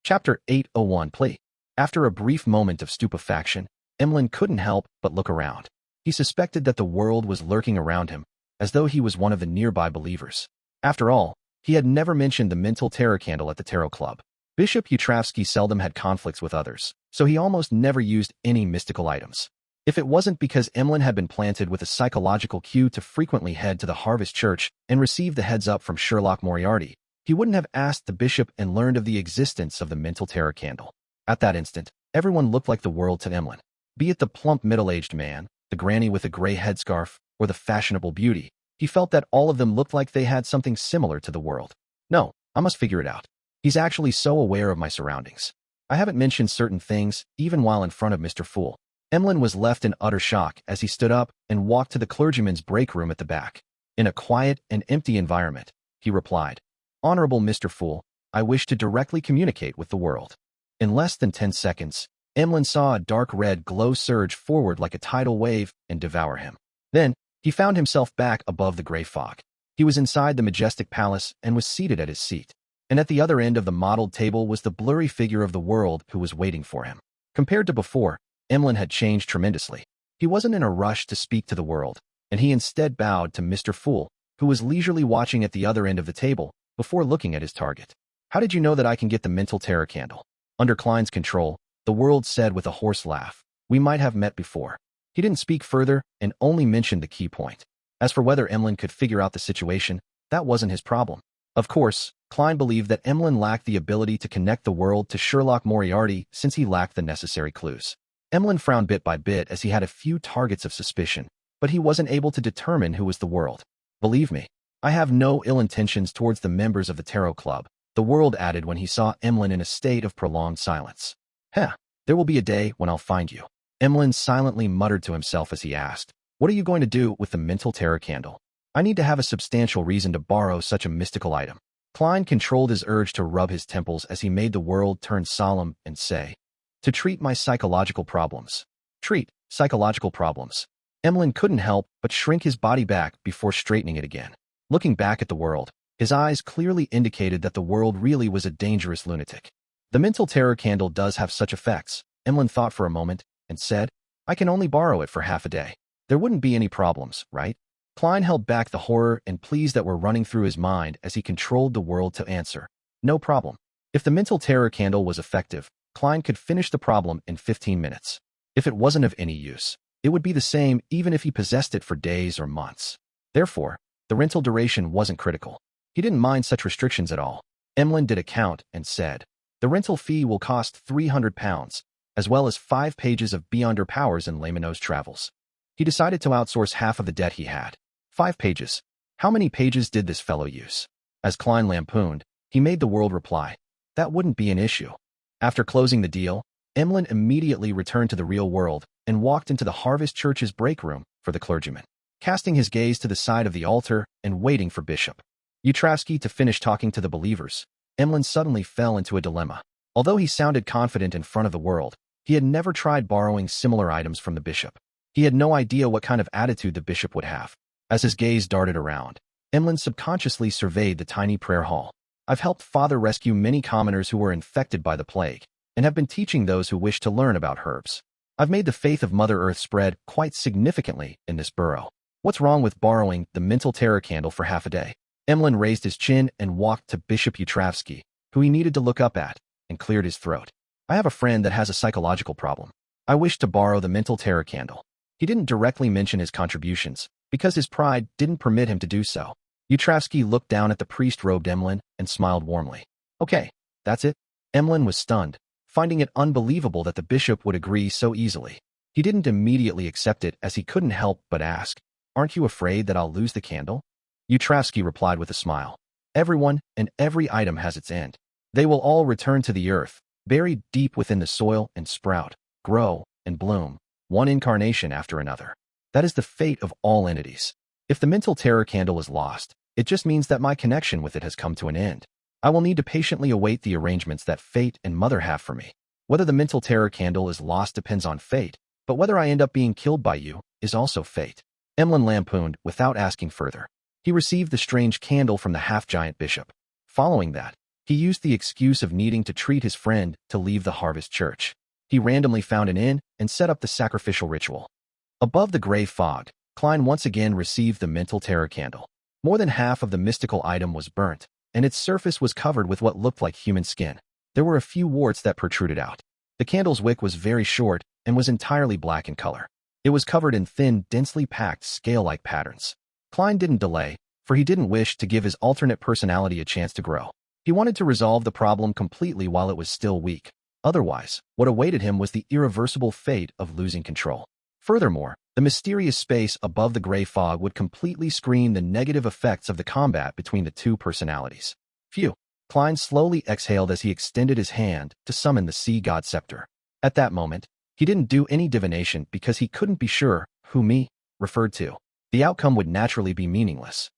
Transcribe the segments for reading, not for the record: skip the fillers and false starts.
Chapter 801 Plea. After a brief moment of stupefaction, Emlyn couldn't help but look around. He suspected that the world was lurking around him, as though he was one of the nearby believers. After all, he had never mentioned the mental terror candle at the tarot club. Bishop Utravsky seldom had conflicts with others, so he almost never used any mystical items. If it wasn't because Emlyn had been planted with a psychological cue to frequently head to the Harvest Church and receive the heads-up from Sherlock Moriarty, he wouldn't have asked the bishop and learned of the existence of the mental terror candle. At that instant, everyone looked like the world to Emlyn. Be it the plump middle-aged man, the granny with a gray headscarf, or the fashionable beauty, he felt that all of them looked like they had something similar to the world. No, I must figure it out. He's actually so aware of my surroundings. I haven't mentioned certain things, even while in front of Mr. Fool. Emlyn was left in utter shock as he stood up and walked to the clergyman's break room at the back. In a quiet and empty environment, he replied, "Honorable Mr. Fool, I wish to directly communicate with the world." In less than 10 seconds, Emlyn saw a dark red glow surge forward like a tidal wave and devour him. Then, he found himself back above the gray fog. He was inside the majestic palace and was seated at his seat. And at the other end of the mottled table was the blurry figure of the world who was waiting for him. Compared to before, Emlyn had changed tremendously. He wasn't in a rush to speak to the world, and he instead bowed to Mr. Fool, who was leisurely watching at the other end of the table, before looking at his target. "How did you know that I can get the mental terror candle?" Under Klein's control, the world said with a hoarse laugh, "We might have met before." He didn't speak further and only mentioned the key point. As for whether Emlyn could figure out the situation, that wasn't his problem. Of course, Klein believed that Emlyn lacked the ability to connect the world to Sherlock Moriarty since he lacked the necessary clues. Emlyn frowned bit by bit as he had a few targets of suspicion, but he wasn't able to determine who was the world. "Believe me, I have no ill intentions towards the members of the Tarot Club," the world added when he saw Emlyn in a state of prolonged silence. There will be a day when I'll find you." Emlyn silently muttered to himself as he asked, "What are you going to do with the mental terror candle? I need to have a substantial reason to borrow such a mystical item." Klein controlled his urge to rub his temples as he made the world turn solemn and say, "To treat my psychological problems." Treat psychological problems. Emlyn couldn't help but shrink his body back before straightening it again. Looking back at the world, his eyes clearly indicated that the world really was a dangerous lunatic. The mental terror candle does have such effects, Emlyn thought for a moment, and said, "I can only borrow it for half a day. There wouldn't be any problems, right?" Klein held back the horror and pleas that were running through his mind as he controlled the world to answer, "No problem." If the mental terror candle was effective, Klein could finish the problem in 15 minutes. If it wasn't of any use, it would be the same even if he possessed it for days or months. Therefore, the rental duration wasn't critical. He didn't mind such restrictions at all. Emlyn did a count and said, "The rental fee will cost £300, as well as 5 pages of Beyond Her Powers and Laymanos Travels." He decided to outsource half of the debt he had. 5 pages. How many pages did this fellow use? As Klein lampooned, he made the world reply, "That wouldn't be an issue." After closing the deal, Emlyn immediately returned to the real world and walked into the Harvest Church's break room for the clergyman, casting his gaze to the side of the altar and waiting for Bishop Utravsky to finish talking to the believers. Emlyn suddenly fell into a dilemma. Although he sounded confident in front of the world, he had never tried borrowing similar items from the bishop. He had no idea what kind of attitude the bishop would have. As his gaze darted around, Emlyn subconsciously surveyed the tiny prayer hall. "I've helped Father rescue many commoners who were infected by the plague, and have been teaching those who wish to learn about herbs. I've made the faith of Mother Earth spread quite significantly in this borough. What's wrong with borrowing the mental terror candle for half a day?" Emlyn raised his chin and walked to Bishop Utravsky, who he needed to look up at, and cleared his throat. "I have a friend that has a psychological problem. I wish to borrow the mental terror candle." He didn't directly mention his contributions, because his pride didn't permit him to do so. Utravsky looked down at the priest-robed Emlyn and smiled warmly. "Okay, that's it." Emlyn was stunned, finding it unbelievable that the bishop would agree so easily. He didn't immediately accept it as he couldn't help but ask, "Aren't you afraid that I'll lose the candle?" Utravsky replied with a smile, "Everyone and every item has its end. They will all return to the earth, buried deep within the soil, and sprout, grow, and bloom, one incarnation after another. That is the fate of all entities. If the mental terror candle is lost, it just means that my connection with it has come to an end. I will need to patiently await the arrangements that fate and Mother have for me. Whether the mental terror candle is lost depends on fate, but whether I end up being killed by you is also fate." Emlyn lampooned without asking further. He received the strange candle from the half-giant bishop. Following that, He used the excuse of needing to treat his friend to leave the Harvest Church. He randomly found an inn and set up the sacrificial ritual. Above the gray fog, Klein once again received the mental terror candle. More than half of the mystical item was burnt, and its surface was covered with what looked like human skin. There were a few warts that protruded out. The candle's wick was very short and was entirely black in color. It was covered in thin, densely packed, scale-like patterns. Klein didn't delay, for he didn't wish to give his alternate personality a chance to grow. He wanted to resolve the problem completely while it was still weak. Otherwise, what awaited him was the irreversible fate of losing control. Furthermore, the mysterious space above the gray fog would completely screen the negative effects of the combat between the two personalities. Phew! Klein slowly exhaled as he extended his hand to summon the sea god scepter. At that moment, he didn't do any divination because he couldn't be sure who me referred to. The outcome would naturally be meaningless.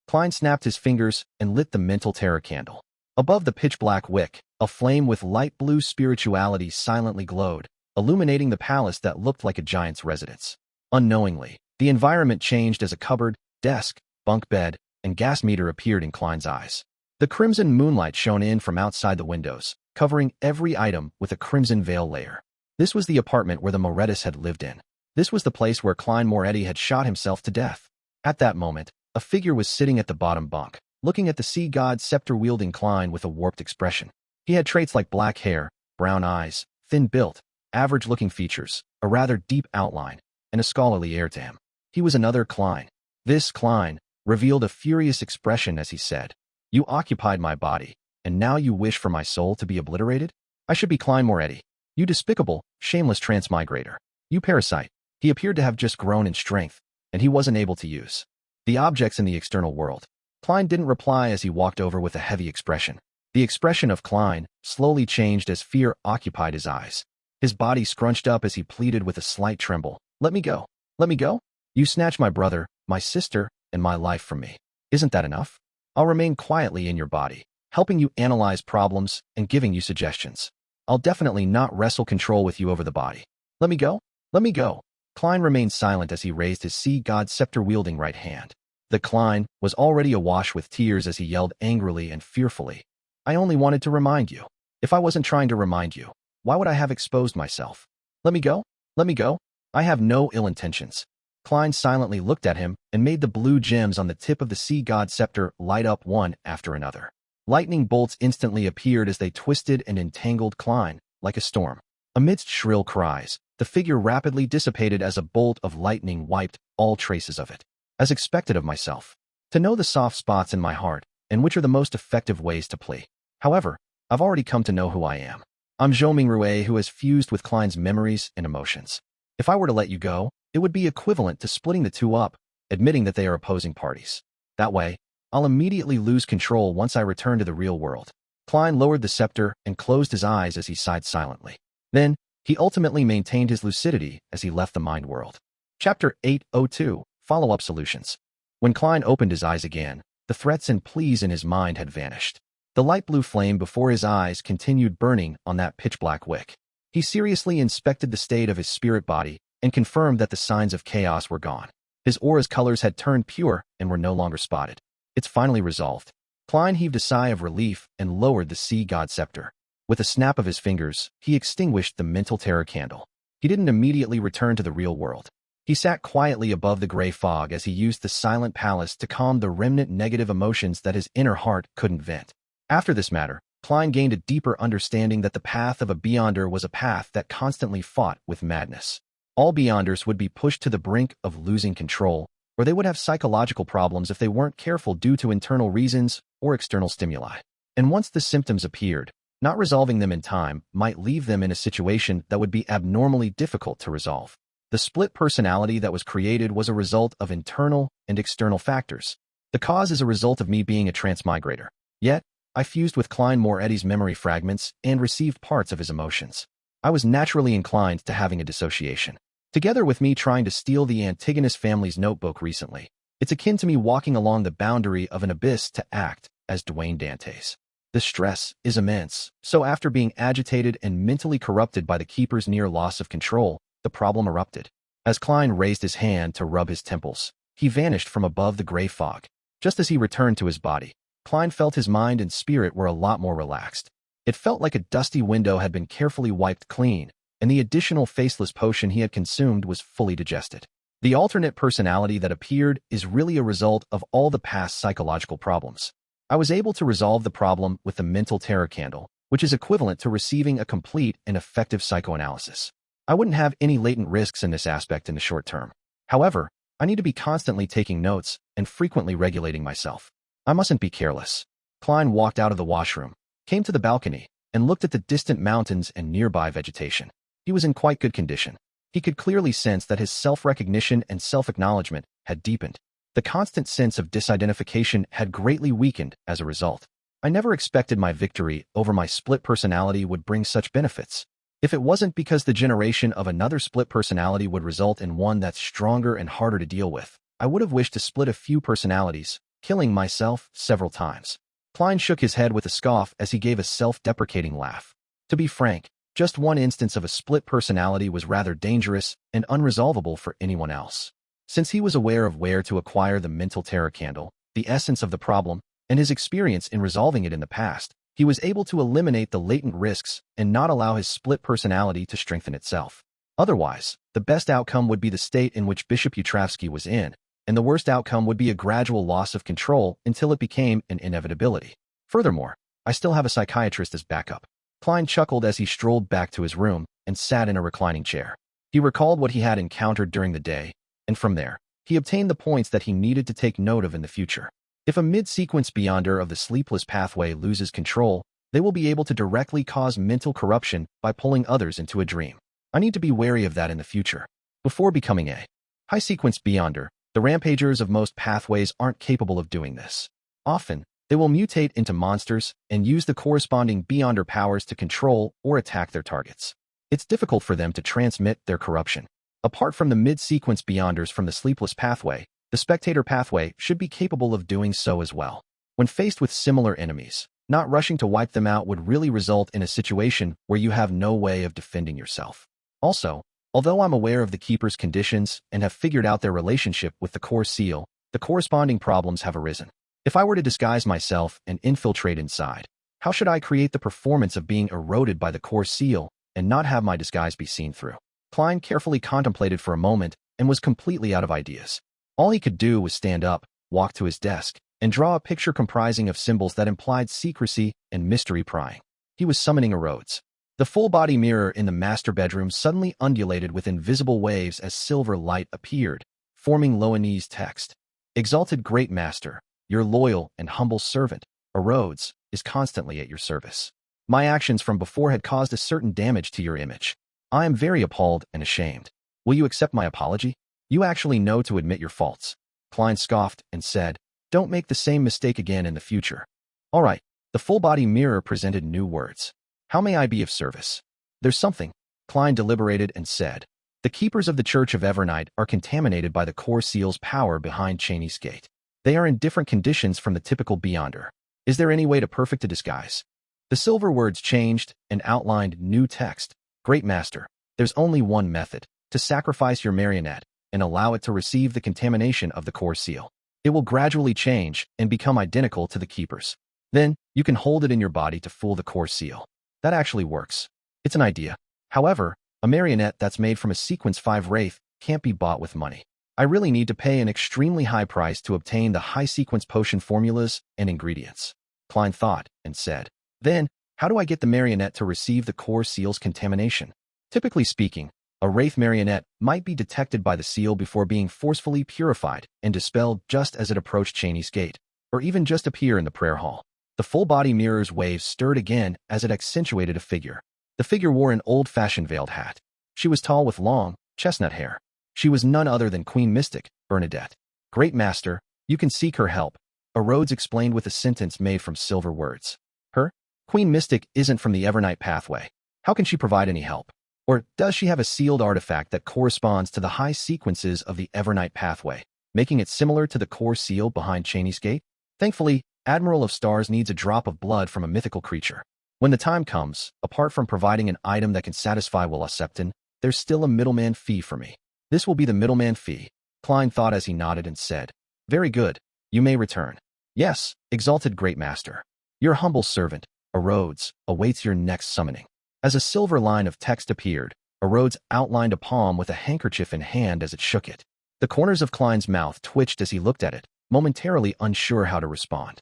Klein snapped his fingers and lit the mental terror candle. Above the pitch-black wick, a flame with light blue spirituality silently glowed, illuminating the palace that looked like a giant's residence. Unknowingly, the environment changed as a cupboard, desk, bunk bed, and gas meter appeared in Klein's eyes. The crimson moonlight shone in from outside the windows, covering every item with a crimson veil layer. This was the apartment where the Morettis had lived in. This was the place where Klein Moretti had shot himself to death. At that moment, a figure was sitting at the bottom bunk, looking at the sea god scepter-wielding Klein with a warped expression. He had traits like black hair, brown eyes, thin built, average-looking features, a rather deep outline, and a scholarly air to him. He was another Klein. This Klein revealed a furious expression as he said, "You occupied my body, and now you wish for my soul to be obliterated? I should be Klein Moretti. You despicable, shameless transmigrator. You parasite." He appeared to have just grown in strength, and he wasn't able to use the objects in the external world. Klein didn't reply as he walked over with a heavy expression. The expression of Klein slowly changed as fear occupied his eyes. His body scrunched up as he pleaded with a slight tremble, "Let me go. Let me go? You snatched my brother, my sister, and my life from me. Isn't that enough? I'll remain quietly in your body, helping you analyze problems and giving you suggestions. I'll definitely not wrestle control with you over the body. Let me go? Let me go." Klein remained silent as he raised his sea god scepter-wielding right hand. The Klein was already awash with tears as he yelled angrily and fearfully, "I only wanted to remind you. If I wasn't trying to remind you, why would I have exposed myself? Let me go? Let me go? I have no ill intentions." Klein silently looked at him and made the blue gems on the tip of the sea god scepter light up one after another. Lightning bolts instantly appeared as they twisted and entangled Klein, like a storm. Amidst shrill cries, the figure rapidly dissipated as a bolt of lightning wiped all traces of it. As expected of myself, to know the soft spots in my heart and which are the most effective ways to plea. However, I've already come to know who I am. I'm Zhou Mingrui, who has fused with Klein's memories and emotions. If I were to let you go, it would be equivalent to splitting the two up, admitting that they are opposing parties. That way, I'll immediately lose control once I return to the real world. Klein lowered the scepter and closed his eyes as he sighed silently. Then, he ultimately maintained his lucidity as he left the mind world. Chapter 802, Follow-up Solutions. When Klein opened his eyes again, the threats and pleas in his mind had vanished. The light blue flame before his eyes continued burning on that pitch-black wick. He seriously inspected the state of his spirit body and confirmed that the signs of chaos were gone. His aura's colors had turned pure and were no longer spotted. It's finally resolved. Klein heaved a sigh of relief and lowered the sea god scepter. With a snap of his fingers, he extinguished the mental terror candle. He didn't immediately return to the real world. He sat quietly above the gray fog as he used the silent palace to calm the remnant negative emotions that his inner heart couldn't vent. After this matter, Klein gained a deeper understanding that the path of a Beyonder was a path that constantly fought with madness. All Beyonders would be pushed to the brink of losing control, or they would have psychological problems if they weren't careful due to internal reasons or external stimuli. And once the symptoms appeared, not resolving them in time might leave them in a situation that would be abnormally difficult to resolve. The split personality that was created was a result of internal and external factors. The cause is a result of me being a transmigrator. Yet, I fused with Klein Moretti's memory fragments and received parts of his emotions. I was naturally inclined to having a dissociation. Together with me trying to steal the Antigonus family's notebook recently, it's akin to me walking along the boundary of an abyss to act as Dwayne Dantes. The stress is immense, so after being agitated and mentally corrupted by the keeper's near loss of control, the problem erupted. As Klein raised his hand to rub his temples, he vanished from above the gray fog. Just as he returned to his body, Klein felt his mind and spirit were a lot more relaxed. It felt like a dusty window had been carefully wiped clean, and the additional faceless potion he had consumed was fully digested. The alternate personality that appeared is really a result of all the past psychological problems. I was able to resolve the problem with the mental terror candle, which is equivalent to receiving a complete and effective psychoanalysis. I wouldn't have any latent risks in this aspect in the short term. However, I need to be constantly taking notes and frequently regulating myself. I mustn't be careless. Klein walked out of the washroom, came to the balcony, and looked at the distant mountains and nearby vegetation. He was in quite good condition. He could clearly sense that his self-recognition and self-acknowledgement had deepened. The constant sense of disidentification had greatly weakened as a result. I never expected my victory over my split personality would bring such benefits. If it wasn't because the generation of another split personality would result in one that's stronger and harder to deal with, I would have wished to split a few personalities, killing myself several times. Klein shook his head with a scoff as he gave a self-deprecating laugh. To be frank, just one instance of a split personality was rather dangerous and unresolvable for anyone else. Since he was aware of where to acquire the mental terror candle, the essence of the problem, and his experience in resolving it in the past, he was able to eliminate the latent risks and not allow his split personality to strengthen itself. Otherwise, the best outcome would be the state in which Bishop Utravsky was in, and the worst outcome would be a gradual loss of control until it became an inevitability. Furthermore, I still have a psychiatrist as backup. Klein chuckled as he strolled back to his room and sat in a reclining chair. He recalled what he had encountered during the day, and from there, he obtained the points that he needed to take note of in the future. If a mid-sequence beyonder of the sleepless pathway loses control, they will be able to directly cause mental corruption by pulling others into a dream. I need to be wary of that in the future. Before becoming a high-sequence beyonder, the rampagers of most pathways aren't capable of doing this. Often, they will mutate into monsters and use the corresponding beyonder powers to control or attack their targets. It's difficult for them to transmit their corruption. Apart from the mid-sequence beyonders from the sleepless pathway, the spectator pathway should be capable of doing so as well. When faced with similar enemies, not rushing to wipe them out would really result in a situation where you have no way of defending yourself. Also, although I'm aware of the Keeper's conditions and have figured out their relationship with the core seal, the corresponding problems have arisen. If I were to disguise myself and infiltrate inside, how should I create the performance of being eroded by the core seal and not have my disguise be seen through? Klein carefully contemplated for a moment and was completely out of ideas. All he could do was stand up, walk to his desk, and draw a picture comprising of symbols that implied secrecy and mystery prying. He was summoning erodes. The full-body mirror in the master bedroom suddenly undulated with invisible waves as silver light appeared, forming Loanese text. Exalted Great Master, your loyal and humble servant, Erodes, is constantly at your service. My actions from before had caused a certain damage to your image. I am very appalled and ashamed. Will you accept my apology? You actually know to admit your faults. Klein scoffed and said, don't make the same mistake again in the future. All right, the full-body mirror presented new words. How may I be of service? There's something. Klein deliberated and said, the keepers of the Church of Evernight are contaminated by the core seal's power behind Cheney's gate. They are in different conditions from the typical beyonder. Is there any way to perfect a disguise? The silver words changed and outlined new text. Great Master, there's only one method, to sacrifice your marionette and allow it to receive the contamination of the core seal. It will gradually change and become identical to the keepers. Then, you can hold it in your body to fool the core seal. That actually works. It's an idea. However, a marionette that's made from a Sequence 5 wraith can't be bought with money. I really need to pay an extremely high price to obtain the high-sequence potion formulas and ingredients. Klein thought and said, then, how do I get the marionette to receive the core seal's contamination? Typically speaking, a wraith marionette might be detected by the seal before being forcefully purified and dispelled just as it approached Cheney's gate, or even just appear in the prayer hall. The full-body mirror's waves stirred again as it accentuated a figure. The figure wore an old-fashioned veiled hat. She was tall with long, chestnut hair. She was none other than Queen Mystic, Bernadette. Great Master, you can seek her help, Erodes explained with a sentence made from silver words. Her? Queen Mystic isn't from the Evernight pathway. How can she provide any help? Or does she have a sealed artifact that corresponds to the high sequences of the Evernight pathway, making it similar to the core seal behind Cheney's gate? Thankfully, Admiral of Stars needs a drop of blood from a mythical creature. When the time comes, apart from providing an item that can satisfy Willa Septon, there's still a middleman fee for me. This will be the middleman fee, Klein thought as he nodded and said, very good, you may return. Yes, exalted great master. Your humble servant, Erodes, awaits your next summoning. As a silver line of text appeared, Erodes outlined a palm with a handkerchief in hand as it shook it. The corners of Klein's mouth twitched as he looked at it, momentarily unsure how to respond.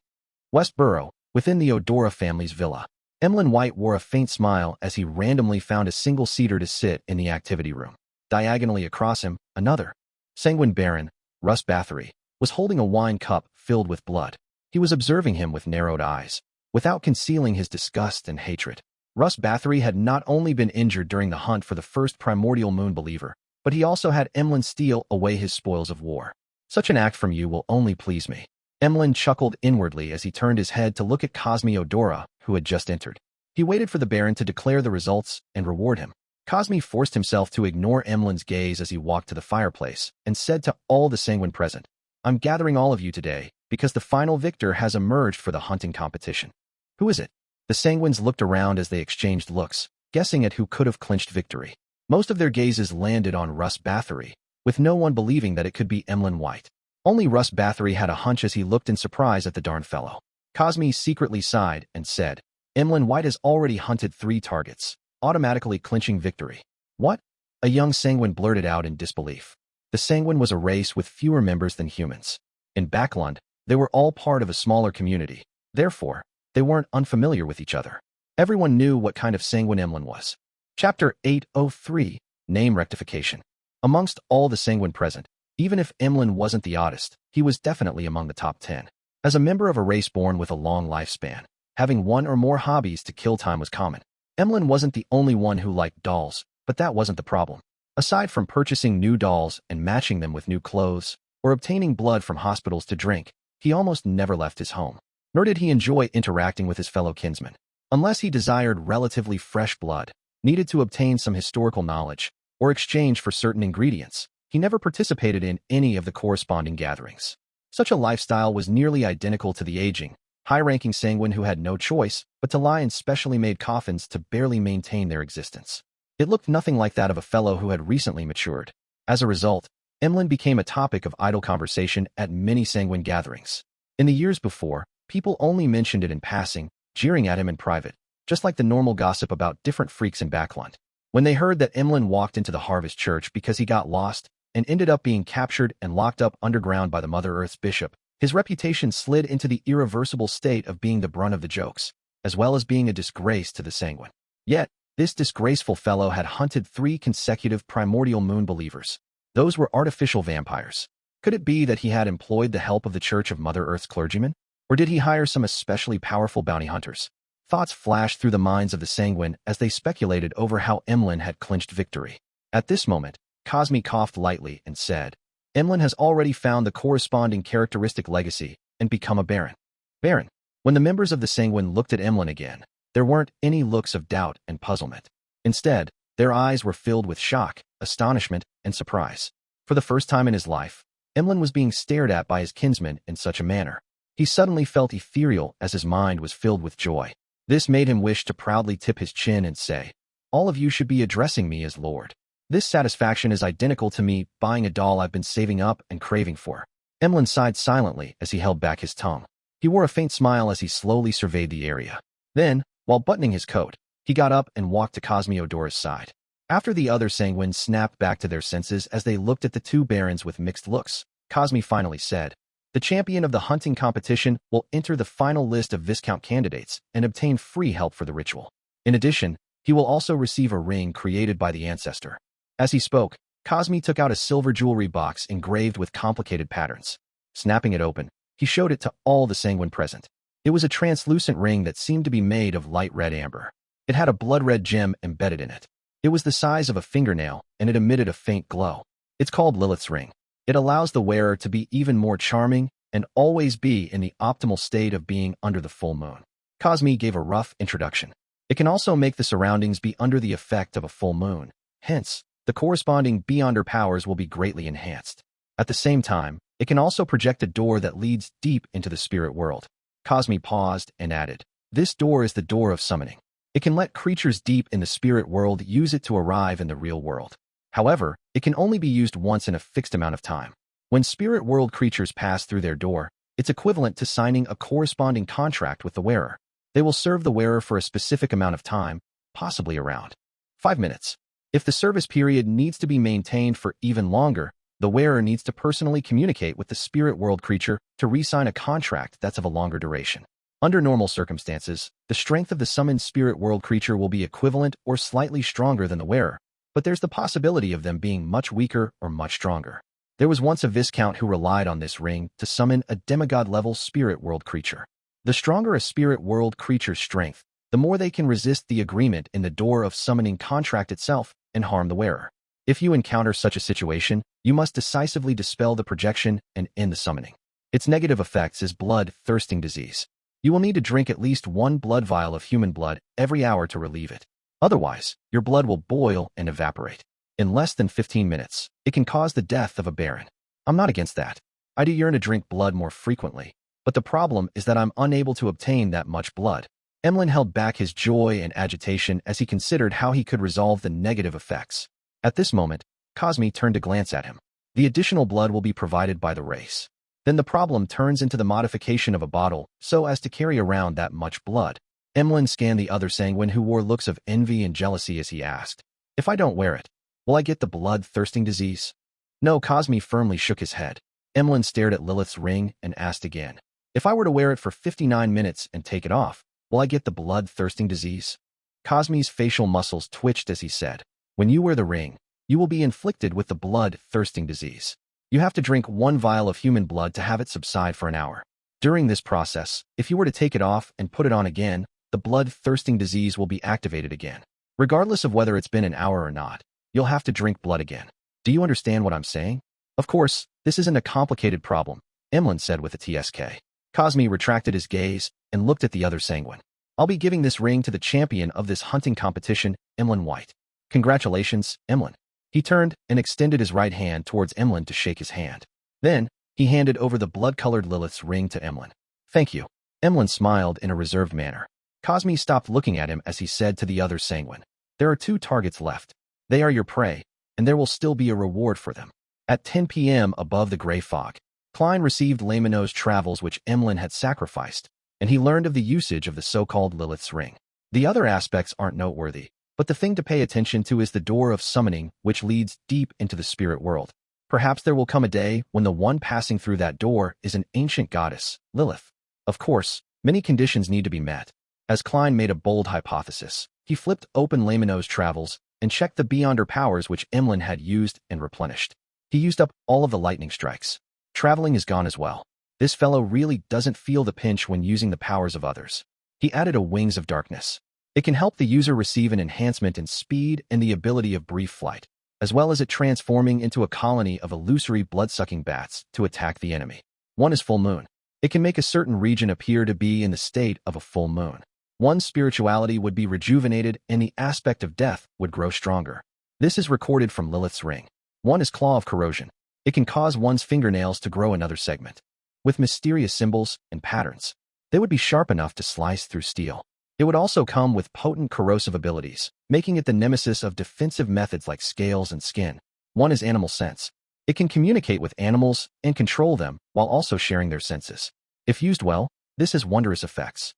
Westborough, within the Odora family's villa. Emlyn White wore a faint smile as he randomly found a single-seater to sit in the activity room. Diagonally across him, another. Sanguine Baron, Russ Bathory, was holding a wine cup filled with blood. He was observing him with narrowed eyes, without concealing his disgust and hatred. Russ Bathory had not only been injured during the hunt for the first primordial moon believer, but he also had Emlyn steal away his spoils of war. Such an act from you will only please me. Emlyn chuckled inwardly as he turned his head to look at Cosme Odora, who had just entered. He waited for the Baron to declare the results and reward him. Cosme forced himself to ignore Emlyn's gaze as he walked to the fireplace and said to all the sanguine present, I'm gathering all of you today because the final victor has emerged for the hunting competition. Who is it? The sanguines looked around as they exchanged looks, guessing at who could have clinched victory. Most of their gazes landed on Russ Bathory, with no one believing that it could be Emlyn White. Only Russ Bathory had a hunch as he looked in surprise at the darn fellow. Cosme secretly sighed and said, Emlyn White has already hunted 3 targets, automatically clinching victory. What? A young sanguine blurted out in disbelief. The sanguine was a race with fewer members than humans. In Backlund, they were all part of a smaller community. Therefore, they weren't unfamiliar with each other. Everyone knew what kind of sanguine Emlyn was. Chapter 803, Name Rectification. Amongst all the sanguine present, even if Emlyn wasn't the oddest, he was definitely among the top 10. As a member of a race born with a long lifespan, having one or more hobbies to kill time was common. Emlyn wasn't the only one who liked dolls, but that wasn't the problem. Aside from purchasing new dolls and matching them with new clothes, or obtaining blood from hospitals to drink, he almost never left his home. Nor did he enjoy interacting with his fellow kinsmen. Unless he desired relatively fresh blood, needed to obtain some historical knowledge, or exchange for certain ingredients, he never participated in any of the corresponding gatherings. Such a lifestyle was nearly identical to the aging, high-ranking sanguine who had no choice but to lie in specially made coffins to barely maintain their existence. It looked nothing like that of a fellow who had recently matured. As a result, Emlyn became a topic of idle conversation at many sanguine gatherings. In the years before, people only mentioned it in passing, jeering at him in private, just like the normal gossip about different freaks in Backlund. When they heard that Emlyn walked into the Harvest Church because he got lost and ended up being captured and locked up underground by the Mother Earth's bishop, his reputation slid into the irreversible state of being the brunt of the jokes, as well as being a disgrace to the sanguine. Yet, this disgraceful fellow had hunted 3 consecutive primordial moon believers. Those were artificial vampires. Could it be that he had employed the help of the Church of Mother Earth's clergymen? Or did he hire some especially powerful bounty hunters? Thoughts flashed through the minds of the sanguine as they speculated over how Emlyn had clinched victory. At this moment, Cosme coughed lightly and said, Emlyn has already found the corresponding characteristic legacy and become a baron. Baron. When the members of the sanguine looked at Emlyn again, there weren't any looks of doubt and puzzlement. Instead, their eyes were filled with shock, astonishment, and surprise. For the first time in his life, Emlyn was being stared at by his kinsmen in such a manner. He suddenly felt ethereal as his mind was filled with joy. This made him wish to proudly tip his chin and say, All of you should be addressing me as Lord. This satisfaction is identical to me buying a doll I've been saving up and craving for. Emlyn sighed silently as he held back his tongue. He wore a faint smile as he slowly surveyed the area. Then, while buttoning his coat, he got up and walked to Cosme Odora's side. After the other sanguines snapped back to their senses as they looked at the 2 barons with mixed looks, Cosme finally said, The champion of the hunting competition will enter the final list of Viscount candidates and obtain free help for the ritual. In addition, he will also receive a ring created by the ancestor. As he spoke, Cosme took out a silver jewelry box engraved with complicated patterns. Snapping it open, he showed it to all the sanguine present. It was a translucent ring that seemed to be made of light red amber. It had a blood-red gem embedded in it. It was the size of a fingernail, and it emitted a faint glow. It's called Lilith's ring. It allows the wearer to be even more charming and always be in the optimal state of being under the full moon. Cosme gave a rough introduction. It can also make the surroundings be under the effect of a full moon. Hence, the corresponding beyonder powers will be greatly enhanced. At the same time, it can also project a door that leads deep into the spirit world. Cosme paused and added, This door is the door of summoning. It can let creatures deep in the spirit world use it to arrive in the real world. However, it can only be used once in a fixed amount of time. When spirit world creatures pass through their door, It's equivalent to signing a corresponding contract with the wearer. They will serve the wearer for a specific amount of time, possibly around 5 minutes. If the service period needs to be maintained for even longer, the wearer needs to personally communicate with the spirit world creature to re-sign a contract that's of a longer duration. Under normal circumstances, the strength of the summoned spirit world creature will be equivalent or slightly stronger than the wearer, but there's the possibility of them being much weaker or much stronger. There was once a Viscount who relied on this ring to summon a demigod-level spirit world creature. The stronger a spirit world creature's strength, the more they can resist the agreement in the door of summoning contract itself and harm the wearer. If you encounter such a situation, you must decisively dispel the projection and end the summoning. Its negative effects is blood-thirsting disease. You will need to drink at least 1 blood vial of human blood every hour to relieve it. Otherwise, your blood will boil and evaporate. In less than 15 minutes, it can cause the death of a baron. I'm not against that. I do yearn to drink blood more frequently, but the problem is that I'm unable to obtain that much blood. Emlyn held back his joy and agitation as he considered how he could resolve the negative effects. At this moment, Cosme turned to glance at him. The additional blood will be provided by the race. Then the problem turns into the modification of a bottle so as to carry around that much blood. Emlyn scanned the other sanguine who wore looks of envy and jealousy as he asked, "If I don't wear it, will I get the blood-thirsting disease?" No, Cosme firmly shook his head. Emlyn stared at Lilith's ring and asked again, "If I were to wear it for 59 minutes and take it off, will I get the blood-thirsting disease?" Cosme's facial muscles twitched as he said, "When you wear the ring, you will be inflicted with the blood-thirsting disease. You have to drink 1 vial of human blood to have it subside for an hour. During this process, if you were to take it off and put it on again, the blood-thirsting disease will be activated again. Regardless of whether it's been an hour or not, you'll have to drink blood again. Do you understand what I'm saying?" "Of course, this isn't a complicated problem," Emlyn said with a TSK. Cosme retracted his gaze and looked at the other sanguine. "I'll be giving this ring to the champion of this hunting competition, Emlyn White." "Congratulations, Emlyn." He turned and extended his right hand towards Emlyn to shake his hand. Then, he handed over the blood-colored Lilith's ring to Emlyn. "Thank you." Emlyn smiled in a reserved manner. Cosme stopped looking at him as he said to the other sanguine, "There are 2 targets left. They are your prey, and there will still be a reward for them." At 10 p.m. above the gray fog, Klein received Lamino's travels which Emlyn had sacrificed, and he learned of the usage of the so-called Lilith's ring. The other aspects aren't noteworthy, but the thing to pay attention to is the door of summoning, which leads deep into the spirit world. Perhaps there will come a day when the one passing through that door is an ancient goddess, Lilith. Of course, many conditions need to be met. As Klein made a bold hypothesis, he flipped open Lamino's travels and checked the beyonder powers which Emlyn had used and replenished. He used up all of the lightning strikes. Traveling is gone as well. This fellow really doesn't feel the pinch when using the powers of others. He added a Wings of Darkness. It can help the user receive an enhancement in speed and the ability of brief flight, as well as it transforming into a colony of illusory blood-sucking bats to attack the enemy. 1 is full moon. It can make a certain region appear to be in the state of a full moon. 1's spirituality would be rejuvenated and the aspect of death would grow stronger. This is recorded from Lilith's ring. 1 is Claw of Corrosion. It can cause 1's fingernails to grow another segment. With mysterious symbols and patterns, they would be sharp enough to slice through steel. It would also come with potent corrosive abilities, making it the nemesis of defensive methods like scales and skin. 1 is Animal Sense. It can communicate with animals and control them while also sharing their senses. If used well, this has wondrous effects.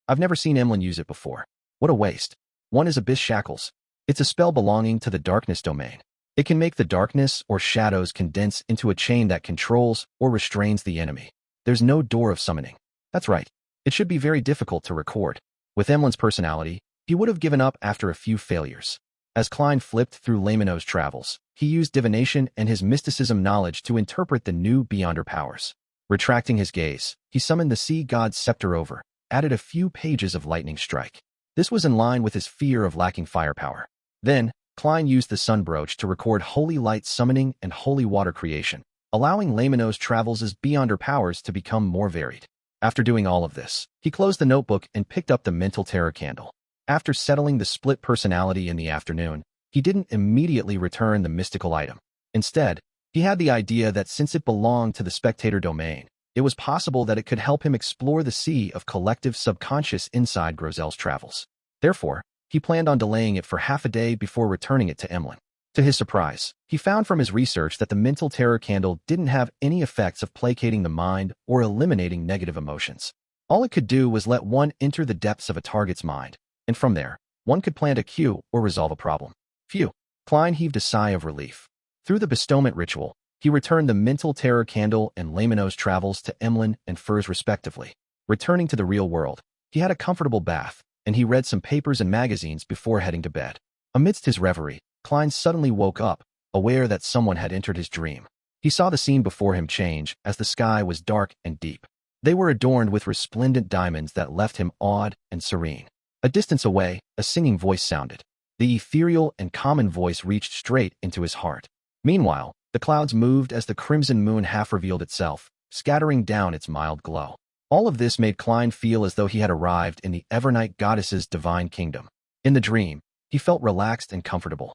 I've never seen Emlyn use it before. What a waste. 1 is Abyss Shackles. It's a spell belonging to the darkness domain. It can make the darkness or shadows condense into a chain that controls or restrains the enemy. There's no door of summoning. That's right. It should be very difficult to record. With Emlyn's personality, he would have given up after a few failures. As Klein flipped through Lamino's travels, he used divination and his mysticism knowledge to interpret the new beyonder powers. Retracting his gaze, he summoned the sea god's scepter over, added a few pages of lightning strike. This was in line with his fear of lacking firepower. Then, Klein used the sun brooch to record holy light summoning and holy water creation, allowing Lamino's travels' beyonder powers to become more varied. After doing all of this, he closed the notebook and picked up the mental terror candle. After settling the split personality in the afternoon, he didn't immediately return the mystical item. Instead, he had the idea that since it belonged to the spectator domain, it was possible that it could help him explore the sea of collective subconscious inside Grozel's travels. Therefore, he planned on delaying it for half a day before returning it to Emlyn. To his surprise, he found from his research that the mental terror candle didn't have any effects of placating the mind or eliminating negative emotions. All it could do was let one enter the depths of a target's mind, and from there, one could plant a cue or resolve a problem. Phew! Klein heaved a sigh of relief. Through the bestowment ritual, he returned the mental terror candle and Lamino's travels to Emlyn and Furs respectively. Returning to the real world, he had a comfortable bath, and he read some papers and magazines before heading to bed. Amidst his reverie, Klein suddenly woke up, aware that someone had entered his dream. He saw the scene before him change as the sky was dark and deep. They were adorned with resplendent diamonds that left him awed and serene. A distance away, a singing voice sounded. The ethereal and common voice reached straight into his heart. Meanwhile, the clouds moved as the crimson moon half revealed itself, scattering down its mild glow. All of this made Klein feel as though he had arrived in the Evernight goddess's divine kingdom. In the dream, he felt relaxed and comfortable.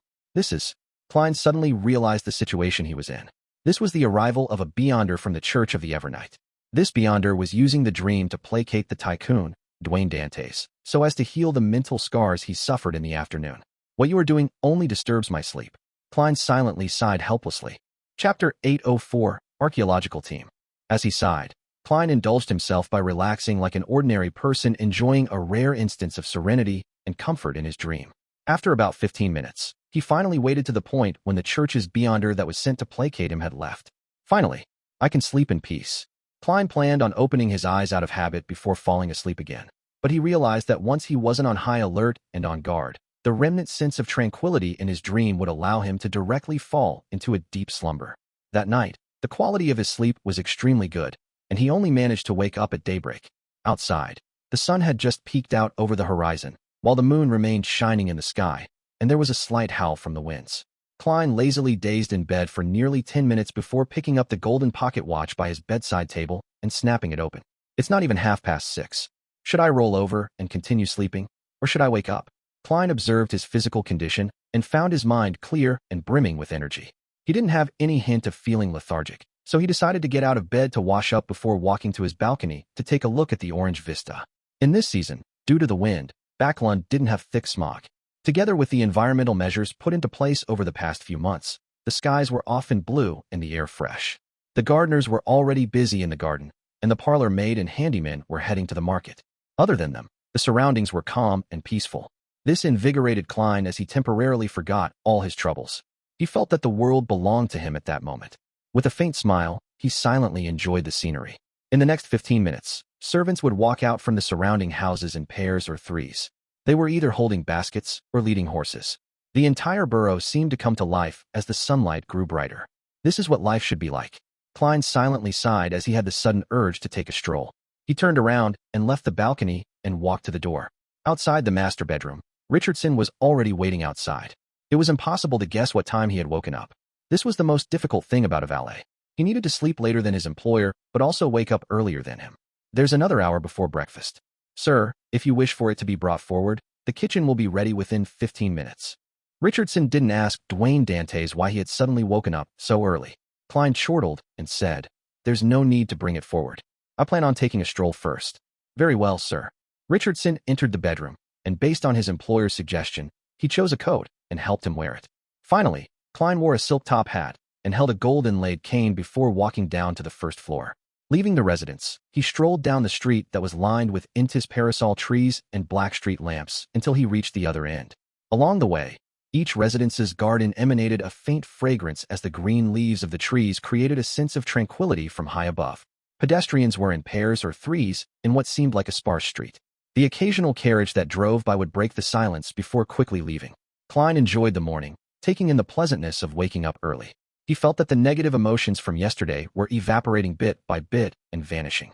Klein suddenly realized the situation he was in. This was the arrival of a Beyonder from the Church of the Evernight. This Beyonder was using the dream to placate the tycoon, Dwayne Dantes, so as to heal the mental scars he suffered in the afternoon. What you are doing only disturbs my sleep. Klein silently sighed helplessly. Chapter 804, Archaeological Team. As he sighed, Klein indulged himself by relaxing like an ordinary person enjoying a rare instance of serenity and comfort in his dream. After about 15 minutes, he finally waited to the point when the church's Beyonder that was sent to placate him had left. Finally, I can sleep in peace. Klein planned on opening his eyes out of habit before falling asleep again. But he realized that once he wasn't on high alert and on guard, the remnant sense of tranquility in his dream would allow him to directly fall into a deep slumber. That night, the quality of his sleep was extremely good, and he only managed to wake up at daybreak. Outside, the sun had just peeked out over the horizon, while the moon remained shining in the sky, and there was a slight howl from the winds. Klein lazily dazed in bed for nearly 10 minutes before picking up the golden pocket watch by his bedside table and snapping it open. It's not even 6:30. Should I roll over and continue sleeping, or should I wake up? Klein observed his physical condition and found his mind clear and brimming with energy. He didn't have any hint of feeling lethargic, so he decided to get out of bed to wash up before walking to his balcony to take a look at the orange vista. In this season, due to the wind, Backlund didn't have thick smog. Together with the environmental measures put into place over the past few months, the skies were often blue and the air fresh. The gardeners were already busy in the garden, and the parlor maid and handyman were heading to the market. Other than them, the surroundings were calm and peaceful. This invigorated Klein as he temporarily forgot all his troubles. He felt that the world belonged to him at that moment. With a faint smile, he silently enjoyed the scenery. In the next 15 minutes, servants would walk out from the surrounding houses in pairs or threes. They were either holding baskets or leading horses. The entire borough seemed to come to life as the sunlight grew brighter. This is what life should be like. Klein silently sighed as he had the sudden urge to take a stroll. He turned around and left the balcony and walked to the door. Outside the master bedroom, Richardson was already waiting outside. It was impossible to guess what time he had woken up. This was the most difficult thing about a valet. He needed to sleep later than his employer, but also wake up earlier than him. There's another hour before breakfast. Sir, if you wish for it to be brought forward, the kitchen will be ready within 15 minutes. Richardson didn't ask Dwayne Dantes why he had suddenly woken up so early. Klein chortled and said, "There's no need to bring it forward. I plan on taking a stroll first." "Very well, sir." Richardson entered the bedroom, and based on his employer's suggestion, he chose a coat and helped him wear it. Finally, Klein wore a silk top hat and held a gold-inlaid cane before walking down to the first floor. Leaving the residence, he strolled down the street that was lined with Intis parasol trees and black street lamps until he reached the other end. Along the way, each residence's garden emanated a faint fragrance as the green leaves of the trees created a sense of tranquility from high above. Pedestrians were in pairs or threes in what seemed like a sparse street. The occasional carriage that drove by would break the silence before quickly leaving. Klein enjoyed the morning, taking in the pleasantness of waking up early. He felt that the negative emotions from yesterday were evaporating bit by bit and vanishing.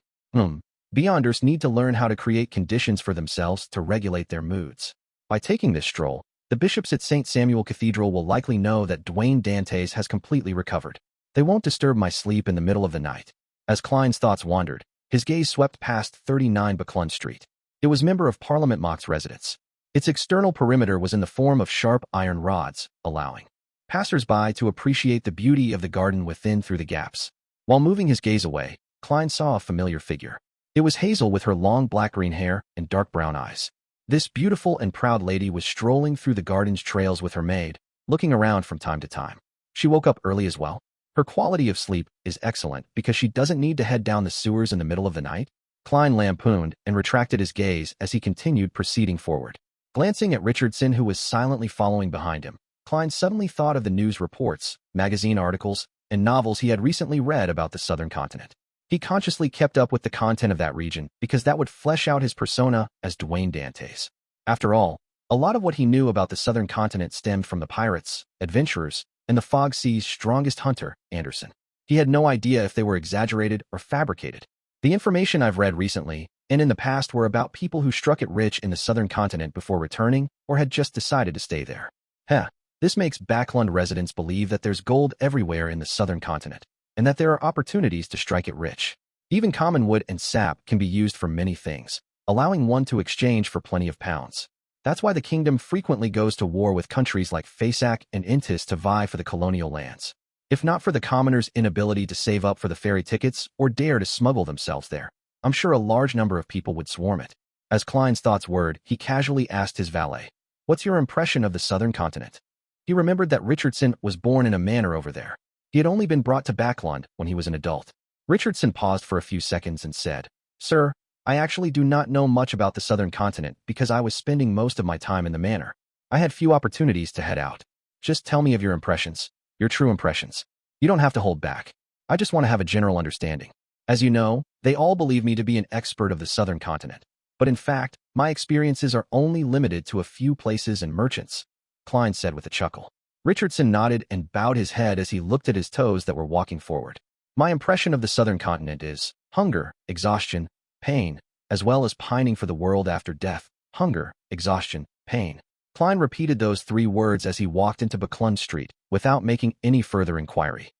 Beyonders need to learn how to create conditions for themselves to regulate their moods. By taking this stroll, the bishops at St. Samuel Cathedral will likely know that Dwayne Dantes has completely recovered. They won't disturb my sleep in the middle of the night. As Klein's thoughts wandered, his gaze swept past 39 Backlund Street. It was Member of Parliament Mock's residence. Its external perimeter was in the form of sharp iron rods, allowing passers-by to appreciate the beauty of the garden within through the gaps. While moving his gaze away, Klein saw a familiar figure. It was Hazel with her long black-green hair and dark brown eyes. This beautiful and proud lady was strolling through the garden's trails with her maid, looking around from time to time. She woke up early as well. Her quality of sleep is excellent because she doesn't need to head down the sewers in the middle of the night. Klein lampooned and retracted his gaze as he continued proceeding forward. Glancing at Richardson, who was silently following behind him, Klein suddenly thought of the news reports, magazine articles, and novels he had recently read about the southern continent. He consciously kept up with the content of that region because that would flesh out his persona as Dwayne Dantes. After all, a lot of what he knew about the southern continent stemmed from the pirates, adventurers, and the Fog Sea's strongest hunter, Anderson. He had no idea if they were exaggerated or fabricated. The information I've read recently and in the past were about people who struck it rich in the southern continent before returning or had just decided to stay there. This makes Backland residents believe that there's gold everywhere in the southern continent, and that there are opportunities to strike it rich. Even common wood and sap can be used for many things, allowing one to exchange for plenty of pounds. That's why the kingdom frequently goes to war with countries like Fasak and Intis to vie for the colonial lands. If not for the commoners' inability to save up for the ferry tickets or dare to smuggle themselves there, I'm sure a large number of people would swarm it. As Klein's thoughts whirred, he casually asked his valet, "What's your impression of the southern continent?" He remembered that Richardson was born in a manor over there. He had only been brought to Backland when he was an adult. Richardson paused for a few seconds and said, "Sir, I actually do not know much about the southern continent because I was spending most of my time in the manor. I had few opportunities to head out. Just tell me of your impressions, your true impressions. You don't have to hold back. I just want to have a general understanding. As you know, they all believe me to be an expert of the southern continent. But in fact, my experiences are only limited to a few places and merchants," Klein said with a chuckle. Richardson nodded and bowed his head as he looked at his toes that were walking forward. "My impression of the southern continent is hunger, exhaustion, pain, as well as pining for the world after death. Hunger, exhaustion, pain." Klein repeated those three words as he walked into Buckland Street without making any further inquiry.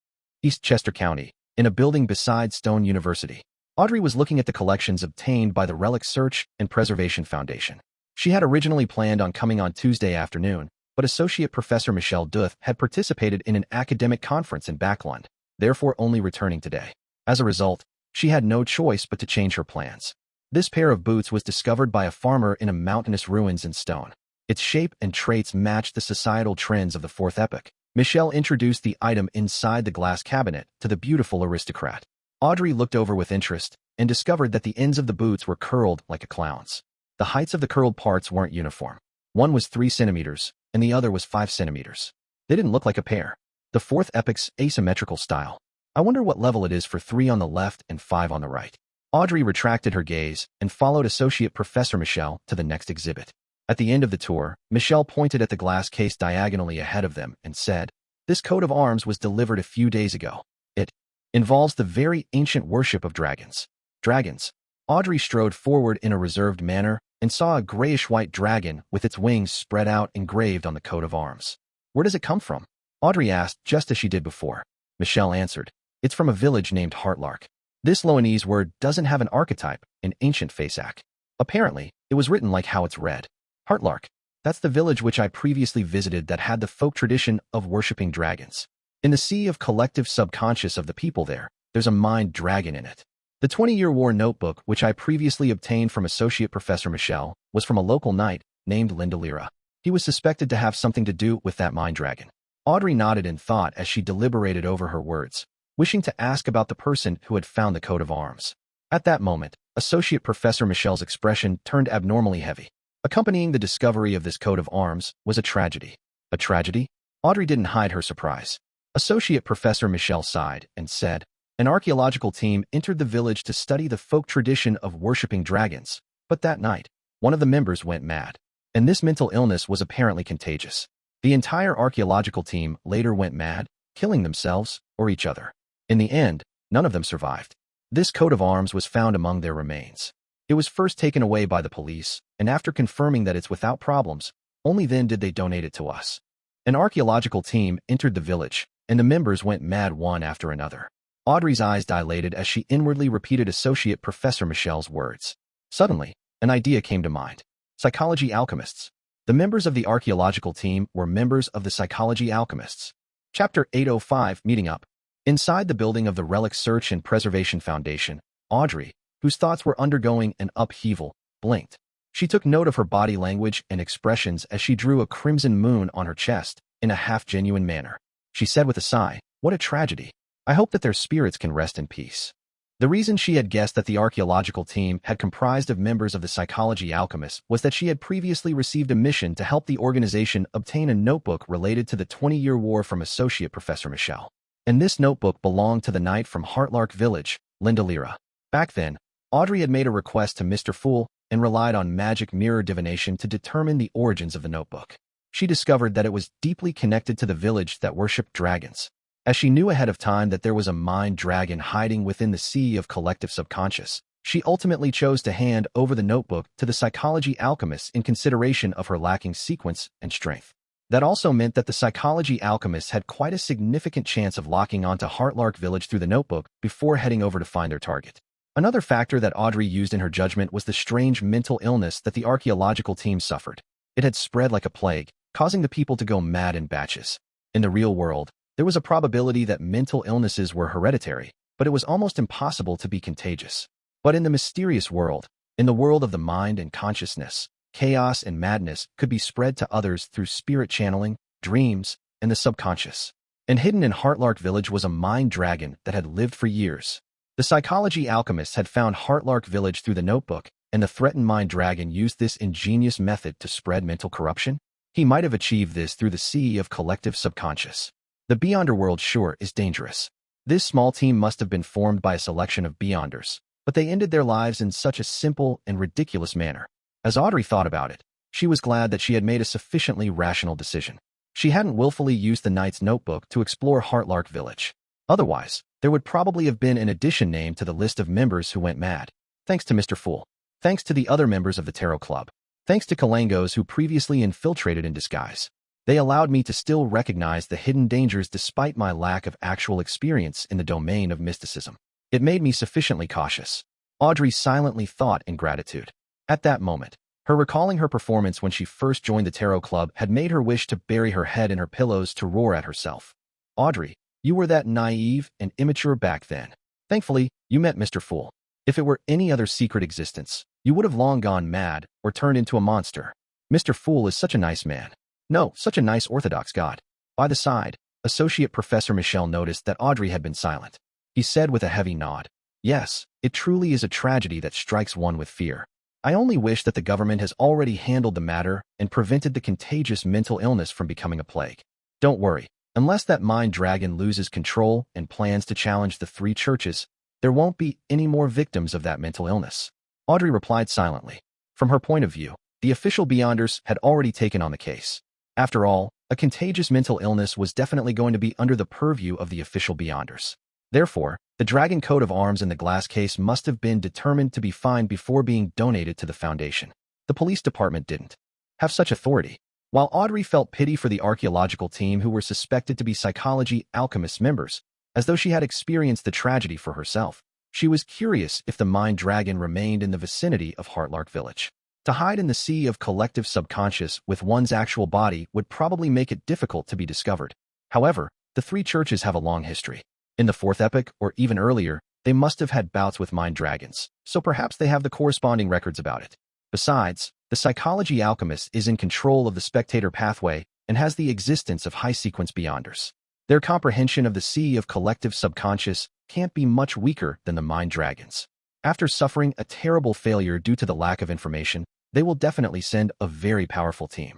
East Chester County, in a building beside Stone University, Audrey was looking at the collections obtained by the Relic Search and Preservation Foundation. She had originally planned on coming on Tuesday afternoon, but Associate Professor Michelle Duth had participated in an academic conference in Backland, therefore only returning today. As a result, she had no choice but to change her plans. This pair of boots was discovered by a farmer in a mountainous ruins in stone. Its shape and traits matched the societal trends of the Fourth Epoch. Michelle introduced the item inside the glass cabinet to the beautiful aristocrat. Audrey looked over with interest and discovered that the ends of the boots were curled like a clown's. The heights of the curled parts weren't uniform. One was 3 centimeters, and the other was 5 centimeters. They didn't look like a pair. The Fourth Epoch's asymmetrical style. I wonder what level it is for 3 on the left and 5 on the right. Audrey retracted her gaze and followed Associate Professor Michelle to the next exhibit. At the end of the tour, Michelle pointed at the glass case diagonally ahead of them and said, "This coat of arms was delivered a few days ago. It involves the very ancient worship of dragons." Dragons. Audrey strode forward in a reserved manner and saw a grayish-white dragon with its wings spread out engraved on the coat of arms. "Where does it come from?" Audrey asked just as she did before. Michelle answered, "It's from a village named Heartlark. This Loanese word doesn't have an archetype in ancient Fasak. Apparently, it was written like how it's read. Heartlark. That's the village which I previously visited that had the folk tradition of worshipping dragons. In the sea of collective subconscious of the people there, there's a mind dragon in it." The 20-Year War notebook, which I previously obtained from Associate Professor Michelle, was from a local knight named Lindalira. He was suspected to have something to do with that mind dragon. Audrey nodded in thought as she deliberated over her words, wishing to ask about the person who had found the coat of arms. At that moment, Associate Professor Michelle's expression turned abnormally heavy. Accompanying the discovery of this coat of arms was a tragedy. A tragedy? Audrey didn't hide her surprise. Associate Professor Michelle sighed and said, "An archaeological team entered the village to study the folk tradition of worshipping dragons, but that night, one of the members went mad. And this mental illness was apparently contagious. The entire archaeological team later went mad, killing themselves or each other. In the end, none of them survived. This coat of arms was found among their remains. It was first taken away by the police, and after confirming that it's without problems, only then did they donate it to us. An archaeological team entered the village, and the members went mad one after another." Audrey's eyes dilated as she inwardly repeated Associate Professor Michelle's words. Suddenly, an idea came to mind. Psychology alchemists. The members of the archaeological team were members of the psychology alchemists. Chapter 805, Meeting Up. Inside the building of the Relic Search and Preservation Foundation, Audrey, whose thoughts were undergoing an upheaval, blinked. She took note of her body language and expressions as she drew a crimson moon on her chest in a half-genuine manner. She said with a sigh, "What a tragedy. I hope that their spirits can rest in peace." The reason she had guessed that the archaeological team had comprised of members of the psychology alchemists was that she had previously received a mission to help the organization obtain a notebook related to the 20-year war from Associate Professor Michelle. And this notebook belonged to the knight from Heartlark Village, Linda Lyra. Back then, Audrey had made a request to Mr. Fool and relied on magic mirror divination to determine the origins of the notebook. She discovered that it was deeply connected to the village that worshipped dragons. As she knew ahead of time that there was a mind dragon hiding within the sea of collective subconscious, she ultimately chose to hand over the notebook to the psychology alchemists in consideration of her lacking sequence and strength. That also meant that the psychology alchemists had quite a significant chance of locking onto Heartlark Village through the notebook before heading over to find their target. Another factor that Audrey used in her judgment was the strange mental illness that the archaeological team suffered. It had spread like a plague, causing the people to go mad in batches. In the real world, there was a probability that mental illnesses were hereditary, but it was almost impossible to be contagious. But in the mysterious world, in the world of the mind and consciousness, chaos and madness could be spread to others through spirit channeling, dreams, and the subconscious. And hidden in Heartlark Village was a mind dragon that had lived for years. The psychology alchemists had found Heartlark Village through the notebook, and the threatened mind dragon used this ingenious method to spread mental corruption. He might have achieved this through the sea of collective subconscious. The Beyonder world sure is dangerous. This small team must have been formed by a selection of Beyonders, but they ended their lives in such a simple and ridiculous manner. As Audrey thought about it, she was glad that she had made a sufficiently rational decision. She hadn't willfully used the knight's notebook to explore Heartlark Village. Otherwise, there would probably have been an addition named to the list of members who went mad. Thanks to Mr. Fool. Thanks to the other members of the Tarot Club. Thanks to Kalangos who previously infiltrated in disguise. They allowed me to still recognize the hidden dangers despite my lack of actual experience in the domain of mysticism. It made me sufficiently cautious. Audrey silently thought in gratitude. At that moment, her recalling her performance when she first joined the Tarot Club had made her wish to bury her head in her pillows to roar at herself. Audrey, you were that naive and immature back then. Thankfully, you met Mr. Fool. If it were any other secret existence, you would have long gone mad or turned into a monster. Mr. Fool is such a nice man. No, such a nice Orthodox god. By the side, Associate Professor Michelle noticed that Audrey had been silent. He said with a heavy nod, "Yes, it truly is a tragedy that strikes one with fear. I only wish that the government has already handled the matter and prevented the contagious mental illness from becoming a plague. Don't worry, unless that mind dragon loses control and plans to challenge the three churches, there won't be any more victims of that mental illness." Audrey replied silently. From her point of view, the official Beyonders had already taken on the case. After all, a contagious mental illness was definitely going to be under the purview of the official Beyonders. Therefore, the dragon coat of arms in the glass case must have been determined to be fine before being donated to the Foundation. The police department didn't have such authority. While Audrey felt pity for the archaeological team who were suspected to be psychology alchemist members, as though she had experienced the tragedy for herself, she was curious if the mind dragon remained in the vicinity of Heartlark Village. To hide in the sea of collective subconscious with one's actual body would probably make it difficult to be discovered. However, the three churches have a long history. In the fourth epoch, or even earlier, they must have had bouts with mind dragons, so perhaps they have the corresponding records about it. Besides, the psychology alchemist is in control of the spectator pathway and has the existence of high-sequence Beyonders. Their comprehension of the sea of collective subconscious can't be much weaker than the mind dragons. After suffering a terrible failure due to the lack of information, they will definitely send a very powerful team.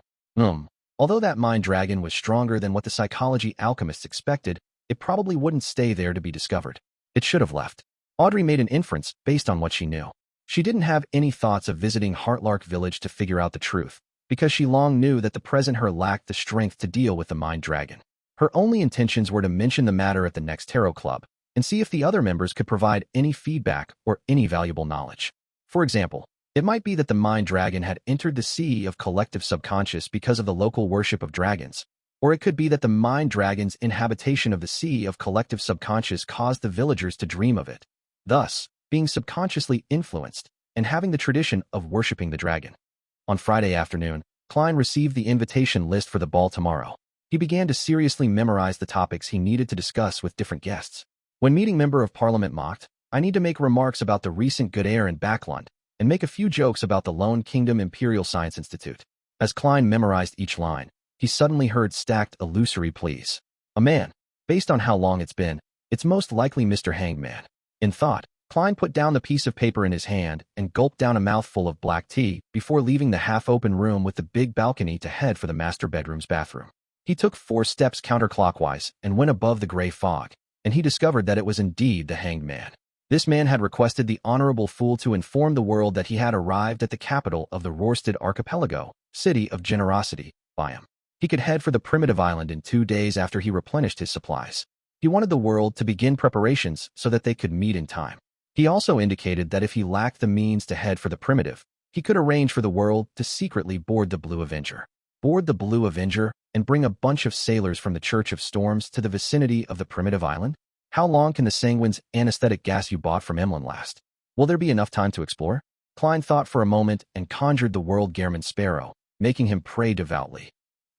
Although that mind dragon was stronger than what the psychology alchemists expected, it probably wouldn't stay there to be discovered. It should have left. Audrey made an inference based on what she knew. She didn't have any thoughts of visiting Heartlark Village to figure out the truth, because she long knew that the present her lacked the strength to deal with the mind dragon. Her only intentions were to mention the matter at the next Tarot Club, and see if the other members could provide any feedback or any valuable knowledge. For example, it might be that the mind dragon had entered the sea of collective subconscious because of the local worship of dragons, or it could be that the mind dragon's inhabitation of the sea of collective subconscious caused the villagers to dream of it, thus being subconsciously influenced and having the tradition of worshipping the dragon. On Friday afternoon, Klein received the invitation list for the ball tomorrow. He began to seriously memorize the topics he needed to discuss with different guests. When meeting Member of Parliament mocked, "I need to make remarks about the recent good air in Backlund and make a few jokes about the Lone Kingdom Imperial Science Institute." As Klein memorized each line, he suddenly heard stacked illusory pleas. A man. Based on how long it's been, it's most likely Mr. Hangman. In thought, Klein put down the piece of paper in his hand and gulped down a mouthful of black tea before leaving the half-open room with the big balcony to head for the master bedroom's bathroom. He took 4 steps counterclockwise and went above the gray fog, and he discovered that it was indeed the Hanged Man. This man had requested the Honorable Fool to inform the world that he had arrived at the capital of the Rorsted Archipelago, city of generosity, Byam. He could head for the primitive island in 2 days after he replenished his supplies. He wanted the world to begin preparations so that they could meet in time. He also indicated that if he lacked the means to head for the primitive, he could arrange for the world to secretly board the Blue Avenger. Board the Blue Avenger and bring a bunch of sailors from the Church of Storms to the vicinity of the primitive island? How long can the Sanguine's anesthetic gas you bought from Emlyn last? Will there be enough time to explore? Klein thought for a moment and conjured the world Gehrman Sparrow, making him pray devoutly.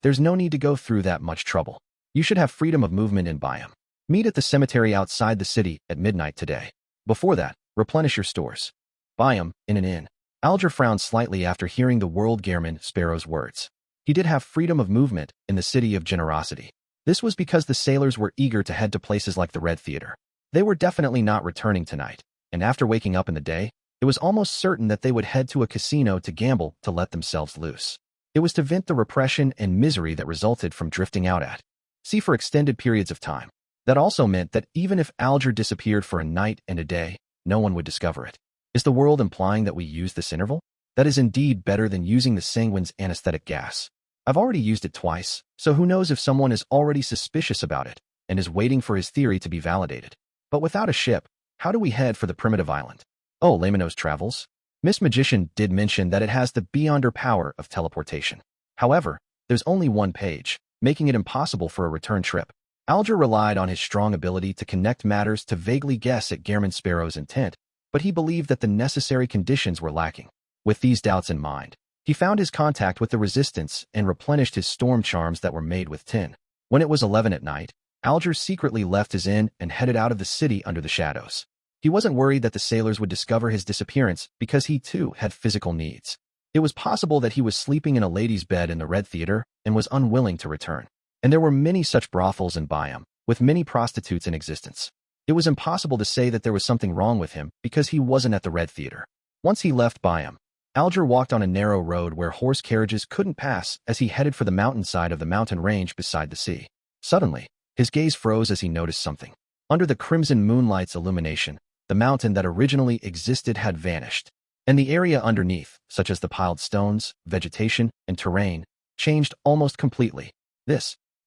There's no need to go through that much trouble. You should have freedom of movement in Byam. Meet at the cemetery outside the city at midnight today. Before that, replenish your stores. Byam, in an inn. Alger frowned slightly after hearing the world Gehrman Sparrow's words. He did have freedom of movement in the city of generosity. This was because the sailors were eager to head to places like the Red Theater. They were definitely not returning tonight, and after waking up in the day, it was almost certain that they would head to a casino to gamble to let themselves loose. It was to vent the repression and misery that resulted from drifting out at sea for extended periods of time. That also meant that even if Alger disappeared for a night and a day, no one would discover it. Is the world implying that we use this interval? That is indeed better than using the Sanguine's anesthetic gas. I've already used it twice, so who knows if someone is already suspicious about it and is waiting for his theory to be validated. But without a ship, how do we head for the primitive island? Oh, Laymanos Travels? Miss Magician did mention that it has the beyonder power of teleportation. However, there's only one page, making it impossible for a return trip. Alger relied on his strong ability to connect matters to vaguely guess at Gehrman Sparrow's intent, but he believed that the necessary conditions were lacking. With these doubts in mind, he found his contact with the Resistance and replenished his storm charms that were made with tin. When it was 11 at night, Alger secretly left his inn and headed out of the city under the shadows. He wasn't worried that the sailors would discover his disappearance because he too had physical needs. It was possible that he was sleeping in a lady's bed in the Red Theater and was unwilling to return. And there were many such brothels in Byam, with many prostitutes in existence. It was impossible to say that there was something wrong with him because he wasn't at the Red Theater. Once he left Byam, Alger walked on a narrow road where horse carriages couldn't pass as he headed for the mountainside of the mountain range beside the sea. Suddenly, his gaze froze as he noticed something. Under the crimson moonlight's illumination, the mountain that originally existed had vanished, and the area underneath, such as the piled stones, vegetation, and terrain, changed almost completely.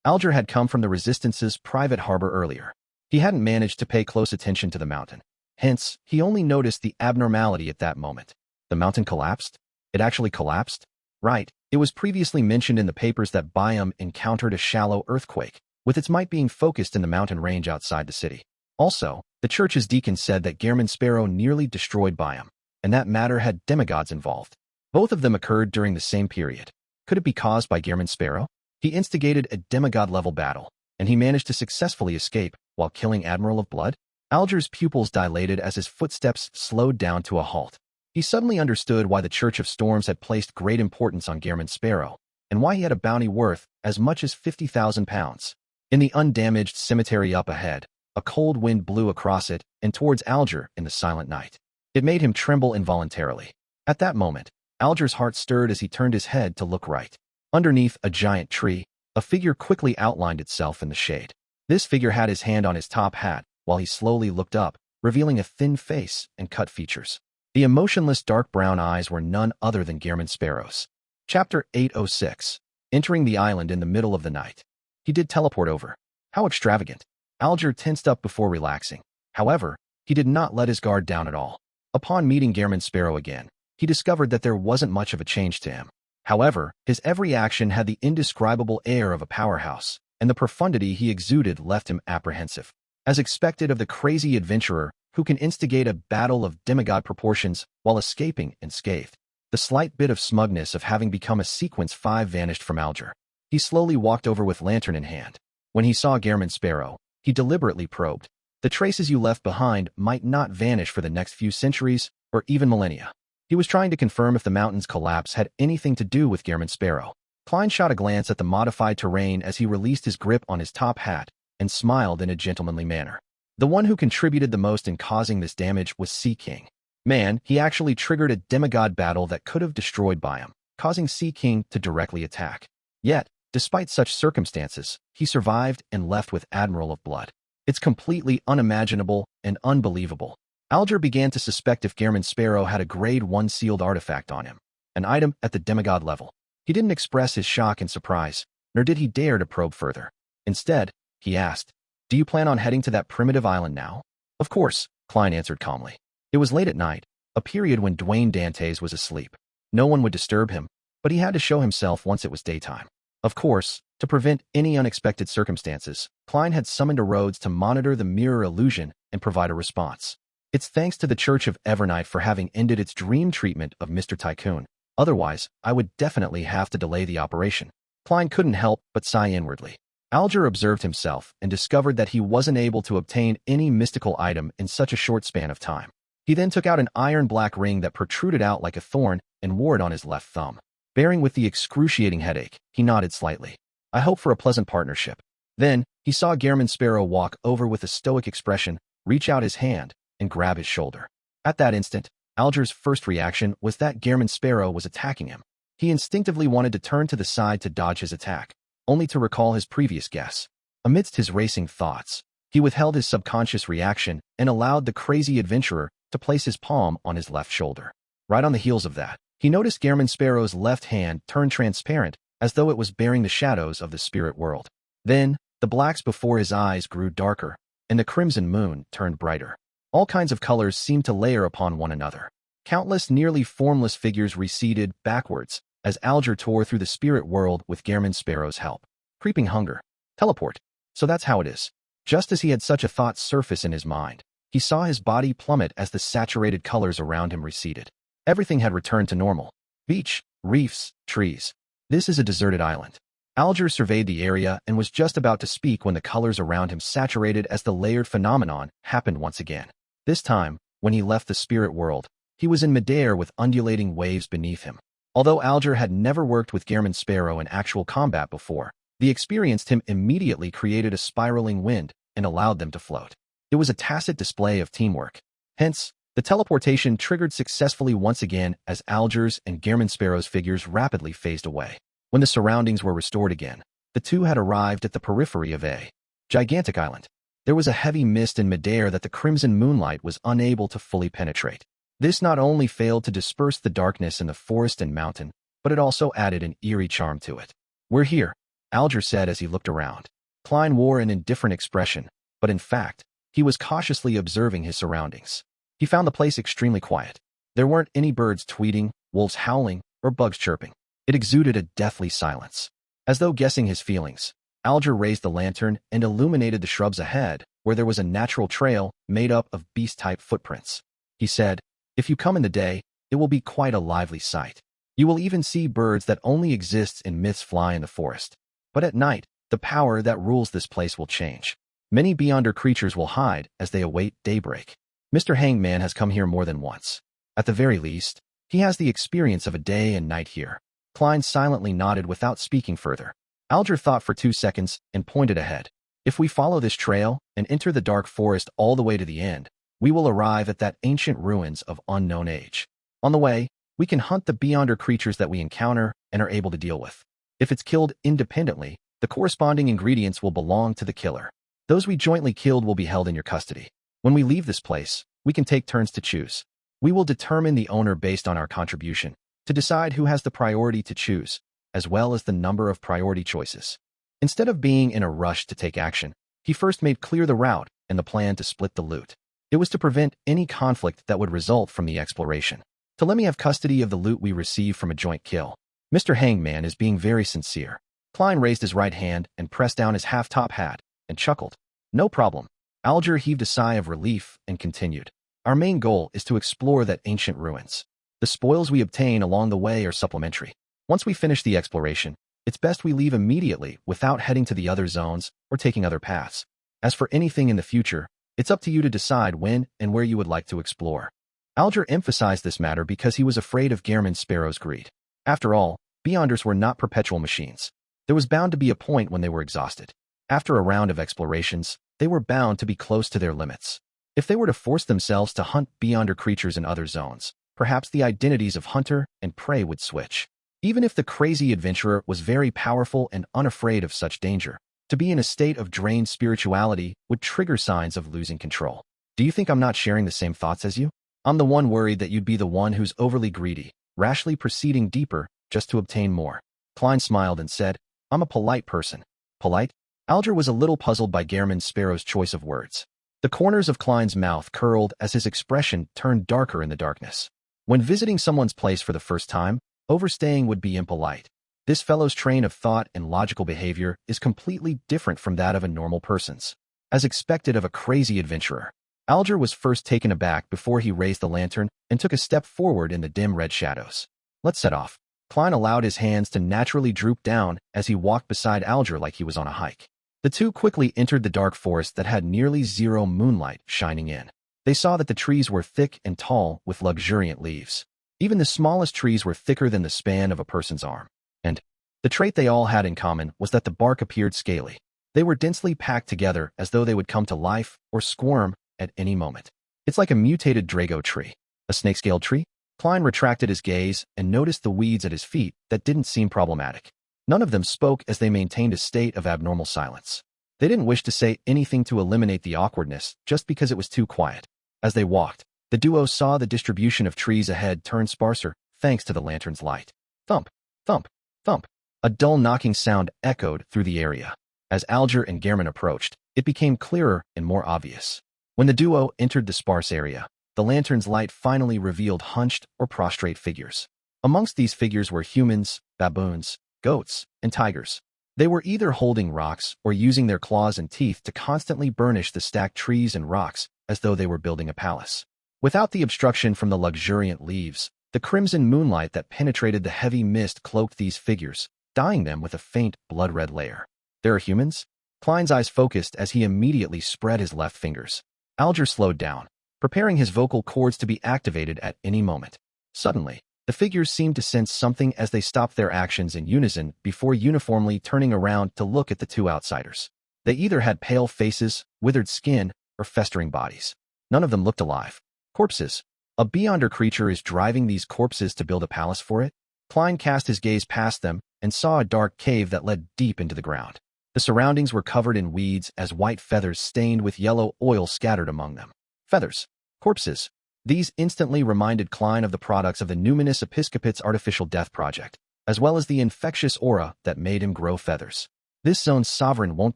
Alger had come from the Resistance's private harbor earlier. He hadn't managed to pay close attention to the mountain. Hence, he only noticed the abnormality at that moment. The mountain collapsed? It actually collapsed? Right, it was previously mentioned in the papers that Byam encountered a shallow earthquake, with its might being focused in the mountain range outside the city. Also, the church's deacon said that Gehrman Sparrow nearly destroyed Byam, and that matter had demigods involved. Both of them occurred during the same period. Could it be caused by Gehrman Sparrow? He instigated a demigod-level battle, and he managed to successfully escape while killing Admiral of Blood? Alger's pupils dilated as his footsteps slowed down to a halt. He suddenly understood why the Church of Storms had placed great importance on Gehrman Sparrow, and why he had a bounty worth as much as 50,000 pounds. In the undamaged cemetery up ahead, a cold wind blew across it and towards Alger in the silent night. It made him tremble involuntarily. At that moment, Alger's heart stirred as he turned his head to look right. Underneath a giant tree, a figure quickly outlined itself in the shade. This figure had his hand on his top hat while he slowly looked up, revealing a thin face and cut features. The emotionless dark brown eyes were none other than Gehrman Sparrow's. Chapter 806. Entering the island in the middle of the night. He did teleport over. How extravagant. Alger tensed up before relaxing. However, he did not let his guard down at all. Upon meeting Gehrman Sparrow again, he discovered that there wasn't much of a change to him. However, his every action had the indescribable air of a powerhouse, and the profundity he exuded left him apprehensive. As expected of the crazy adventurer who can instigate a battle of demigod proportions while escaping unscathed, the slight bit of smugness of having become a Sequence 5 vanished from Alger. He slowly walked over with lantern in hand. When he saw Gehrman Sparrow, he deliberately probed. The traces you left behind might not vanish for the next few centuries or even millennia. He was trying to confirm if the mountain's collapse had anything to do with Gehrman Sparrow. Klein shot a glance at the modified terrain as he released his grip on his top hat and smiled in a gentlemanly manner. The one who contributed the most in causing this damage was Sea King. Man, he actually triggered a demigod battle that could have destroyed Biome, causing Sea King to directly attack. Yet, despite such circumstances, he survived and left with Admiral of Blood. It's completely unimaginable and unbelievable. Alger began to suspect if Gehrman Sparrow had a Grade 1 sealed artifact on him, an item at the demigod level. He didn't express his shock and surprise, nor did he dare to probe further. Instead, he asked, "Do you plan on heading to that primitive island now?" "Of course," Klein answered calmly. It was late at night, a period when Dwayne Dantes was asleep. No one would disturb him, but he had to show himself once it was daytime. Of course, to prevent any unexpected circumstances, Klein had summoned a Rhodes to monitor the mirror illusion and provide a response. It's thanks to the Church of Evernight for having ended its dream treatment of Mr. Tycoon. Otherwise, I would definitely have to delay the operation. Klein couldn't help but sigh inwardly. Alger observed himself and discovered that he wasn't able to obtain any mystical item in such a short span of time. He then took out an iron-black ring that protruded out like a thorn and wore it on his left thumb. Bearing with the excruciating headache, he nodded slightly. "I hope for a pleasant partnership." Then, he saw Gehrman Sparrow walk over with a stoic expression, reach out his hand, and grab his shoulder. At that instant, Alger's first reaction was that Gehrman Sparrow was attacking him. He instinctively wanted to turn to the side to dodge his attack, only to recall his previous guess. Amidst his racing thoughts, he withheld his subconscious reaction and allowed the crazy adventurer to place his palm on his left shoulder. Right on the heels of that, he noticed Gehrman Sparrow's left hand turn transparent as though it was bearing the shadows of the spirit world. Then, the blacks before his eyes grew darker, and the crimson moon turned brighter. All kinds of colors seemed to layer upon one another. Countless nearly formless figures receded backwards as Alger tore through the spirit world with Gehrman Sparrow's help. Creeping hunger. Teleport. So that's how it is. Just as he had such a thought surface in his mind, he saw his body plummet as the saturated colors around him receded. Everything had returned to normal. Beach, reefs, trees. This is a deserted island. Alger surveyed the area and was just about to speak when the colors around him saturated as the layered phenomenon happened once again. This time, when he left the spirit world, he was in midair with undulating waves beneath him. Although Alger had never worked with Gehrman Sparrow in actual combat before, the experience him immediately created a spiraling wind and allowed them to float. It was a tacit display of teamwork. Hence, the teleportation triggered successfully once again as Alger's and Gehrman Sparrow's figures rapidly phased away. When the surroundings were restored again, the two had arrived at the periphery of a gigantic island. There was a heavy mist in midair that the crimson moonlight was unable to fully penetrate. This not only failed to disperse the darkness in the forest and mountain, but it also added an eerie charm to it. "We're here," Alger said as he looked around. Klein wore an indifferent expression, but in fact, he was cautiously observing his surroundings. He found the place extremely quiet. There weren't any birds tweeting, wolves howling, or bugs chirping. It exuded a deathly silence. As though guessing his feelings, Alger raised the lantern and illuminated the shrubs ahead, where there was a natural trail made up of beast-type footprints. He said, "If you come in the day, it will be quite a lively sight. You will even see birds that only exist in myths fly in the forest. But at night, the power that rules this place will change. Many beyonder creatures will hide as they await daybreak. Mr. Hangman has come here more than once. At the very least, he has the experience of a day and night here." Klein silently nodded without speaking further. Alger thought for 2 seconds and pointed ahead. "If we follow this trail and enter the dark forest all the way to the end, we will arrive at that ancient ruins of unknown age. On the way, we can hunt the beyonder creatures that we encounter and are able to deal with. If it's killed independently, the corresponding ingredients will belong to the killer. Those we jointly killed will be held in your custody. When we leave this place, we can take turns to choose. We will determine the owner based on our contribution, to decide who has the priority to choose, as well as the number of priority choices." Instead of being in a rush to take action, he first made clear the route and the plan to split the loot. It was to prevent any conflict that would result from the exploration. "To let me have custody of the loot we receive from a joint kill. Mr. Hangman is being very sincere." Klein raised his right hand and pressed down his half-top hat and chuckled. "No problem." Alger heaved a sigh of relief and continued. "Our main goal is to explore that ancient ruins. The spoils we obtain along the way are supplementary. Once we finish the exploration, it's best we leave immediately without heading to the other zones or taking other paths. As for anything in the future, it's up to you to decide when and where you would like to explore." Alger emphasized this matter because he was afraid of Gehrman Sparrow's greed. After all, Beyonders were not perpetual machines. There was bound to be a point when they were exhausted. After a round of explorations, they were bound to be close to their limits. If they were to force themselves to hunt Beyonder creatures in other zones, perhaps the identities of hunter and prey would switch. Even if the crazy adventurer was very powerful and unafraid of such danger, to be in a state of drained spirituality would trigger signs of losing control. Do you think I'm not sharing the same thoughts as you? I'm the one worried that you'd be the one who's overly greedy, rashly proceeding deeper just to obtain more. Klein smiled and said, I'm a polite person. Polite? Alger was a little puzzled by Gehrman Sparrow's choice of words. The corners of Klein's mouth curled as his expression turned darker in the darkness. When visiting someone's place for the first time, overstaying would be impolite. This fellow's train of thought and logical behavior is completely different from that of a normal person's. As expected of a crazy adventurer, Alger was first taken aback before he raised the lantern and took a step forward in the dim red shadows. Let's set off. Klein allowed his hands to naturally droop down as he walked beside Alger like he was on a hike. The two quickly entered the dark forest that had nearly zero moonlight shining in. They saw that the trees were thick and tall with luxuriant leaves. Even the smallest trees were thicker than the span of a person's arm. And the trait they all had in common was that the bark appeared scaly. They were densely packed together as though they would come to life or squirm at any moment. It's like a mutated Drago tree. A snake-scaled tree? Klein retracted his gaze and noticed the weeds at his feet that didn't seem problematic. None of them spoke as they maintained a state of abnormal silence. They didn't wish to say anything to eliminate the awkwardness just because it was too quiet. As they walked, the duo saw the distribution of trees ahead turn sparser thanks to the lantern's light. Thump, thump, thump. A dull knocking sound echoed through the area. As Alger and Gehrman approached, it became clearer and more obvious. When the duo entered the sparse area, the lantern's light finally revealed hunched or prostrate figures. Amongst these figures were humans, baboons, goats, and tigers. They were either holding rocks or using their claws and teeth to constantly burnish the stacked trees and rocks as though they were building a palace. Without the obstruction from the luxuriant leaves, the crimson moonlight that penetrated the heavy mist cloaked these figures, dyeing them with a faint blood-red layer. There are humans? Klein's eyes focused as he immediately spread his left fingers. Alger slowed down, preparing his vocal cords to be activated at any moment. Suddenly, the figures seemed to sense something as they stopped their actions in unison before uniformly turning around to look at the two outsiders. They either had pale faces, withered skin, or festering bodies. None of them looked alive. Corpses. A Beyonder creature is driving these corpses to build a palace for it? Klein cast his gaze past them and saw a dark cave that led deep into the ground. The surroundings were covered in weeds as white feathers stained with yellow oil scattered among them. Feathers. Corpses. These instantly reminded Klein of the products of the numinous Episcopate's artificial death project, as well as the infectious aura that made him grow feathers. This zone's sovereign won't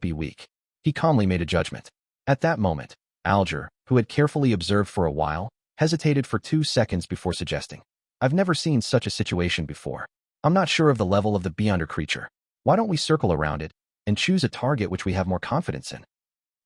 be weak. He calmly made a judgment. At that moment, Alger, who had carefully observed for a while, hesitated for 2 seconds before suggesting, I've never seen such a situation before. I'm not sure of the level of the Beyonder creature. Why don't we circle around it and choose a target which we have more confidence in?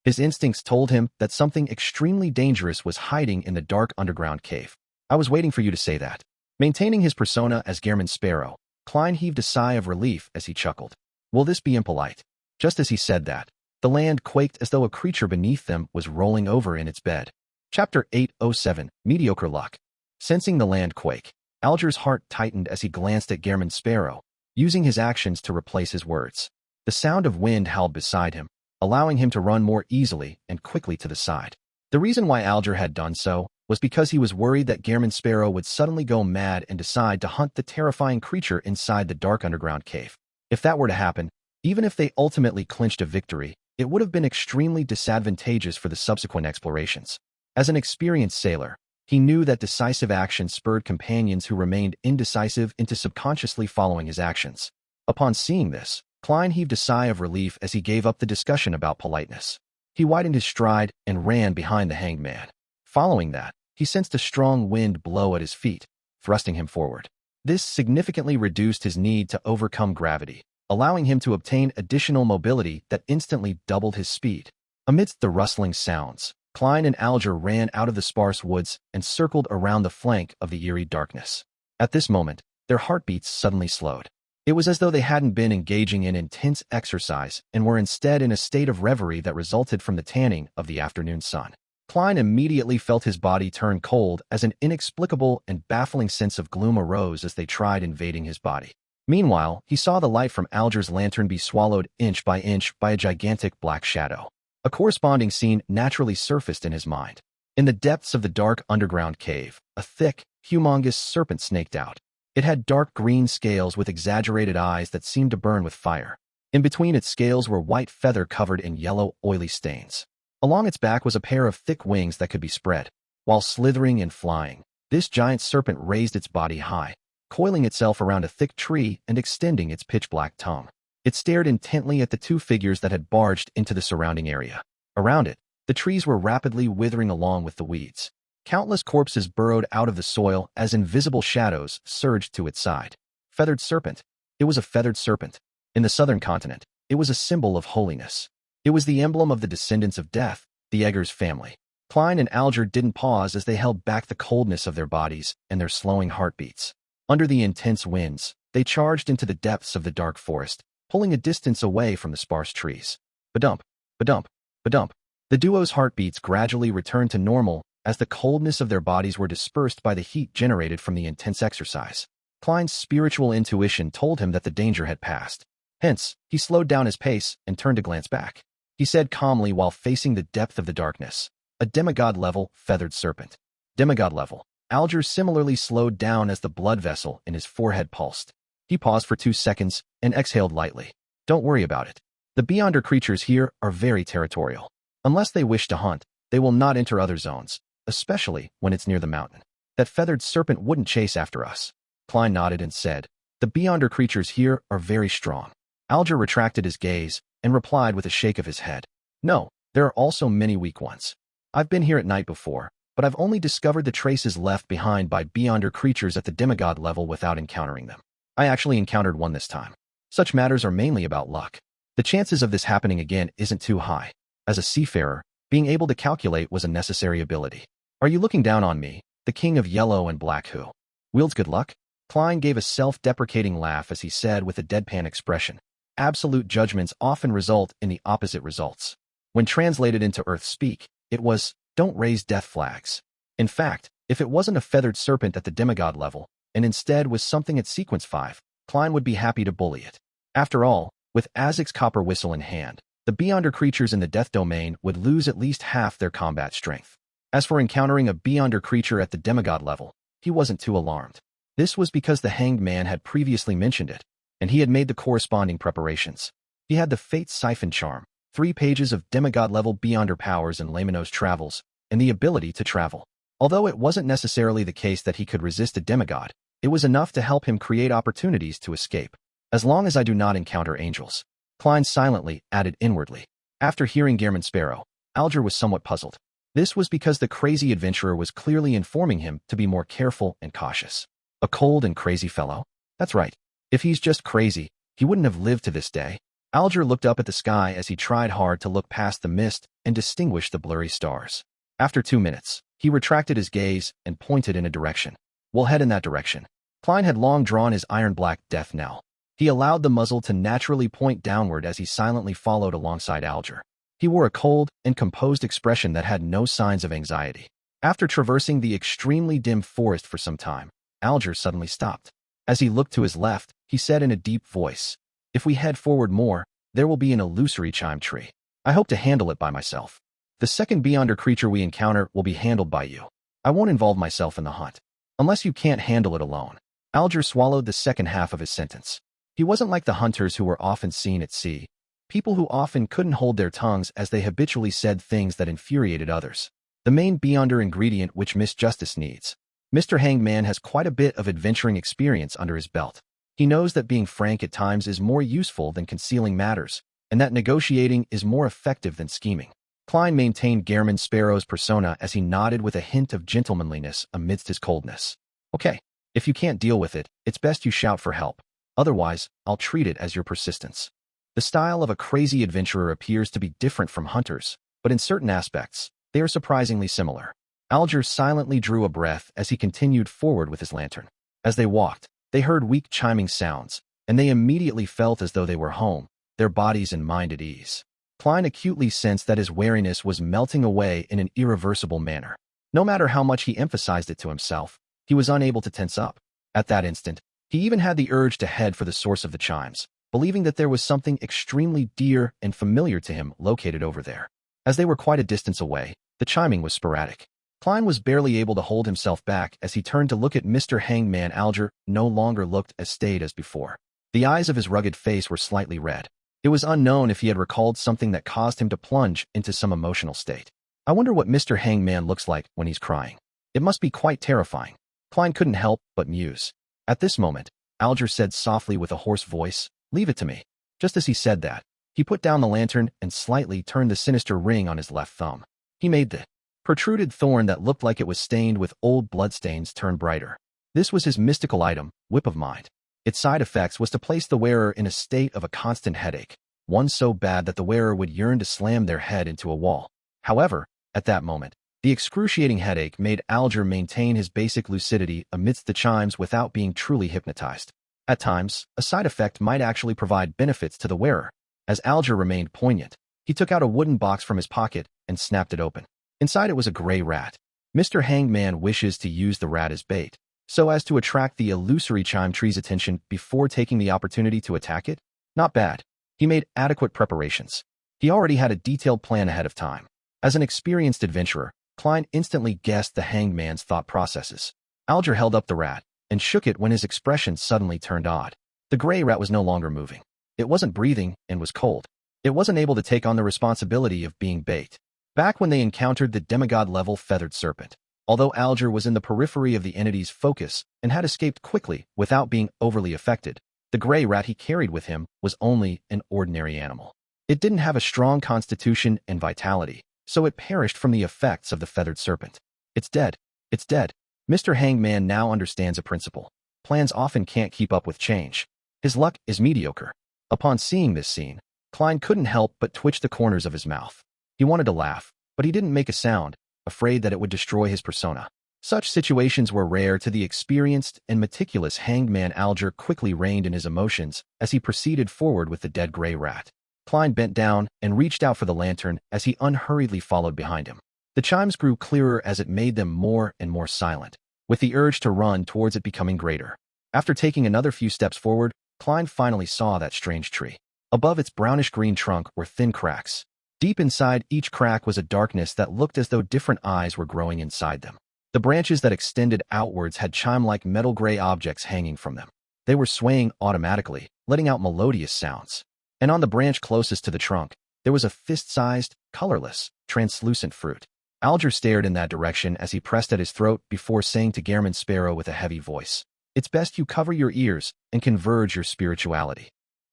His instincts told him that something extremely dangerous was hiding in the dark underground cave. I was waiting for you to say that. Maintaining his persona as Gehrman Sparrow, Klein heaved a sigh of relief as he chuckled. Will this be impolite? Just as he said that, the land quaked as though a creature beneath them was rolling over in its bed. Chapter 807, Mediocre Luck. Sensing the land quake, Alger's heart tightened as he glanced at Gehrman Sparrow, using his actions to replace his words. The sound of wind howled beside him, allowing him to run more easily and quickly to the side. The reason why Alger had done so was because he was worried that Gehrman Sparrow would suddenly go mad and decide to hunt the terrifying creature inside the dark underground cave. If that were to happen, even if they ultimately clinched a victory, it would have been extremely disadvantageous for the subsequent explorations. As an experienced sailor, he knew that decisive action spurred companions who remained indecisive into subconsciously following his actions. Upon seeing this, Klein heaved a sigh of relief as he gave up the discussion about politeness. He widened his stride and ran behind the hanged man. Following that, he sensed a strong wind blow at his feet, thrusting him forward. This significantly reduced his need to overcome gravity, allowing him to obtain additional mobility that instantly doubled his speed. Amidst the rustling sounds, Klein and Alger ran out of the sparse woods and circled around the flank of the eerie darkness. At this moment, their heartbeats suddenly slowed. It was as though they hadn't been engaging in intense exercise and were instead in a state of reverie that resulted from the tanning of the afternoon sun. Klein immediately felt his body turn cold as an inexplicable and baffling sense of gloom arose as they tried invading his body. Meanwhile, he saw the light from Alger's lantern be swallowed inch by a gigantic black shadow. A corresponding scene naturally surfaced in his mind. In the depths of the dark underground cave, a thick, humongous serpent snaked out. It had dark green scales with exaggerated eyes that seemed to burn with fire. In between its scales were white feather covered in yellow, oily stains. Along its back was a pair of thick wings that could be spread. While slithering and flying, this giant serpent raised its body high, coiling itself around a thick tree and extending its pitch-black tongue. It stared intently at the two figures that had barged into the surrounding area. Around it, the trees were rapidly withering along with the weeds. Countless corpses burrowed out of the soil as invisible shadows surged to its side. Feathered serpent. It was a feathered serpent. In the southern continent, it was a symbol of holiness. It was the emblem of the descendants of death, the Eggers family. Klein and Alger didn't pause as they held back the coldness of their bodies and their slowing heartbeats. Under the intense winds, they charged into the depths of the dark forest, pulling a distance away from the sparse trees. Ba-dump, ba-dump, ba-dump. The duo's heartbeats gradually returned to normal as the coldness of their bodies were dispersed by the heat generated from the intense exercise. Klein's spiritual intuition told him that the danger had passed. Hence, he slowed down his pace and turned to glance back. He said calmly while facing the depth of the darkness, "A demigod-level feathered serpent." Demigod level. Alger similarly slowed down as the blood vessel in his forehead pulsed. He paused for 2 seconds and exhaled lightly. "Don't worry about it. The Beyonder creatures here are very territorial. Unless they wish to hunt, they will not enter other zones, especially when it's near the mountain. That feathered serpent wouldn't chase after us." Klein nodded and said, "The Beyonder creatures here are very strong." Alger retracted his gaze and replied with a shake of his head, "No, there are also many weak ones. I've been here at night before, but I've only discovered the traces left behind by Beyonder creatures at the demigod level without encountering them. I actually encountered one this time. Such matters are mainly about luck. The chances of this happening again isn't too high. As a seafarer, being able to calculate was a necessary ability. Are you looking down on me, the king of yellow and black who wields good luck?" Klein gave a self-deprecating laugh as he said with a deadpan expression, "Absolute judgments often result in the opposite results." When translated into Earth speak, it was, "Don't raise death flags." In fact, if it wasn't a feathered serpent at the demigod level, and instead was something at sequence 5, Klein would be happy to bully it. After all, with Azek's copper whistle in hand, the Beyonder creatures in the death domain would lose at least half their combat strength. As for encountering a Beyonder creature at the demigod level, he wasn't too alarmed. This was because the Hanged Man had previously mentioned it, and he had made the corresponding preparations. He had the Fate Siphon Charm, 3 pages of demigod-level Beyonder powers in Laymanos Travels, and the ability to travel. Although it wasn't necessarily the case that he could resist a demigod, it was enough to help him create opportunities to escape. "As long as I do not encounter angels," Klein silently added inwardly. After hearing Gehrman Sparrow, Alger was somewhat puzzled. This was because the crazy adventurer was clearly informing him to be more careful and cautious. A cold and crazy fellow? That's right. If he's just crazy, he wouldn't have lived to this day. Alger looked up at the sky as he tried hard to look past the mist and distinguish the blurry stars. After 2 minutes, he retracted his gaze and pointed in a direction. "We'll head in that direction." Klein had long drawn his iron-black death knell. He allowed the muzzle to naturally point downward as he silently followed alongside Alger. He wore a cold and composed expression that had no signs of anxiety. After traversing the extremely dim forest for some time, Alger suddenly stopped. As he looked to his left, he said in a deep voice, "If we head forward more, there will be an illusory chime tree. I hope to handle it by myself. The second Beyonder creature we encounter will be handled by you. I won't involve myself in the hunt, unless you can't handle it alone." Alger swallowed the second half of his sentence. He wasn't like the hunters who were often seen at sea, people who often couldn't hold their tongues as they habitually said things that infuriated others. The main Beyonder ingredient which Miss Justice needs. Mr. Hanged Man has quite a bit of adventuring experience under his belt. He knows that being frank at times is more useful than concealing matters, and that negotiating is more effective than scheming. Klein maintained Gehrman Sparrow's persona as he nodded with a hint of gentlemanliness amidst his coldness. "Okay, if you can't deal with it, it's best you shout for help. Otherwise, I'll treat it as your persistence." The style of a crazy adventurer appears to be different from hunters, but in certain aspects, they are surprisingly similar. Alger silently drew a breath as he continued forward with his lantern. As they walked, they heard weak chiming sounds, and they immediately felt as though they were home, their bodies and mind at ease. Klein acutely sensed that his wariness was melting away in an irreversible manner. No matter how much he emphasized it to himself, he was unable to tense up. At that instant, He even had the urge to head for the source of the chimes, believing that there was something extremely dear and familiar to him located over there. As they were quite a distance away, the chiming was sporadic. Klein was barely able to hold himself back as he turned to look at Mr. Hangman. Alger no longer looked as staid as before. The eyes of his rugged face were slightly red. It was unknown if he had recalled something that caused him to plunge into some emotional state. I wonder what Mr. Hangman looks like when he's crying. It must be quite terrifying. Klein couldn't help but muse. At this moment, Alger said softly with a hoarse voice, "Leave it to me." Just as he said that, he put down the lantern and slightly turned the sinister ring on his left thumb. He made the protruded thorn that looked like it was stained with old bloodstains turn brighter. This was his mystical item, Whip of Mind. Its side effects was to place the wearer in a state of a constant headache, one so bad that the wearer would yearn to slam their head into a wall. However, at that moment, the excruciating headache made Alger maintain his basic lucidity amidst the chimes without being truly hypnotized. At times, a side effect might actually provide benefits to the wearer. As Alger remained poignant, he took out a wooden box from his pocket and snapped it open. Inside it was a gray rat. Mr. Hangman wishes to use the rat as bait, so as to attract the illusory chime tree's attention before taking the opportunity to attack it? Not bad. He made adequate preparations. He already had a detailed plan ahead of time. As an experienced adventurer, Klein instantly guessed the hangman's thought processes. Alger held up the rat and shook it when his expression suddenly turned odd. The gray rat was no longer moving. It wasn't breathing and was cold. It wasn't able to take on the responsibility of being bait. Back when they encountered the demigod-level feathered serpent, although Alger was in the periphery of the entity's focus and had escaped quickly without being overly affected, the gray rat he carried with him was only an ordinary animal. It didn't have a strong constitution and vitality, so it perished from the effects of the feathered serpent. It's dead. It's dead. Mr. Hangman now understands a principle. Plans often can't keep up with change. His luck is mediocre. Upon seeing this scene, Klein couldn't help but twitch the corners of his mouth. He wanted to laugh, but he didn't make a sound, afraid that it would destroy his persona. Such situations were rare to the experienced and meticulous hangman. Alger quickly reined in his emotions as he proceeded forward with the dead gray rat. Klein bent down and reached out for the lantern as he unhurriedly followed behind him. The chimes grew clearer as it made them more and more silent, with the urge to run towards it becoming greater. After taking another few steps forward, Klein finally saw that strange tree. Above its brownish-green trunk were thin cracks. Deep inside each crack was a darkness that looked as though different eyes were growing inside them. The branches that extended outwards had chime-like metal gray objects hanging from them. They were swaying automatically, letting out melodious sounds. And on the branch closest to the trunk, there was a fist-sized, colorless, translucent fruit. Alger stared in that direction as he pressed at his throat before saying to Gairman Sparrow with a heavy voice, "It's best you cover your ears and converge your spirituality."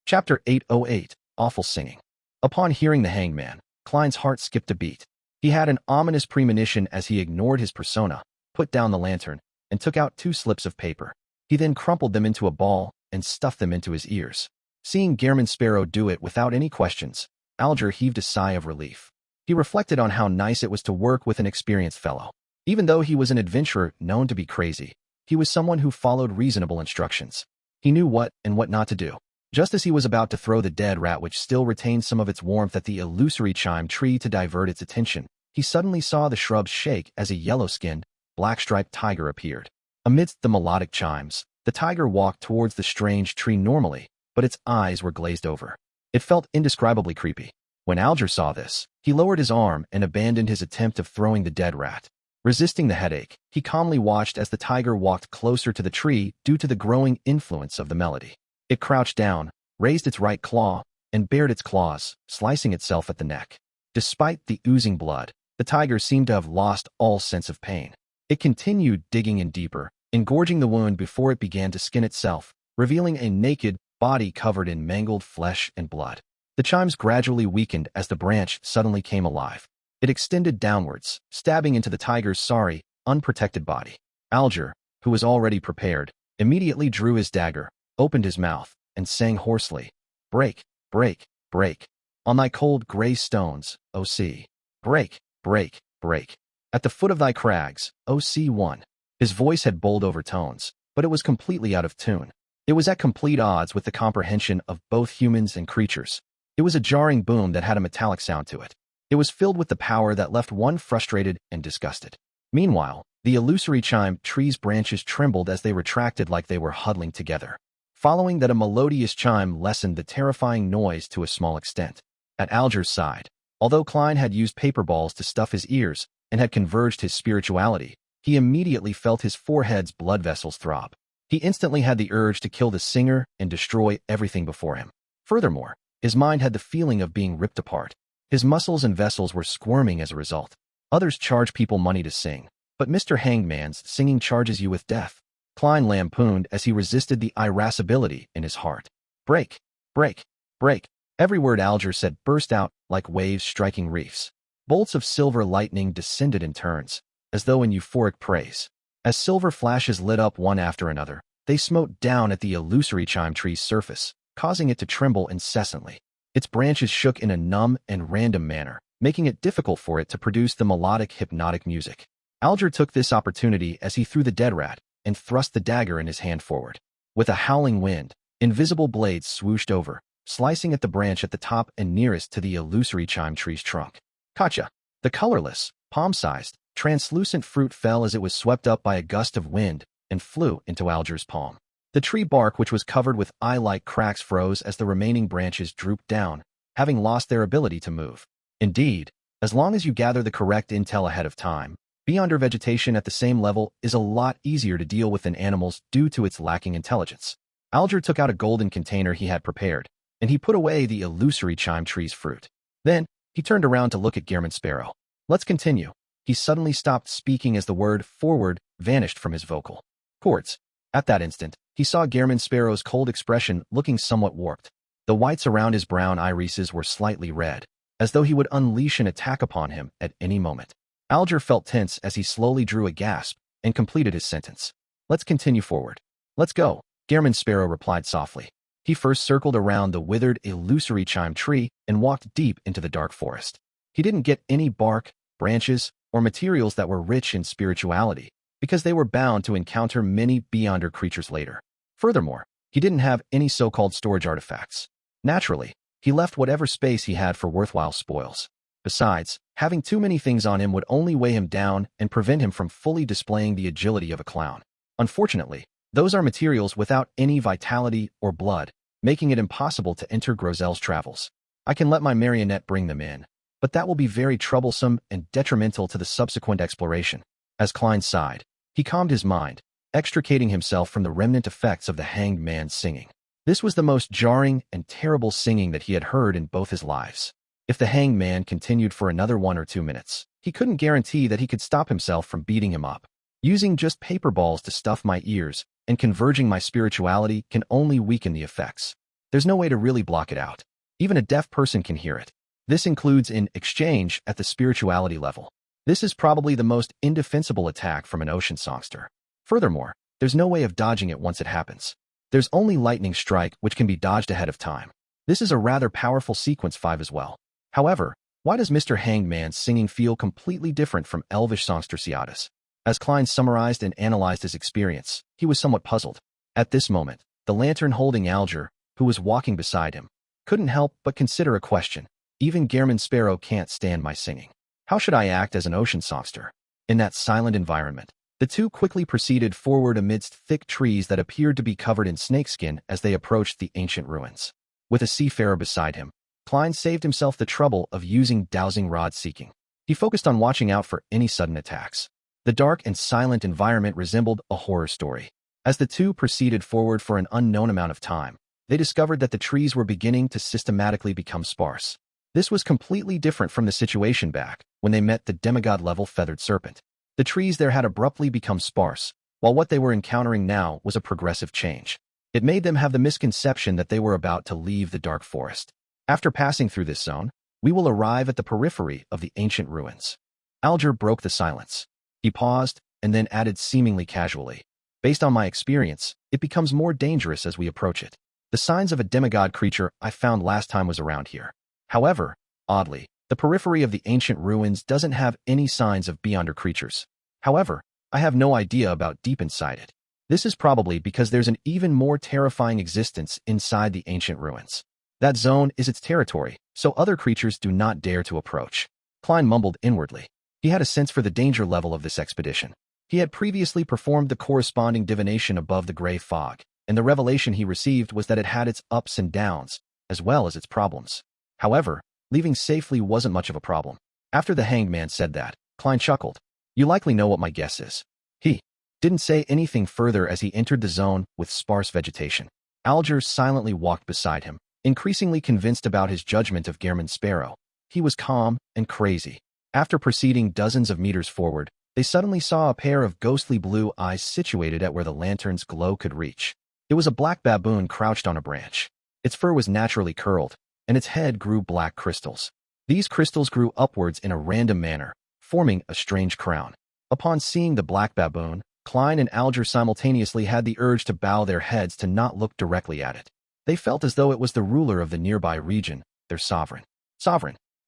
Chapter 808, Awful Singing. Upon hearing the hangman, Klein's heart skipped a beat. He had an ominous premonition as he ignored his persona, put down the lantern, and took out 2 slips of paper. He then crumpled them into a ball and stuffed them into his ears. Seeing Gairman Sparrow do it without any questions, Alger heaved a sigh of relief. He reflected on how nice it was to work with an experienced fellow. Even though he was an adventurer known to be crazy, he was someone who followed reasonable instructions. He knew what and what not to do. Just as he was about to throw the dead rat, which still retained some of its warmth, at the illusory chime tree to divert its attention, he suddenly saw the shrubs shake as a yellow-skinned, black-striped tiger appeared. Amidst the melodic chimes, the tiger walked towards the strange tree normally, but its eyes were glazed over. It felt indescribably creepy. When Alger saw this, he lowered his arm and abandoned his attempt of throwing the dead rat. Resisting the headache, he calmly watched as the tiger walked closer to the tree due to the growing influence of the melody. It crouched down, raised its right claw, and bared its claws, slicing itself at the neck. Despite the oozing blood, the tiger seemed to have lost all sense of pain. It continued digging in deeper, engorging the wound before it began to skin itself, revealing a naked body covered in mangled flesh and blood. The chimes gradually weakened as the branch suddenly came alive. It extended downwards, stabbing into the tiger's sorry, unprotected body. Alger, who was already prepared, immediately drew his dagger, opened his mouth, and sang hoarsely, "Break, break, break. On thy cold gray stones, O sea. Break, break, break. At the foot of thy crags, O sea one." His voice had bowled overtones, but it was completely out of tune. It was at complete odds with the comprehension of both humans and creatures. It was a jarring boom that had a metallic sound to it. It was filled with the power that left one frustrated and disgusted. Meanwhile, The illusory chime tree's branches trembled as they retracted like they were huddling together. Following that, a melodious chime lessened the terrifying noise to a small extent. At Alger's side, although Klein had used paper balls to stuff his ears and had converged his spirituality, he immediately felt his forehead's blood vessels throb. He instantly had the urge to kill the singer and destroy everything before him. Furthermore, his mind had the feeling of being ripped apart. His muscles and vessels were squirming as a result. Others charge people money to sing, but Mr. Hanged Man's singing charges you with death, Klein lampooned as he resisted the irascibility in his heart. Break, break, break. Every word Alger said burst out like waves striking reefs. Bolts of silver lightning descended in turns, as though in euphoric praise. As silver flashes lit up one after another, they smote down at the illusory chime tree's surface, causing it to tremble incessantly. Its branches shook in a numb and random manner, making it difficult for it to produce the melodic, hypnotic music. Alger took this opportunity as he threw the dead rat and thrust the dagger in his hand forward. With a howling wind, invisible blades swooshed over, slicing at the branch at the top and nearest to the illusory chime tree's trunk. Gotcha! The colorless, palm-sized, translucent fruit fell as it was swept up by a gust of wind and flew into Alger's palm. The tree bark, which was covered with eye-like cracks, froze as the remaining branches drooped down, having lost their ability to move. Indeed, as long as you gather the correct intel ahead of time, beyonder vegetation at the same level is a lot easier to deal with than animals due to its lacking intelligence. Alger took out a golden container he had prepared, and he put away the illusory chime tree's fruit. Then, he turned around to look at Gehrman Sparrow. Let's continue. He suddenly stopped speaking as the word forward vanished from his vocal cords. At that instant, he saw Gehrman Sparrow's cold expression looking somewhat warped. The whites around his brown irises were slightly red, as though he would unleash an attack upon him at any moment. Alger felt tense as he slowly drew a gasp and completed his sentence. Let's continue forward. Let's go, Gehrman Sparrow replied softly. He first circled around the withered, illusory chime tree and walked deep into the dark forest. He didn't get any bark, branches, or materials that were rich in spirituality, because they were bound to encounter many beyonder creatures later. Furthermore, he didn't have any so-called storage artifacts. Naturally, he left whatever space he had for worthwhile spoils. Besides, having too many things on him would only weigh him down and prevent him from fully displaying the agility of a clown. Unfortunately, those are materials without any vitality or blood, making it impossible to enter Grozel's travels. I can let my marionette bring them in, but that will be very troublesome and detrimental to the subsequent exploration. As Klein sighed, he calmed his mind, extricating himself from the remnant effects of the Hanged Man's singing. This was the most jarring and terrible singing that he had heard in both his lives. If the Hanged Man continued for another 1 or 2 minutes, he couldn't guarantee that he could stop himself from beating him up. Using just paper balls to stuff my ears and converging my spirituality can only weaken the effects. There's no way to really block it out. Even a deaf person can hear it. This includes in exchange at the spirituality level. This is probably the most indefensible attack from an ocean songster. Furthermore, there's no way of dodging it once it happens. There's only lightning strike, which can be dodged ahead of time. This is a rather powerful sequence 5 as well. However, why does Mr. Hanged Man's singing feel completely different from elvish songster Ciata's? As Klein summarized and analyzed his experience, he was somewhat puzzled. At this moment, the lantern holding Alger, who was walking beside him, couldn't help but consider a question. Even Gehrman Sparrow can't stand my singing. How should I act as an ocean songster? In that silent environment, the two quickly proceeded forward amidst thick trees that appeared to be covered in snakeskin as they approached the ancient ruins. With a seafarer beside him, Klein saved himself the trouble of using dowsing rod seeking. He focused on watching out for any sudden attacks. The dark and silent environment resembled a horror story. As the two proceeded forward for an unknown amount of time, they discovered that the trees were beginning to systematically become sparse. This was completely different from the situation back when they met the demigod-level feathered serpent. The trees there had abruptly become sparse, while what they were encountering now was a progressive change. It made them have the misconception that they were about to leave the dark forest. After passing through this zone, we will arrive at the periphery of the ancient ruins. Alger broke the silence. He paused and then added seemingly casually, based on my experience, it becomes more dangerous as we approach it. The signs of a demigod creature I found last time was around here. However, oddly, the periphery of the ancient ruins doesn't have any signs of beyonder creatures. However, I have no idea about deep inside it. This is probably because there's an even more terrifying existence inside the ancient ruins. That zone is its territory, so other creatures do not dare to approach. Klein mumbled inwardly. He had a sense for the danger level of this expedition. He had previously performed the corresponding divination above the gray fog, and the revelation he received was that it had its ups and downs, as well as its problems. However, leaving safely wasn't much of a problem. After the hanged man said that, Klein chuckled. You likely know what my guess is. He didn't say anything further as he entered the zone with sparse vegetation. Alger silently walked beside him, increasingly convinced about his judgment of Gehrman Sparrow. He was calm and crazy. After proceeding dozens of meters forward, they suddenly saw a pair of ghostly blue eyes situated at where the lantern's glow could reach. It was a black baboon crouched on a branch. Its fur was naturally curled, and its head grew black crystals. These crystals grew upwards in a random manner, forming a strange crown. Upon seeing the black baboon, Klein and Alger simultaneously had the urge to bow their heads to not look directly at it. They felt as though it was the ruler of the nearby region, their sovereign.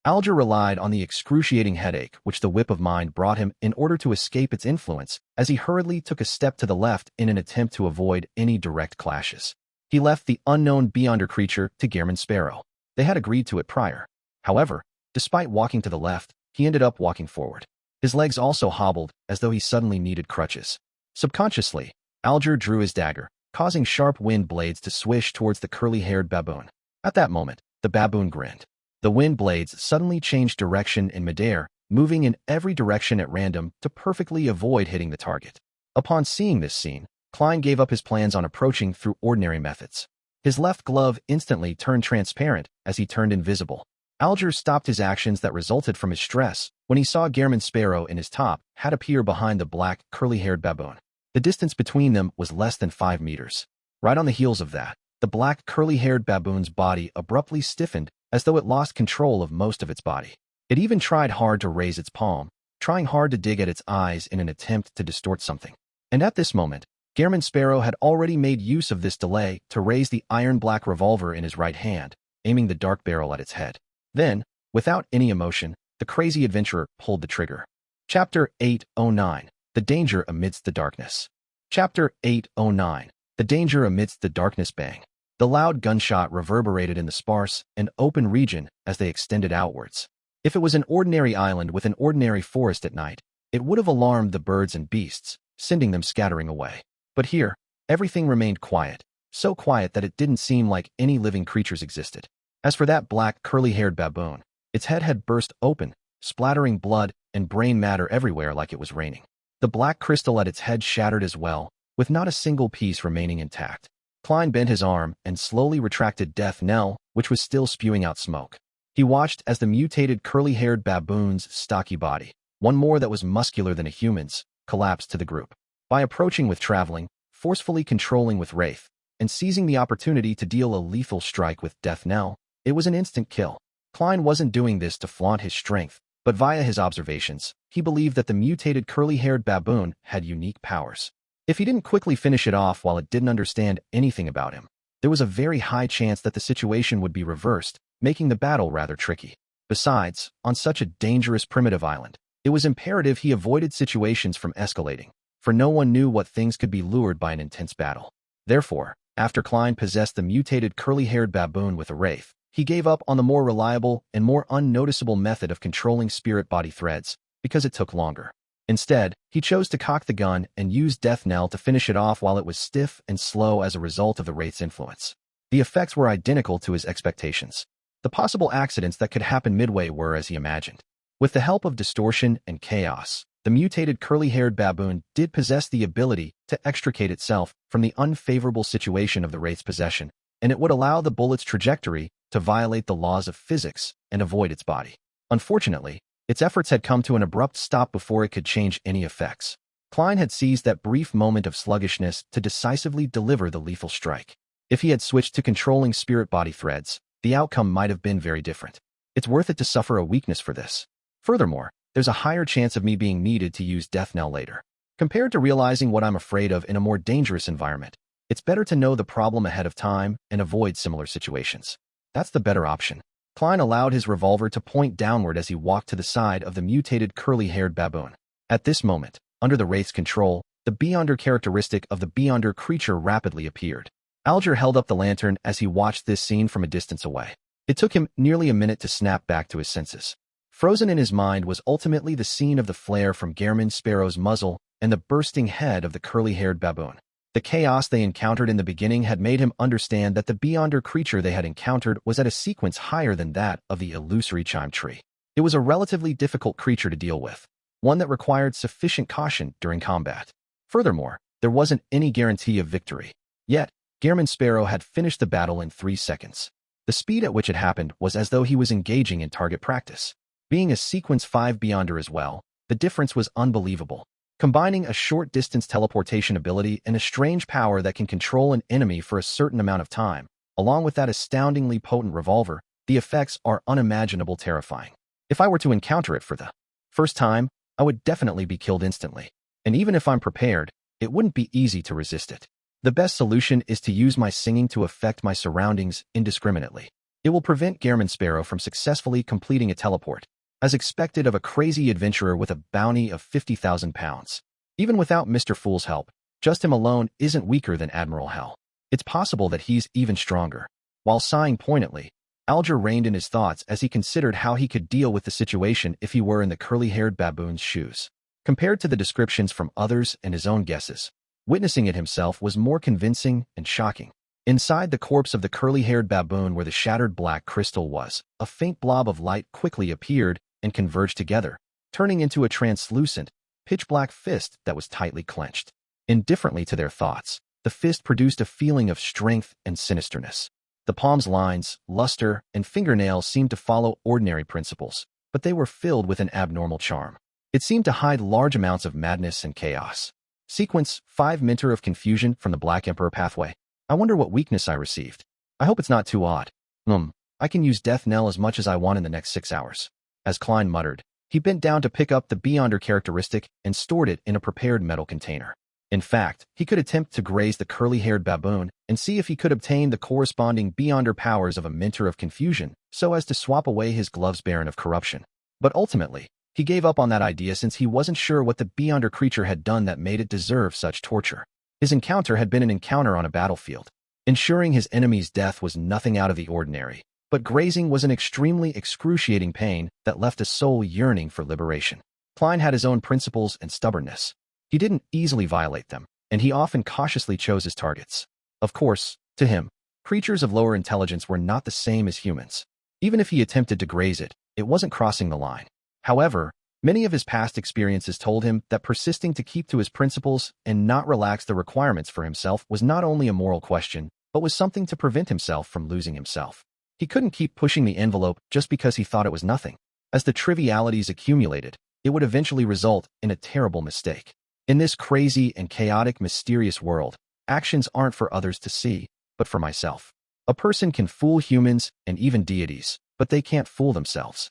Alger relied on the excruciating headache which the whip of mind brought him in order to escape its influence as he hurriedly took a step to the left in an attempt to avoid any direct clashes. He left the unknown beyonder creature to Gehrman Sparrow. They had agreed to it prior. However, despite walking to the left, he ended up walking forward. His legs also hobbled as though he suddenly needed crutches. Subconsciously, Alger drew his dagger, causing sharp wind blades to swish towards the curly-haired baboon. At that moment, the baboon grinned. The wind blades suddenly changed direction in midair, moving in every direction at random to perfectly avoid hitting the target. Upon seeing this scene, Klein gave up his plans on approaching through ordinary methods. His left glove instantly turned transparent as he turned invisible. Alger stopped his actions that resulted from his stress when he saw Gehrman Sparrow in his top hat appear behind the black, curly-haired baboon. The distance between them was less than 5 meters. Right on the heels of that, the black, curly-haired baboon's body abruptly stiffened as though it lost control of most of its body. It even tried hard to raise its palm, trying hard to dig at its eyes in an attempt to distort something. And at this moment, Gehrman Sparrow had already made use of this delay to raise the iron-black revolver in his right hand, aiming the dark barrel at its head. Then, without any emotion, the crazy adventurer pulled the trigger. Chapter 809. The Danger Amidst the Darkness. Chapter 809. The Danger Amidst the Darkness. Bang. The loud gunshot reverberated in the sparse and open region as they extended outwards. If it was an ordinary island with an ordinary forest at night, it would have alarmed the birds and beasts, sending them scattering away. But here, everything remained quiet, so quiet that it didn't seem like any living creatures existed. As for that black, curly-haired baboon, its head had burst open, splattering blood and brain matter everywhere like it was raining. The black crystal at its head shattered as well, with not a single piece remaining intact. Klein bent his arm and slowly retracted Death Knell, which was still spewing out smoke. He watched as the mutated curly-haired baboon's stocky body, one more that was muscular than a human's, collapsed to the group. By approaching with traveling, forcefully controlling with Wraith, and seizing the opportunity to deal a lethal strike with Death Knell, it was an instant kill. Klein wasn't doing this to flaunt his strength, but via his observations, he believed that the mutated curly-haired baboon had unique powers. If he didn't quickly finish it off while it didn't understand anything about him, there was a very high chance that the situation would be reversed, making the battle rather tricky. Besides, on such a dangerous primitive island, it was imperative he avoided situations from escalating, for no one knew what things could be lured by an intense battle. Therefore, after Klein possessed the mutated curly-haired baboon with a Wraith, he gave up on the more reliable and more unnoticeable method of controlling spirit-body threads, because it took longer. Instead, he chose to cock the gun and use Death Knell to finish it off while it was stiff and slow as a result of the Wraith's influence. The effects were identical to his expectations. The possible accidents that could happen midway were as he imagined. With the help of distortion and chaos, the mutated curly-haired baboon did possess the ability to extricate itself from the unfavorable situation of the Wraith's possession, and it would allow the bullet's trajectory to violate the laws of physics and avoid its body. Unfortunately, its efforts had come to an abrupt stop before it could change any effects. Klein had seized that brief moment of sluggishness to decisively deliver the lethal strike. If he had switched to controlling spirit-body threads, the outcome might have been very different. It's worth it to suffer a weakness for this. Furthermore, there's a higher chance of me being needed to use Death Knell later. Compared to realizing what I'm afraid of in a more dangerous environment, it's better to know the problem ahead of time and avoid similar situations. That's the better option. Klein allowed his revolver to point downward as he walked to the side of the mutated curly-haired baboon. At this moment, under the Wraith's control, the Beyonder characteristic of the Beyonder creature rapidly appeared. Alger held up the lantern as he watched this scene from a distance away. It took him nearly a minute to snap back to his senses. Frozen in his mind was ultimately the scene of the flare from Gehrman Sparrow's muzzle and the bursting head of the curly-haired baboon. The chaos they encountered in the beginning had made him understand that the beyonder creature they had encountered was at a sequence higher than that of the illusory chime tree. It was a relatively difficult creature to deal with, one that required sufficient caution during combat. Furthermore, there wasn't any guarantee of victory. Yet, Gehrman Sparrow had finished the battle in 3 seconds. The speed at which it happened was as though he was engaging in target practice. Being a Sequence 5 Beyonder as well, the difference was unbelievable. Combining a short-distance teleportation ability and a strange power that can control an enemy for a certain amount of time, along with that astoundingly potent revolver, the effects are unimaginable terrifying. If I were to encounter it for the first time, I would definitely be killed instantly. And even if I'm prepared, it wouldn't be easy to resist it. The best solution is to use my singing to affect my surroundings indiscriminately. It will prevent Gehrman Sparrow from successfully completing a teleport, as expected of a crazy adventurer with a bounty of 50,000 pounds. Even without Mr. Fool's help, just him alone isn't weaker than Admiral Hell. It's possible that he's even stronger. While sighing poignantly, Alger reined in his thoughts as he considered how he could deal with the situation if he were in the curly-haired baboon's shoes. Compared to the descriptions from others and his own guesses, witnessing it himself was more convincing and shocking. Inside the corpse of the curly-haired baboon where the shattered black crystal was, a faint blob of light quickly appeared and converged together, turning into a translucent, pitch-black fist that was tightly clenched. Indifferently to their thoughts, the fist produced a feeling of strength and sinisterness. The palm's lines, luster, and fingernails seemed to follow ordinary principles, but they were filled with an abnormal charm. It seemed to hide large amounts of madness and chaos. Sequence 5 Mentor of Confusion from the Black Emperor pathway. I wonder what weakness I received. I hope it's not too odd. I can use Death Knell as much as I want in the next 6 hours. As Klein muttered, he bent down to pick up the Beyonder characteristic and stored it in a prepared metal container. In fact, he could attempt to graze the curly-haired baboon and see if he could obtain the corresponding Beyonder powers of a Mentor of Confusion so as to swap away his gloves Baron of Corruption. But ultimately, he gave up on that idea since he wasn't sure what the Beyonder creature had done that made it deserve such torture. His encounter had been an encounter on a battlefield. Ensuring his enemy's death was nothing out of the ordinary, but grazing was an extremely excruciating pain that left a soul yearning for liberation. Klein had his own principles and stubbornness. He didn't easily violate them, and he often cautiously chose his targets. Of course, to him, creatures of lower intelligence were not the same as humans. Even if he attempted to graze it, it wasn't crossing the line. However, many of his past experiences told him that persisting to keep to his principles and not relax the requirements for himself was not only a moral question, but was something to prevent himself from losing himself. He couldn't keep pushing the envelope just because he thought it was nothing. As the trivialities accumulated, it would eventually result in a terrible mistake. In this crazy and chaotic, mysterious world, actions aren't for others to see, but for myself. A person can fool humans and even deities, but they can't fool themselves.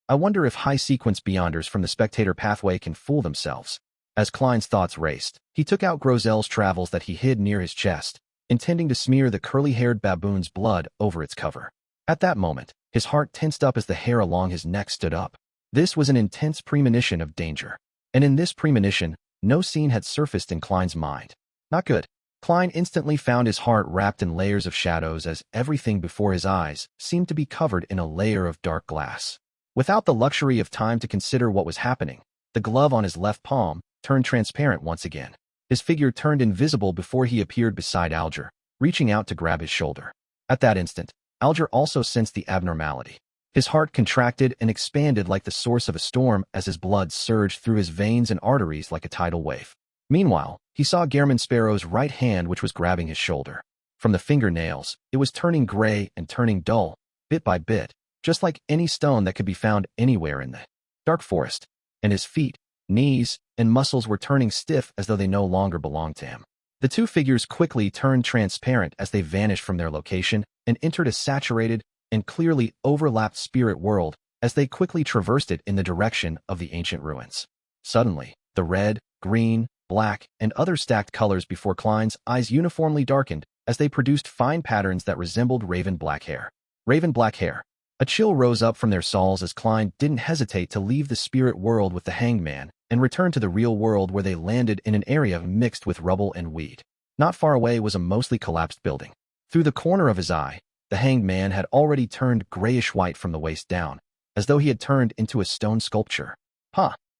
I wonder if high-sequence Beyonders from the Spectator pathway can fool themselves. As Klein's thoughts raced, he took out Grozel's travels that he hid near his chest, intending to smear the curly-haired baboon's blood over its cover. At that moment, his heart tensed up as the hair along his neck stood up. This was an intense premonition of danger. And in this premonition, no scene had surfaced in Klein's mind. Not good. Klein instantly found his heart wrapped in layers of shadows as everything before his eyes seemed to be covered in a layer of dark glass. Without the luxury of time to consider what was happening, the glove on his left palm turned transparent once again. His figure turned invisible before he appeared beside Alger, reaching out to grab his shoulder. At that instant, Alger also sensed the abnormality. His heart contracted and expanded like the source of a storm as his blood surged through his veins and arteries like a tidal wave. Meanwhile, he saw Gehrman Sparrow's right hand which was grabbing his shoulder. From the fingernails, it was turning gray and turning dull, bit by bit, just like any stone that could be found anywhere in the dark forest. And his feet, knees, and muscles were turning stiff as though they no longer belonged to him. The two figures quickly turned transparent as they vanished from their location and entered a saturated and clearly overlapped spirit world as they quickly traversed it in the direction of the ancient ruins. Suddenly, the red, green, black, and other stacked colors before Klein's eyes uniformly darkened as they produced fine patterns that resembled raven black hair. Raven black hair. A chill rose up from their souls as Klein didn't hesitate to leave the spirit world with the hanged man and return to the real world where they landed in an area mixed with rubble and weed. Not far away was a mostly collapsed building. Through the corner of his eye, the hanged man had already turned grayish-white from the waist down, as though he had turned into a stone sculpture.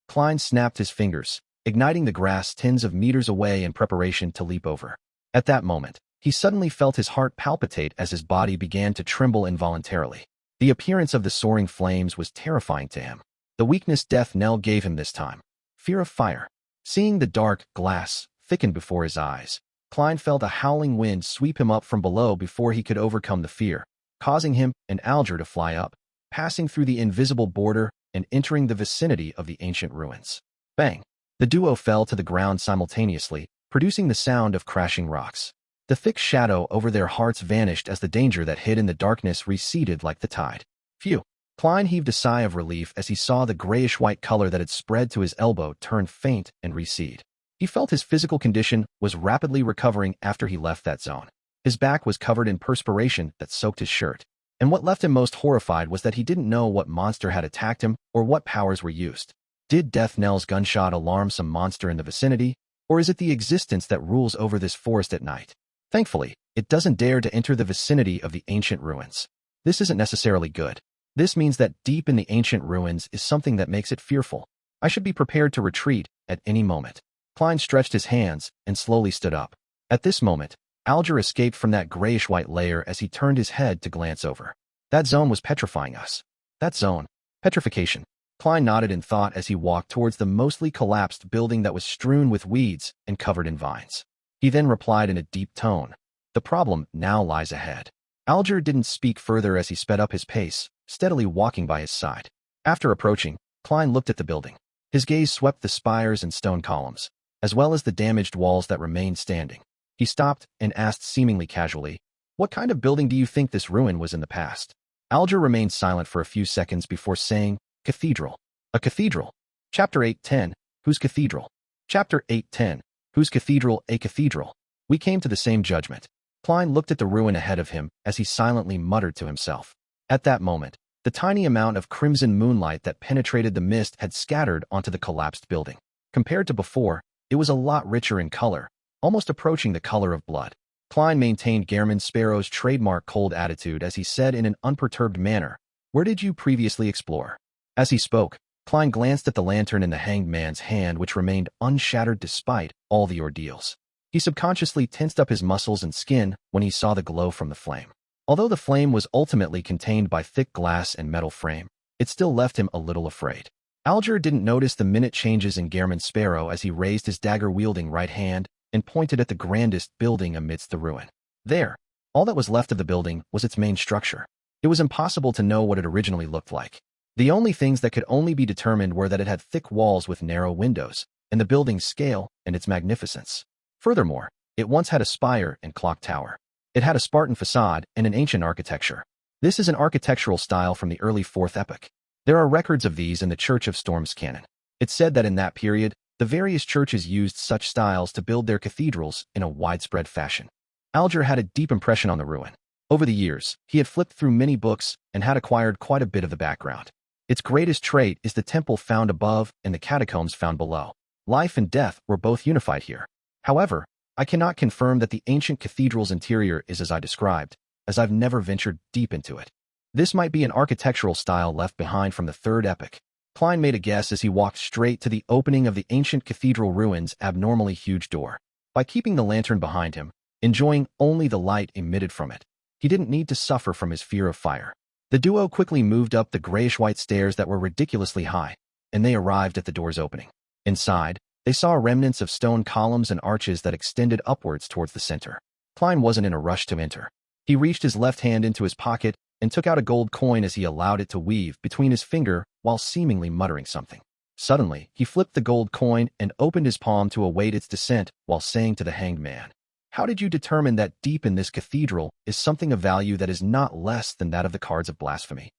Klein snapped his fingers, igniting the grass tens of meters away in preparation to leap over. At that moment, he suddenly felt his heart palpitate as his body began to tremble involuntarily. The appearance of the soaring flames was terrifying to him. The weakness death knell gave him this time: fear of fire. Seeing the dark glass thicken before his eyes, Klein felt a howling wind sweep him up from below before he could overcome the fear, causing him and Alger to fly up, passing through the invisible border and entering the vicinity of the ancient ruins. Bang! The duo fell to the ground simultaneously, producing the sound of crashing rocks. The thick shadow over their hearts vanished as the danger that hid in the darkness receded like the tide. Phew! Klein heaved a sigh of relief as he saw the grayish-white color that had spread to his elbow turn faint and recede. He felt his physical condition was rapidly recovering after he left that zone. His back was covered in perspiration that soaked his shirt, and what left him most horrified was that he didn't know what monster had attacked him or what powers were used. Did Death Knell's gunshot alarm some monster in the vicinity, or is it the existence that rules over this forest at night? Thankfully, it doesn't dare to enter the vicinity of the ancient ruins. This isn't necessarily good. This means that deep in the ancient ruins is something that makes it fearful. I should be prepared to retreat at any moment. Klein stretched his hands and slowly stood up. At this moment, Alger escaped from that grayish-white layer as he turned his head to glance over. That zone was petrifying us. That zone. Petrification. Klein nodded in thought as he walked towards the mostly collapsed building that was strewn with weeds and covered in vines. He then replied in a deep tone: "The problem now lies ahead." Alger didn't speak further as he sped up his pace, steadily walking by his side. After approaching, Klein looked at the building. His gaze swept the spires and stone columns, as well as the damaged walls that remained standing. He stopped and asked seemingly casually, "What kind of building do you think this ruin was in the past?" Alger remained silent for a few seconds before saying, "Cathedral." "A cathedral?" Chapter 8:10, Whose Cathedral? Chapter 8:10, Whose Cathedral? A cathedral. We came to the same judgment. Klein looked at the ruin ahead of him as he silently muttered to himself. At that moment, the tiny amount of crimson moonlight that penetrated the mist had scattered onto the collapsed building. Compared to before, it was a lot richer in color, almost approaching the color of blood. Klein maintained Gehrman Sparrow's trademark cold attitude as he said in an unperturbed manner, "Where did you previously explore?" As he spoke, Klein glanced at the lantern in the hanged man's hand, which remained unshattered despite all the ordeals. He subconsciously tensed up his muscles and skin when he saw the glow from the flame. Although the flame was ultimately contained by thick glass and metal frame, it still left him a little afraid. Alger didn't notice the minute changes in Gehrman Sparrow as he raised his dagger-wielding right hand and pointed at the grandest building amidst the ruin. There, all that was left of the building was its main structure. It was impossible to know what it originally looked like. The only things that could only be determined were that it had thick walls with narrow windows, and the building's scale and its magnificence. Furthermore, it once had a spire and clock tower. It had a Spartan facade and an ancient architecture. This is an architectural style from the early 4th epoch. There are records of these in the Church of Storms canon. It's said that in that period, the various churches used such styles to build their cathedrals in a widespread fashion. Alger had a deep impression on the ruin. Over the years, he had flipped through many books and had acquired quite a bit of the background. Its greatest trait is the temple found above and the catacombs found below. Life and death were both unified here. However, I cannot confirm that the ancient cathedral's interior is as I described, as I've never ventured deep into it. This might be an architectural style left behind from the 3rd epoch. Klein made a guess as he walked straight to the opening of the ancient cathedral ruins' abnormally huge door. By keeping the lantern behind him, enjoying only the light emitted from it, he didn't need to suffer from his fear of fire. The duo quickly moved up the grayish-white stairs that were ridiculously high, and they arrived at the door's opening. Inside, they saw remnants of stone columns and arches that extended upwards towards the center. Klein wasn't in a rush to enter. He reached his left hand into his pocket and took out a gold coin as he allowed it to weave between his finger while seemingly muttering something. Suddenly, he flipped the gold coin and opened his palm to await its descent while saying to the hanged man, "How did you determine that deep in this cathedral is something of value that is not less than that of the cards of blasphemy?"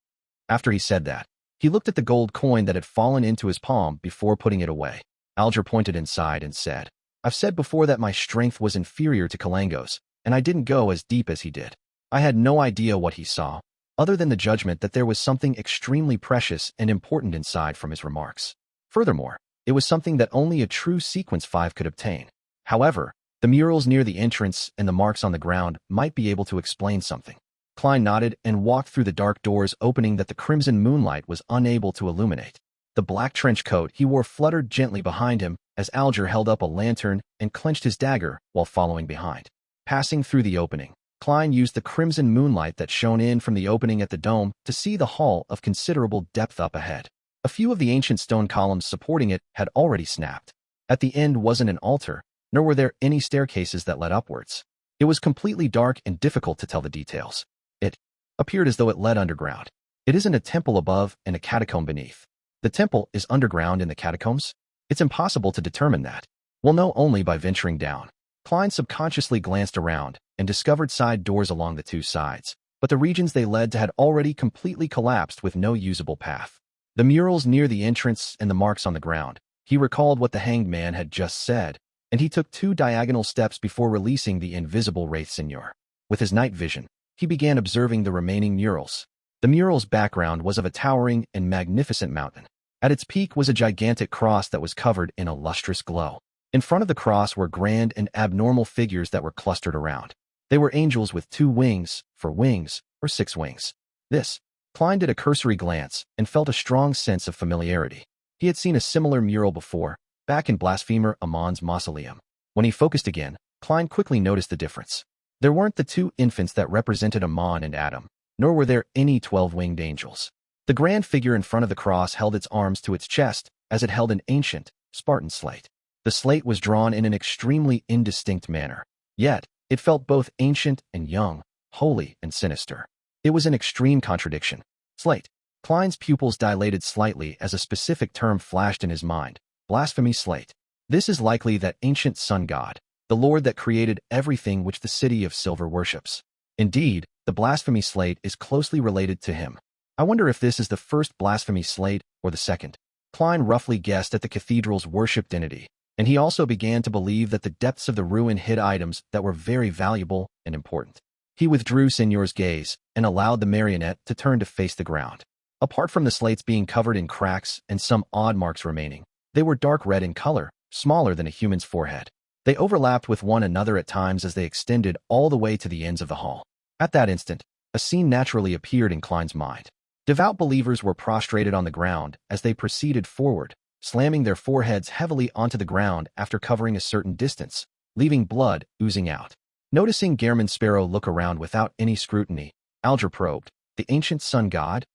After he said that, he looked at the gold coin that had fallen into his palm before putting it away. Alger pointed inside and said, "I've said before that my strength was inferior to Kalango's, and I didn't go as deep as he did. I had no idea what he saw, other than the judgment that there was something extremely precious and important inside from his remarks. Furthermore, it was something that only a true Sequence 5 could obtain. However, the murals near the entrance and the marks on the ground might be able to explain something." Klein nodded and walked through the dark doors opening that the crimson moonlight was unable to illuminate. The black trench coat he wore fluttered gently behind him as Alger held up a lantern and clenched his dagger while following behind. Passing through the opening, Klein used the crimson moonlight that shone in from the opening at the dome to see the hall of considerable depth up ahead. A few of the ancient stone columns supporting it had already snapped. At the end wasn't an altar, nor were there any staircases that led upwards. It was completely dark and difficult to tell the details. It appeared as though it led underground. It isn't a temple above and a catacomb beneath. The temple is underground in the catacombs? It's impossible to determine that. We'll know only by venturing down. Klein subconsciously glanced around and discovered side doors along the two sides, but the regions they led to had already completely collapsed with no usable path. The murals near the entrance and the marks on the ground. He recalled what the hanged man had just said, and he took 2 diagonal steps before releasing the invisible Wraith Seigneur. With his night vision, he began observing the remaining murals. The mural's background was of a towering and magnificent mountain. At its peak was a gigantic cross that was covered in a lustrous glow. In front of the cross were grand and abnormal figures that were clustered around. They were angels with 2 wings, 4 wings, or 6 wings. Klein did a cursory glance and felt a strong sense of familiarity. He had seen a similar mural before, back in Blasphemer Amon's mausoleum. When he focused again, Klein quickly noticed the difference. There weren't the 2 infants that represented Amon and Adam, nor were there any 12-winged angels. The grand figure in front of the cross held its arms to its chest as it held an ancient, Spartan slate. The slate was drawn in an extremely indistinct manner, yet it felt both ancient and young, holy and sinister. It was an extreme contradiction. Slate. Klein's pupils dilated slightly as a specific term flashed in his mind. Blasphemy slate. This is likely that ancient sun god, the Lord that created everything which the City of Silver worships. Indeed, the blasphemy slate is closely related to him. I wonder if this is the first blasphemy slate or the second. Klein roughly guessed at the cathedral's worshipped entity, and he also began to believe that the depths of the ruin hid items that were very valuable and important. He withdrew Seigneur's gaze and allowed the marionette to turn to face the ground. Apart from the slates being covered in cracks and some odd marks remaining, they were dark red in color, smaller than a human's forehead. They overlapped with one another at times as they extended all the way to the ends of the hall. At that instant, a scene naturally appeared in Klein's mind. Devout believers were prostrated on the ground as they proceeded forward, slamming their foreheads heavily onto the ground after covering a certain distance, leaving blood oozing out. Noticing Gehrman Sparrow look around without any scrutiny, Alger probed, the ancient sun god?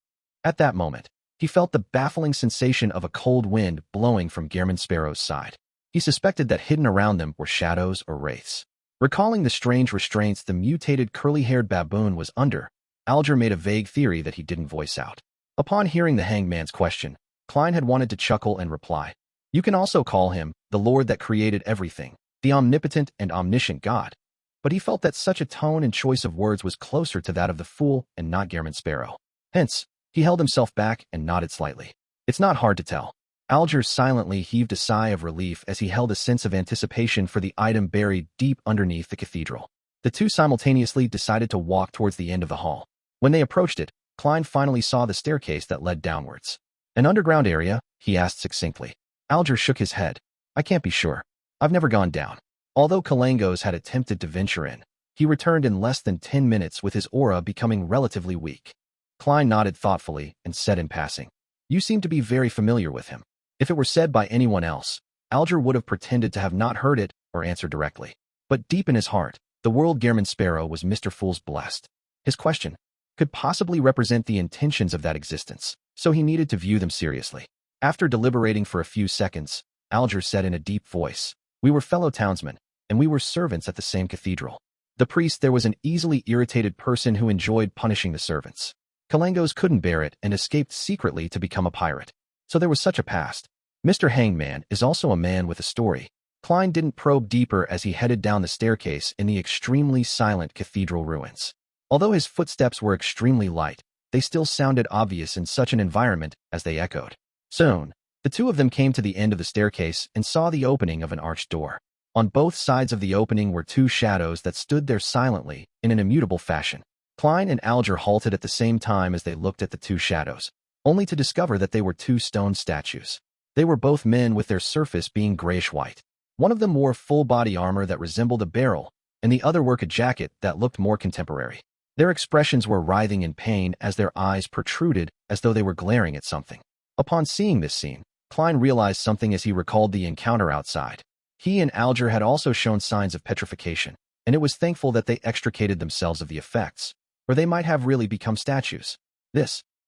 At that moment, he felt the baffling sensation of a cold wind blowing from Gehrman Sparrow's side. He suspected that hidden around them were shadows or wraiths. Recalling the strange restraints the mutated curly-haired baboon was under, Alger made a vague theory that he didn't voice out. Upon hearing the hanged man's question, Klein had wanted to chuckle and reply. You can also call him the Lord that created everything, the omnipotent and omniscient God. But he felt that such a tone and choice of words was closer to that of the fool and not Gehrman Sparrow. Hence, he held himself back and nodded slightly. It's not hard to tell. Alger silently heaved a sigh of relief as he held a sense of anticipation for the item buried deep underneath the cathedral. The two simultaneously decided to walk towards the end of the hall. When they approached it, Klein finally saw the staircase that led downwards. An underground area? He asked succinctly. Alger shook his head. I can't be sure. I've never gone down. Although Kalangos had attempted to venture in, he returned in less than 10 minutes with his aura becoming relatively weak. Klein nodded thoughtfully and said in passing, You seem to be very familiar with him. If it were said by anyone else, Alger would have pretended to have not heard it or answered directly. But deep in his heart, the world Gehrman Sparrow was Mr. Fool's blessed. His question could possibly represent the intentions of that existence, so he needed to view them seriously. After deliberating for a few seconds, Alger said in a deep voice, We were fellow townsmen, and we were servants at the same cathedral. The priest there was an easily irritated person who enjoyed punishing the servants. Kalangos couldn't bear it and escaped secretly to become a pirate. So there was such a past. Mr. Hangman is also a man with a story. Klein didn't probe deeper as he headed down the staircase in the extremely silent cathedral ruins. Although his footsteps were extremely light, they still sounded obvious in such an environment as they echoed. Soon, the two of them came to the end of the staircase and saw the opening of an arched door. On both sides of the opening were two shadows that stood there silently in an immutable fashion. Klein and Alger halted at the same time as they looked at the two shadows, only to discover that they were two stone statues. They were both men with their surface being grayish-white. One of them wore full-body armor that resembled a barrel, and the other wore a jacket that looked more contemporary. Their expressions were writhing in pain as their eyes protruded as though they were glaring at something. Upon seeing this scene, Klein realized something as he recalled the encounter outside. He and Alger had also shown signs of petrification, and it was thankful that they extricated themselves of the effects, or they might have really become statues.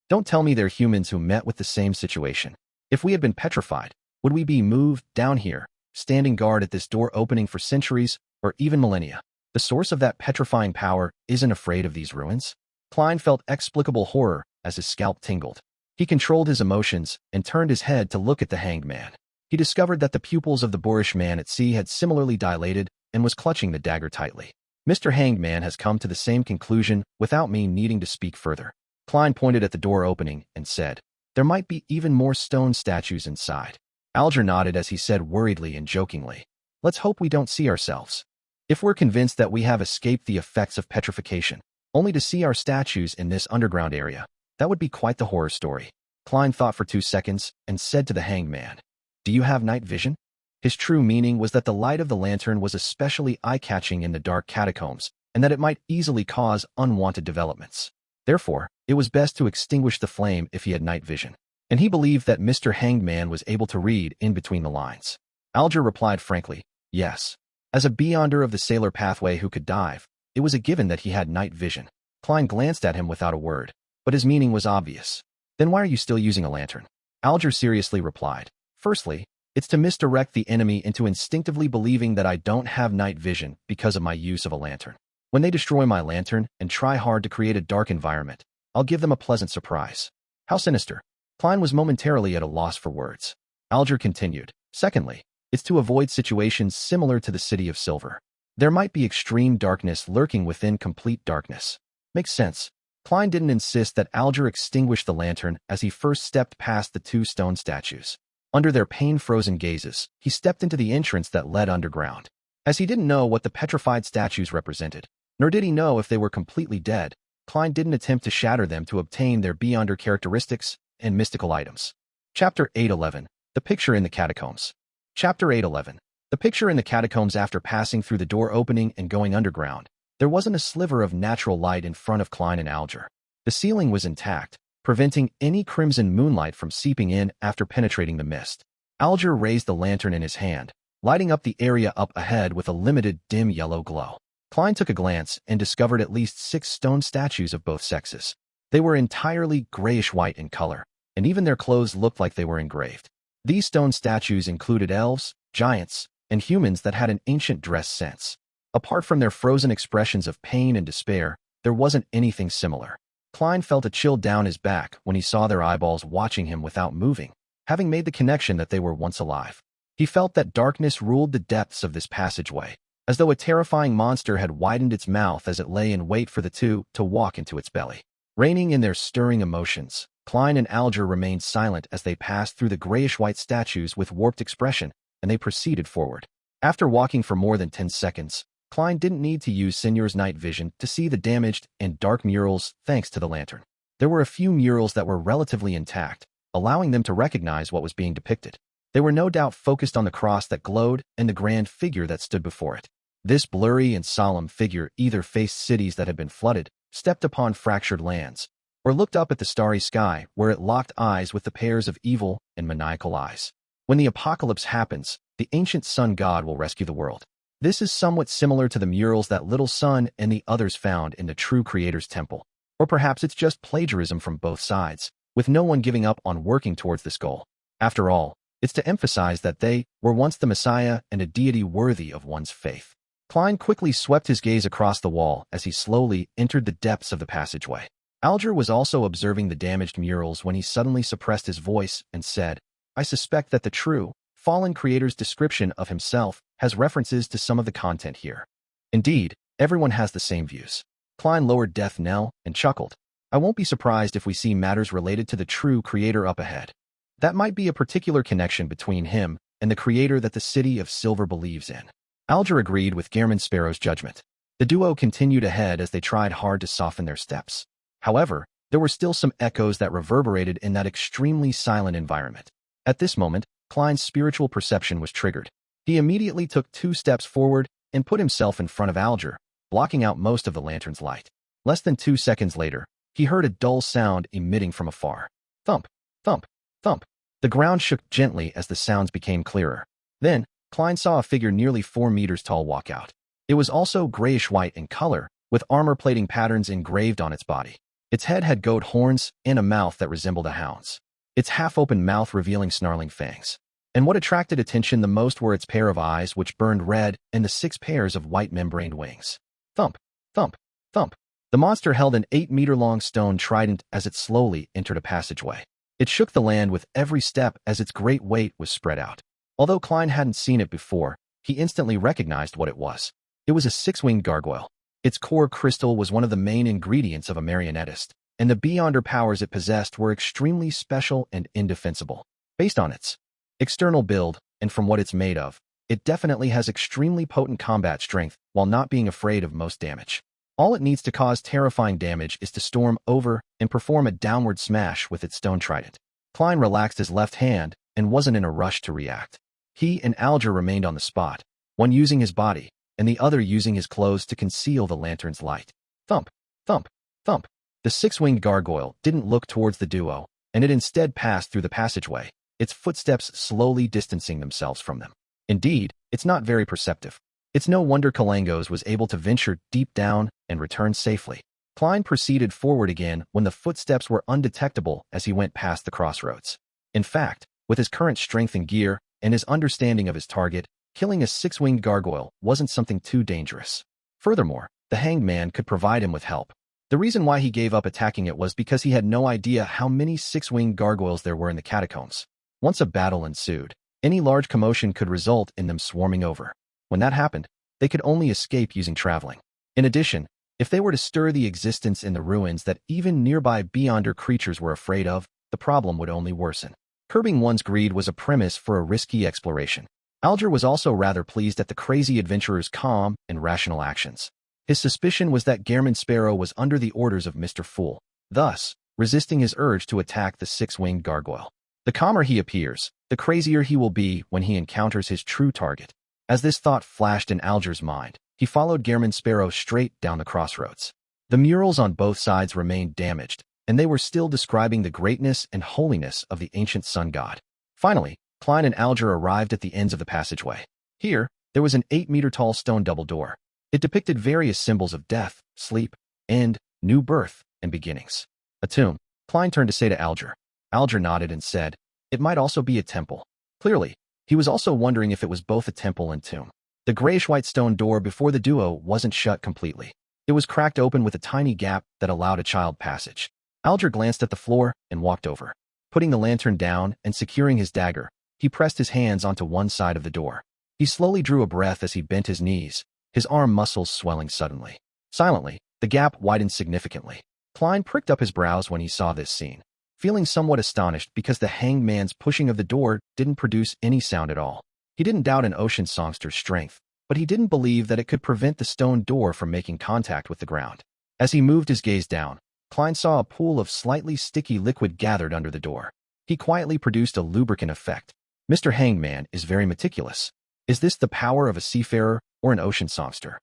Don't tell me they're humans who met with the same situation. If we had been petrified, would we be moved down here, standing guard at this door opening for centuries, or even millennia? The source of that petrifying power isn't afraid of these ruins? Klein felt explicable horror as his scalp tingled. He controlled his emotions and turned his head to look at the hanged man. He discovered that the pupils of the boorish man at sea had similarly dilated and was clutching the dagger tightly. Mr. Hanged Man has come to the same conclusion without me needing to speak further. Klein pointed at the door opening and said, "There might be even more stone statues inside." Alger nodded as he said worriedly and jokingly, "Let's hope we don't see ourselves. If we're convinced that we have escaped the effects of petrification, only to see our statues in this underground area, that would be quite the horror story." Klein thought for 2 seconds and said to the hanged man, "Do you have night vision?" His true meaning was that the light of the lantern was especially eye-catching in the dark catacombs, and that it might easily cause unwanted developments. Therefore, it was best to extinguish the flame if he had night vision. And he believed that Mr. Hanged Man was able to read in between the lines. Alger replied frankly, "Yes." As a beyonder of the sailor pathway who could dive, it was a given that he had night vision. Klein glanced at him without a word, but his meaning was obvious. "Then why are you still using a lantern?" Alger seriously replied, "Firstly, it's to misdirect the enemy into instinctively believing that I don't have night vision because of my use of a lantern. When they destroy my lantern and try hard to create a dark environment, I'll give them a pleasant surprise." How sinister. Klein was momentarily at a loss for words. Alger continued, "Secondly, it's to avoid situations similar to the City of Silver. There might be extreme darkness lurking within complete darkness." Makes sense. Klein didn't insist that Alger extinguish the lantern as he first stepped past the 2 stone statues. Under their pain-frozen gazes, he stepped into the entrance that led underground. As he didn't know what the petrified statues represented, nor did he know if they were completely dead, Klein didn't attempt to shatter them to obtain their beyonder characteristics and mystical items. Chapter 811. The Picture in the Catacombs. Chapter 811. The picture in the catacombs. After passing through the door opening and going underground, there wasn't a sliver of natural light in front of Klein and Alger. The ceiling was intact, preventing any crimson moonlight from seeping in after penetrating the mist. Alger raised the lantern in his hand, lighting up the area up ahead with a limited dim yellow glow. Klein took a glance and discovered at least 6 stone statues of both sexes. They were entirely grayish-white in color, and even their clothes looked like they were engraved. These stone statues included elves, giants, and humans that had an ancient dress sense. Apart from their frozen expressions of pain and despair, there wasn't anything similar. Klein felt a chill down his back when he saw their eyeballs watching him without moving, having made the connection that they were once alive. He felt that darkness ruled the depths of this passageway, as though a terrifying monster had widened its mouth as it lay in wait for the 2 to walk into its belly. Reining in their stirring emotions, Klein and Alger remained silent as they passed through the grayish-white statues with warped expression, and they proceeded forward. After walking for more than 10 seconds, Klein didn't need to use Signor's night vision to see the damaged and dark murals thanks to the lantern. There were a few murals that were relatively intact, allowing them to recognize what was being depicted. They were no doubt focused on the cross that glowed and the grand figure that stood before it. This blurry and solemn figure either faced cities that had been flooded, stepped upon fractured lands, or looked up at the starry sky where it locked eyes with the pairs of evil and maniacal eyes. When the apocalypse happens, the ancient sun god will rescue the world. This is somewhat similar to the murals that Little Sun and the others found in the true Creator's temple. Or perhaps it's just plagiarism from both sides, with no one giving up on working towards this goal. After all, it's to emphasize that they were once the Messiah and a deity worthy of one's faith. Klein quickly swept his gaze across the wall as he slowly entered the depths of the passageway. Alger was also observing the damaged murals when he suddenly suppressed his voice and said, "I suspect that the true, fallen creator's description of himself has references to some of the content here." Indeed, everyone has the same views. Klein lowered death knell and chuckled. "I won't be surprised if we see matters related to the true creator up ahead. That might be a particular connection between him and the creator that the City of Silver believes in." Alger agreed with Gehrman Sparrow's judgment. The duo continued ahead as they tried hard to soften their steps. However, there were still some echoes that reverberated in that extremely silent environment. At this moment, Klein's spiritual perception was triggered. He immediately took 2 steps forward and put himself in front of Alger, blocking out most of the lantern's light. Less than 2 seconds later, he heard a dull sound emitting from afar. Thump, thump, thump. The ground shook gently as the sounds became clearer. Then, Klein saw a figure nearly 4 meters tall walk out. It was also grayish-white in color, with armor-plating patterns engraved on its body. Its head had goat horns and a mouth that resembled a hound's. Its half-open mouth revealing snarling fangs. And what attracted attention the most were its pair of eyes which burned red and the 6 pairs of white membraned wings. Thump, thump, thump. The monster held an 8-meter-long stone trident as it slowly entered a passageway. It shook the land with every step as its great weight was spread out. Although Klein hadn't seen it before, he instantly recognized what it was. It was a 6-winged gargoyle. Its core crystal was one of the main ingredients of a marionettist, and the beyonder powers it possessed were extremely special and indefensible. Based on its external build, and from what it's made of, it definitely has extremely potent combat strength while not being afraid of most damage. All it needs to cause terrifying damage is to storm over and perform a downward smash with its stone trident. Klein relaxed his left hand and wasn't in a rush to react. He and Alger remained on the spot, one using his body, and the other using his clothes to conceal the lantern's light. Thump, thump, thump. The 6-winged gargoyle didn't look towards the duo, and it instead passed through the passageway, its footsteps slowly distancing themselves from them. Indeed, it's not very perceptive. It's no wonder Kalangos was able to venture deep down and return safely. Klein proceeded forward again when the footsteps were undetectable as he went past the crossroads. In fact, with his current strength and gear, and his understanding of his target, killing a 6-winged gargoyle wasn't something too dangerous. Furthermore, the hanged man could provide him with help. The reason why he gave up attacking it was because he had no idea how many 6-winged gargoyles there were in the catacombs. Once a battle ensued, any large commotion could result in them swarming over. When that happened, they could only escape using traveling. In addition, if they were to stir the existence in the ruins that even nearby beyonder creatures were afraid of, the problem would only worsen. Curbing one's greed was a premise for a risky exploration. Alger was also rather pleased at the crazy adventurer's calm and rational actions. His suspicion was that Gehrman Sparrow was under the orders of Mr. Fool, thus resisting his urge to attack the 6-winged gargoyle. The calmer he appears, the crazier he will be when he encounters his true target. As this thought flashed in Alger's mind, he followed Gehrman Sparrow straight down the crossroads. The murals on both sides remained damaged, and they were still describing the greatness and holiness of the ancient sun god. Finally, Klein and Alger arrived at the ends of the passageway. Here, there was an 8-meter-tall stone double door. It depicted various symbols of death, sleep, end, new birth, and beginnings. A tomb. Klein turned to say to Alger. Alger nodded and said, "It might also be a temple." Clearly, he was also wondering if it was both a temple and tomb. The grayish-white stone door before the duo wasn't shut completely. It was cracked open with a tiny gap that allowed a child passage. Alger glanced at the floor and walked over. Putting the lantern down and securing his dagger, he pressed his hands onto one side of the door. He slowly drew a breath as he bent his knees, his arm muscles swelling suddenly. Silently, the gap widened significantly. Klein pricked up his brows when he saw this scene, feeling somewhat astonished because the hanged man's pushing of the door didn't produce any sound at all. He didn't doubt an ocean songster's strength, but he didn't believe that it could prevent the stone door from making contact with the ground. As he moved his gaze down, Klein saw a pool of slightly sticky liquid gathered under the door. He quietly produced a lubricant effect. Mr. Hangman is very meticulous. Is this the power of a seafarer or an ocean songster?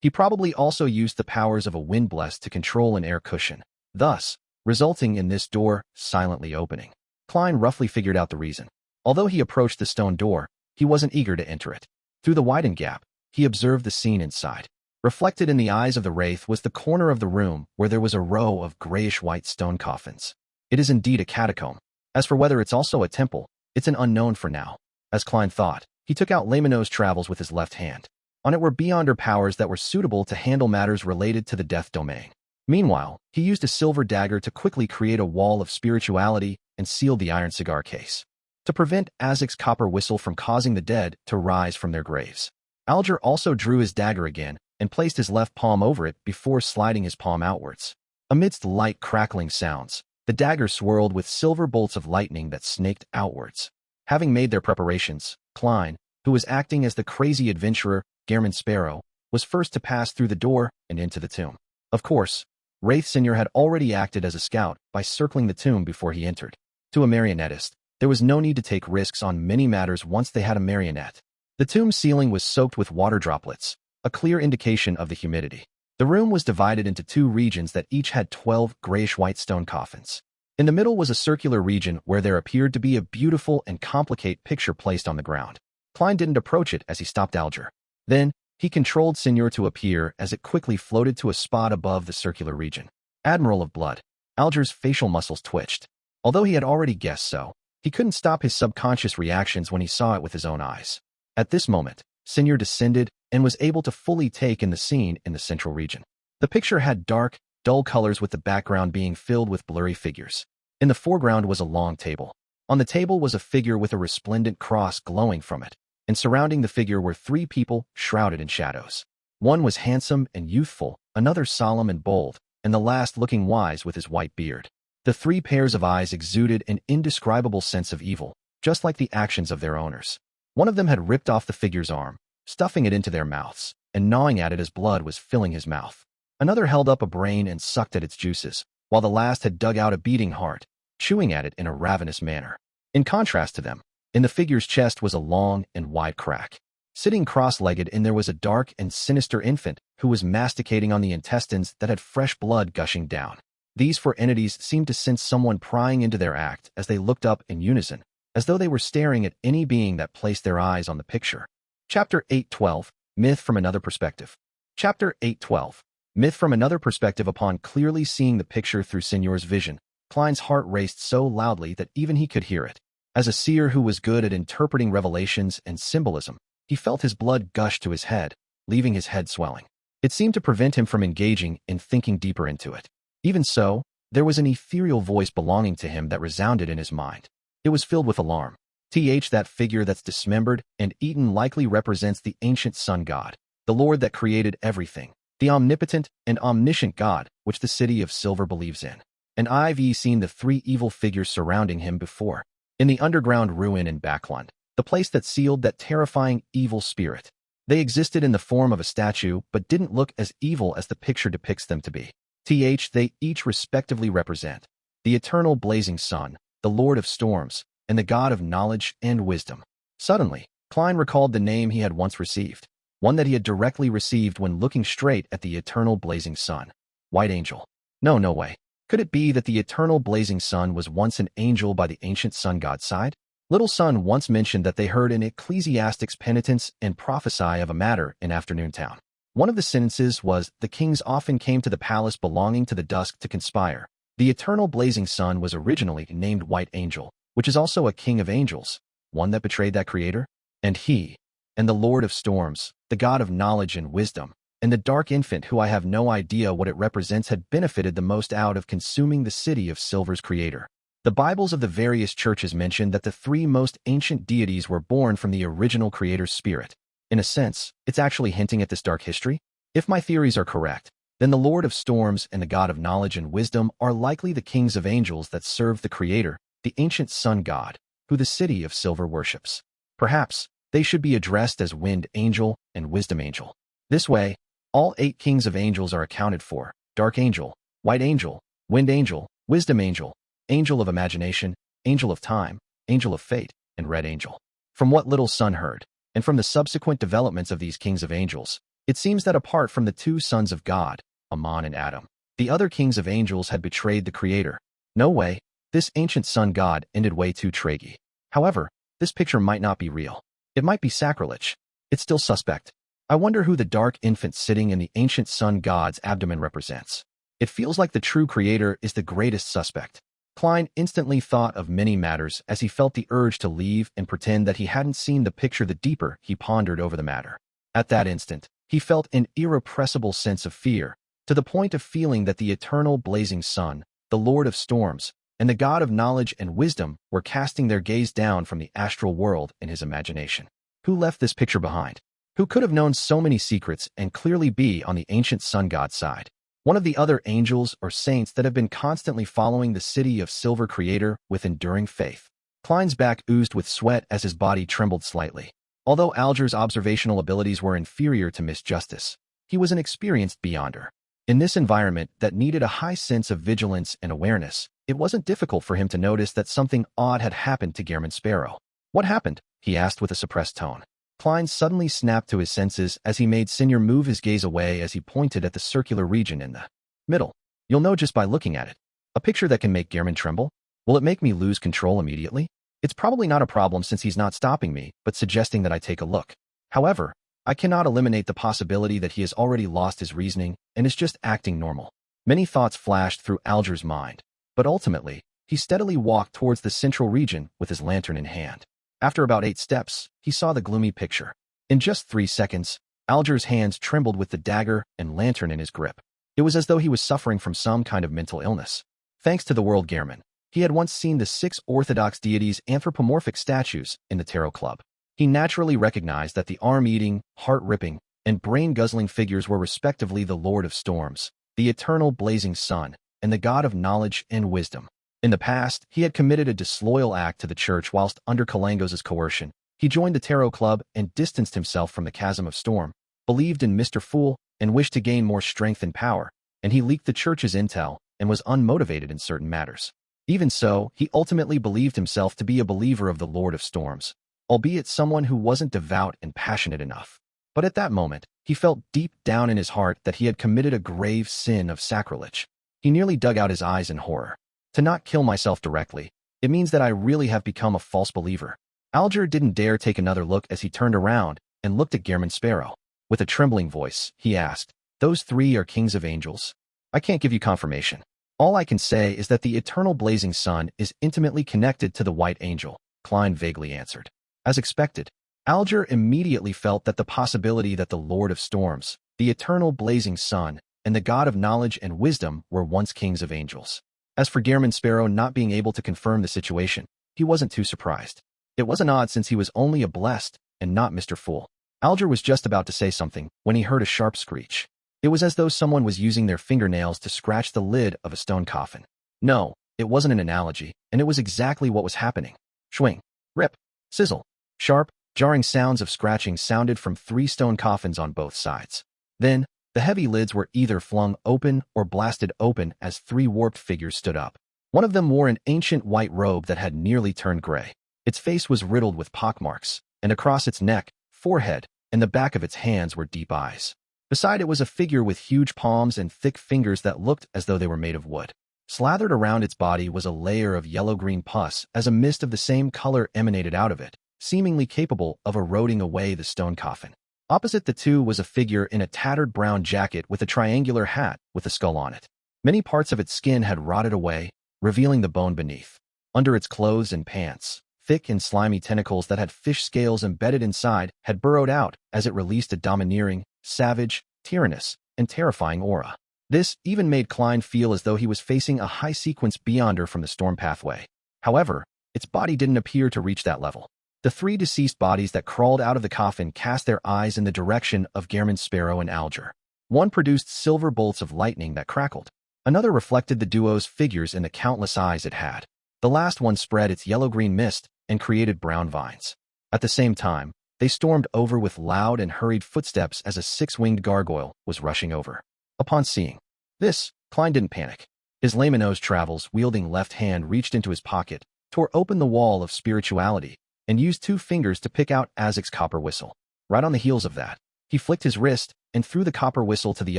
He probably also used the powers of a wind blast to control an air cushion, thus resulting in this door silently opening. Klein roughly figured out the reason. Although he approached the stone door, he wasn't eager to enter it. Through the widened gap, he observed the scene inside. Reflected in the eyes of the wraith was the corner of the room where there was a row of grayish-white stone coffins. It is indeed a catacomb. As for whether it's also a temple, it's an unknown for now. As Klein thought, he took out Lamino's travels with his left hand. On it were beyonder powers that were suitable to handle matters related to the death domain. Meanwhile, he used a silver dagger to quickly create a wall of spirituality and sealed the iron cigar case, to prevent Azek's copper whistle from causing the dead to rise from their graves. Alger also drew his dagger again and placed his left palm over it before sliding his palm outwards. Amidst light crackling sounds, the dagger swirled with silver bolts of lightning that snaked outwards. Having made their preparations, Klein, who was acting as the crazy adventurer, Gehrman Sparrow, was first to pass through the door and into the tomb. Of course, Wraith Senior had already acted as a scout by circling the tomb before he entered. To a marionettist, there was no need to take risks on many matters once they had a marionette. The tomb ceiling was soaked with water droplets, a clear indication of the humidity. The room was divided into two regions that each had 12 grayish-white stone coffins. In the middle was a circular region where there appeared to be a beautiful and complicated picture placed on the ground. Klein didn't approach it as he stopped Alger. Then, he controlled Seigneur to appear as it quickly floated to a spot above the circular region. Admiral of Blood. Alger's facial muscles twitched. Although he had already guessed so, he couldn't stop his subconscious reactions when he saw it with his own eyes. At this moment, Seigneur descended and was able to fully take in the scene in the central region. The picture had dark, dull colors with the background being filled with blurry figures. In the foreground was a long table. On the table was a figure with a resplendent cross glowing from it, and surrounding the figure were three people shrouded in shadows. One was handsome and youthful, another solemn and bold, and the last looking wise with his white beard. The three pairs of eyes exuded an indescribable sense of evil, just like the actions of their owners. One of them had ripped off the figure's arm, stuffing it into their mouths, and gnawing at it as blood was filling his mouth. Another held up a brain and sucked at its juices, while the last had dug out a beating heart, chewing at it in a ravenous manner. In contrast to them, in the figure's chest was a long and wide crack. Sitting cross-legged in there was a dark and sinister infant who was masticating on the intestines that had fresh blood gushing down. These four entities seemed to sense someone prying into their act as they looked up in unison, as though they were staring at any being that placed their eyes on the picture. Chapter 8:12, Myth from Another Perspective. Chapter 8:12, Myth from Another Perspective. Upon clearly seeing the picture through Seigneur's vision, Klein's heart raced so loudly that even he could hear it. As a seer who was good at interpreting revelations and symbolism, he felt his blood gush to his head, leaving his head swelling. It seemed to prevent him from engaging in thinking deeper into it. Even so, there was an ethereal voice belonging to him that resounded in his mind. It was filled with alarm. That figure that's dismembered and eaten likely represents the ancient sun god, the Lord that created everything, the omnipotent and omniscient God which the city of silver believes in. And I've seen the three evil figures surrounding him before, in the underground ruin in Backland, the place that sealed that terrifying evil spirit. They existed in the form of a statue but didn't look as evil as the picture depicts them to be. They each respectively represent the eternal blazing sun, the Lord of storms, and the God of knowledge and wisdom. Suddenly, Klein recalled the name he had once received, one that he had directly received when looking straight at the eternal blazing sun. White Angel. No way. Could it be that the eternal blazing sun was once an angel by the ancient sun god's side? Little Sun once mentioned that they heard an ecclesiastic's penitence and prophesy of a matter in Afternoon Town. One of the sentences was, the kings often came to the palace belonging to the dusk to conspire. The eternal blazing sun was originally named White Angel, which is also a king of angels, one that betrayed that creator. And he, and the Lord of storms, the God of knowledge and wisdom, and the dark infant who I have no idea what it represents had benefited the most out of consuming the city of silver's creator. The Bibles of the various churches mention that the three most ancient deities were born from the original creator's spirit. In a sense, it's actually hinting at this dark history. If my theories are correct, then the Lord of storms and the God of knowledge and wisdom are likely the kings of angels that serve the creator, the ancient sun god, who the city of silver worships. Perhaps they should be addressed as Wind Angel and Wisdom Angel. This way, all 8 kings of angels are accounted for: Dark Angel, White Angel, Wind Angel, Wisdom Angel, Angel of Imagination, Angel of Time, Angel of Fate, and Red Angel. From what Little Sun heard, and from the subsequent developments of these kings of angels, it seems that apart from the 2 sons of God, Ammon and Adam, the other kings of angels had betrayed the creator. No way. This ancient sun god ended way too tragically. However, this picture might not be real. It might be sacrilege. It's still suspect. I wonder who the dark infant sitting in the ancient sun god's abdomen represents. It feels like the true creator is the greatest suspect. Klein instantly thought of many matters as he felt the urge to leave and pretend that he hadn't seen the picture. The deeper he pondered over the matter, at that instant, he felt an irrepressible sense of fear, to the point of feeling that the eternal blazing sun, the Lord of storms, and the God of knowledge and wisdom were casting their gaze down from the astral world in his imagination. Who left this picture behind? Who could have known so many secrets and clearly be on the ancient sun god's side? One of the other angels or saints that have been constantly following the city of silver creator with enduring faith. Klein's back oozed with sweat as his body trembled slightly. Although Alger's observational abilities were inferior to Miss Justice, he was an experienced beyonder. In this environment that needed a high sense of vigilance and awareness, it wasn't difficult for him to notice that something odd had happened to Gehrman Sparrow. What happened? He asked with a suppressed tone. Klein suddenly snapped to his senses as he made Seigneur move his gaze away as he pointed at the circular region in the middle. You'll know just by looking at it. A picture that can make Gehrman tremble? Will it make me lose control immediately? It's probably not a problem since he's not stopping me, but suggesting that I take a look. However, I cannot eliminate the possibility that he has already lost his reasoning and is just acting normal. Many thoughts flashed through Alger's mind, but ultimately, he steadily walked towards the central region with his lantern in hand. After about 8 steps, he saw the gloomy picture. In just 3 seconds, Alger's hands trembled with the dagger and lantern in his grip. It was as though he was suffering from some kind of mental illness. Thanks to the world Gehrman, he had once seen the 6 Orthodox deities' anthropomorphic statues in the Tarot Club. He naturally recognized that the arm-eating, heart-ripping, and brain-guzzling figures were respectively the Lord of Storms, the eternal blazing sun, and the God of knowledge and wisdom. In the past, he had committed a disloyal act to the church whilst under Kalangos' coercion. He joined the Tarot Club and distanced himself from the Chasm of Storm, believed in Mr. Fool, and wished to gain more strength and power, and he leaked the church's intel and was unmotivated in certain matters. Even so, he ultimately believed himself to be a believer of the Lord of Storms, albeit someone who wasn't devout and passionate enough. But at that moment, he felt deep down in his heart that he had committed a grave sin of sacrilege. He nearly dug out his eyes in horror. To not kill myself directly, it means that I really have become a false believer. Alger didn't dare take another look as he turned around and looked at Gehrman Sparrow. With a trembling voice, he asked, "Those 3 are kings of angels?" "I can't give you confirmation. All I can say is that the eternal blazing sun is intimately connected to the white angel," Klein vaguely answered. As expected, Alger immediately felt that the possibility that the Lord of Storms, the eternal blazing sun, and the God of knowledge and wisdom were once kings of angels. As for Gehrman Sparrow not being able to confirm the situation, he wasn't too surprised. It wasn't odd since he was only a blessed and not Mr. Fool. Alger was just about to say something when he heard a sharp screech. It was as though someone was using their fingernails to scratch the lid of a stone coffin. No, it wasn't an analogy, and it was exactly what was happening. Swing, rip, sizzle. Sharp, jarring sounds of scratching sounded from 3 stone coffins on both sides. Then, the heavy lids were either flung open or blasted open as 3 warped figures stood up. One of them wore an ancient white robe that had nearly turned gray. Its face was riddled with pockmarks, and across its neck, forehead, and the back of its hands were deep eyes. Beside it was a figure with huge palms and thick fingers that looked as though they were made of wood. Slathered around its body was a layer of yellow-green pus as a mist of the same color emanated out of it, seemingly capable of eroding away the stone coffin. Opposite the two was a figure in a tattered brown jacket with a triangular hat with a skull on it. Many parts of its skin had rotted away, revealing the bone beneath. Under its clothes and pants, thick and slimy tentacles that had fish scales embedded inside had burrowed out as it released a domineering, savage, tyrannous, and terrifying aura. This even made Klein feel as though he was facing a high-sequence beyonder from the storm pathway. However, its body didn't appear to reach that level. The 3 deceased bodies that crawled out of the coffin cast their eyes in the direction of Gehrman Sparrow and Alger. One produced silver bolts of lightning that crackled. Another reflected the duo's figures in the countless eyes it had. The last one spread its yellow-green mist and created brown vines. At the same time, they stormed over with loud and hurried footsteps as a 6-winged gargoyle was rushing over. Upon seeing this, Klein didn't panic. His layman's travels wielding left hand reached into his pocket, tore open the wall of spirituality, and used 2 fingers to pick out Azek's copper whistle. Right on the heels of that, he flicked his wrist and threw the copper whistle to the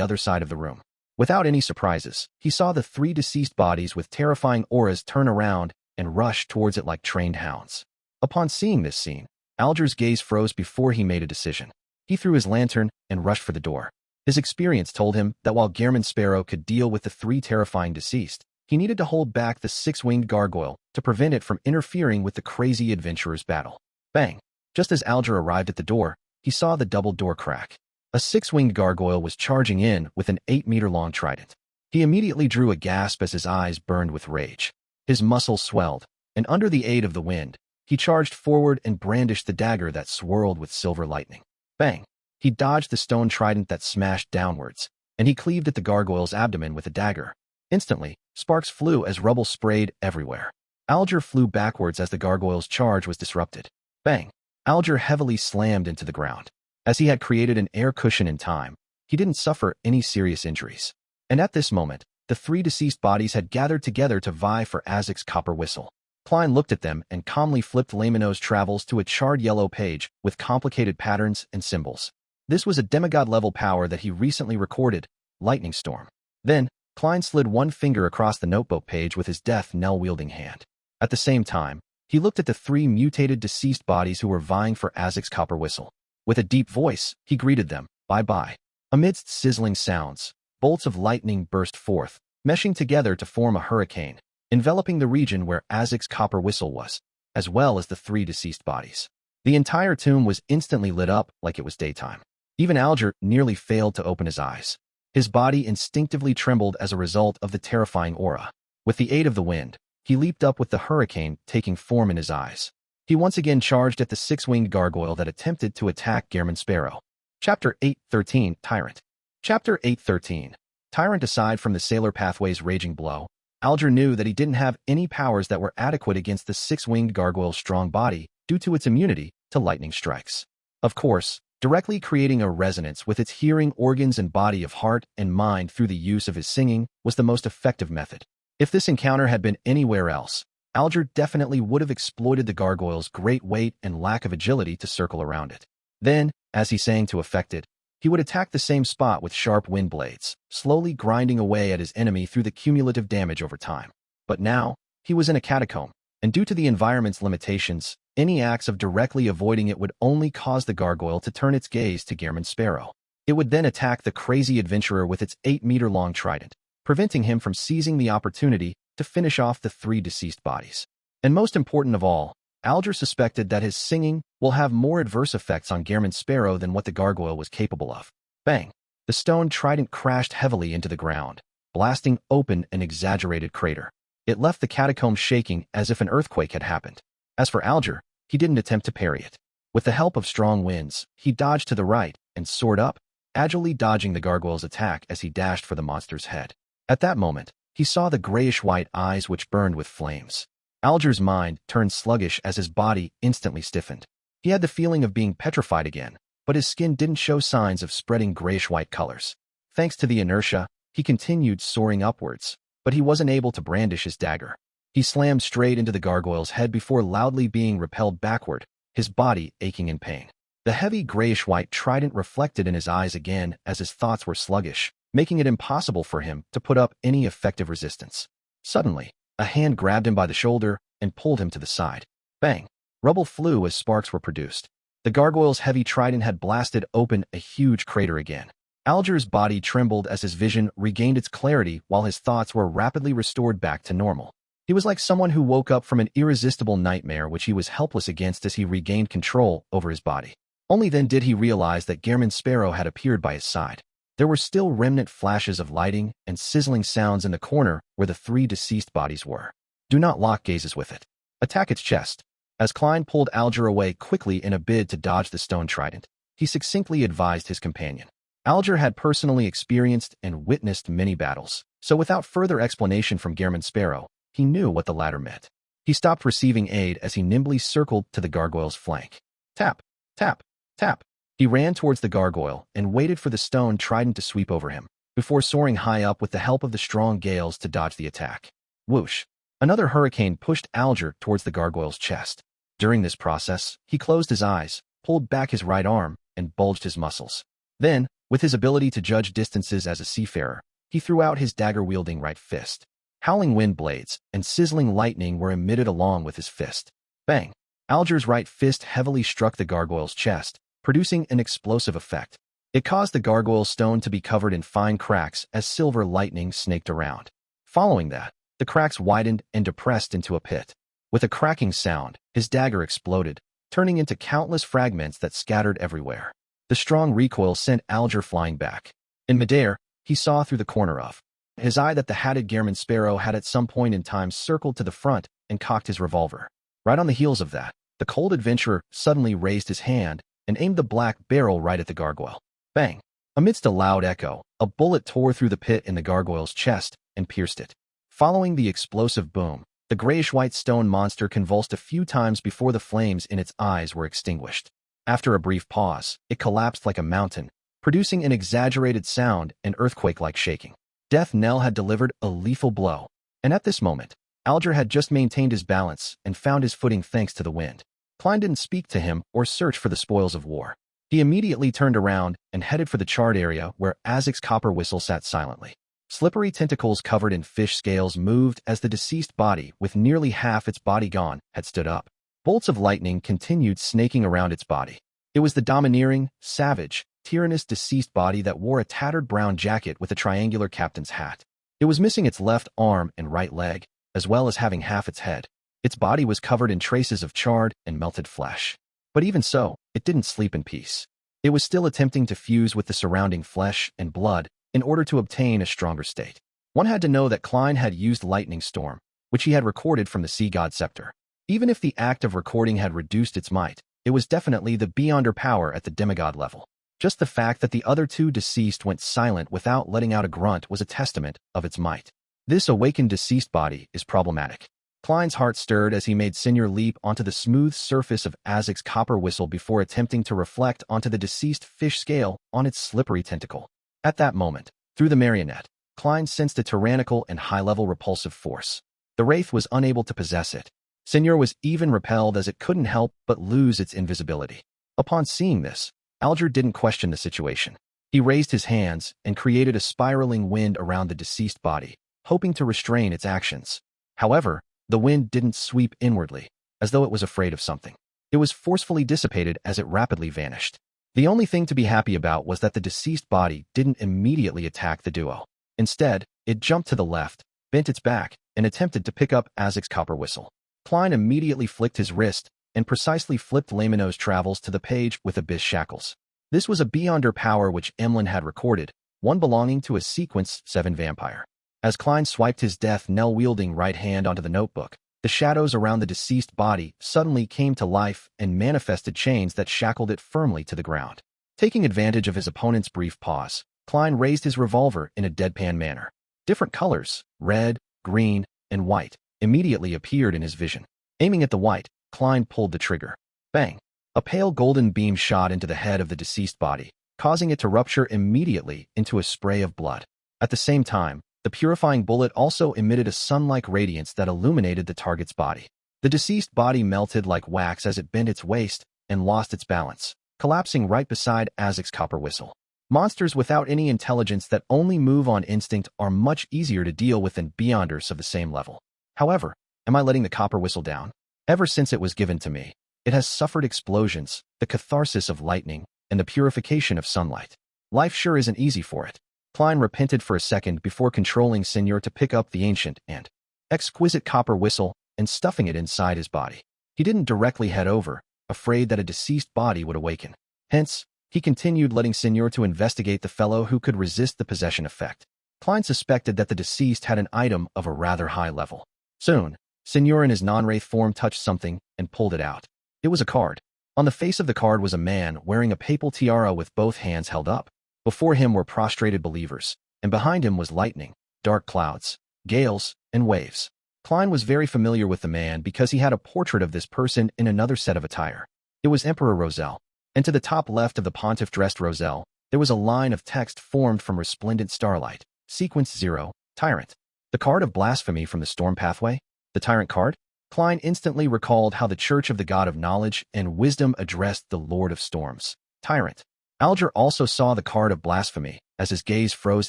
other side of the room. Without any surprises, he saw the 3 deceased bodies with terrifying auras turn around and rush towards it like trained hounds. Upon seeing this scene, Alger's gaze froze before he made a decision. He threw his lantern and rushed for the door. His experience told him that while Gehrman Sparrow could deal with the 3 terrifying deceased, he needed to hold back the 6-winged gargoyle to prevent it from interfering with the crazy adventurer's battle. Bang! Just as Alger arrived at the door, he saw the double door crack. A 6-winged gargoyle was charging in with an 8-meter-long trident. He immediately drew a gasp as his eyes burned with rage. His muscles swelled, and under the aid of the wind, he charged forward and brandished the dagger that swirled with silver lightning. Bang! He dodged the stone trident that smashed downwards, and he cleaved at the gargoyle's abdomen with a dagger. Instantly, sparks flew as rubble sprayed everywhere. Alger flew backwards as the gargoyle's charge was disrupted. Bang! Alger heavily slammed into the ground. As he had created an air cushion in time, he didn't suffer any serious injuries. And at this moment, the 3 deceased bodies had gathered together to vie for Azek's copper whistle. Klein looked at them and calmly flipped Layman's Travels to a charred yellow page with complicated patterns and symbols. This was a demigod-level power that he recently recorded, Lightning Storm. Then, Klein slid one finger across the notebook page with his death knell-wielding hand. At the same time, he looked at the three mutated deceased bodies who were vying for Azek's copper whistle. With a deep voice, he greeted them, "Bye-bye." Amidst sizzling sounds, bolts of lightning burst forth, meshing together to form a hurricane, enveloping the region where Azek's copper whistle was, as well as the three deceased bodies. The entire tomb was instantly lit up like it was daytime. Even Alger nearly failed to open his eyes. His body instinctively trembled as a result of the terrifying aura. With the aid of the wind, he leaped up with the hurricane taking form in his eyes. He once again charged at the six-winged gargoyle that attempted to attack Gehrman Sparrow. Chapter 8:13 Tyrant. Chapter 8:13 Tyrant. Aside from the Sailor Pathway's raging blow, Alger knew that he didn't have any powers that were adequate against the six-winged gargoyle's strong body due to its immunity to lightning strikes. Of course, directly creating a resonance with its hearing organs and body of heart and mind through the use of his singing was the most effective method. If this encounter had been anywhere else, Alger definitely would have exploited the gargoyle's great weight and lack of agility to circle around it. Then, as he sang to effect it, he would attack the same spot with sharp wind blades, slowly grinding away at his enemy through the cumulative damage over time. But now, he was in a catacomb, and due to the environment's limitations, any acts of directly avoiding it would only cause the gargoyle to turn its gaze to Gehrman Sparrow. It would then attack the crazy adventurer with its 8-meter-long trident, preventing him from seizing the opportunity to finish off the three deceased bodies. And most important of all, Alger suspected that his singing will have more adverse effects on Gehrman Sparrow than what the gargoyle was capable of. Bang! The stone trident crashed heavily into the ground, blasting open an exaggerated crater. It left the catacombs shaking as if an earthquake had happened. As for Alger, he didn't attempt to parry it. With the help of strong winds, he dodged to the right and soared up, agilely dodging the gargoyle's attack as he dashed for the monster's head. At that moment, he saw the grayish-white eyes which burned with flames. Alger's mind turned sluggish as his body instantly stiffened. He had the feeling of being petrified again, but his skin didn't show signs of spreading grayish-white colors. Thanks to the inertia, he continued soaring upwards, but he wasn't able to brandish his dagger. He slammed straight into the gargoyle's head before loudly being repelled backward, his body aching in pain. The heavy grayish-white trident reflected in his eyes again as his thoughts were sluggish, making it impossible for him to put up any effective resistance. Suddenly, a hand grabbed him by the shoulder and pulled him to the side. Bang! Rubble flew as sparks were produced. The gargoyle's heavy trident had blasted open a huge crater again. Alger's body trembled as his vision regained its clarity while his thoughts were rapidly restored back to normal. He was like someone who woke up from an irresistible nightmare which he was helpless against as he regained control over his body. Only then did he realize that Gehrman Sparrow had appeared by his side. There were still remnant flashes of lighting and sizzling sounds in the corner where the three deceased bodies were. Do not lock gazes with it. Attack its chest. As Klein pulled Alger away quickly in a bid to dodge the stone trident, he succinctly advised his companion. Alger had personally experienced and witnessed many battles, so without further explanation from Gehrman Sparrow, he knew what the latter meant. He stopped receiving aid as he nimbly circled to the gargoyle's flank. Tap, tap, tap. He ran towards the gargoyle and waited for the stone trident to sweep over him, before soaring high up with the help of the strong gales to dodge the attack. Whoosh! Another hurricane pushed Alger towards the gargoyle's chest. During this process, he closed his eyes, pulled back his right arm, and bulged his muscles. Then, with his ability to judge distances as a seafarer, he threw out his dagger-wielding right fist. Howling wind blades and sizzling lightning were emitted along with his fist. Bang! Alger's right fist heavily struck the gargoyle's chest, producing an explosive effect. It caused the gargoyle's stone to be covered in fine cracks as silver lightning snaked around. Following that, the cracks widened and depressed into a pit. With a cracking sound, his dagger exploded, turning into countless fragments that scattered everywhere. The strong recoil sent Alger flying back. In midair, he saw through the corner of his eye that the hatted Gehrman Sparrow had at some point in time circled to the front and cocked his revolver. Right on the heels of that, the cold adventurer suddenly raised his hand and aimed the black barrel right at the gargoyle. Bang! Amidst a loud echo, a bullet tore through the pit in the gargoyle's chest and pierced it. Following the explosive boom, the grayish-white stone monster convulsed a few times before the flames in its eyes were extinguished. After a brief pause, it collapsed like a mountain, producing an exaggerated sound and earthquake-like shaking. Death Knell had delivered a lethal blow, and at this moment, Alger had just maintained his balance and found his footing thanks to the wind. Klein didn't speak to him or search for the spoils of war. He immediately turned around and headed for the charred area where Azek's copper whistle sat silently. Slippery tentacles covered in fish scales moved as the deceased body, with nearly half its body gone, had stood up. Bolts of lightning continued snaking around its body. It was the domineering, savage, tyrannous deceased body that wore a tattered brown jacket with a triangular captain's hat. It was missing its left arm and right leg, as well as having half its head. Its body was covered in traces of charred and melted flesh. But even so, it didn't sleep in peace. It was still attempting to fuse with the surrounding flesh and blood in order to obtain a stronger state. One had to know that Klein had used Lightning Storm, which he had recorded from the Sea God Scepter. Even if the act of recording had reduced its might, it was definitely the beyonder power at the demigod level. Just the fact that the other two deceased went silent without letting out a grunt was a testament of its might. This awakened deceased body is problematic. Klein's heart stirred as he made Senior leap onto the smooth surface of Azek's copper whistle before attempting to reflect onto the deceased fish scale on its slippery tentacle. At that moment, through the marionette, Klein sensed a tyrannical and high-level repulsive force. The wraith was unable to possess it. Senior was even repelled as it couldn't help but lose its invisibility. Upon seeing this, Alger didn't question the situation. He raised his hands and created a spiraling wind around the deceased body, hoping to restrain its actions. However, the wind didn't sweep inwardly, as though it was afraid of something. It was forcefully dissipated as it rapidly vanished. The only thing to be happy about was that the deceased body didn't immediately attack the duo. Instead, it jumped to the left, bent its back, and attempted to pick up Azek's copper whistle. Klein immediately flicked his wrist and precisely flipped Lamino's travels to the page with abyss shackles. This was a beyonder power which Emlyn had recorded, one belonging to a sequence 7 vampire. As Klein swiped his death knell-wielding right hand onto the notebook, the shadows around the deceased body suddenly came to life and manifested chains that shackled it firmly to the ground. Taking advantage of his opponent's brief pause, Klein raised his revolver in a deadpan manner. Different colors, red, green, and white, immediately appeared in his vision. Aiming at the white, Klein pulled the trigger. Bang! A pale golden beam shot into the head of the deceased body, causing it to rupture immediately into a spray of blood. At the same time, the purifying bullet also emitted a sun-like radiance that illuminated the target's body. The deceased body melted like wax as it bent its waist and lost its balance, collapsing right beside Azek's copper whistle. Monsters without any intelligence that only move on instinct are much easier to deal with than beyonders of the same level. However, am I letting the copper whistle down? Ever since it was given to me, it has suffered explosions, the catharsis of lightning, and the purification of sunlight. Life sure isn't easy for it. Klein repented for a second before controlling Senior to pick up the ancient and exquisite copper whistle and stuffing it inside his body. He didn't directly head over, afraid that a deceased body would awaken. Hence, he continued letting Senior to investigate the fellow who could resist the possession effect. Klein suspected that the deceased had an item of a rather high level. Soon, Senior in his non-wraith form touched something and pulled it out. It was a card. On the face of the card was a man wearing a papal tiara with both hands held up. Before him were prostrated believers, and behind him was lightning, dark clouds, gales, and waves. Klein was very familiar with the man because he had a portrait of this person in another set of attire. It was Emperor Roselle, and to the top left of the pontiff-dressed Roselle, there was a line of text formed from resplendent starlight. Sequence 0, Tyrant. The card of blasphemy from the storm pathway? The Tyrant card? Klein instantly recalled how the Church of the God of Knowledge and Wisdom addressed the Lord of Storms, Tyrant. Alger also saw the card of blasphemy as his gaze froze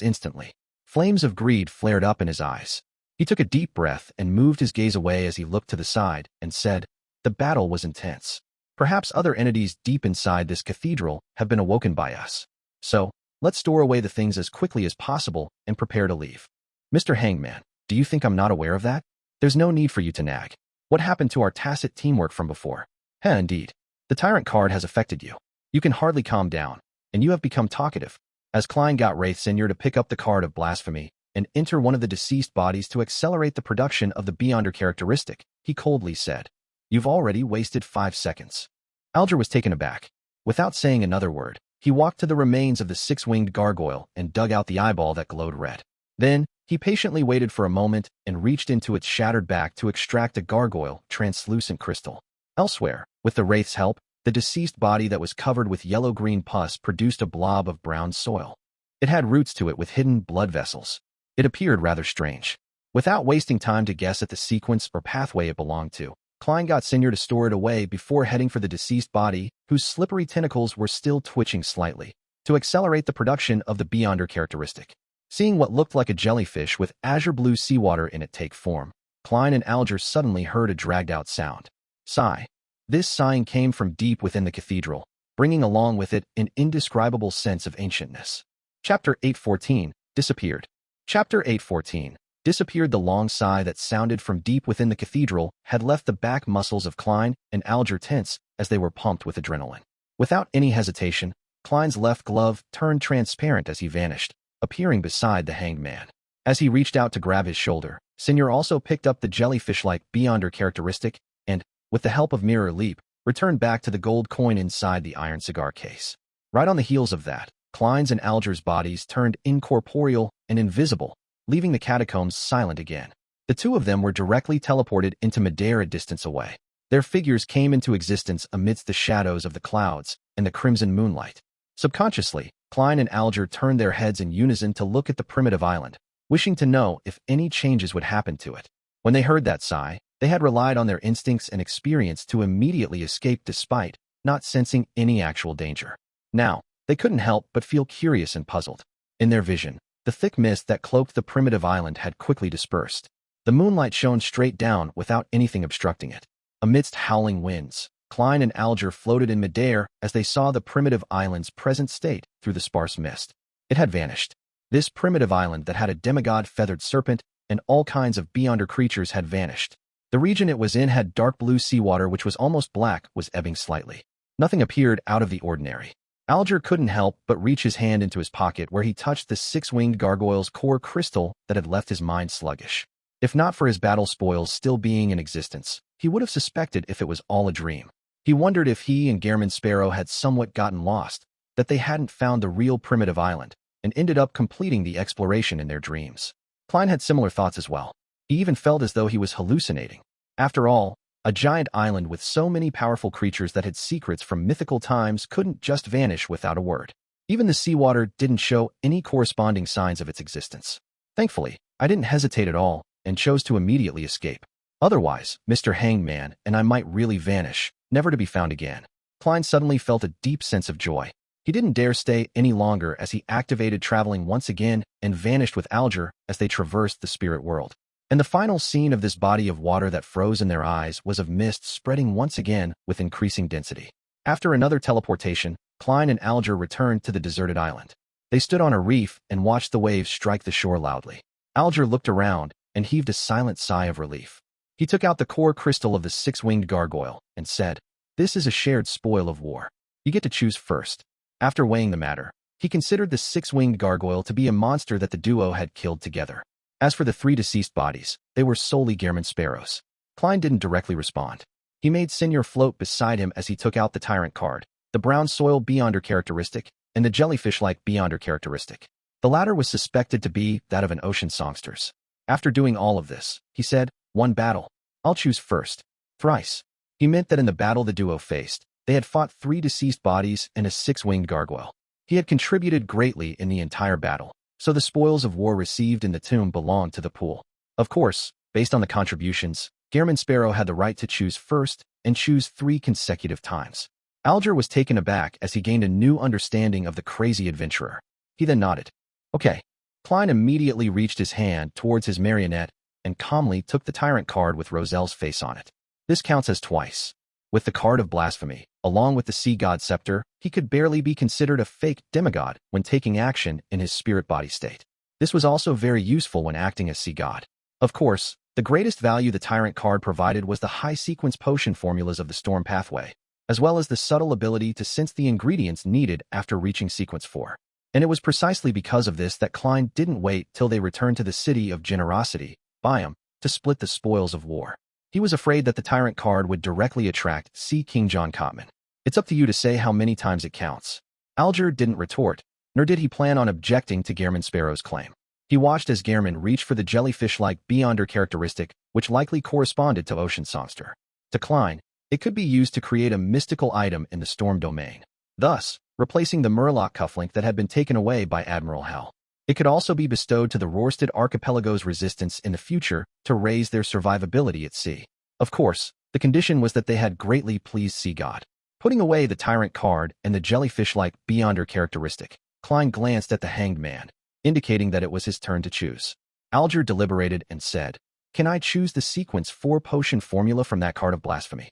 instantly. Flames of greed flared up in his eyes. He took a deep breath and moved his gaze away as he looked to the side and said, "The battle was intense. Perhaps other entities deep inside this cathedral have been awoken by us. So, let's store away the things as quickly as possible and prepare to leave." "Mr. Hangman, do you think I'm not aware of that? There's no need for you to nag. What happened to our tacit teamwork from before?" Indeed. The Tyrant card has affected you. You can hardly calm down, and you have become talkative." As Klein got Wraith Senior to pick up the card of blasphemy and enter one of the deceased bodies to accelerate the production of the beyonder characteristic, he coldly said, "You've already wasted 5 seconds." Alger was taken aback. Without saying another word, he walked to the remains of the 6-winged gargoyle and dug out the eyeball that glowed red. Then, he patiently waited for a moment and reached into its shattered back to extract a gargoyle translucent crystal. Elsewhere, with the Wraith's help, the deceased body that was covered with yellow-green pus produced a blob of brown soil. It had roots to it with hidden blood vessels. It appeared rather strange. Without wasting time to guess at the sequence or pathway it belonged to, Klein got Senior to store it away before heading for the deceased body, whose slippery tentacles were still twitching slightly, to accelerate the production of the beyonder characteristic. Seeing what looked like a jellyfish with azure-blue seawater in it take form, Klein and Alger suddenly heard a dragged-out sound. Sigh. This sighing came from deep within the cathedral, bringing along with it an indescribable sense of ancientness. Chapter 814, Disappeared. Chapter 814, Disappeared. The long sigh that sounded from deep within the cathedral had left the back muscles of Klein and Alger tense as they were pumped with adrenaline. Without any hesitation, Klein's left glove turned transparent as he vanished, appearing beside the hanged man. As he reached out to grab his shoulder, Senior also picked up the jellyfish-like beyonder characteristic and, with the help of Mirror Leap, returned back to the gold coin inside the iron cigar case. Right on the heels of that, Klein's and Alger's bodies turned incorporeal and invisible, leaving the catacombs silent again. The two of them were directly teleported into Mediocre a distance away. Their figures came into existence amidst the shadows of the clouds and the crimson moonlight. Subconsciously, Klein and Alger turned their heads in unison to look at the primitive island, wishing to know if any changes would happen to it. When they heard that sigh, they had relied on their instincts and experience to immediately escape despite not sensing any actual danger. Now, they couldn't help but feel curious and puzzled. In their vision, the thick mist that cloaked the primitive island had quickly dispersed. The moonlight shone straight down without anything obstructing it. Amidst howling winds, Klein and Alger floated in midair as they saw the primitive island's present state through the sparse mist. It had vanished. This primitive island that had a demigod feathered serpent and all kinds of beyonder creatures had vanished. The region it was in had dark blue seawater which was almost black, was ebbing slightly. Nothing appeared out of the ordinary. Alger couldn't help but reach his hand into his pocket where he touched the six-winged gargoyle's core crystal that had left his mind sluggish. If not for his battle spoils still being in existence, he would have suspected if it was all a dream. He wondered if he and Gehrman Sparrow had somewhat gotten lost, that they hadn't found the real primitive island, and ended up completing the exploration in their dreams. Klein had similar thoughts as well. He even felt as though he was hallucinating. After all, a giant island with so many powerful creatures that had secrets from mythical times couldn't just vanish without a word. Even the seawater didn't show any corresponding signs of its existence. Thankfully, I didn't hesitate at all and chose to immediately escape. Otherwise, Mr. Hangman and I might really vanish, never to be found again. Klein suddenly felt a deep sense of joy. He didn't dare stay any longer as he activated traveling once again and vanished with Alger as they traversed the spirit world. And the final scene of this body of water that froze in their eyes was of mist spreading once again with increasing density. After another teleportation, Klein and Alger returned to the deserted island. They stood on a reef and watched the waves strike the shore loudly. Alger looked around and heaved a silent sigh of relief. He took out the core crystal of the six-winged gargoyle and said, "This is a shared spoil of war. You get to choose first." After weighing the matter, he considered the six-winged gargoyle to be a monster that the duo had killed together. As for the three deceased bodies, they were solely Gehrman Sparrows. Klein didn't directly respond. He made Senior float beside him as he took out the Tyrant card, the brown soil beyonder characteristic, and the jellyfish-like beyonder characteristic. The latter was suspected to be that of an ocean songster's. After doing all of this, he said, "One battle. I'll choose first." Thrice. He meant that in the battle the duo faced, they had fought three deceased bodies and a six-winged gargoyle. He had contributed greatly in the entire battle, so the spoils of war received in the tomb belonged to the pool. Of course, based on the contributions, Gehrman Sparrow had the right to choose first and choose 3 consecutive times. Alger was taken aback as he gained a new understanding of the crazy adventurer. He then nodded. Okay. Klein immediately reached his hand towards his marionette and calmly took the Tyrant card with Roselle's face on it. This counts as twice. With the card of blasphemy, along with the sea god scepter, he could barely be considered a fake demigod when taking action in his spirit body state. This was also very useful when acting as sea god. Of course, the greatest value the Tyrant card provided was the high-sequence potion formulas of the Storm Pathway, as well as the subtle ability to sense the ingredients needed after reaching sequence 4. And it was precisely because of this that Klein didn't wait till they returned to the City of Generosity, Biome, to split the spoils of war. He was afraid that the Tyrant card would directly attract Sea King John Cotman. It's up to you to say how many times it counts. Alger didn't retort, nor did he plan on objecting to Gehrman Sparrow's claim. He watched as Gehrman reached for the jellyfish-like beyonder characteristic, which likely corresponded to Ocean Songster. To Klein, it could be used to create a mystical item in the Storm domain, thus replacing the Murloc cufflink that had been taken away by Admiral Hell. It could also be bestowed to the Rorsted Archipelago's resistance in the future to raise their survivability at sea. Of course, the condition was that they had greatly pleased Sea God. Putting away the Tyrant card and the jellyfish-like beyonder characteristic, Klein glanced at the hanged man. indicating that it was his turn to choose. Alger deliberated and said, "Can I choose the sequence 4 potion formula from that card of blasphemy?"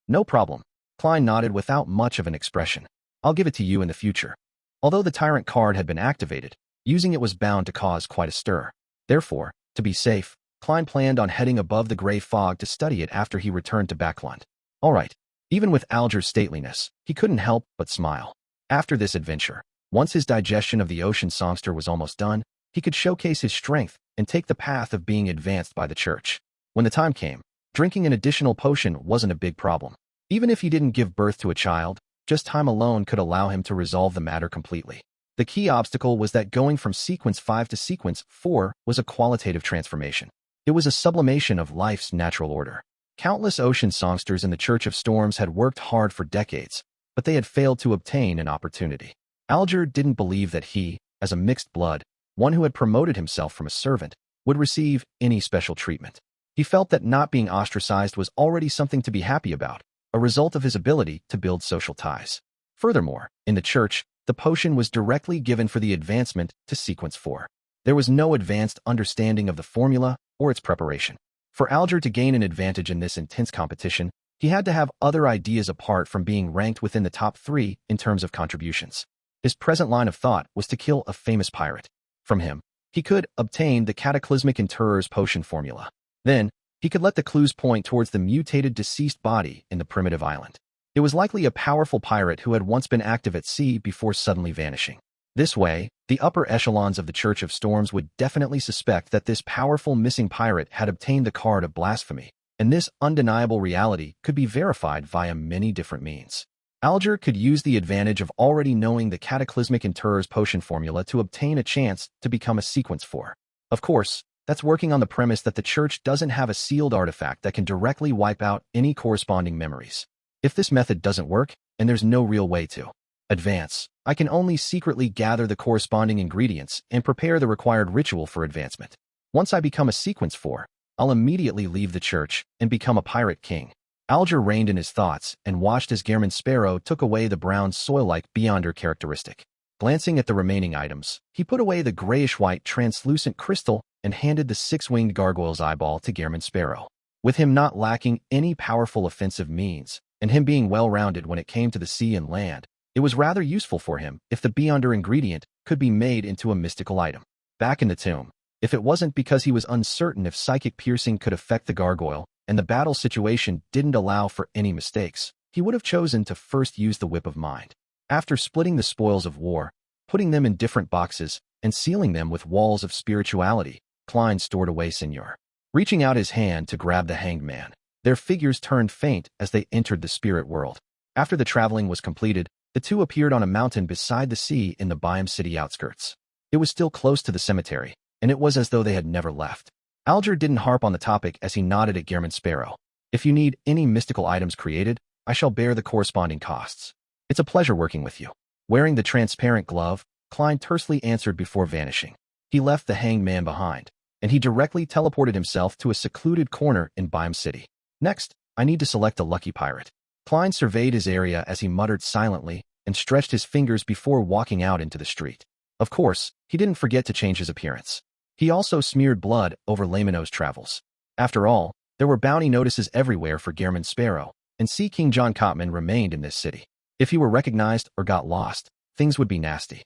"No problem." Klein nodded without much of an expression. "I'll give it to you in the future." Although the Tyrant card had been activated, using it was bound to cause quite a stir. Therefore, to be safe, Klein planned on heading above the gray fog to study it after he returned to Backlund. All right. Even with Alger's stateliness, he couldn't help but smile. After this adventure, once his digestion of the ocean songster was almost done, he could showcase his strength and take the path of being advanced by the church. When the time came, drinking an additional potion wasn't a big problem. Even if he didn't give birth to a child, just time alone could allow him to resolve the matter completely. The key obstacle was that going from sequence 5 to sequence 4 was a qualitative transformation. It was a sublimation of life's natural order. Countless ocean songsters in the Church of Storms had worked hard for decades, but they had failed to obtain an opportunity. Alger didn't believe that he, as a mixed blood, one who had promoted himself from a servant, would receive any special treatment. He felt that not being ostracized was already something to be happy about, a result of his ability to build social ties. Furthermore, in the church, the potion was directly given for the advancement to sequence 4. There was no advanced understanding of the formula or its preparation. For Alger to gain an advantage in this intense competition, he had to have other ideas apart from being ranked within the top 3 in terms of contributions. His present line of thought was to kill a famous pirate. From him, he could obtain the cataclysmic interror's potion formula. Then, he could let the clues point towards the mutated deceased body in the primitive island. It was likely a powerful pirate who had once been active at sea before suddenly vanishing. This way, the upper echelons of the Church of Storms would definitely suspect that this powerful missing pirate had obtained the card of blasphemy, and this undeniable reality could be verified via many different means. Alger could use the advantage of already knowing the cataclysmic interror's potion formula to obtain a chance to become a sequence 4. Of course, that's working on the premise that the Church doesn't have a sealed artifact that can directly wipe out any corresponding memories. If this method doesn't work, and there's no real way to advance, I can only secretly gather the corresponding ingredients and prepare the required ritual for advancement. Once I become a sequence 4, I'll immediately leave the church and become a pirate king. Alger reined in his thoughts and watched as Gehrman Sparrow took away the brown soil-like beyonder characteristic. Glancing at the remaining items, he put away the grayish-white translucent crystal and handed the 6-winged gargoyle's eyeball to Gehrman Sparrow. With him not lacking any powerful offensive means, and him being well-rounded when it came to the sea and land, it was rather useful for him if the beyonder ingredient could be made into a mystical item. Back in the tomb, if it wasn't because he was uncertain if psychic piercing could affect the gargoyle, and the battle situation didn't allow for any mistakes, he would have chosen to first use the whip of mind. After splitting the spoils of war, putting them in different boxes, and sealing them with walls of spirituality, Klein stored away Senor. Reaching out his hand to grab the hanged man, their figures turned faint as they entered the spirit world. After the traveling was completed, the two appeared on a mountain beside the sea in the Byam city outskirts. It was still close to the cemetery, and it was as though they had never left. Alger didn't harp on the topic as he nodded at Gehrman Sparrow. "If you need any mystical items created, I shall bear the corresponding costs. It's a pleasure working with you." Wearing the transparent glove, Klein tersely answered before vanishing. He left the hanged man behind, and he directly teleported himself to a secluded corner in Byam City. "Next, I need to select a lucky pirate." Klein surveyed his area as he muttered silently and stretched his fingers before walking out into the street. Of course, he didn't forget to change his appearance. He also smeared blood over Lamino's travels. After all, there were bounty notices everywhere for Gehrman Sparrow, and Sea King John Cotman remained in this city. If he were recognized or got lost, things would be nasty.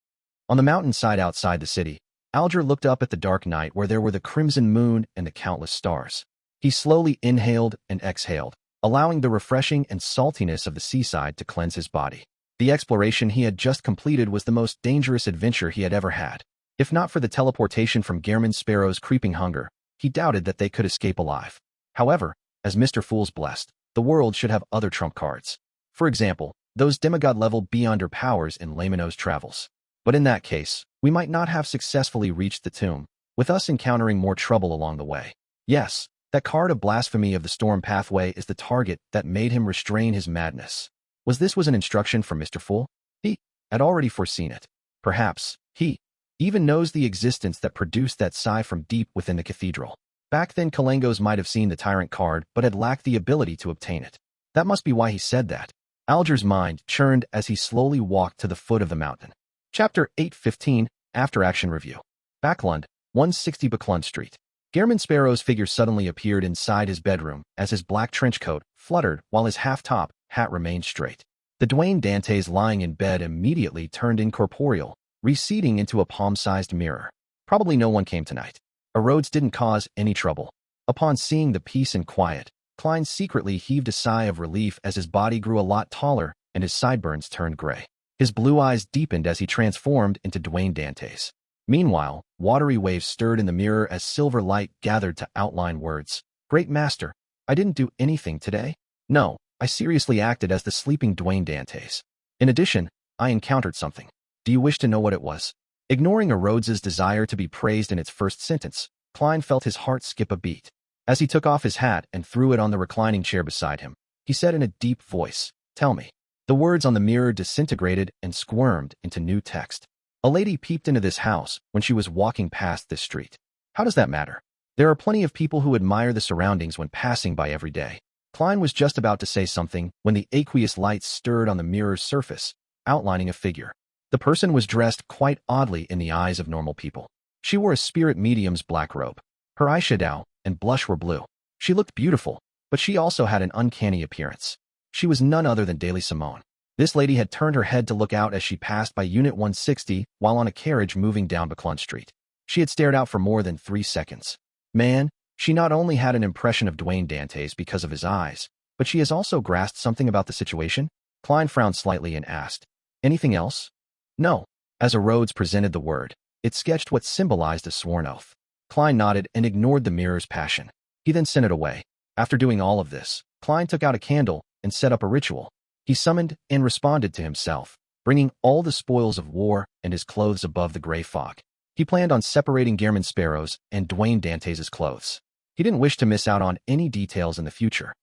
On the mountainside outside the city, Alger looked up at the dark night where there were the crimson moon and the countless stars. He slowly inhaled and exhaled, allowing the refreshing and saltiness of the seaside to cleanse his body. The exploration he had just completed was the most dangerous adventure he had ever had. If not for the teleportation from Gehrman Sparrow's creeping hunger, he doubted that they could escape alive. However, as Mr. Fool's blessed, the world should have other trump cards. For example, those demigod-level beyonder powers in Lamino's travels. But in that case, we might not have successfully reached the tomb, with us encountering more trouble along the way. Yes, that card of blasphemy of the storm pathway is the target that made him restrain his madness. Was an instruction from Mr. Fool? He had already foreseen it. Perhaps he even knows the existence that produced that sigh from deep within the cathedral. Back then Kalengos might have seen the Tyrant card but had lacked the ability to obtain it. That must be why he said that. Alger's mind churned as he slowly walked to the foot of the mountain. Chapter 8:15 After Action Review. Backlund, 160 Backlund Street. Gehrman Sparrow's figure suddenly appeared inside his bedroom as his black trench coat fluttered while his half-top hat remained straight. The Dwayne Dantes lying in bed immediately turned incorporeal, receding into a palm-sized mirror. Probably no one came tonight. Rhodes didn't cause any trouble. Upon seeing the peace and quiet, Klein secretly heaved a sigh of relief as his body grew a lot taller and his sideburns turned gray. His blue eyes deepened as he transformed into Dwayne Dantes. Meanwhile, watery waves stirred in the mirror as silver light gathered to outline words. Great Master, I didn't do anything today. No, I seriously acted as the sleeping Dwayne Dantes. In addition, I encountered something. Do you wish to know what it was? Ignoring Rhodes's desire to be praised in its first sentence, Klein felt his heart skip a beat. As he took off his hat and threw it on the reclining chair beside him, he said in a deep voice, Tell me. The words on the mirror disintegrated and squirmed into new text. A lady peeped into this house when she was walking past this street. How does that matter? There are plenty of people who admire the surroundings when passing by every day. Klein was just about to say something when the aqueous light stirred on the mirror's surface, outlining a figure. The person was dressed quite oddly in the eyes of normal people. She wore a spirit medium's black robe. Her eyeshadow and blush were blue. She looked beautiful, but she also had an uncanny appearance. She was none other than Daly Simone. This lady had turned her head to look out as she passed by Unit 160 while on a carriage moving down Backlund Street. She had stared out for more than 3 seconds. Man, she not only had an impression of Dwayne Dantes because of his eyes, but she has also grasped something about the situation? Klein frowned slightly and asked, Anything else? No. As Rhodes presented the word, it sketched what symbolized a sworn oath. Klein nodded and ignored the mirror's passion. He then sent it away. After doing all of this, Klein took out a candle and set up a ritual. He summoned and responded to himself, bringing all the spoils of war and his clothes above the gray fog. He planned on separating Gehrman Sparrow's and Dwayne Dantes' clothes. He didn't wish to miss out on any details in the future.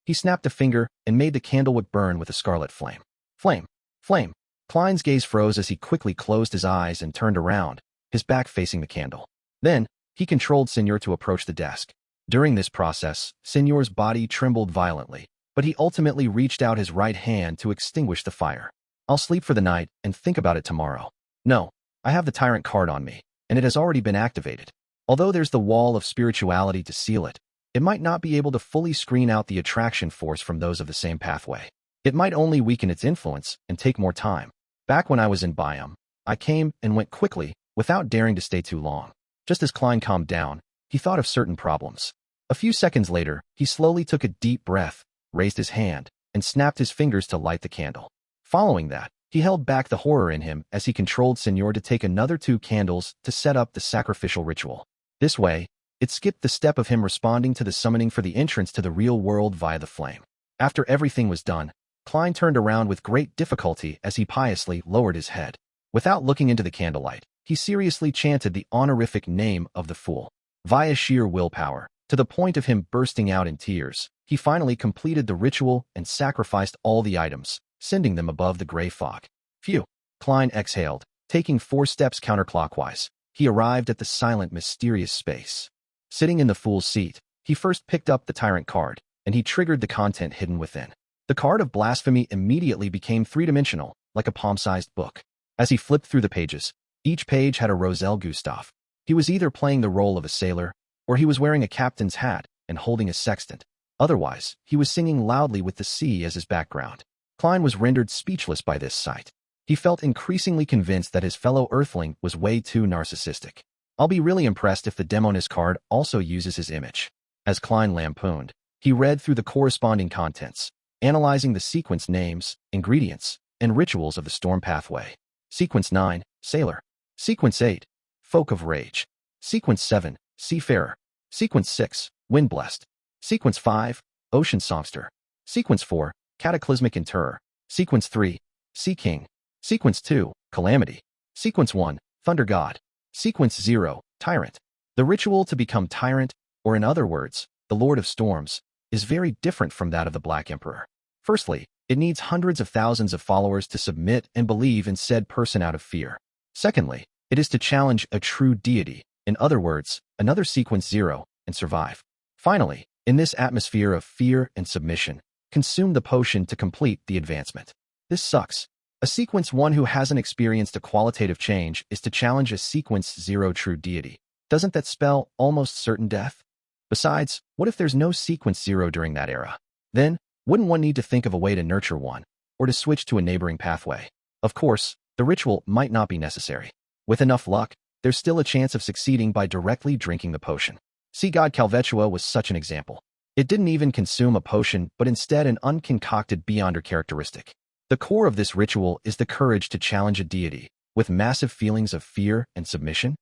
He snapped a finger and made the candlewick burn with a scarlet flame. Flame! Flame! Klein's gaze froze as he quickly closed his eyes and turned around, his back facing the candle. Then, he controlled Senor to approach the desk. During this process, Senor's body trembled violently, but he ultimately reached out his right hand to extinguish the fire. I'll sleep for the night and think about it tomorrow. No, I have the Tyrant card on me, and it has already been activated. Although there's the wall of spirituality to seal it, it might not be able to fully screen out the attraction force from those of the same pathway. It might only weaken its influence and take more time. Back when I was in Biome, I came and went quickly, without daring to stay too long. Just as Klein calmed down, he thought of certain problems. A few seconds later, he slowly took a deep breath, raised his hand, and snapped his fingers to light the candle. Following that, he held back the horror in him as he controlled Senor to take another 2 candles to set up the sacrificial ritual. This way, it skipped the step of him responding to the summoning for the entrance to the real world via the flame. After everything was done, Klein turned around with great difficulty as he piously lowered his head. Without looking into the candlelight, he seriously chanted the honorific name of the fool. Via sheer willpower, to the point of him bursting out in tears, he finally completed the ritual and sacrificed all the items, sending them above the gray fog. Phew! Klein exhaled, taking 4 steps counterclockwise. He arrived at the silent, mysterious space. Sitting in the fool's seat, he first picked up the Tyrant card, and he triggered the content hidden within. The card of blasphemy immediately became 3-dimensional, like a palm-sized book. As he flipped through the pages, each page had a Roselle Gustave. He was either playing the role of a sailor, or he was wearing a captain's hat and holding a sextant. Otherwise, he was singing loudly with the sea as his background. Klein was rendered speechless by this sight. He felt increasingly convinced that his fellow Earthling was way too narcissistic. I'll be really impressed if the Demonis card also uses his image. As Klein lampooned, he read through the corresponding contents, analyzing the sequence names, ingredients, and rituals of the storm pathway. Sequence 9, Sailor. Sequence 8, Folk of Rage. Sequence 7, Seafarer. Sequence 6, Wind-Blessed. Sequence 5, Ocean Songster. Sequence 4, Cataclysmic Interrer. Sequence 3, Sea King. Sequence 2, Calamity. Sequence 1, Thunder God. Sequence 0, Tyrant. The ritual to become Tyrant, or in other words, the Lord of Storms, is very different from that of the Black Emperor. Firstly, it needs hundreds of thousands of followers to submit and believe in said person out of fear. Secondly, it is to challenge a true deity, in other words, another Sequence 0, and survive. Finally, in this atmosphere of fear and submission, consume the potion to complete the advancement. This sucks. A sequence 1 who hasn't experienced a qualitative change is to challenge a sequence 0 true deity. Doesn't that spell almost certain death? Besides, what if there's no sequence 0 during that era? Then, wouldn't one need to think of a way to nurture one, or to switch to a neighboring pathway? Of course, the ritual might not be necessary. With enough luck, there's still a chance of succeeding by directly drinking the potion. Sea God Calvetua was such an example. It didn't even consume a potion, but instead an unconcocted beyonder characteristic. The core of this ritual is the courage to challenge a deity, with massive feelings of fear and submission.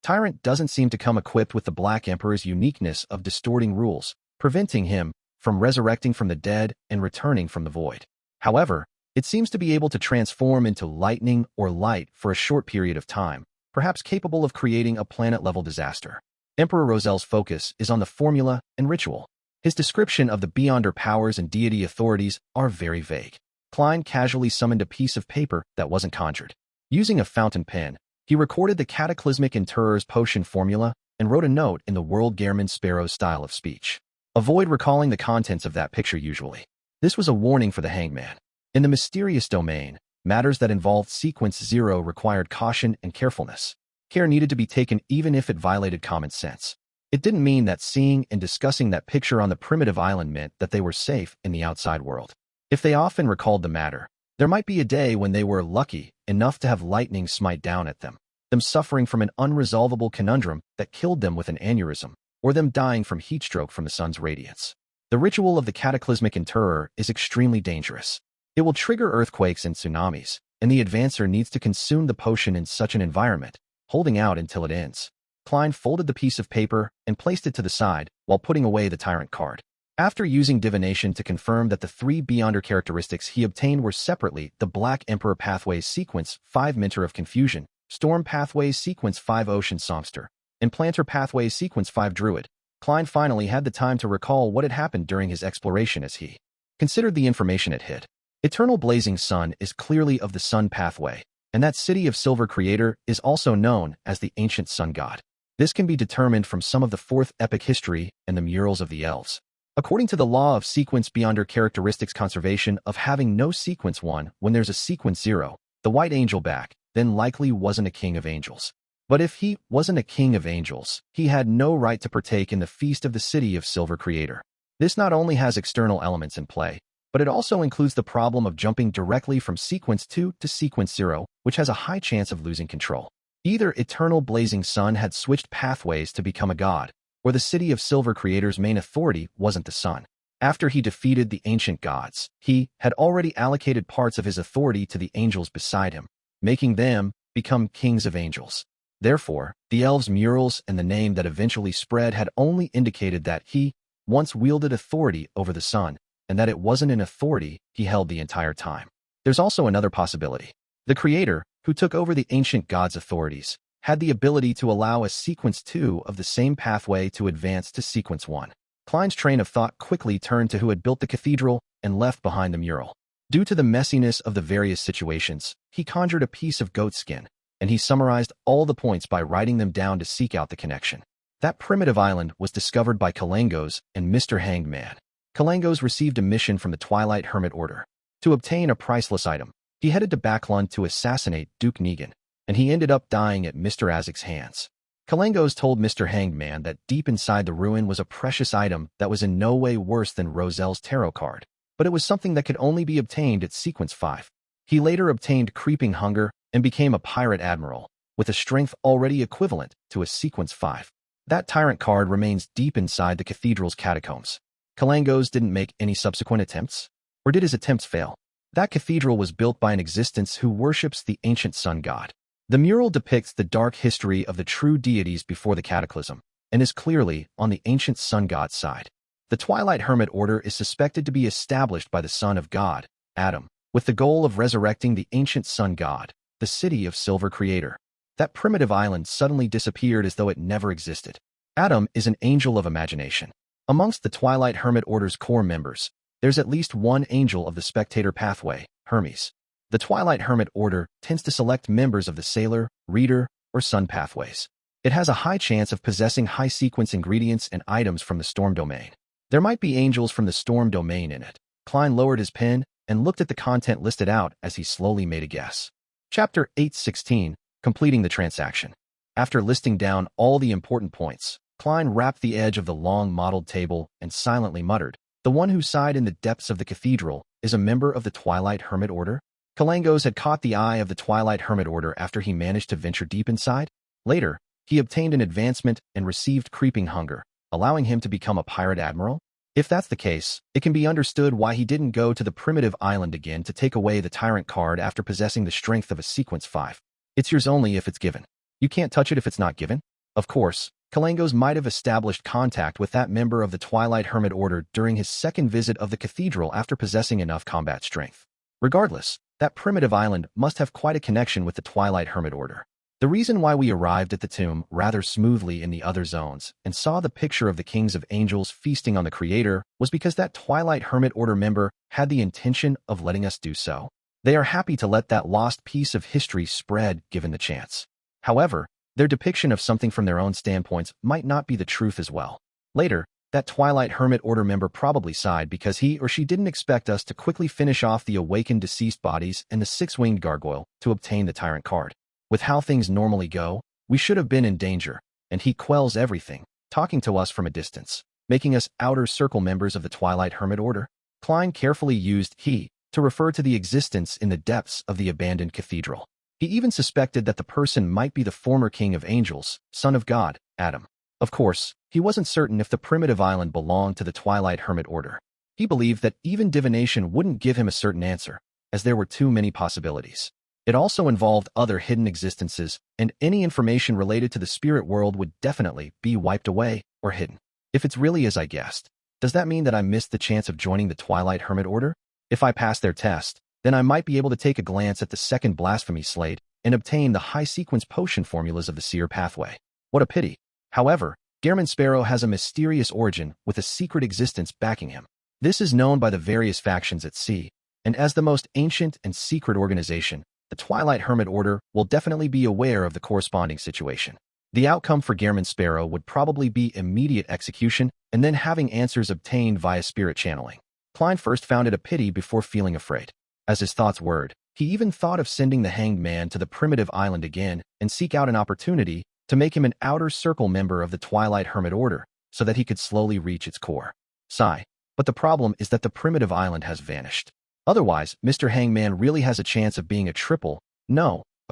Tyrant doesn't seem to come equipped with the Black Emperor's uniqueness of distorting rules, preventing him from resurrecting from the dead and returning from the void. However, it seems to be able to transform into lightning or light for a short period of time, perhaps capable of creating a planet-level disaster. Emperor Rozel's focus is on the formula and ritual. His description of the beyonder powers and deity authorities are very vague. Klein casually summoned a piece of paper that wasn't conjured. Using a fountain pen, he recorded the cataclysmic interror's potion formula and wrote a note in the World Gehrman Sparrow's style of speech. Avoid recalling the contents of that picture usually. This was a warning for the hangman. In the mysterious domain, matters that involved sequence 0 required caution and carefulness. Care needed to be taken even if it violated common sense. It didn't mean that seeing and discussing that picture on the primitive island meant that they were safe in the outside world. If they often recalled the matter, there might be a day when they were lucky enough to have lightning smite down at them suffering from an unresolvable conundrum that killed them with an aneurysm, or them dying from heatstroke from the sun's radiance. The ritual of the cataclysmic interror is extremely dangerous. It will trigger earthquakes and tsunamis, and the advancer needs to consume the potion in such an environment, holding out until it ends. Klein folded the piece of paper and placed it to the side while putting away the Tyrant card. After using divination to confirm that the 3 beyonder characteristics he obtained were separately the Black Emperor Pathways Sequence 5 Mentor of Confusion, Storm Pathways Sequence 5 Ocean Songster, and Planter Pathways Sequence 5 Druid, Klein finally had the time to recall what had happened during his exploration as he considered the information it hid. Eternal Blazing Sun is clearly of the Sun Pathway, and that city of Silver Creator is also known as the Ancient Sun God. This can be determined from some of the 4th epic history and the murals of the elves. According to the law of sequence beyonder characteristics conservation of having no sequence 1 when there's a sequence 0, the white angel back then likely wasn't a king of angels. But if he wasn't a king of angels, he had no right to partake in the feast of the city of Silver Creator. This not only has external elements in play, but it also includes the problem of jumping directly from sequence 2 to sequence 0, which has a high chance of losing control. Either Eternal Blazing Sun had switched pathways to become a god, or the city of Silver Creator's main authority wasn't the sun. After he defeated the ancient gods, he had already allocated parts of his authority to the angels beside him, making them become kings of angels. Therefore, the elves' murals and the name that eventually spread had only indicated that he once wielded authority over the sun, and that it wasn't an authority he held the entire time. There's also another possibility. The Creator, who took over the ancient gods' authorities, had the ability to allow a sequence 2 of the same pathway to advance to sequence 1. Klein's train of thought quickly turned to who had built the cathedral and left behind the mural. Due to the messiness of the various situations, he conjured a piece of goat skin, and he summarized all the points by writing them down to seek out the connection. That primitive island was discovered by Kalangos and Mr. Hanged Man. Kalangos received a mission from the Twilight Hermit Order. To obtain a priceless item, he headed to Backlund to assassinate Duke Negan, and he ended up dying at Mr. Azek's hands. Kalangos told Mr. Hanged Man that deep inside the ruin was a precious item that was in no way worse than Rozel's tarot card, but it was something that could only be obtained at sequence 5. He later obtained Creeping Hunger and became a pirate admiral, with a strength already equivalent to a sequence 5. That Tyrant card remains deep inside the cathedral's catacombs. Kalangos didn't make any subsequent attempts? Or did his attempts fail? That cathedral was built by an existence who worships the ancient sun god. The mural depicts the dark history of the true deities before the cataclysm, and is clearly on the ancient sun god's side. The Twilight Hermit Order is suspected to be established by the son of God, Adam, with the goal of resurrecting the ancient sun god, the city of Silver Creator. That primitive island suddenly disappeared as though it never existed. Adam is an angel of imagination. Amongst the Twilight Hermit Order's core members, there's at least one angel of the spectator pathway, Hermes. The Twilight Hermit Order tends to select members of the Sailor, Reader, or Sun pathways. It has a high chance of possessing high-sequence ingredients and items from the Storm domain. There might be angels from the Storm domain in it. Klein lowered his pen and looked at the content listed out as he slowly made a guess. Chapter 8:16, Completing the Transaction. After listing down all the important points, Klein wrapped the edge of the long modeled table and silently muttered, "The one who sighed in the depths of the cathedral is a member of the Twilight Hermit Order?" Kalangos had caught the eye of the Twilight Hermit Order after he managed to venture deep inside. Later, he obtained an advancement and received creeping hunger, allowing him to become a pirate admiral. If that's the case, it can be understood why he didn't go to the primitive island again to take away the Tyrant card after possessing the strength of a Sequence 5. It's yours only if it's given. You can't touch it if it's not given. Of course, Kalangos might have established contact with that member of the Twilight Hermit Order during his second visit of the cathedral after possessing enough combat strength. Regardless, that primitive island must have quite a connection with the Twilight Hermit Order. The reason why we arrived at the tomb rather smoothly in the other zones and saw the picture of the kings of angels feasting on the Creator was because that Twilight Hermit Order member had the intention of letting us do so. They are happy to let that lost piece of history spread given the chance. However, their depiction of something from their own standpoints might not be the truth as well. Later, that Twilight Hermit Order member probably sighed because he or she didn't expect us to quickly finish off the awakened deceased bodies and the six-winged gargoyle to obtain the Tyrant card. With how things normally go, we should have been in danger, and he quells everything, talking to us from a distance, making us outer circle members of the Twilight Hermit Order. Klein carefully used he to refer to the existence in the depths of the abandoned cathedral. He even suspected that the person might be the former king of angels, son of God, Adam. Of course, he wasn't certain if the primitive island belonged to the Twilight Hermit Order. He believed that even divination wouldn't give him a certain answer, as there were too many possibilities. It also involved other hidden existences, and any information related to the spirit world would definitely be wiped away or hidden. If it's really as I guessed, does that mean that I missed the chance of joining the Twilight Hermit Order? If I pass their test, then I might be able to take a glance at the second blasphemy slate and obtain the high-sequence potion formulas of the seer pathway. What a pity. However, Gehrman Sparrow has a mysterious origin with a secret existence backing him. This is known by the various factions at sea, and as the most ancient and secret organization, the Twilight Hermit Order will definitely be aware of the corresponding situation. The outcome for Gehrman Sparrow would probably be immediate execution and then having answers obtained via spirit channeling. Klein first found it a pity before feeling afraid. As his thoughts whirred, he even thought of sending the Hanged Man to the primitive island again and seek out an opportunity to make him an outer circle member of the Twilight Hermit Order so that he could slowly reach its core. Sigh. But the problem is that the primitive island has vanished. Otherwise, Mr. Hangman really has a chance of being a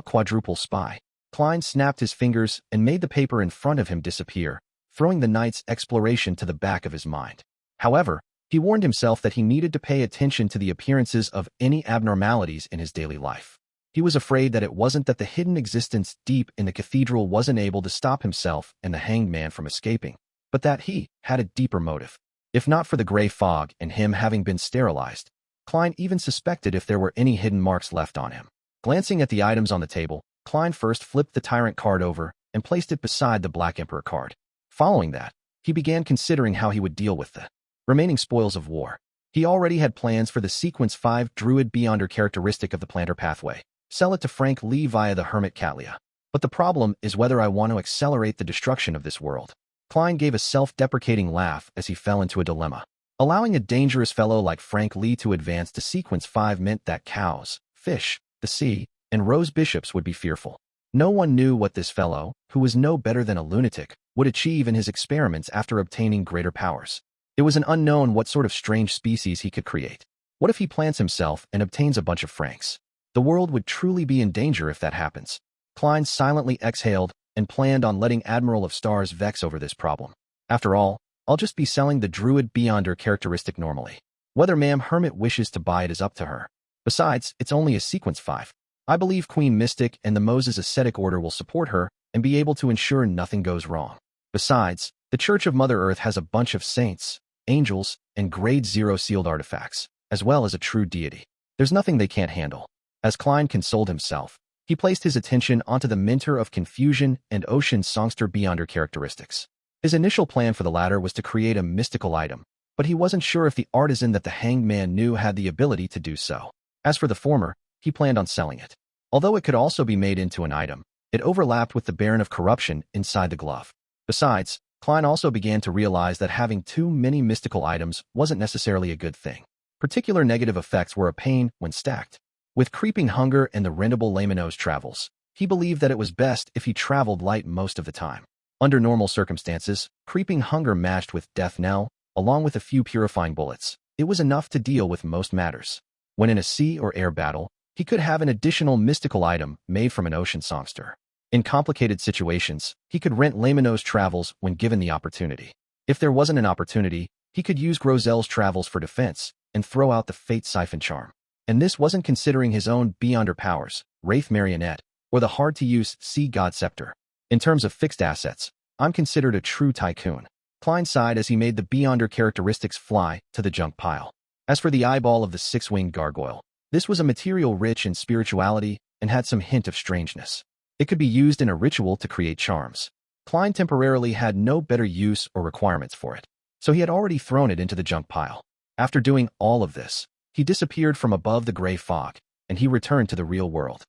quadruple spy. Klein snapped his fingers and made the paper in front of him disappear, throwing the night's exploration to the back of his mind. However, he warned himself that he needed to pay attention to the appearances of any abnormalities in his daily life. He was afraid that it wasn't that the hidden existence deep in the cathedral wasn't able to stop himself and the Hanged Man from escaping, but that he had a deeper motive. If not for the gray fog and him having been sterilized, Klein even suspected if there were any hidden marks left on him. Glancing at the items on the table, Klein first flipped the Tyrant card over and placed it beside the Black Emperor card. Following that, he began considering how he would deal with the remaining spoils of war. He already had plans for the Sequence 5 Druid Beyonder characteristic of the Planter pathway. Sell it to Frank Lee via the Hermit Catlia. But the problem is whether I want to accelerate the destruction of this world. Klein gave a self-deprecating laugh as he fell into a dilemma. Allowing a dangerous fellow like Frank Lee to advance to Sequence 5 meant that cows, fish, the sea, and rose bishops would be fearful. No one knew what this fellow, who was no better than a lunatic, would achieve in his experiments after obtaining greater powers. It was an unknown what sort of strange species he could create. What if he plants himself and obtains a bunch of Franks? The world would truly be in danger if that happens. Klein silently exhaled and planned on letting Admiral of Stars vex over this problem. After all, I'll just be selling the Druid Beyonder characteristic normally. Whether Ma'am Hermit wishes to buy it is up to her. Besides, it's only a Sequence 5. I believe Queen Mystic and the Moses Ascetic Order will support her and be able to ensure nothing goes wrong. Besides, the Church of Mother Earth has a bunch of saints, angels, and Grade 0 sealed artifacts, as well as a true deity. There's nothing they can't handle. As Klein consoled himself, he placed his attention onto the Mentor of Confusion and Ocean Songster Beyonder characteristics. His initial plan for the latter was to create a mystical item, but he wasn't sure if the artisan that the Hanged Man knew had the ability to do so. As for the former, he planned on selling it. Although it could also be made into an item, it overlapped with the Baron of Corruption inside the glove. Besides, Klein also began to realize that having too many mystical items wasn't necessarily a good thing. Particular negative effects were a pain when stacked. With creeping hunger and the rentable layman's travels, he believed that it was best if he traveled light most of the time. Under normal circumstances, creeping hunger matched with death knell, along with a few purifying bullets, it was enough to deal with most matters. When in a sea or air battle, he could have an additional mystical item made from an ocean songster. In complicated situations, he could rent layman's travels when given the opportunity. If there wasn't an opportunity, he could use Grozel's travels for defense and throw out the Fate Siphon charm. And this wasn't considering his own Beyonder powers, Wraith Marionette, or the hard-to-use Sea God Scepter. In terms of fixed assets, I'm considered a true tycoon. Klein sighed as he made the Beyonder characteristics fly to the junk pile. As for the eyeball of the six-winged gargoyle, this was a material rich in spirituality and had some hint of strangeness. It could be used in a ritual to create charms. Klein temporarily had no better use or requirements for it, so he had already thrown it into the junk pile. After doing all of this, he disappeared from above the gray fog, and he returned to the real world.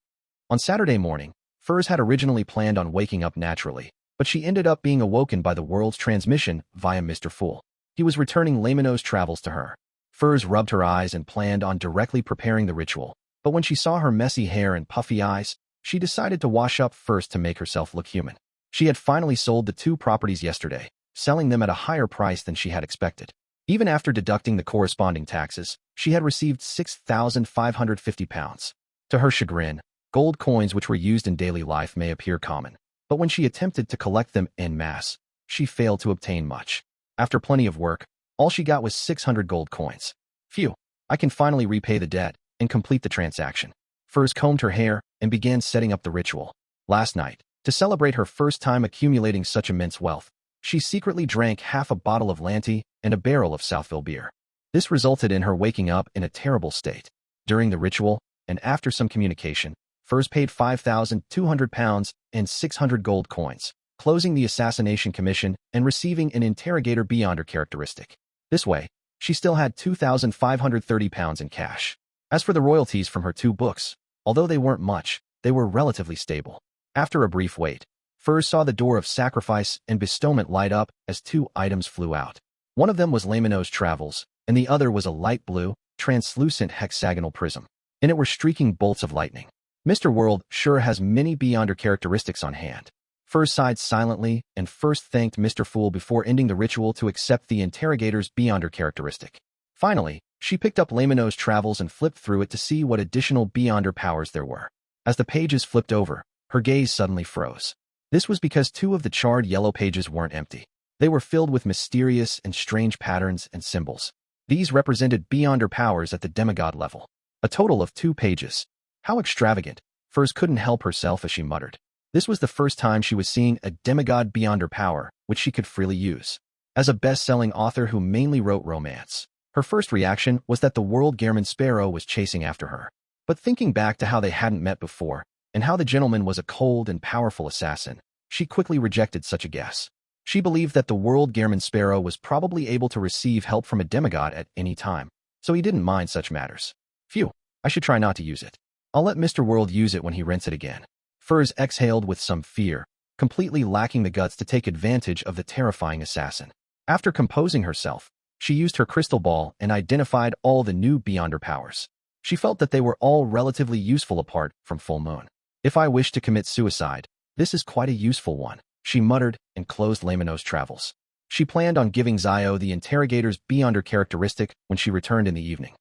On Saturday morning, Furs had originally planned on waking up naturally, but she ended up being awoken by the world's transmission via Mr. Fool. He was returning layman's travels to her. Furs rubbed her eyes and planned on directly preparing the ritual, but when she saw her messy hair and puffy eyes, she decided to wash up first to make herself look human. She had finally sold the 2 properties yesterday, selling them at a higher price than she had expected. Even after deducting the corresponding taxes, she had received £6,550. To her chagrin, gold coins which were used in daily life may appear common, but when she attempted to collect them en masse, she failed to obtain much. After plenty of work, all she got was 600 gold coins. Phew, I can finally repay the debt and complete the transaction. Furs combed her hair and began setting up the ritual. Last night, to celebrate her first time accumulating such immense wealth, she secretly drank half a bottle of Lanty and a barrel of Southville beer. This resulted in her waking up in a terrible state. During the ritual, and after some communication, Furs paid £5,200 and 600 gold coins, closing the assassination commission and receiving an interrogator Beyonder characteristic. This way, she still had £2,530 in cash. As for the royalties from her 2 books, although they weren't much, they were relatively stable. After a brief wait, Furs saw the door of sacrifice and bestowment light up as 2 items flew out. One of them was layman's travels, and the other was a light blue, translucent hexagonal prism. In it were streaking bolts of lightning. Mr. World sure has many Beyonder characteristics on hand. Furs sighed silently and first thanked Mr. Fool before ending the ritual to accept the interrogator's Beyonder characteristic. Finally, she picked up layman's travels and flipped through it to see what additional Beyonder powers there were. As the pages flipped over, her gaze suddenly froze. This was because 2 of the charred yellow pages weren't empty. They were filled with mysterious and strange patterns and symbols. These represented Beyonder powers at the demigod level. A total of 2 pages. How extravagant! Furs couldn't help herself as she muttered. This was the first time she was seeing a demigod Beyonder power, which she could freely use. As a best-selling author who mainly wrote romance, her first reaction was that the world Gehrman Sparrow was chasing after her. But thinking back to how they hadn't met before, and how the gentleman was a cold and powerful assassin, she quickly rejected such a guess. She believed that the world Gehrman Sparrow was probably able to receive help from a demigod at any time, so he didn't mind such matters. Phew, I should try not to use it. I'll let Mr. World use it when he rents it again. Furs exhaled with some fear, completely lacking the guts to take advantage of the terrifying assassin. After composing herself, she used her crystal ball and identified all the new Beyonder powers. She felt that they were all relatively useful apart from Full Moon. If I wish to commit suicide, this is quite a useful one, she muttered and closed layman's travels. She planned on giving Zio the interrogator's Beyonder characteristic when she returned in the evening.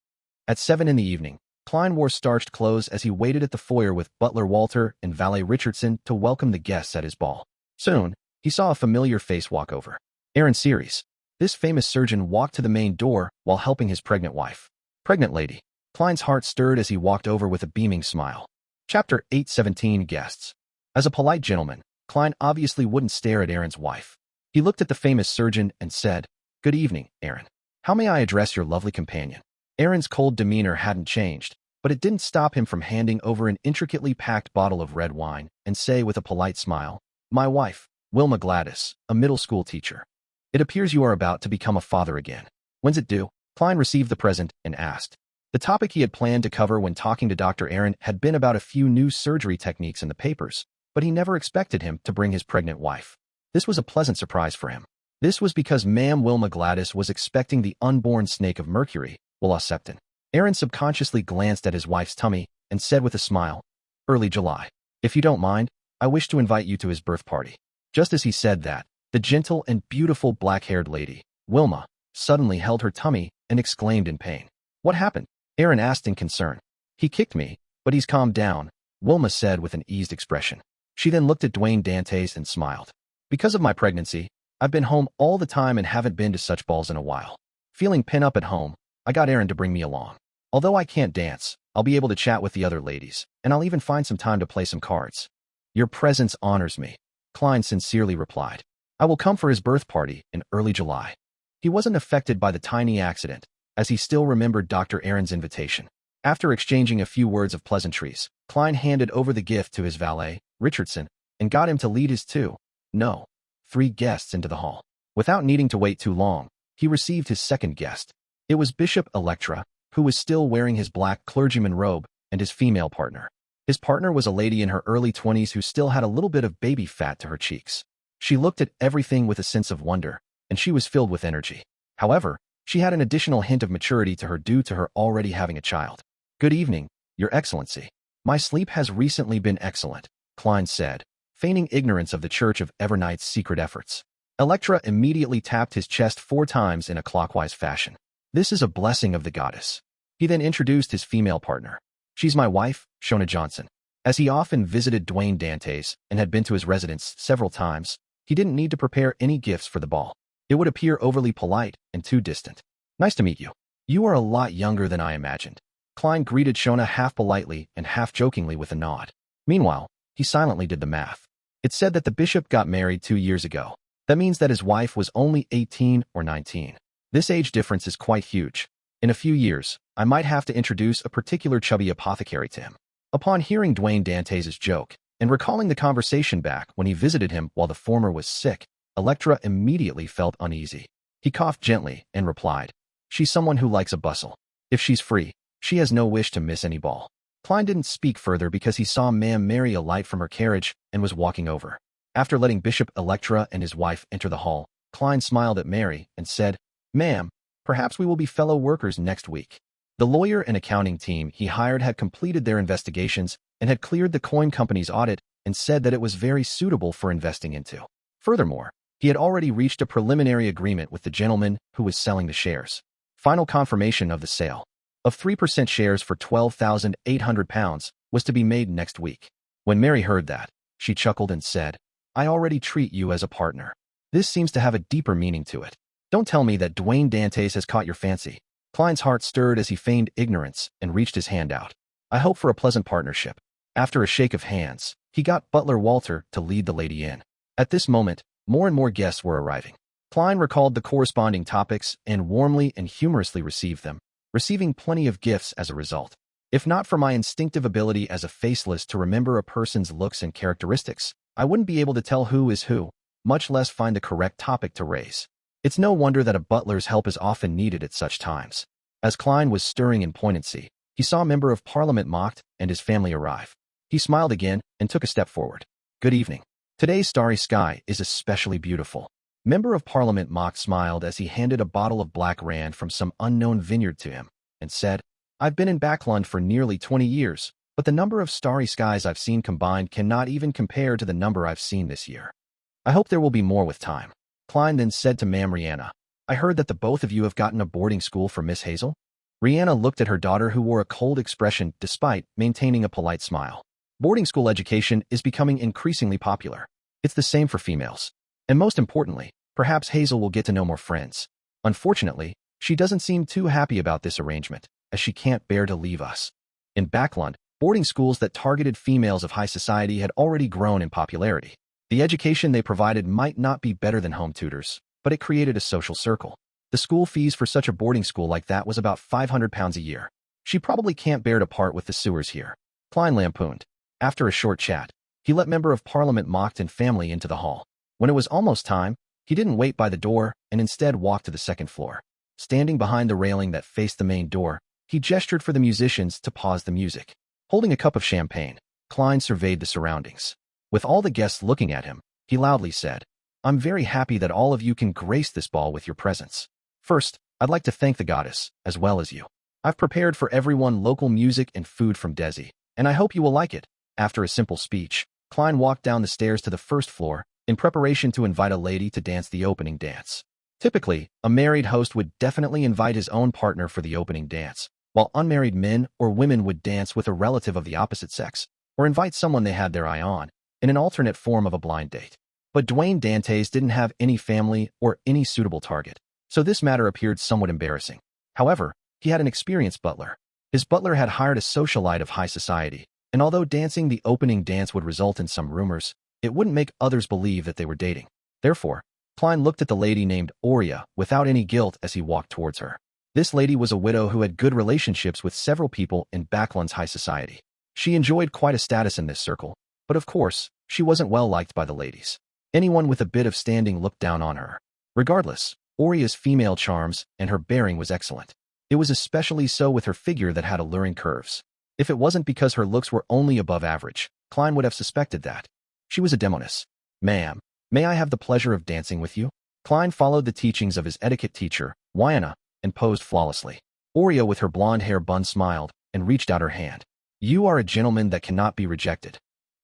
At 7 in the evening, Klein wore starched clothes as he waited at the foyer with butler Walter and valet Richardson to welcome the guests at his ball. Soon, he saw a familiar face walk over. Aaron Series. This famous surgeon walked to the main door while helping his pregnant wife. Pregnant lady. Klein's heart stirred as he walked over with a beaming smile. Chapter 817 Guests. As a polite gentleman, Klein obviously wouldn't stare at Aaron's wife. He looked at the famous surgeon and said, "Good evening, Aaron. How may I address your lovely companion?" Aaron's cold demeanor hadn't changed, but it didn't stop him from handing over an intricately packed bottle of red wine and say with a polite smile, "My wife, Wilma Gladys, a middle school teacher. It appears you are about to become a father again. When's it due?" Klein received the present and asked. The topic he had planned to cover when talking to Dr. Aaron had been about a few new surgery techniques in the papers, but he never expected him to bring his pregnant wife. This was a pleasant surprise for him. This was because Ma'am Wilma Gladys was expecting the unborn snake of Mercury, Will September. Aaron subconsciously glanced at his wife's tummy and said with a smile, early July. If you don't mind, I wish to invite you to his birth party. Just as he said that, the gentle and beautiful black-haired lady, Wilma, suddenly held her tummy and exclaimed in pain. What happened? Aaron asked in concern. He kicked me, but he's calmed down, Wilma said with an eased expression. She then looked at Dwayne Dantes and smiled. Because of my pregnancy, I've been home all the time and haven't been to such balls in a while. Feeling pin up at home, I got Aaron to bring me along. Although I can't dance, I'll be able to chat with the other ladies, and I'll even find some time to play some cards. Your presence honors me, Klein sincerely replied. I will come for his birth party in early July. He wasn't affected by the tiny accident, as he still remembered Dr. Aaron's invitation. After exchanging a few words of pleasantries, Klein handed over the gift to his valet, Richardson, and got him to lead his three guests into the hall. Without needing to wait too long, he received his second guest. It was Bishop Electra, who was still wearing his black clergyman robe, and his female partner. His partner was a lady in her early 20s who still had a little bit of baby fat to her cheeks. She looked at everything with a sense of wonder, and she was filled with energy. However, she had an additional hint of maturity to her due to her already having a child. Good evening, Your Excellency. My sleep has recently been excellent, Klein said, feigning ignorance of the Church of Evernight's secret efforts. Electra immediately tapped his chest 4 times in a clockwise fashion. This is a blessing of the goddess. He then introduced his female partner. She's my wife, Shona Johnson. As he often visited Dwayne Dantes and had been to his residence several times, he didn't need to prepare any gifts for the ball. It would appear overly polite and too distant. Nice to meet you. You are a lot younger than I imagined. Klein greeted Shona half politely and half jokingly with a nod. Meanwhile, he silently did the math. It said that the bishop got married 2 years ago. That means that his wife was only 18 or 19. This age difference is quite huge. In a few years, I might have to introduce a particular chubby apothecary to him. Upon hearing Dwayne Dantes' joke, and recalling the conversation back when he visited him while the former was sick, Electra immediately felt uneasy. He coughed gently and replied, She's someone who likes a bustle. If she's free, she has no wish to miss any ball. Klein didn't speak further because he saw Ma'am Mary alight from her carriage and was walking over. After letting Bishop Electra and his wife enter the hall, Klein smiled at Mary and said, Ma'am, perhaps we will be fellow workers next week. The lawyer and accounting team he hired had completed their investigations and had cleared the coin company's audit and said that it was very suitable for investing into. Furthermore, he had already reached a preliminary agreement with the gentleman who was selling the shares. Final confirmation of the sale of 3% shares for £12,800 was to be made next week. When Mary heard that, she chuckled and said, I already treat you as a partner. This seems to have a deeper meaning to it. Don't tell me that Dwayne Dantes has caught your fancy. Klein's heart stirred as he feigned ignorance and reached his hand out. I hope for a pleasant partnership. After a shake of hands, he got butler Walter to lead the lady in. At this moment, more and more guests were arriving. Klein recalled the corresponding topics and warmly and humorously received them, receiving plenty of gifts as a result. If not for my instinctive ability as a faceless to remember a person's looks and characteristics, I wouldn't be able to tell who is who, much less find the correct topic to raise. It's no wonder that a butler's help is often needed at such times. As Klein was stirring in poignancy, he saw a member of Parliament Mocked and his family arrive. He smiled again and took a step forward. Good evening. Today's starry sky is especially beautiful. Member of Parliament Mocked smiled as he handed a bottle of Black Rand from some unknown vineyard to him, and said, I've been in Backlund for nearly 20 years, but the number of starry skies I've seen combined cannot even compare to the number I've seen this year. I hope there will be more with time. Klein then said to Ma'am Rihanna, I heard that the both of you have gotten a boarding school for Miss Hazel? Rihanna looked at her daughter who wore a cold expression despite maintaining a polite smile. Boarding school education is becoming increasingly popular. It's the same for females. And most importantly, perhaps Hazel will get to know more friends. Unfortunately, she doesn't seem too happy about this arrangement, as she can't bear to leave us. In Backlund, boarding schools that targeted females of high society had already grown in popularity. The education they provided might not be better than home tutors, but it created a social circle. The school fees for such a boarding school like that was about £500 a year. She probably can't bear to part with the sewers here. Klein lampooned. After a short chat, he let Member of Parliament Mocked and family into the hall. When it was almost time, he didn't wait by the door and instead walked to the second floor. Standing behind the railing that faced the main door, he gestured for the musicians to pause the music. Holding a cup of champagne, Klein surveyed the surroundings. With all the guests looking at him, he loudly said, I'm very happy that all of you can grace this ball with your presence. First, I'd like to thank the goddess, as well as you. I've prepared for everyone local music and food from Dazed, and I hope you will like it." After a simple speech, Klein walked down the stairs to the first floor, in preparation to invite a lady to dance the opening dance. Typically, a married host would definitely invite his own partner for the opening dance, while unmarried men or women would dance with a relative of the opposite sex, or invite someone they had their eye on, in an alternate form of a blind date. But Dwayne Dantes didn't have any family or any suitable target, so this matter appeared somewhat embarrassing. However, he had an experienced butler. His butler had hired a socialite of high society, and although dancing the opening dance would result in some rumors, it wouldn't make others believe that they were dating. Therefore, Klein looked at the lady named Aurea without any guilt as he walked towards her. This lady was a widow who had good relationships with several people in Backlund's high society. She enjoyed quite a status in this circle, but of course, she wasn't well liked by the ladies. Anyone with a bit of standing looked down on her. Regardless, Aurea's female charms and her bearing was excellent. It was especially so with her figure that had alluring curves. If it wasn't because her looks were only above average, Klein would have suspected that. She was a demoness. "Ma'am, may I have the pleasure of dancing with you?" Klein followed the teachings of his etiquette teacher, Wiana, and posed flawlessly. Aurea with her blonde hair bun smiled and reached out her hand. "You are a gentleman that cannot be rejected."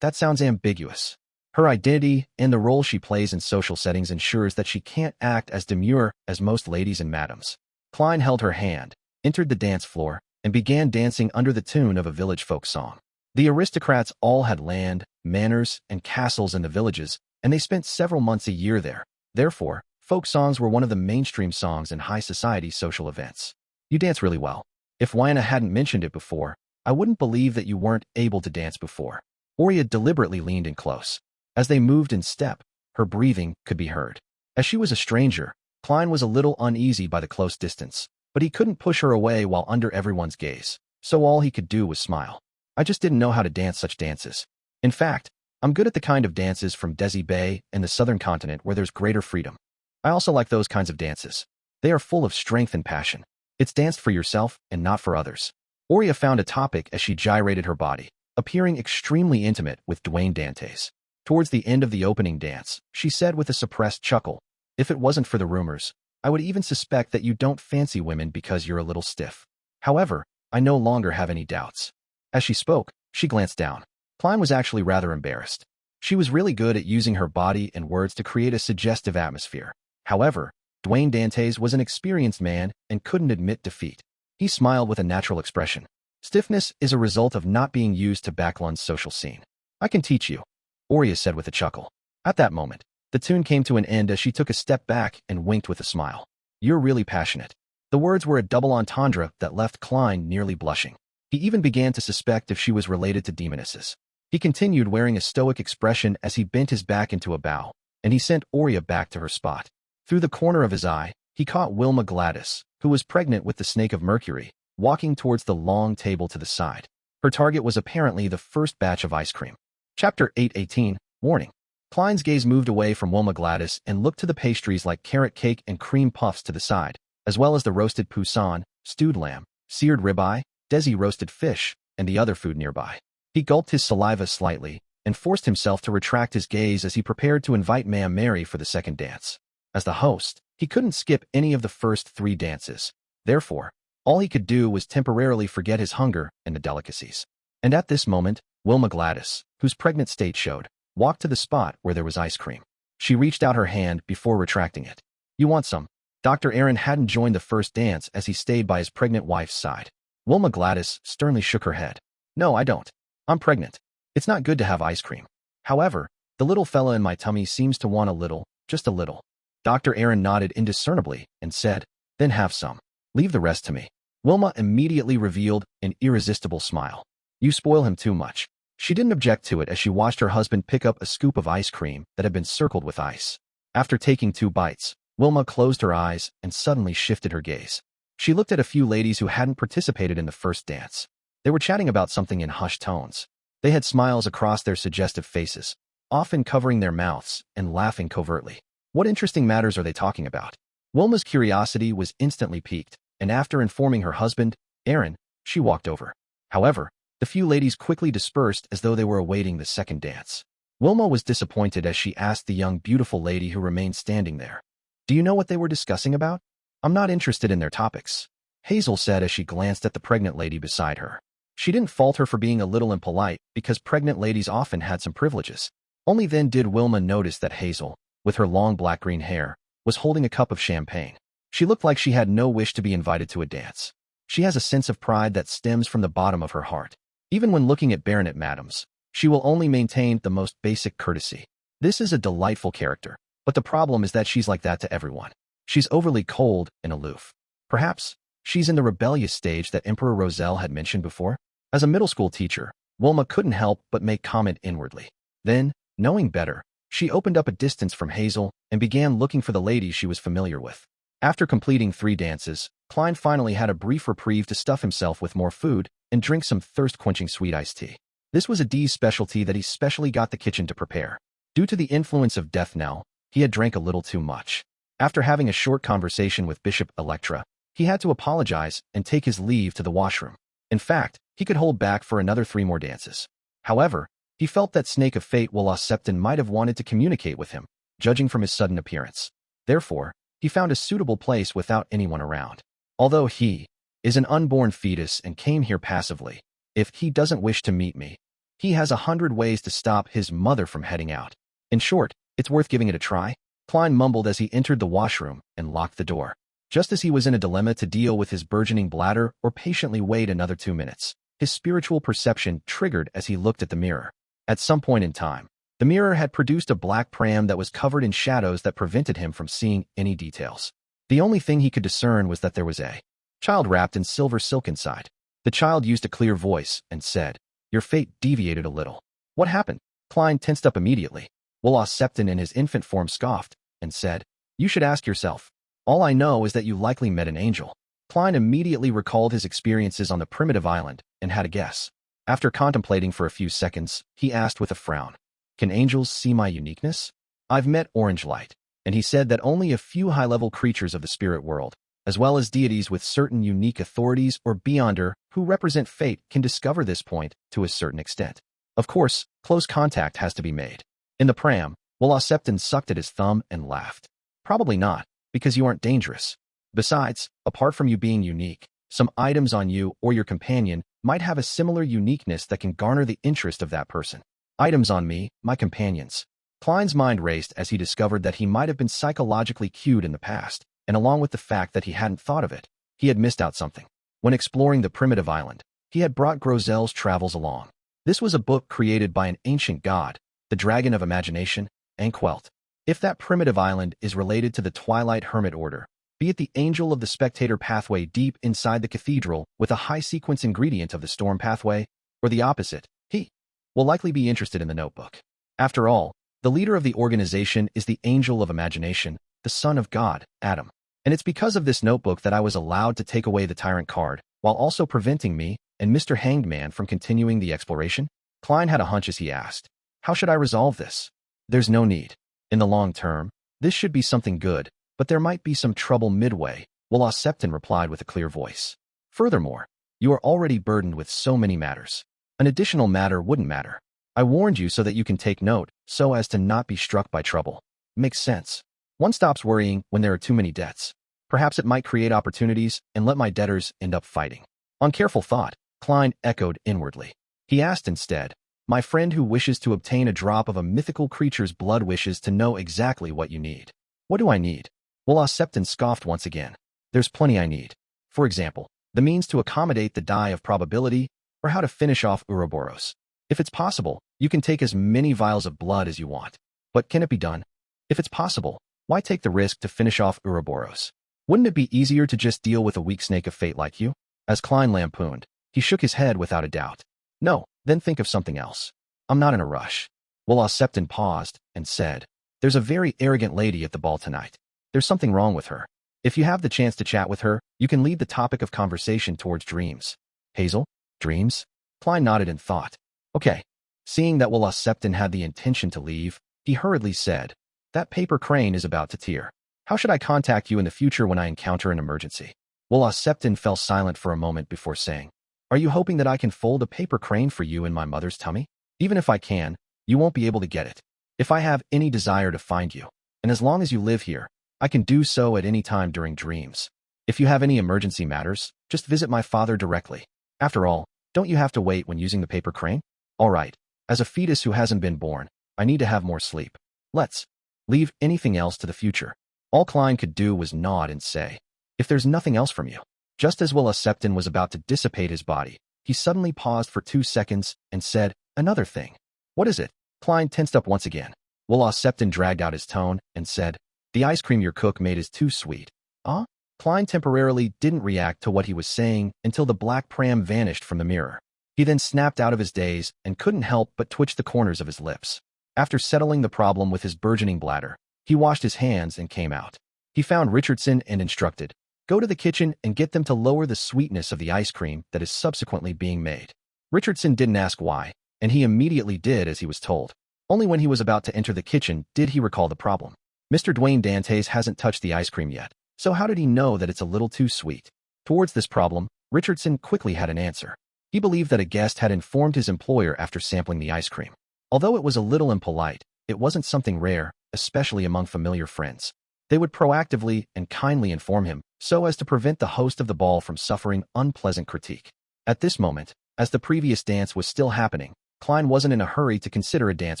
That sounds ambiguous. Her identity and the role she plays in social settings ensures that she can't act as demure as most ladies and madams. Klein held her hand, entered the dance floor, and began dancing under the tune of a village folk song. The aristocrats all had land, manors, and castles in the villages, and they spent several months a year there. Therefore, folk songs were one of the mainstream songs in high society social events. "You dance really well. If Wiana hadn't mentioned it before, I wouldn't believe that you weren't able to dance before." Aurea deliberately leaned in close. As they moved in step, her breathing could be heard. As she was a stranger, Klein was a little uneasy by the close distance, but he couldn't push her away while under everyone's gaze, so all he could do was smile. "I just didn't know how to dance such dances. In fact, I'm good at the kind of dances from Desi Bay and the southern continent where there's greater freedom. I also like those kinds of dances. They are full of strength and passion. It's danced for yourself and not for others." Aurea found a topic as she gyrated her body, appearing extremely intimate with Dwayne Dantes. Towards the end of the opening dance, she said with a suppressed chuckle, "If it wasn't for the rumors, I would even suspect that you don't fancy women because you're a little stiff. However, I no longer have any doubts." As she spoke, she glanced down. Klein was actually rather embarrassed. She was really good at using her body and words to create a suggestive atmosphere. However, Dwayne Dantes was an experienced man and couldn't admit defeat. He smiled with a natural expression. "Stiffness is a result of not being used to Backlund's social scene. I can teach you," Aurea said with a chuckle. At that moment, the tune came to an end as she took a step back and winked with a smile. "You're really passionate." The words were a double entendre that left Klein nearly blushing. He even began to suspect if she was related to demonesses. He continued wearing a stoic expression as he bent his back into a bow, and he sent Aurea back to her spot. Through the corner of his eye, he caught Wilma Gladys, who was pregnant with the Snake of Mercury, walking towards the long table to the side. Her target was apparently the first batch of ice cream. Chapter 8:18, Warning. Klein's gaze moved away from Wilma Gladys and looked to the pastries like carrot cake and cream puffs to the side, as well as the roasted poussin, stewed lamb, seared ribeye, Desi roasted fish, and the other food nearby. He gulped his saliva slightly and forced himself to retract his gaze as he prepared to invite Ma'am Mary for the second dance. As the host, he couldn't skip any of the first 3 dances. Therefore, all he could do was temporarily forget his hunger and the delicacies. And at this moment, Wilma Gladys, whose pregnant state showed, walked to the spot where there was ice cream. She reached out her hand before retracting it. "You want some?" Dr. Aaron hadn't joined the first dance as he stayed by his pregnant wife's side. Wilma Gladys sternly shook her head. "No, I don't. I'm pregnant. It's not good to have ice cream. However, the little fella in my tummy seems to want a little, just a little." Dr. Aaron nodded indiscernibly and said, "Then have some. Leave the rest to me." Wilma immediately revealed an irresistible smile. "You spoil him too much." She didn't object to it as she watched her husband pick up a scoop of ice cream that had been circled with ice. After taking 2 bites, Wilma closed her eyes and suddenly shifted her gaze. She looked at a few ladies who hadn't participated in the first dance. They were chatting about something in hushed tones. They had smiles across their suggestive faces, often covering their mouths and laughing covertly. What interesting matters are they talking about? Wilma's curiosity was instantly piqued, and after informing her husband, Aaron, she walked over. However, the few ladies quickly dispersed as though they were awaiting the second dance. Wilma was disappointed as she asked the young beautiful lady who remained standing there, "Do you know what they were discussing about?" I'm not interested in their topics, Hazel said as she glanced at the pregnant lady beside her. She didn't fault her for being a little impolite because pregnant ladies often had some privileges. Only then did Wilma notice that Hazel, with her long black-green hair, was holding a cup of champagne. She looked like she had no wish to be invited to a dance. She has a sense of pride that stems from the bottom of her heart. Even when looking at Baronet madams, she will only maintain the most basic courtesy. This is a delightful character, but the problem is that she's like that to everyone. She's overly cold and aloof. Perhaps she's in the rebellious stage that Emperor Roselle had mentioned before. As a middle school teacher, Wilma couldn't help but make comment inwardly. Then, knowing better, she opened up a distance from Hazel and began looking for the ladies she was familiar with. After completing 3 dances, Klein finally had a brief reprieve to stuff himself with more food and drink some thirst-quenching sweet iced tea. This was a D's specialty that he specially got the kitchen to prepare. Due to the influence of Death Knell, he had drank a little too much. After having a short conversation with Bishop Electra, he had to apologize and take his leave to the washroom. In fact, he could hold back for another 3 more dances. However, he felt that Snake of Fate Wolas Septon might have wanted to communicate with him, judging from his sudden appearance. Therefore, he found a suitable place without anyone around. Although he is an unborn fetus and came here passively, if he doesn't wish to meet me, he has 100 ways to stop his mother from heading out. In short, it's worth giving it a try, Klein mumbled as he entered the washroom and locked the door. Just as he was in a dilemma to deal with his burgeoning bladder or patiently wait another 2 minutes, his spiritual perception triggered as he looked at the mirror. At some point in time, the mirror had produced a black pram that was covered in shadows that prevented him from seeing any details. The only thing he could discern was that there was a child wrapped in silver silk inside. The child used a clear voice and said, "Your fate deviated a little." What happened? Klein tensed up immediately. Wolas Septon in his infant form scoffed and said, "You should ask yourself. All I know is that you likely met an angel." Klein immediately recalled his experiences on the primitive island and had a guess. After contemplating for a few seconds, he asked with a frown, "Can angels see my uniqueness? I've met Orange Light, and he said that only a few high-level creatures of the spirit world, as well as deities with certain unique authorities or beyonder who represent fate can discover this point to a certain extent. Of course, close contact has to be made." In the pram, Wolas Septon sucked at his thumb and laughed. "Probably not, because you aren't dangerous. Besides, apart from you being unique, some items on you or your companion might have a similar uniqueness that can garner the interest of that person." Items on me, my companions. Klein's mind raced as he discovered that he might have been psychologically cued in the past, and along with the fact that he hadn't thought of it, he had missed out something. When exploring the primitive island, he had brought Grozel's travels along. This was a book created by an ancient god, the Dragon of Imagination, Anquelt. If that primitive island is related to the Twilight Hermit Order, be it the Angel of the Spectator pathway deep inside the Cathedral with a high-sequence ingredient of the Storm pathway, or the opposite, he will likely be interested in the notebook. After all, the leader of the organization is the Angel of Imagination, the son of God, Adam. And it's because of this notebook that I was allowed to take away the Tyrant card, while also preventing me and Mr. Hanged Man from continuing the exploration. Klein had a hunch as he asked, "How should I resolve this?" "There's no need. In the long term, this should be something good, but there might be some trouble midway," Wolas Septon replied with a clear voice. "Furthermore, you are already burdened with so many matters. An additional matter wouldn't matter. I warned you so that you can take note, so as to not be struck by trouble." Makes sense. One stops worrying when there are too many debts. Perhaps it might create opportunities and let my debtors end up fighting. On careful thought, Klein echoed inwardly. He asked instead, "My friend who wishes to obtain a drop of a mythical creature's blood wishes to know exactly what you need." "What do I need?" Wolas Septon scoffed once again. "There's plenty I need. For example, the means to accommodate the die of probability, or how to finish off Ouroboros. If it's possible, you can take as many vials of blood as you want. But can it be done? If it's possible, why take the risk to finish off Ouroboros? Wouldn't it be easier to just deal with a weak snake of fate like you?" As Klein lampooned, he shook his head without a doubt. "No, then think of something else. I'm not in a rush." Wolas Septon paused and said, "There's a very arrogant lady at the ball tonight. There's something wrong with her. If you have the chance to chat with her, you can lead the topic of conversation towards dreams." "Hazel? Dreams?" Klein nodded in thought. "Okay." Seeing that Wolas Septon had the intention to leave, he hurriedly said, "That paper crane is about to tear. How should I contact you in the future when I encounter an emergency?" Wolas Septon fell silent for a moment before saying, "Are you hoping that I can fold a paper crane for you in my mother's tummy? Even if I can, you won't be able to get it. If I have any desire to find you, and as long as you live here, I can do so at any time during dreams." If you have any emergency matters, just visit my father directly. After all, don't you have to wait when using the paper crane? All right. As a fetus who hasn't been born, I need to have more sleep. Let's leave anything else to the future. All Klein could do was nod and say, if there's nothing else from you. Just as Willa Septon was about to dissipate his body, he suddenly paused for 2 seconds and said, another thing. What is it? Klein tensed up once again. Willa Septon dragged out his tone and said, the ice cream your cook made is too sweet. Huh? Klein temporarily didn't react to what he was saying until the black pram vanished from the mirror. He then snapped out of his daze and couldn't help but twitch the corners of his lips. After settling the problem with his burgeoning bladder, he washed his hands and came out. He found Richardson and instructed, go to the kitchen and get them to lower the sweetness of the ice cream that is subsequently being made. Richardson didn't ask why, and he immediately did as he was told. Only when he was about to enter the kitchen did he recall the problem. Mr. Dwayne Dantes hasn't touched the ice cream yet, so how did he know that it's a little too sweet? Towards this problem, Richardson quickly had an answer. He believed that a guest had informed his employer after sampling the ice cream. Although it was a little impolite, it wasn't something rare, especially among familiar friends. They would proactively and kindly inform him, so as to prevent the host of the ball from suffering unpleasant critique. At this moment, as the previous dance was still happening, Klein wasn't in a hurry to consider a dance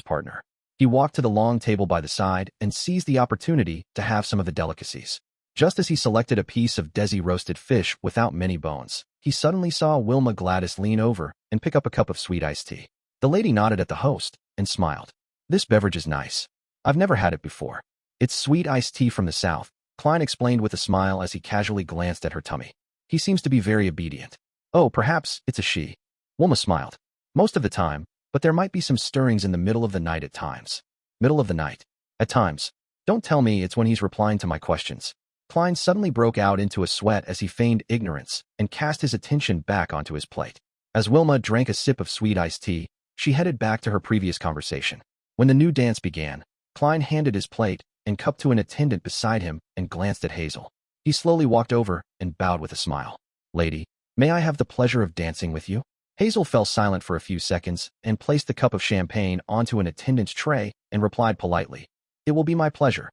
partner. He walked to the long table by the side and seized the opportunity to have some of the delicacies. Just as he selected a piece of Desi roasted fish without many bones, he suddenly saw Wilma Gladys lean over and pick up a cup of sweet iced tea. The lady nodded at the host and smiled. This beverage is nice. I've never had it before. It's sweet iced tea from the South, Klein explained with a smile as he casually glanced at her tummy. He seems to be very obedient. Oh, perhaps it's a she. Wilma smiled. Most of the time, but there might be some stirrings in the middle of the night at times. Middle of the night. At times. Don't tell me it's when he's replying to my questions. Klein suddenly broke out into a sweat as he feigned ignorance and cast his attention back onto his plate. As Wilma drank a sip of sweet iced tea, she headed back to her previous conversation. When the new dance began, Klein handed his plate and cup to an attendant beside him and glanced at Hazel. He slowly walked over and bowed with a smile. Lady, may I have the pleasure of dancing with you? Hazel fell silent for a few seconds and placed the cup of champagne onto an attendant's tray and replied politely, it will be my pleasure.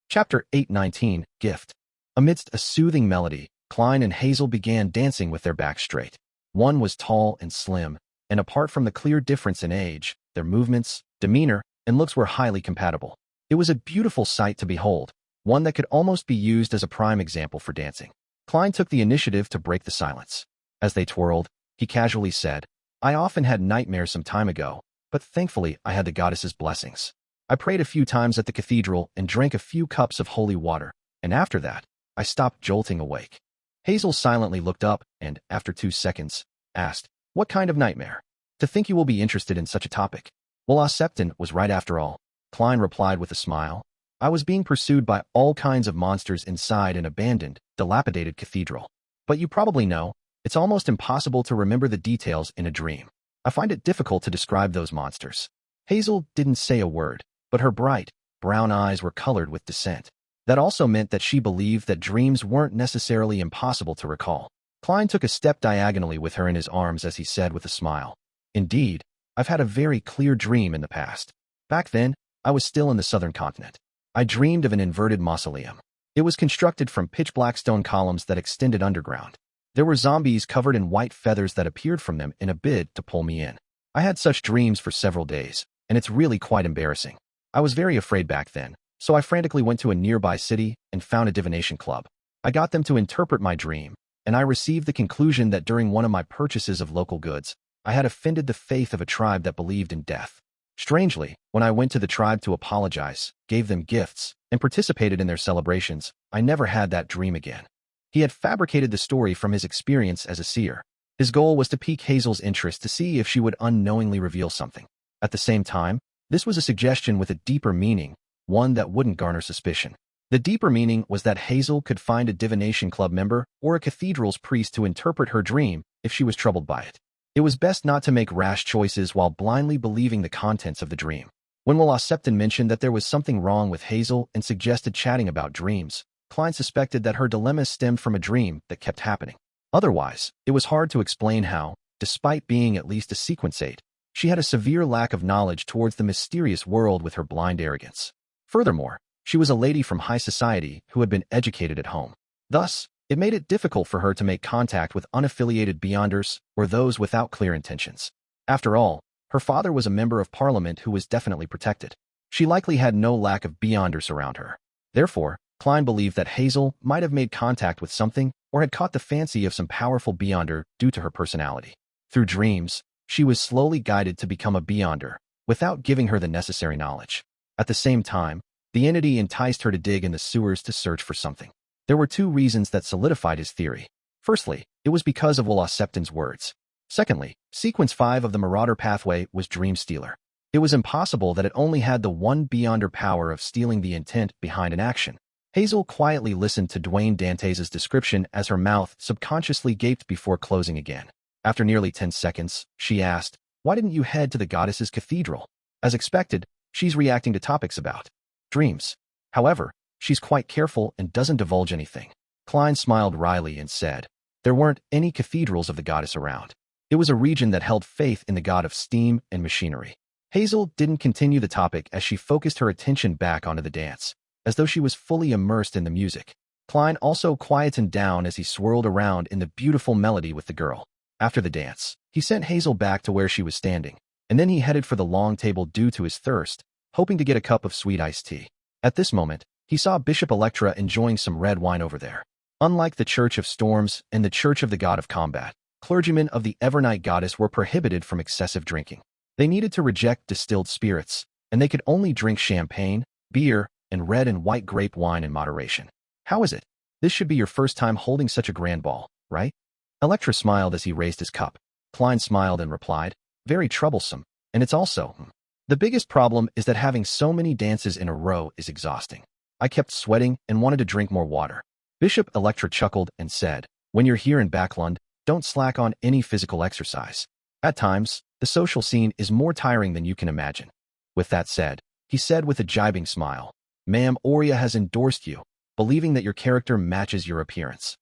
Chapter 819, Gift. Amidst a soothing melody, Klein and Hazel began dancing with their backs straight. One was tall and slim, and apart from the clear difference in age, their movements, demeanor, and looks were highly compatible. It was a beautiful sight to behold, one that could almost be used as a prime example for dancing. Klein took the initiative to break the silence. As they twirled, he casually said, I often had nightmares some time ago, but thankfully I had the goddess's blessings. I prayed a few times at the cathedral and drank a few cups of holy water, and after that, I stopped jolting awake. Hazel silently looked up and, after 2 seconds, asked, what kind of nightmare? To think you will be interested in such a topic. Well, Septon was right after all. Klein replied with a smile. I was being pursued by all kinds of monsters inside an abandoned, dilapidated cathedral. But you probably know, it's almost impossible to remember the details in a dream. I find it difficult to describe those monsters. Hazel didn't say a word, but her bright, brown eyes were colored with dissent. That also meant that she believed that dreams weren't necessarily impossible to recall. Klein took a step diagonally with her in his arms as he said with a smile, Indeed, I've had a very clear dream in the past. Back then, I was still in the southern continent. I dreamed of an inverted mausoleum. It was constructed from pitch-black stone columns that extended underground. There were zombies covered in white feathers that appeared from them in a bid to pull me in. I had such dreams for several days, and it's really quite embarrassing. I was very afraid back then, so I frantically went to a nearby city and found a divination club. I got them to interpret my dream, and I received the conclusion that during one of my purchases of local goods, I had offended the faith of a tribe that believed in death. Strangely, when I went to the tribe to apologize, gave them gifts, and participated in their celebrations, I never had that dream again. He had fabricated the story from his experience as a seer. His goal was to pique Hazel's interest to see if she would unknowingly reveal something. At the same time, this was a suggestion with a deeper meaning, one that wouldn't garner suspicion. The deeper meaning was that Hazel could find a divination club member or a cathedral's priest to interpret her dream if she was troubled by it. It was best not to make rash choices while blindly believing the contents of the dream. When Willa Septon mentioned that there was something wrong with Hazel and suggested chatting about dreams, Klein suspected that her dilemma stemmed from a dream that kept happening. Otherwise, it was hard to explain how, despite being at least a sequence 8, she had a severe lack of knowledge towards the mysterious world with her blind arrogance. Furthermore, she was a lady from high society who had been educated at home. Thus, It made it difficult for her to make contact with unaffiliated beyonders or those without clear intentions. After all, her father was a member of parliament who was definitely protected. She likely had no lack of beyonders around her. Therefore, Klein believed that Hazel might have made contact with something or had caught the fancy of some powerful beyonder due to her personality. Through dreams, she was slowly guided to become a beyonder, without giving her the necessary knowledge. At the same time, the entity enticed her to dig in the sewers to search for something. There were two reasons that solidified his theory. Firstly, it was because of Will Septon's words. Secondly, Sequence 5 of the Marauder pathway was Dream Stealer. It was impossible that it only had the one beyonder power of stealing the intent behind an action. Hazel quietly listened to Dwayne Dantes' description as her mouth subconsciously gaped before closing again. After nearly 10 seconds, she asked, "Why didn't you head to the goddess's cathedral?" As expected, she's reacting to topics about dreams. However, she's quite careful and doesn't divulge anything. Klein smiled wryly and said, "There weren't any cathedrals of the goddess around. It was a region that held faith in the god of steam and machinery." Hazel didn't continue the topic as she focused her attention back onto the dance, as though she was fully immersed in the music. Klein also quietened down as he swirled around in the beautiful melody with the girl. After the dance, he sent Hazel back to where she was standing, and then he headed for the long table due to his thirst, hoping to get a cup of sweet iced tea. At this moment, he saw Bishop Electra enjoying some red wine over there. Unlike the Church of Storms and the Church of the God of Combat, clergymen of the Evernight goddess were prohibited from excessive drinking. They needed to reject distilled spirits, and they could only drink champagne, beer, and red and white grape wine in moderation. "How is it? This should be your first time holding such a grand ball, right?" Electra smiled as he raised his cup. Klein smiled and replied, "Very troublesome, and it's also, the biggest problem is that having so many dances in a row is exhausting. I kept sweating and wanted to drink more water." Bishop Electra chuckled and said, "When you're here in Backlund, don't slack on any physical exercise. At times, the social scene is more tiring than you can imagine." With that said, he said with a jibing smile, "Ma'am, Aurea has endorsed you, believing that your character matches your appearance.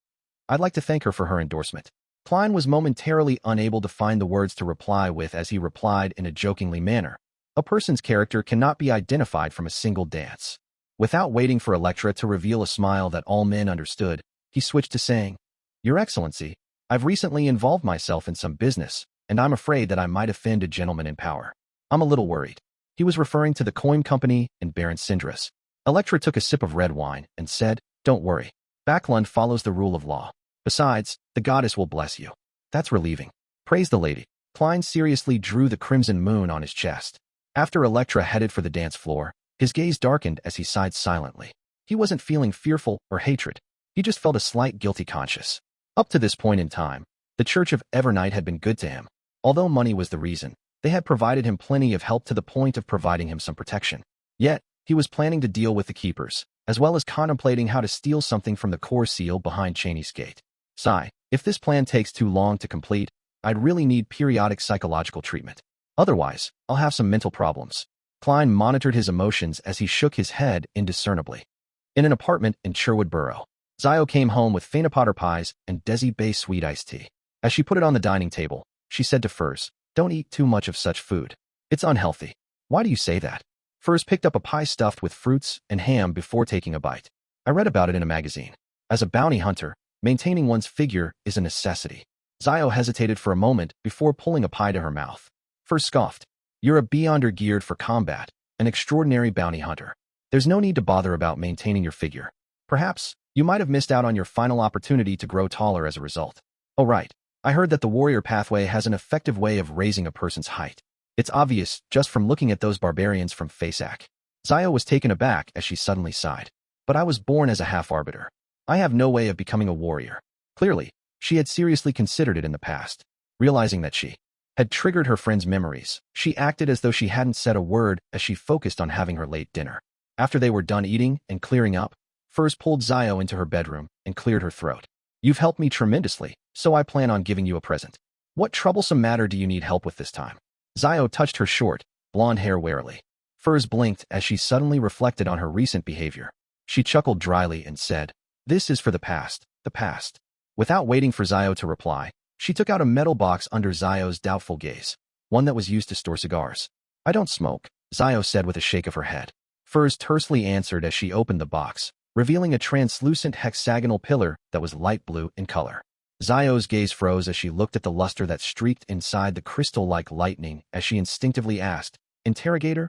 I'd like to thank her for her endorsement." Klein was momentarily unable to find the words to reply with as he replied in a jokingly manner, "A person's character cannot be identified from a single dance." Without waiting for Electra to reveal a smile that all men understood, he switched to saying, "Your Excellency, I've recently involved myself in some business, and I'm afraid that I might offend a gentleman in power. I'm a little worried." He was referring to the Coin Company and Baron Sindris. Electra took a sip of red wine and said, "Don't worry. Backlund follows the rule of law. Besides, the goddess will bless you." "That's relieving. Praise the lady." Klein seriously drew the crimson moon on his chest. After Electra headed for the dance floor, his gaze darkened as he sighed silently. He wasn't feeling fearful or hatred. He just felt a slight guilty conscience. Up to this point in time, the Church of Evernight had been good to him. Although money was the reason, they had provided him plenty of help to the point of providing him some protection. Yet, he was planning to deal with the keepers, as well as contemplating how to steal something from the core seal behind Cheney's gate. Sigh, if this plan takes too long to complete, I'd really need periodic psychological treatment. Otherwise, I'll have some mental problems. Klein monitored his emotions as he shook his head indiscernibly. In an apartment in Sherwood Borough, Zio came home with Fainapotter pies and Desi Bay sweet iced tea. As she put it on the dining table, she said to Furs, "Don't eat too much of such food. It's unhealthy." "Why do you say that?" Furs picked up a pie stuffed with fruits and ham before taking a bite. "I read about it in a magazine. As a bounty hunter, maintaining one's figure is a necessity." Zio hesitated for a moment before pulling a pie to her mouth. Furs scoffed, "You're a beyonder geared for combat, an extraordinary bounty hunter. There's no need to bother about maintaining your figure. Perhaps, you might have missed out on your final opportunity to grow taller as a result." "Oh right, I heard that the warrior pathway has an effective way of raising a person's height. It's obvious just from looking at those barbarians from Faceac." Zio was taken aback as she suddenly sighed. "But I was born as a half-arbiter. I have no way of becoming a warrior." Clearly, she had seriously considered it in the past. Realizing that she had triggered her friend's memories, she acted as though she hadn't said a word as she focused on having her late dinner. After they were done eating and clearing up, Furs pulled Zio into her bedroom and cleared her throat. "You've helped me tremendously, so I plan on giving you a present. What troublesome matter do you need help with this time?" Zio touched her short, blonde hair warily. Furs blinked as she suddenly reflected on her recent behavior. She chuckled dryly and said, "This is for the past, the past." Without waiting for Zio to reply, she took out a metal box under Zio's doubtful gaze, one that was used to store cigars. "I don't smoke," Zio said with a shake of her head. Furs tersely answered as she opened the box, revealing a translucent hexagonal pillar that was light blue in color. Zio's gaze froze as she looked at the luster that streaked inside the crystal-like lightning as she instinctively asked, "Interrogator?"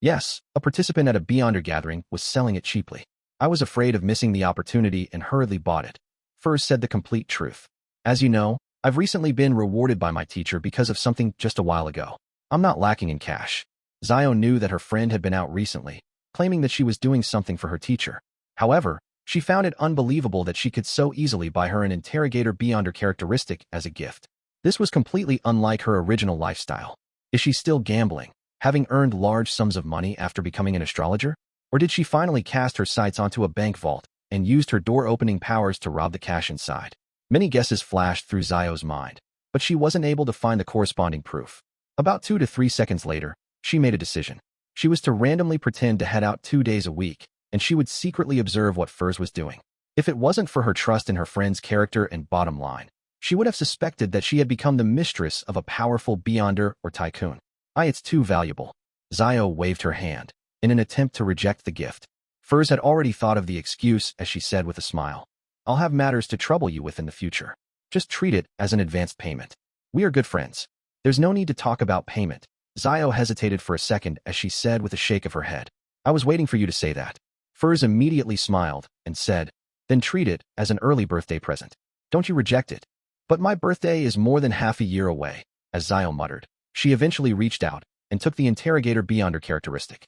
Yes, a participant at a Beyonder gathering was selling it cheaply. I was afraid of missing the opportunity and hurriedly bought it. Furs said the complete truth. As you know, I've recently been rewarded by my teacher because of something just a while ago. I'm not lacking in cash. Zio knew that her friend had been out recently, claiming that she was doing something for her teacher. However, she found it unbelievable that she could so easily buy her an interrogator Beyonder characteristic as a gift. This was completely unlike her original lifestyle. Is she still gambling, having earned large sums of money after becoming an astrologer? Or did she finally cast her sights onto a bank vault and used her door-opening powers to rob the cash inside? Many guesses flashed through Zio's mind, but she wasn't able to find the corresponding proof. About 2 to 3 seconds later, she made a decision. She was to randomly pretend to head out 2 days a week, and she would secretly observe what Furs was doing. If it wasn't for her trust in her friend's character and bottom line, she would have suspected that she had become the mistress of a powerful Beyonder or tycoon. It's too valuable. Zio waved her hand in an attempt to reject the gift. Furs had already thought of the excuse as she said with a smile, "I'll have matters to trouble you with in the future. Just treat it as an advanced payment. We are good friends. There's no need to talk about payment." Zio hesitated for a second as she said with a shake of her head, "I was waiting for you to say that." Furs immediately smiled and said, "Then treat it as an early birthday present. Don't you reject it." "But my birthday is more than half a year away," as Zio muttered. She eventually reached out and took the interrogator Beyonder characteristic.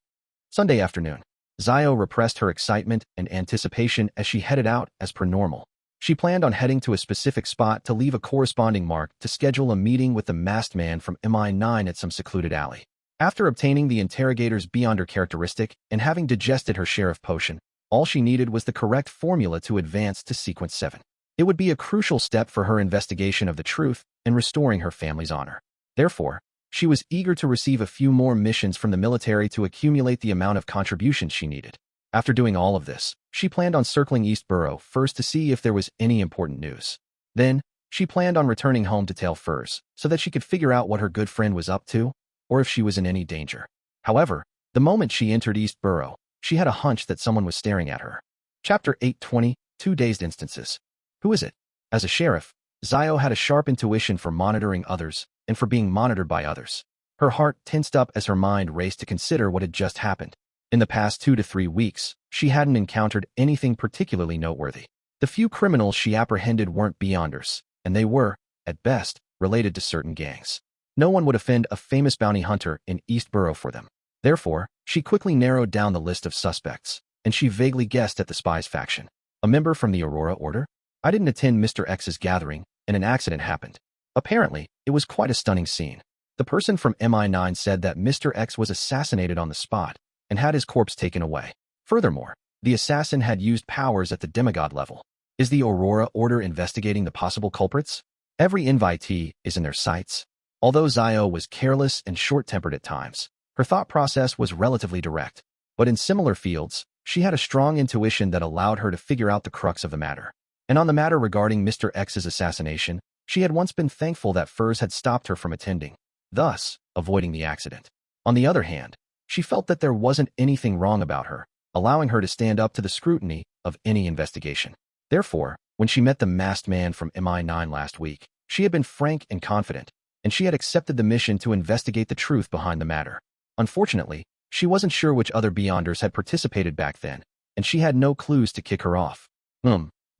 Sunday afternoon. Zio repressed her excitement and anticipation as she headed out as per normal. She planned on heading to a specific spot to leave a corresponding mark to schedule a meeting with the masked man from MI9 at some secluded alley. After obtaining the interrogator's Beyonder characteristic and having digested her share of potion, all she needed was the correct formula to advance to Sequence 7. It would be a crucial step for her investigation of the truth and restoring her family's honor. Therefore, she was eager to receive a few more missions from the military to accumulate the amount of contributions she needed. After doing all of this, she planned on circling East Borough first to see if there was any important news. Then, she planned on returning home to tell Furs so that she could figure out what her good friend was up to, or if she was in any danger. However, the moment she entered East Borough, she had a hunch that someone was staring at her. Chapter 820, 2 Dazed Instances. Who is it? As a sheriff, Zio had a sharp intuition for monitoring others and for being monitored by others. Her heart tensed up as her mind raced to consider what had just happened. In the past 2 to 3 weeks, she hadn't encountered anything particularly noteworthy. The few criminals she apprehended weren't Beyonders, and they were, at best, related to certain gangs. No one would offend a famous bounty hunter in East Borough for them. Therefore, she quickly narrowed down the list of suspects, and she vaguely guessed at the spies faction. A member from the Aurora Order? I didn't attend Mr. X's gathering, and an accident happened. Apparently, it was quite a stunning scene. The person from MI9 said that Mr. X was assassinated on the spot and had his corpse taken away. Furthermore, the assassin had used powers at the demigod level. Is the Aurora Order investigating the possible culprits? Every invitee is in their sights. Although Zio was careless and short-tempered at times, her thought process was relatively direct. But in similar fields, she had a strong intuition that allowed her to figure out the crux of the matter. And on the matter regarding Mr. X's assassination, she had once been thankful that Furs had stopped her from attending, thus avoiding the accident. On the other hand, she felt that there wasn't anything wrong about her, allowing her to stand up to the scrutiny of any investigation. Therefore, when she met the masked man from MI9 last week, she had been frank and confident, and she had accepted the mission to investigate the truth behind the matter. Unfortunately, she wasn't sure which other Beyonders had participated back then, and she had no clues to kick her off.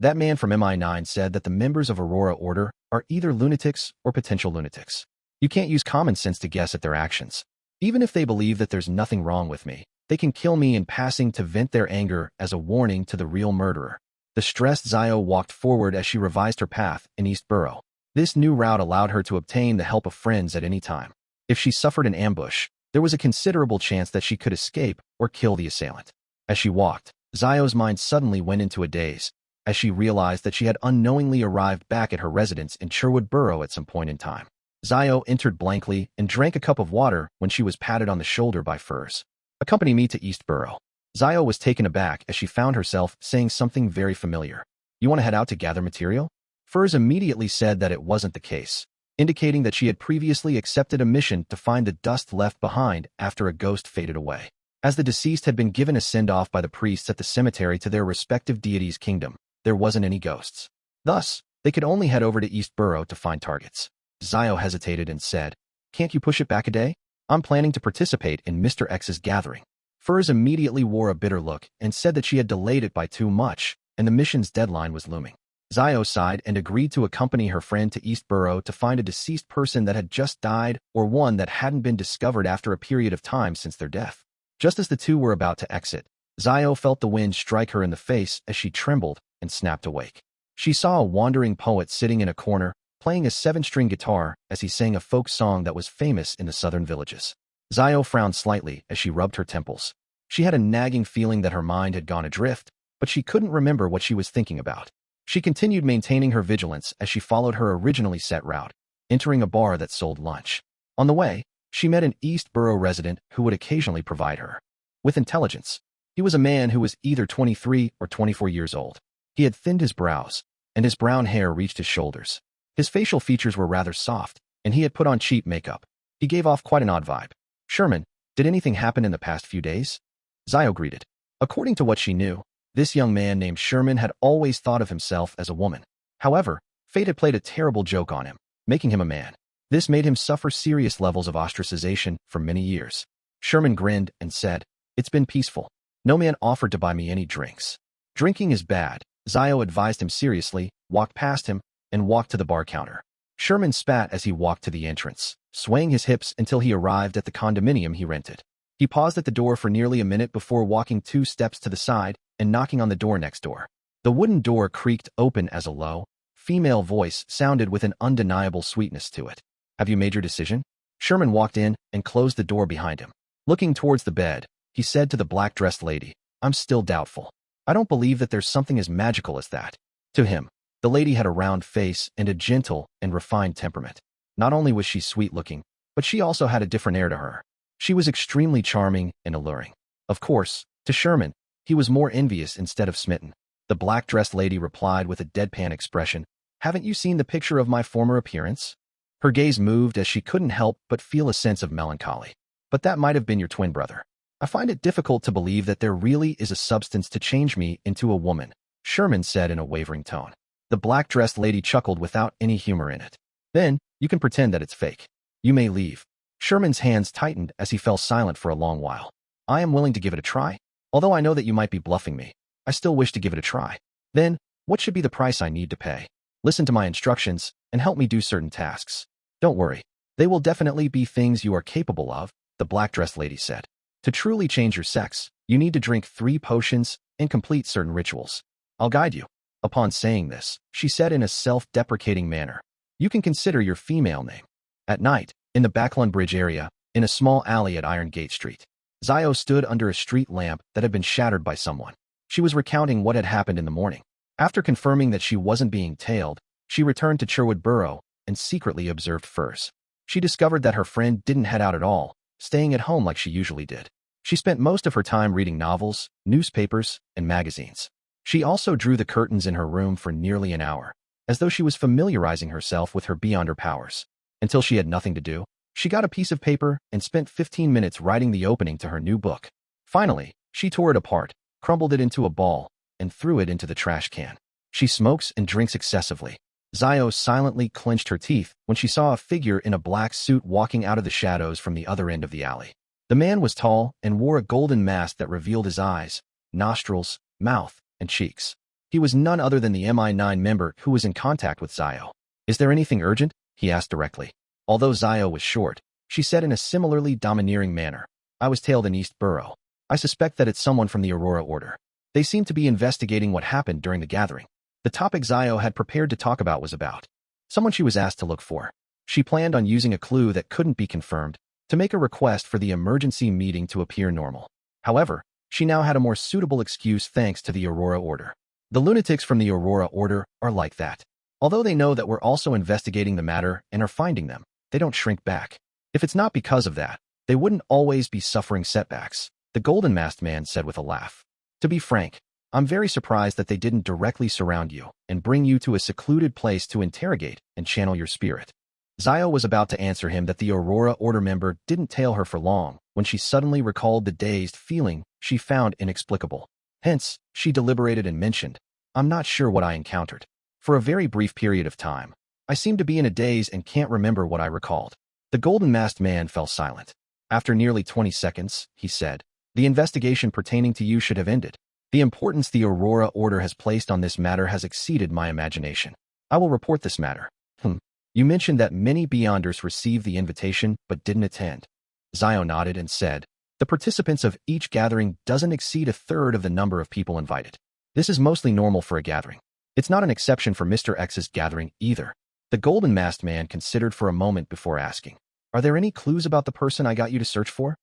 That man from MI9 said that the members of Aurora Order are either lunatics or potential lunatics. You can't use common sense to guess at their actions. Even if they believe that there's nothing wrong with me, they can kill me in passing to vent their anger as a warning to the real murderer. The stressed Zio walked forward as she revised her path in East Borough. This new route allowed her to obtain the help of friends at any time. If she suffered an ambush, there was a considerable chance that she could escape or kill the assailant. As she walked, Zio's mind suddenly went into a daze, as she realized that she had unknowingly arrived back at her residence in Sherwood Borough at some point in time. Zio entered blankly and drank a cup of water when she was patted on the shoulder by Furs. "Accompany me to East Borough." Zio was taken aback as she found herself saying something very familiar. "You want to head out to gather material?" Furs immediately said that it wasn't the case, indicating that she had previously accepted a mission to find the dust left behind after a ghost faded away. As the deceased had been given a send-off by the priests at the cemetery to their respective deities' kingdom, there wasn't any ghosts. Thus, they could only head over to East Borough to find targets. Zio hesitated and said, "Can't you push it back a day? I'm planning to participate in Mr. X's gathering." Furs immediately wore a bitter look and said that she had delayed it by too much, and the mission's deadline was looming. Zio sighed and agreed to accompany her friend to East Borough to find a deceased person that had just died or one that hadn't been discovered after a period of time since their death. Just as the two were about to exit, Zio felt the wind strike her in the face as she trembled and snapped awake. She saw a wandering poet sitting in a corner, playing a 7-string guitar as he sang a folk song that was famous in the southern villages. Zio frowned slightly as she rubbed her temples. She had a nagging feeling that her mind had gone adrift, but she couldn't remember what she was thinking about. She continued maintaining her vigilance as she followed her originally set route, entering a bar that sold lunch. On the way, she met an East Borough resident who would occasionally provide her with intelligence. He was a man who was either 23 or 24 years old. He had thinned his brows, and his brown hair reached his shoulders. His facial features were rather soft, and he had put on cheap makeup. He gave off quite an odd vibe. "Sherman, did anything happen in the past few days?" Zio greeted. According to what she knew, this young man named Sherman had always thought of himself as a woman. However, fate had played a terrible joke on him, making him a man. This made him suffer serious levels of ostracization for many years. Sherman grinned and said, "It's been peaceful. No man offered to buy me any drinks." "Drinking is bad," Zio advised him seriously, walked past him, and walked to the bar counter. Sherman spat as he walked to the entrance, swaying his hips until he arrived at the condominium he rented. He paused at the door for nearly a minute before walking 2 steps to the side and knocking on the door next door. The wooden door creaked open as a low, female voice sounded with an undeniable sweetness to it. "Have you made your decision?" Sherman walked in and closed the door behind him. Looking towards the bed, he said to the black-dressed lady, "I'm still doubtful. I don't believe that there's something as magical as that." To him, the lady had a round face and a gentle and refined temperament. Not only was she sweet-looking, but she also had a different air to her. She was extremely charming and alluring. Of course, to Sherman, he was more envious instead of smitten. The black-dressed lady replied with a deadpan expression, "Haven't you seen the picture of my former appearance?" Her gaze moved as she couldn't help but feel a sense of melancholy. "But that might have been your twin brother. I find it difficult to believe that there really is a substance to change me into a woman," Sherman said in a wavering tone. The black-dressed lady chuckled without any humor in it. "Then, you can pretend that it's fake. You may leave." Sherman's hands tightened as he fell silent for a long while. "I am willing to give it a try. Although I know that you might be bluffing me, I still wish to give it a try. Then, what should be the price I need to pay? Listen to my instructions and help me do certain tasks. Don't worry. They will definitely be things you are capable of," the black-dressed lady said. "To truly change your sex, you need to drink 3 potions and complete certain rituals. I'll guide you." Upon saying this, she said in a self-deprecating manner, "You can consider your female name." At night, in the Backlund Bridge area, in a small alley at Iron Gate Street, Zio stood under a street lamp that had been shattered by someone. She was recounting what had happened in the morning. After confirming that she wasn't being tailed, she returned to Sherwood Borough and secretly observed Furs. She discovered that her friend didn't head out at all, staying at home like she usually did. She spent most of her time reading novels, newspapers, and magazines. She also drew the curtains in her room for nearly an hour, as though she was familiarizing herself with her beyond her powers. Until she had nothing to do, she got a piece of paper and spent 15 minutes writing the opening to her new book. Finally, she tore it apart, crumbled it into a ball, and threw it into the trash can. She smokes and drinks excessively. Zio silently clenched her teeth when she saw a figure in a black suit walking out of the shadows from the other end of the alley. The man was tall and wore a golden mask that revealed his eyes, nostrils, mouth, and cheeks. He was none other than the MI9 member who was in contact with Zio. "Is there anything urgent?" he asked directly. Although Zio was short, she said in a similarly domineering manner, "I was tailed in East Borough. I suspect that it's someone from the Aurora Order. They seem to be investigating what happened during the gathering." The topic Zio had prepared to talk about was about someone she was asked to look for. She planned on using a clue that couldn't be confirmed to make a request for the emergency meeting to appear normal. However, she now had a more suitable excuse thanks to the Aurora Order. The lunatics from the Aurora Order are like that. Although they know that we're also investigating the matter and are finding them, they don't shrink back. If it's not because of that, they wouldn't always be suffering setbacks, the golden-masked man said with a laugh. "To be frank, I'm very surprised that they didn't directly surround you and bring you to a secluded place to interrogate and channel your spirit." Zio was about to answer him that the Aurora Order member didn't tail her for long when she suddenly recalled the dazed feeling she found inexplicable. Hence, she deliberated and mentioned, "I'm not sure what I encountered. For a very brief period of time, I seemed to be in a daze and can't remember what I recalled." The golden-masked man fell silent. After nearly 20 seconds, he said, "The investigation pertaining to you should have ended. The importance the Aurora Order has placed on this matter has exceeded my imagination. I will report this matter." You mentioned that many Beyonders received the invitation but didn't attend." Zio nodded and said, "The participants of each gathering doesn't exceed a third of the number of people invited. This is mostly normal for a gathering. It's not an exception for Mr. X's gathering either." The golden-masked man considered for a moment before asking, "Are there any clues about the person I got you to search for?"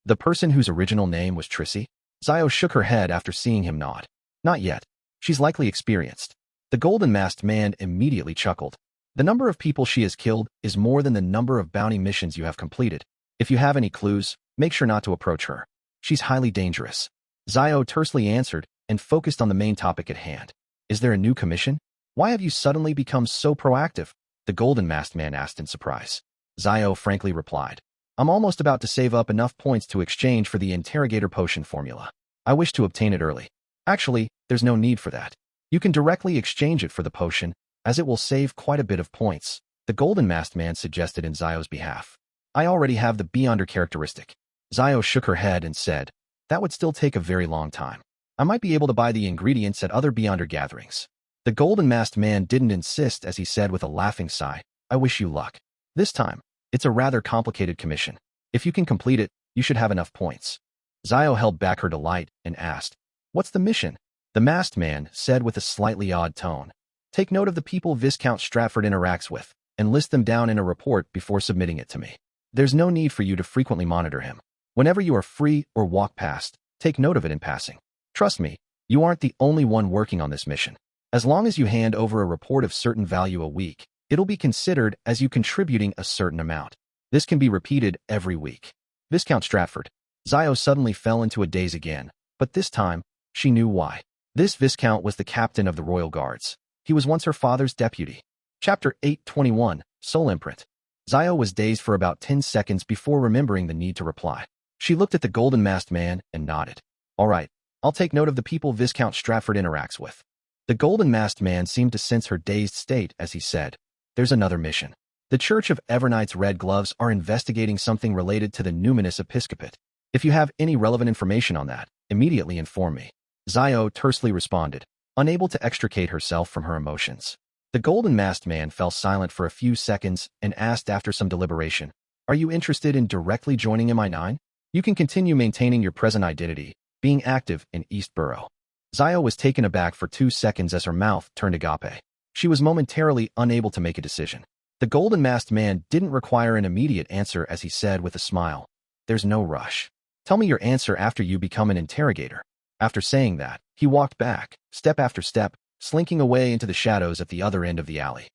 "The person whose original name was Trissy?" Zio shook her head after seeing him nod. "Not yet. She's likely experienced." The golden-masked man immediately chuckled. "The number of people she has killed is more than the number of bounty missions you have completed. If you have any clues, make sure not to approach her. She's highly dangerous." Zio tersely answered and focused on the main topic at hand. "Is there a new commission? Why have you suddenly become so proactive?" the golden-masked man asked in surprise. Zio frankly replied, "I'm almost about to save up enough points to exchange for the interrogator potion formula. I wish to obtain it early. Actually, there's no need for that. You can directly exchange it for the potion, as it will save quite a bit of points," the golden-masked man suggested in Zio's behalf. "I already have the Beyonder characteristic." Zio shook her head and said, "That would still take a very long time. I might be able to buy the ingredients at other Beyonder gatherings." The golden-masked man didn't insist as he said with a laughing sigh, "I wish you luck. This time, it's a rather complicated commission. If you can complete it, you should have enough points." Zio held back her delight and asked, "What's the mission?" The masked man said with a slightly odd tone, "Take note of the people Viscount Stratford interacts with, and list them down in a report before submitting it to me. There's no need for you to frequently monitor him. Whenever you are free or walk past, take note of it in passing. Trust me, you aren't the only one working on this mission. As long as you hand over a report of certain value a week, it'll be considered as you contributing a certain amount. This can be repeated every week." Viscount Stratford. Zio suddenly fell into a daze again, but this time, she knew why. This Viscount was the captain of the Royal Guards. He was once her father's deputy. Chapter 821, Soul Imprint. Zio was dazed for about 10 seconds before remembering the need to reply. She looked at the golden-masked man and nodded. "All right, I'll take note of the people Viscount Stratford interacts with." The golden-masked man seemed to sense her dazed state as he said, "There's another mission. The Church of Evernight's Red Gloves are investigating something related to the numinous episcopate. If you have any relevant information on that, immediately inform me." Zio tersely responded, unable to extricate herself from her emotions. The golden-masked man fell silent for a few seconds and asked after some deliberation, "Are you interested in directly joining MI9? You can continue maintaining your present identity, being active in East Borough." Zio was taken aback for 2 seconds as her mouth turned agape. She was momentarily unable to make a decision. The golden-masked man didn't require an immediate answer as he said with a smile, "There's no rush. Tell me your answer after you become an interrogator." After saying that, he walked back, step after step, slinking away into the shadows at the other end of the alley.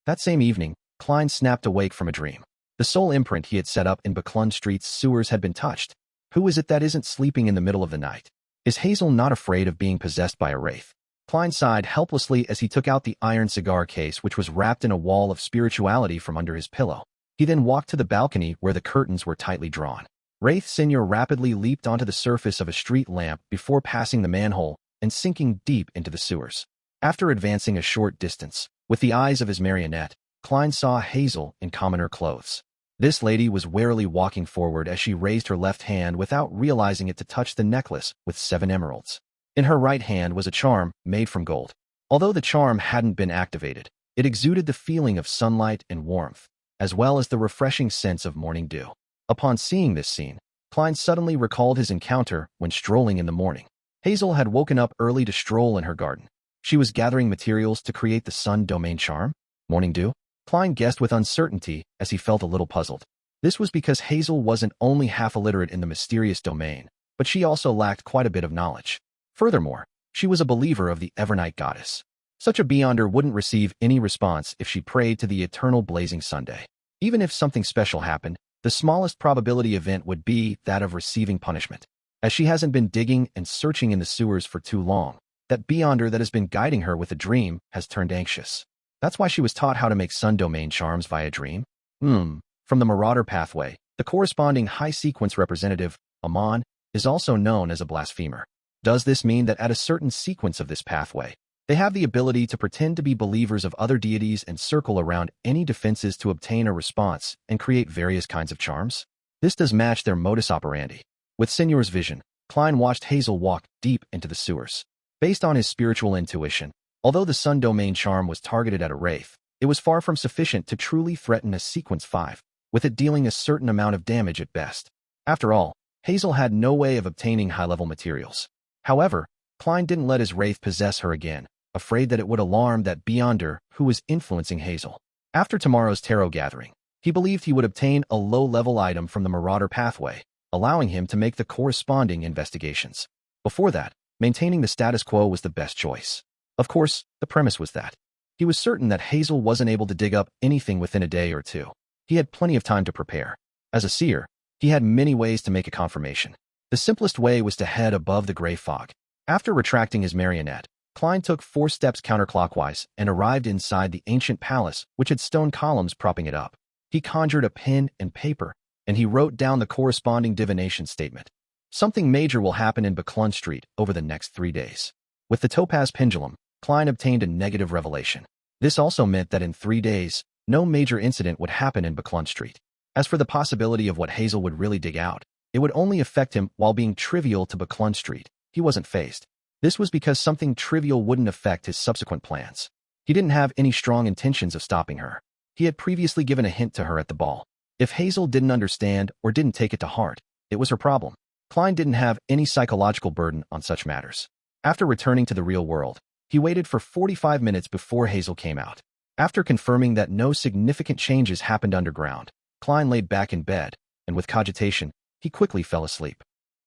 That same evening, Klein snapped awake from a dream. The soul imprint he had set up in Buckland Street's sewers had been touched. Who is it that isn't sleeping in the middle of the night? Is Hazel not afraid of being possessed by a wraith? Klein sighed helplessly as he took out the iron cigar case which was wrapped in a wall of spirituality from under his pillow. He then walked to the balcony where the curtains were tightly drawn. Wraith Senior rapidly leaped onto the surface of a street lamp before passing the manhole and sinking deep into the sewers. After advancing a short distance, with the eyes of his marionette, Klein saw Hazel in commoner clothes. This lady was warily walking forward as she raised her left hand without realizing it to touch the necklace with 7 emeralds. In her right hand was a charm made from gold. Although the charm hadn't been activated, it exuded the feeling of sunlight and warmth, as well as the refreshing sense of morning dew. Upon seeing this scene, Klein suddenly recalled his encounter when strolling in the morning. Hazel had woken up early to stroll in her garden. She was gathering materials to create the sun domain charm. Morning dew? Klein guessed with uncertainty as he felt a little puzzled. This was because Hazel wasn't only half illiterate in the mysterious domain, but she also lacked quite a bit of knowledge. Furthermore, she was a believer of the Evernight goddess. Such a Beyonder wouldn't receive any response if she prayed to the eternal blazing Sunday. Even if something special happened, the smallest probability event would be that of receiving punishment. As she hasn't been digging and searching in the sewers for too long, that Beyonder that has been guiding her with a dream has turned anxious. That's why she was taught how to make sun domain charms via dream. From the Marauder pathway, the corresponding high-sequence representative, Amon, is also known as a blasphemer. Does this mean that at a certain sequence of this pathway, they have the ability to pretend to be believers of other deities and circle around any defenses to obtain a response and create various kinds of charms? This does match their modus operandi. With Signor's vision, Klein watched Hazel walk deep into the sewers. Based on his spiritual intuition, although the Sun Domain charm was targeted at a wraith, it was far from sufficient to truly threaten a Sequence 5, with it dealing a certain amount of damage at best. After all, Hazel had no way of obtaining high-level materials. However, Klein didn't let his wraith possess her again, afraid that it would alarm that Beyonder who was influencing Hazel. After tomorrow's tarot gathering, he believed he would obtain a low-level item from the Marauder pathway, allowing him to make the corresponding investigations. Before that, maintaining the status quo was the best choice. Of course, the premise was that he was certain that Hazel wasn't able to dig up anything within a day or two. He had plenty of time to prepare. As a seer, he had many ways to make a confirmation. The simplest way was to head above the gray fog. After retracting his marionette, Klein took 4 steps counterclockwise and arrived inside the ancient palace, which had stone columns propping it up. He conjured a pen and paper, and he wrote down the corresponding divination statement. Something major will happen in Buckland Street over the next 3 days. With the topaz pendulum, Klein obtained a negative revelation. This also meant that in 3 days, no major incident would happen in Buckland Street. As for the possibility of what Hazel would really dig out, it would only affect him while being trivial to Buckland Street. He wasn't fazed. This was because something trivial wouldn't affect his subsequent plans. He didn't have any strong intentions of stopping her. He had previously given a hint to her at the ball. If Hazel didn't understand or didn't take it to heart, it was her problem. Klein didn't have any psychological burden on such matters. After returning to the real world, he waited for 45 minutes before Hazel came out. After confirming that no significant changes happened underground, Klein laid back in bed, and with cogitation, he quickly fell asleep.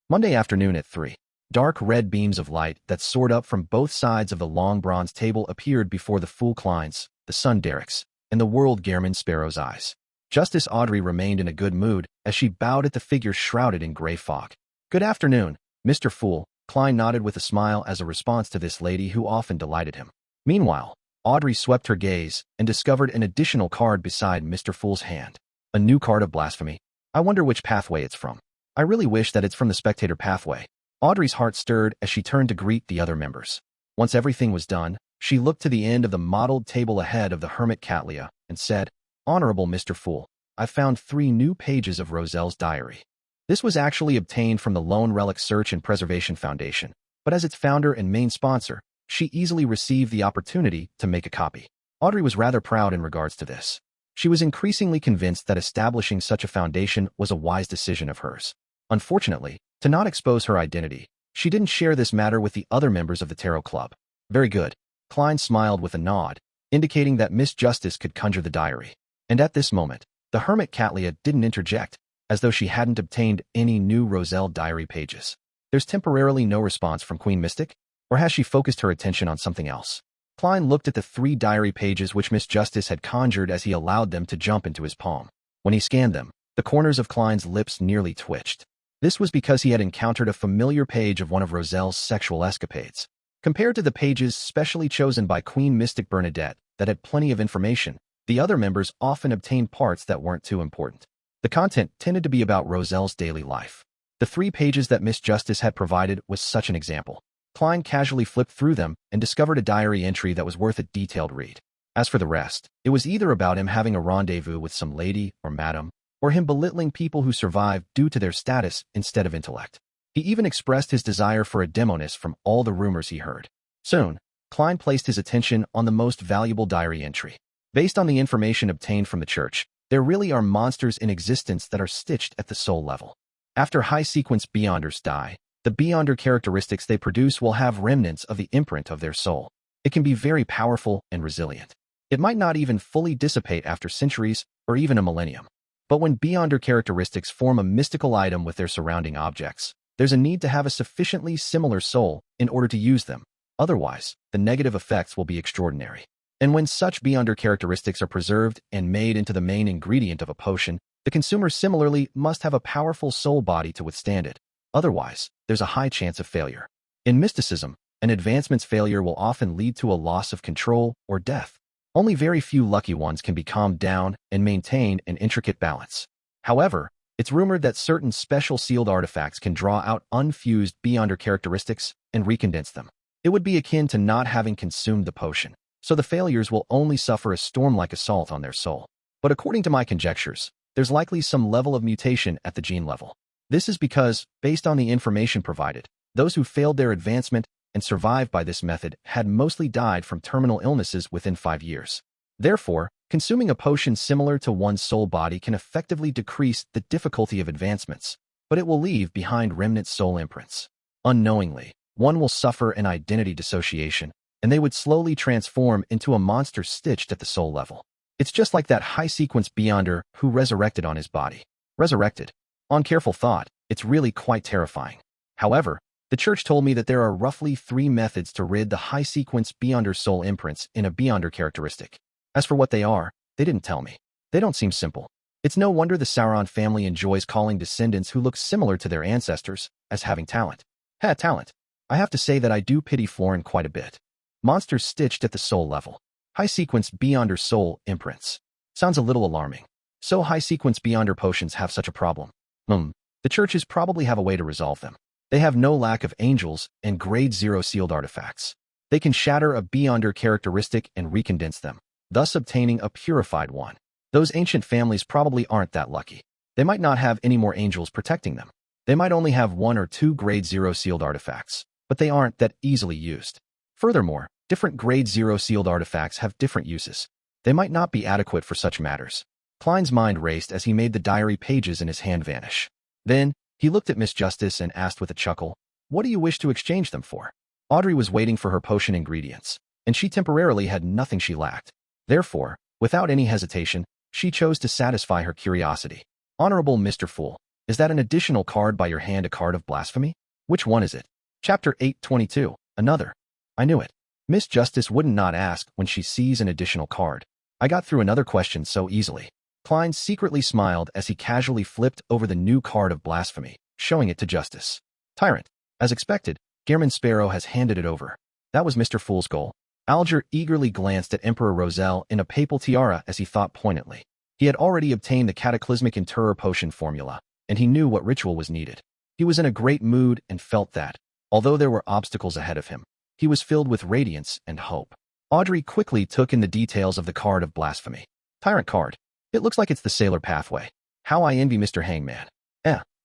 Monday afternoon at 3. Dark red beams of light that soared up from both sides of the long bronze table appeared before the fool Klein's, the son Derek's, and the world Gehrman Sparrow's eyes. Justice Audrey remained in a good mood as she bowed at the figure shrouded in gray fog. "Good afternoon, Mr. Fool," Klein nodded with a smile as a response to this lady who often delighted him. Meanwhile, Audrey swept her gaze and discovered an additional card beside Mr. Fool's hand. A new card of blasphemy. I wonder which pathway it's from. I really wish that it's from the spectator pathway. Audrey's heart stirred as she turned to greet the other members. Once everything was done, she looked to the end of the mottled table ahead of the hermit Cattleya and said, "Honorable Mr. Fool, I've found 3 new pages of Roselle's diary." This was actually obtained from the Lone Relic Search and Preservation Foundation, but as its founder and main sponsor, she easily received the opportunity to make a copy. Audrey was rather proud in regards to this. She was increasingly convinced that establishing such a foundation was a wise decision of hers. Unfortunately, to not expose her identity, she didn't share this matter with the other members of the Tarot Club. Very good. Klein smiled with a nod, indicating that Miss Justice could conjure the diary. And at this moment, the hermit Cattleya didn't interject, as though she hadn't obtained any new Roselle diary pages. There's temporarily no response from Queen Mystic? Or has she focused her attention on something else? Klein looked at the 3 diary pages which Miss Justice had conjured as he allowed them to jump into his palm. When he scanned them, the corners of Klein's lips nearly twitched. This was because he had encountered a familiar page of one of Roselle's sexual escapades. Compared to the pages specially chosen by Queen Mystic Bernadette that had plenty of information, the other members often obtained parts that weren't too important. The content tended to be about Roselle's daily life. The 3 pages that Miss Justice had provided was such an example. Klein casually flipped through them and discovered a diary entry that was worth a detailed read. As for the rest, it was either about him having a rendezvous with some lady or madam, or him belittling people who survived due to their status instead of intellect. He even expressed his desire for a demoness from all the rumors he heard. Soon, Klein placed his attention on the most valuable diary entry. Based on the information obtained from the church, there really are monsters in existence that are stitched at the soul level. After high-sequence Beyonders die, the Beyonder characteristics they produce will have remnants of the imprint of their soul. It can be very powerful and resilient. It might not even fully dissipate after centuries or even a millennium. But when Beyonder characteristics form a mystical item with their surrounding objects, there's a need to have a sufficiently similar soul in order to use them. Otherwise, the negative effects will be extraordinary. And when such Beyonder characteristics are preserved and made into the main ingredient of a potion, the consumer similarly must have a powerful soul body to withstand it. Otherwise, there's a high chance of failure. In mysticism, an advancement's failure will often lead to a loss of control or death. Only very few lucky ones can be calmed down and maintain an intricate balance. However, it's rumored that certain special sealed artifacts can draw out unfused beyonder characteristics and recondense them. It would be akin to not having consumed the potion, so the failures will only suffer a storm-like assault on their soul. But according to my conjectures, there's likely some level of mutation at the gene level. This is because, based on the information provided, those who failed their advancement and survived by this method had mostly died from terminal illnesses within 5 years. Therefore, consuming a potion similar to one's soul body can effectively decrease the difficulty of advancements, but it will leave behind remnant soul imprints. Unknowingly, one will suffer an identity dissociation, and they would slowly transform into a monster stitched at the soul level. It's just like that high-sequence beyonder who resurrected on his body. Resurrected. On careful thought, it's really quite terrifying. However, the church told me that there are roughly 3 methods to rid the high-sequence beyonder soul imprints in a beyonder characteristic. As for what they are, they didn't tell me. They don't seem simple. It's no wonder the Sauron family enjoys calling descendants who look similar to their ancestors as having talent. Talent. I have to say that I do pity Florin quite a bit. Monsters stitched at the soul level. High-sequence beyonder soul imprints. Sounds a little alarming. So high-sequence beyonder potions have such a problem. The churches probably have a way to resolve them. They have no lack of angels and grade 0 sealed artifacts. They can shatter a beyonder characteristic and recondense them, thus obtaining a purified one. Those ancient families probably aren't that lucky. They might not have any more angels protecting them. They might only have 1 or 2 grade 0 sealed artifacts, but they aren't that easily used. Furthermore, different grade 0 sealed artifacts have different uses. They might not be adequate for such matters. Klein's mind raced as he made the diary pages in his hand vanish. Then, he looked at Miss Justice and asked with a chuckle, "What do you wish to exchange them for?" Audrey was waiting for her potion ingredients, and she temporarily had nothing she lacked. Therefore, without any hesitation, she chose to satisfy her curiosity. "Honorable Mr. Fool, is that an additional card by your hand, a card of blasphemy? Which one is it?" Chapter 822, Another. I knew it. Miss Justice wouldn't not ask when she sees an additional card. I got through another question so easily. Klein secretly smiled as he casually flipped over the new card of blasphemy, showing it to Justice. Tyrant. As expected, Gehrman Sparrow has handed it over. That was Mr. Fool's goal. Alger eagerly glanced at Emperor Roselle in a papal tiara as he thought poignantly. He had already obtained the cataclysmic interrer potion formula, and he knew what ritual was needed. He was in a great mood and felt that, although there were obstacles ahead of him, he was filled with radiance and hope. Audrey quickly took in the details of the card of blasphemy. Tyrant card. It looks like it's the sailor pathway. How I envy Mr. Hangman.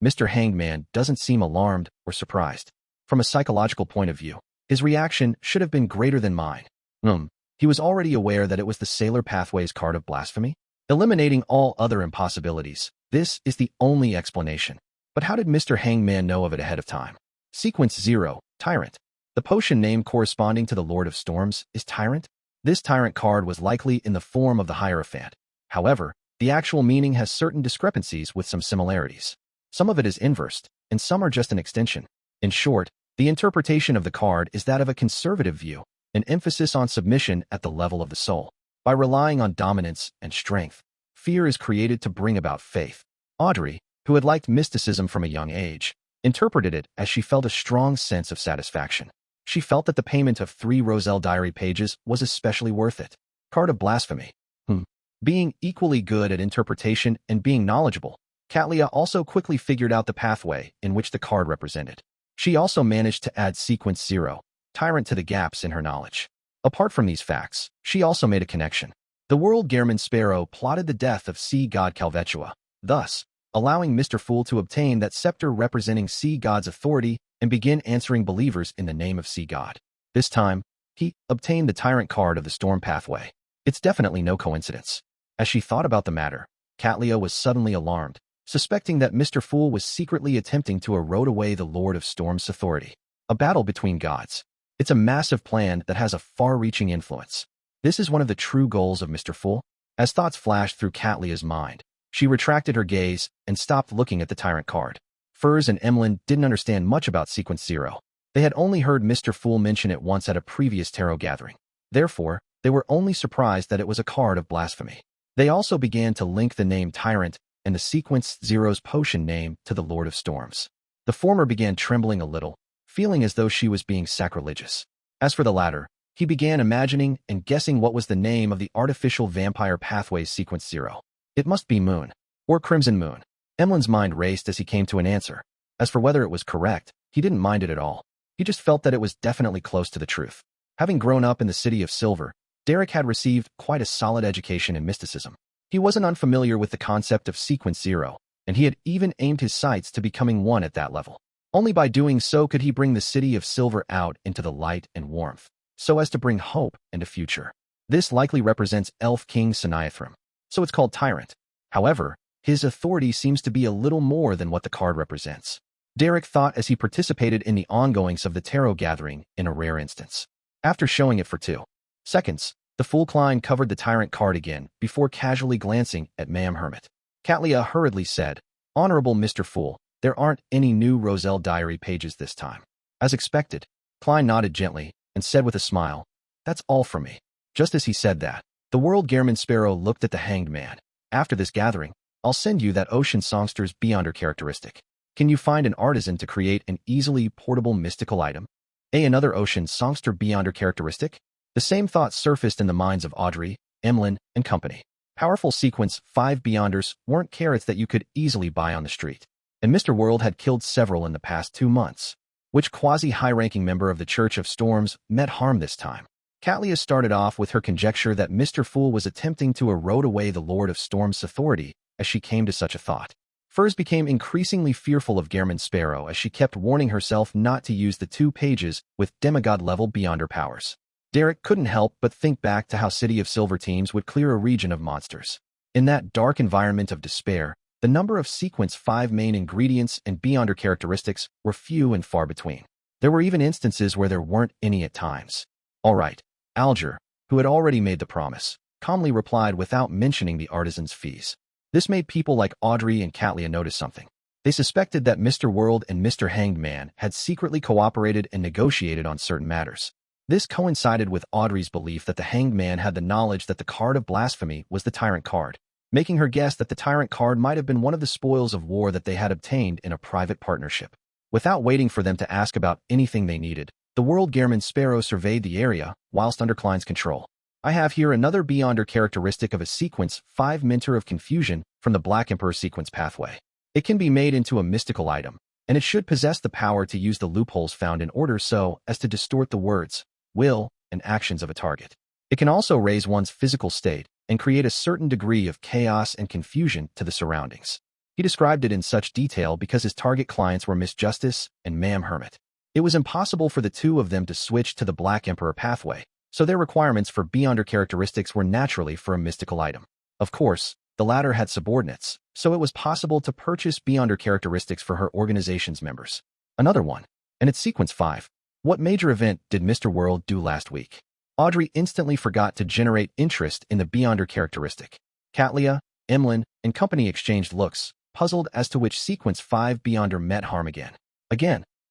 Mr. Hangman doesn't seem alarmed or surprised. From a psychological point of view, his reaction should have been greater than mine. He was already aware that it was the sailor pathway's card of blasphemy. Eliminating all other impossibilities, this is the only explanation. But how did Mr. Hangman know of it ahead of time? Sequence 0, Tyrant. The potion name corresponding to the Lord of Storms is Tyrant. This Tyrant card was likely in the form of the Hierophant. However, the actual meaning has certain discrepancies with some similarities. Some of it is inversed, and some are just an extension. In short, the interpretation of the card is that of a conservative view, an emphasis on submission at the level of the soul. By relying on dominance and strength, fear is created to bring about faith. Audrey, who had liked mysticism from a young age, interpreted it as she felt a strong sense of satisfaction. She felt that the payment of 3 Roselle diary pages was especially worth it. Card of blasphemy. Being equally good at interpretation and being knowledgeable, Katlia also quickly figured out the pathway in which the card represented. She also managed to add sequence 0, Tyrant, to the gaps in her knowledge. Apart from these facts, she also made a connection. The world Gehrman Sparrow plotted the death of sea god Calvetua, thus allowing Mr. Fool to obtain that scepter representing sea god's authority and begin answering believers in the name of sea god. This time, he obtained the Tyrant card of the storm pathway. It's definitely no coincidence. As she thought about the matter, Katlia was suddenly alarmed, suspecting that Mr. Fool was secretly attempting to erode away the Lord of Storm's authority. A battle between gods. It's a massive plan that has a far-reaching influence. This is one of the true goals of Mr. Fool. As thoughts flashed through Katlia's mind, she retracted her gaze and stopped looking at the Tyrant card. Furs and Emlyn didn't understand much about Sequence 0. They had only heard Mr. Fool mention it once at a previous tarot gathering. Therefore, they were only surprised that it was a card of blasphemy. They also began to link the name Tyrant and the Sequence 0's potion name to the Lord of Storms. The former began trembling a little, feeling as though she was being sacrilegious. As for the latter, He began imagining and guessing what was the name of the artificial vampire pathways sequence 0. It must be Moon. Or Crimson Moon. Emlyn's mind raced as he came to an answer. As for whether it was correct, he didn't mind it at all. He just felt that it was definitely close to the truth. Having grown up in the City of Silver, Derek had received quite a solid education in mysticism. He wasn't unfamiliar with the concept of sequence 0, and he had even aimed his sights to becoming one at that level. Only by doing so could he bring the City of Silver out into the light and warmth, so as to bring hope and a future. This likely represents Elf King Sinaithrim, so it's called Tyrant. However, his authority seems to be a little more than what the card represents. Derek thought as he participated in the ongoings of the tarot gathering in a rare instance. After showing it for 2 seconds, the Fool Klein covered the Tyrant card again before casually glancing at Ma'am Hermit. Cattleya hurriedly said, "Honorable Mr. Fool, there aren't any new Roselle diary pages this time." As expected, Klein nodded gently and said with a smile, "That's all from me." Just as he said that, the World Gehrman Sparrow looked at the Hanged Man. "After this gathering, I'll send you that Ocean Songster's Beyonder characteristic. Can you find an artisan to create an easily portable mystical item? Another Ocean Songster Beyonder characteristic?" The same thought surfaced in the minds of Audrey, Emlyn, and company. Powerful sequence 5 Beyonders weren't carrots that you could easily buy on the street. And Mr. World had killed several in the past 2 months. Which quasi-high-ranking member of the Church of Storms met harm this time? Cattleya started off with her conjecture that Mr. Fool was attempting to erode away the Lord of Storm's authority as she came to such a thought. Furs became increasingly fearful of Gehrman Sparrow as she kept warning herself not to use the 2 pages with demigod-level Beyonder powers. Derek couldn't help but think back to how City of Silver teams would clear a region of monsters. In that dark environment of despair, the number of Sequence 5 main ingredients and Beyonder characteristics were few and far between. There were even instances where there weren't any at times. "All right," Alger, who had already made the promise, calmly replied without mentioning the artisan's fees. This made people like Audrey and Cattleya notice something. They suspected that Mr. World and Mr. Hanged Man had secretly cooperated and negotiated on certain matters. This coincided with Audrey's belief that the Hanged Man had the knowledge that the card of blasphemy was the Tyrant card, making her guess that the Tyrant card might have been one of the spoils of war that they had obtained in a private partnership. Without waiting for them to ask about anything they needed, the World Gehrman Sparrow surveyed the area whilst under Klein's control. "I have here another Beyonder characteristic of a Sequence 5 Mentor of Confusion from the Black Emperor sequence pathway. It can be made into a mystical item, and it should possess the power to use the loopholes found in order so as to distort the words, will, and actions of a target. It can also raise one's physical state and create a certain degree of chaos and confusion to the surroundings." He described it in such detail because his target clients were Miss Justice and Ma'am Hermit. It was impossible for the 2 of them to switch to the Black Emperor pathway, so their requirements for Beyonder characteristics were naturally for a mystical item. Of course, the latter had subordinates, so it was possible to purchase Beyonder characteristics for her organization's members. Another one, and it's Sequence 5. "What major event did Mr. World do last week?" Audrey instantly forgot to generate interest in the Beyonder characteristic. Cattleya, Emlyn, and company exchanged looks, puzzled as to which Sequence 5 Beyonder met harm again.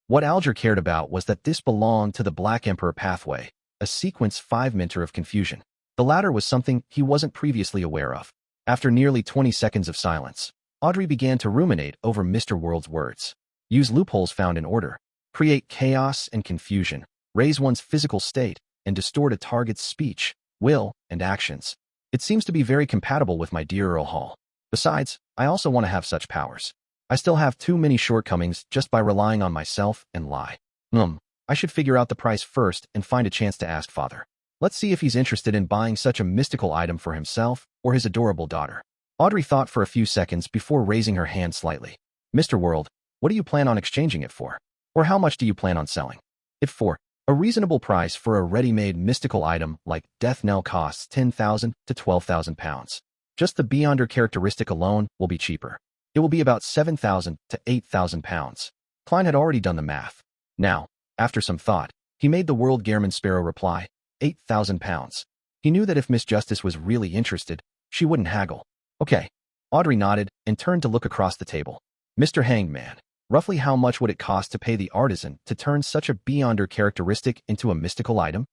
What Alger cared about was that this belonged to the Black Emperor pathway, a Sequence 5 Mentor of Confusion. The latter was something he wasn't previously aware of. After nearly 20 seconds of silence, Audrey began to ruminate over Mr. World's words. Use loopholes found in order. Create chaos and confusion. Raise one's physical state and distort a target's speech, will, and actions. It seems to be very compatible with my dear Earl Hall. Besides, I also want to have such powers. I still have too many shortcomings just by relying on myself and lie. I should figure out the price first and find a chance to ask Father. Let's see if he's interested in buying such a mystical item for himself or his adorable daughter." Audrey thought for a few seconds before raising her hand slightly. "Mr. World, what do you plan on exchanging it for? Or how much do you plan on selling it for?" "A reasonable price for a ready-made mystical item like Death Knell costs 10,000 to 12,000 pounds. Just the Beyonder characteristic alone will be cheaper. It will be about 7,000 to 8,000 pounds. Klein had already done the math. Now, after some thought, he made the World Gehrman Sparrow reply, 8,000 pounds. He knew that if Miss Justice was really interested, she wouldn't haggle. "Okay." Audrey nodded and turned to look across the table. "Mr. Hanged Man, roughly how much would it cost to pay the artisan to turn such a Beyonder characteristic into a mystical item?"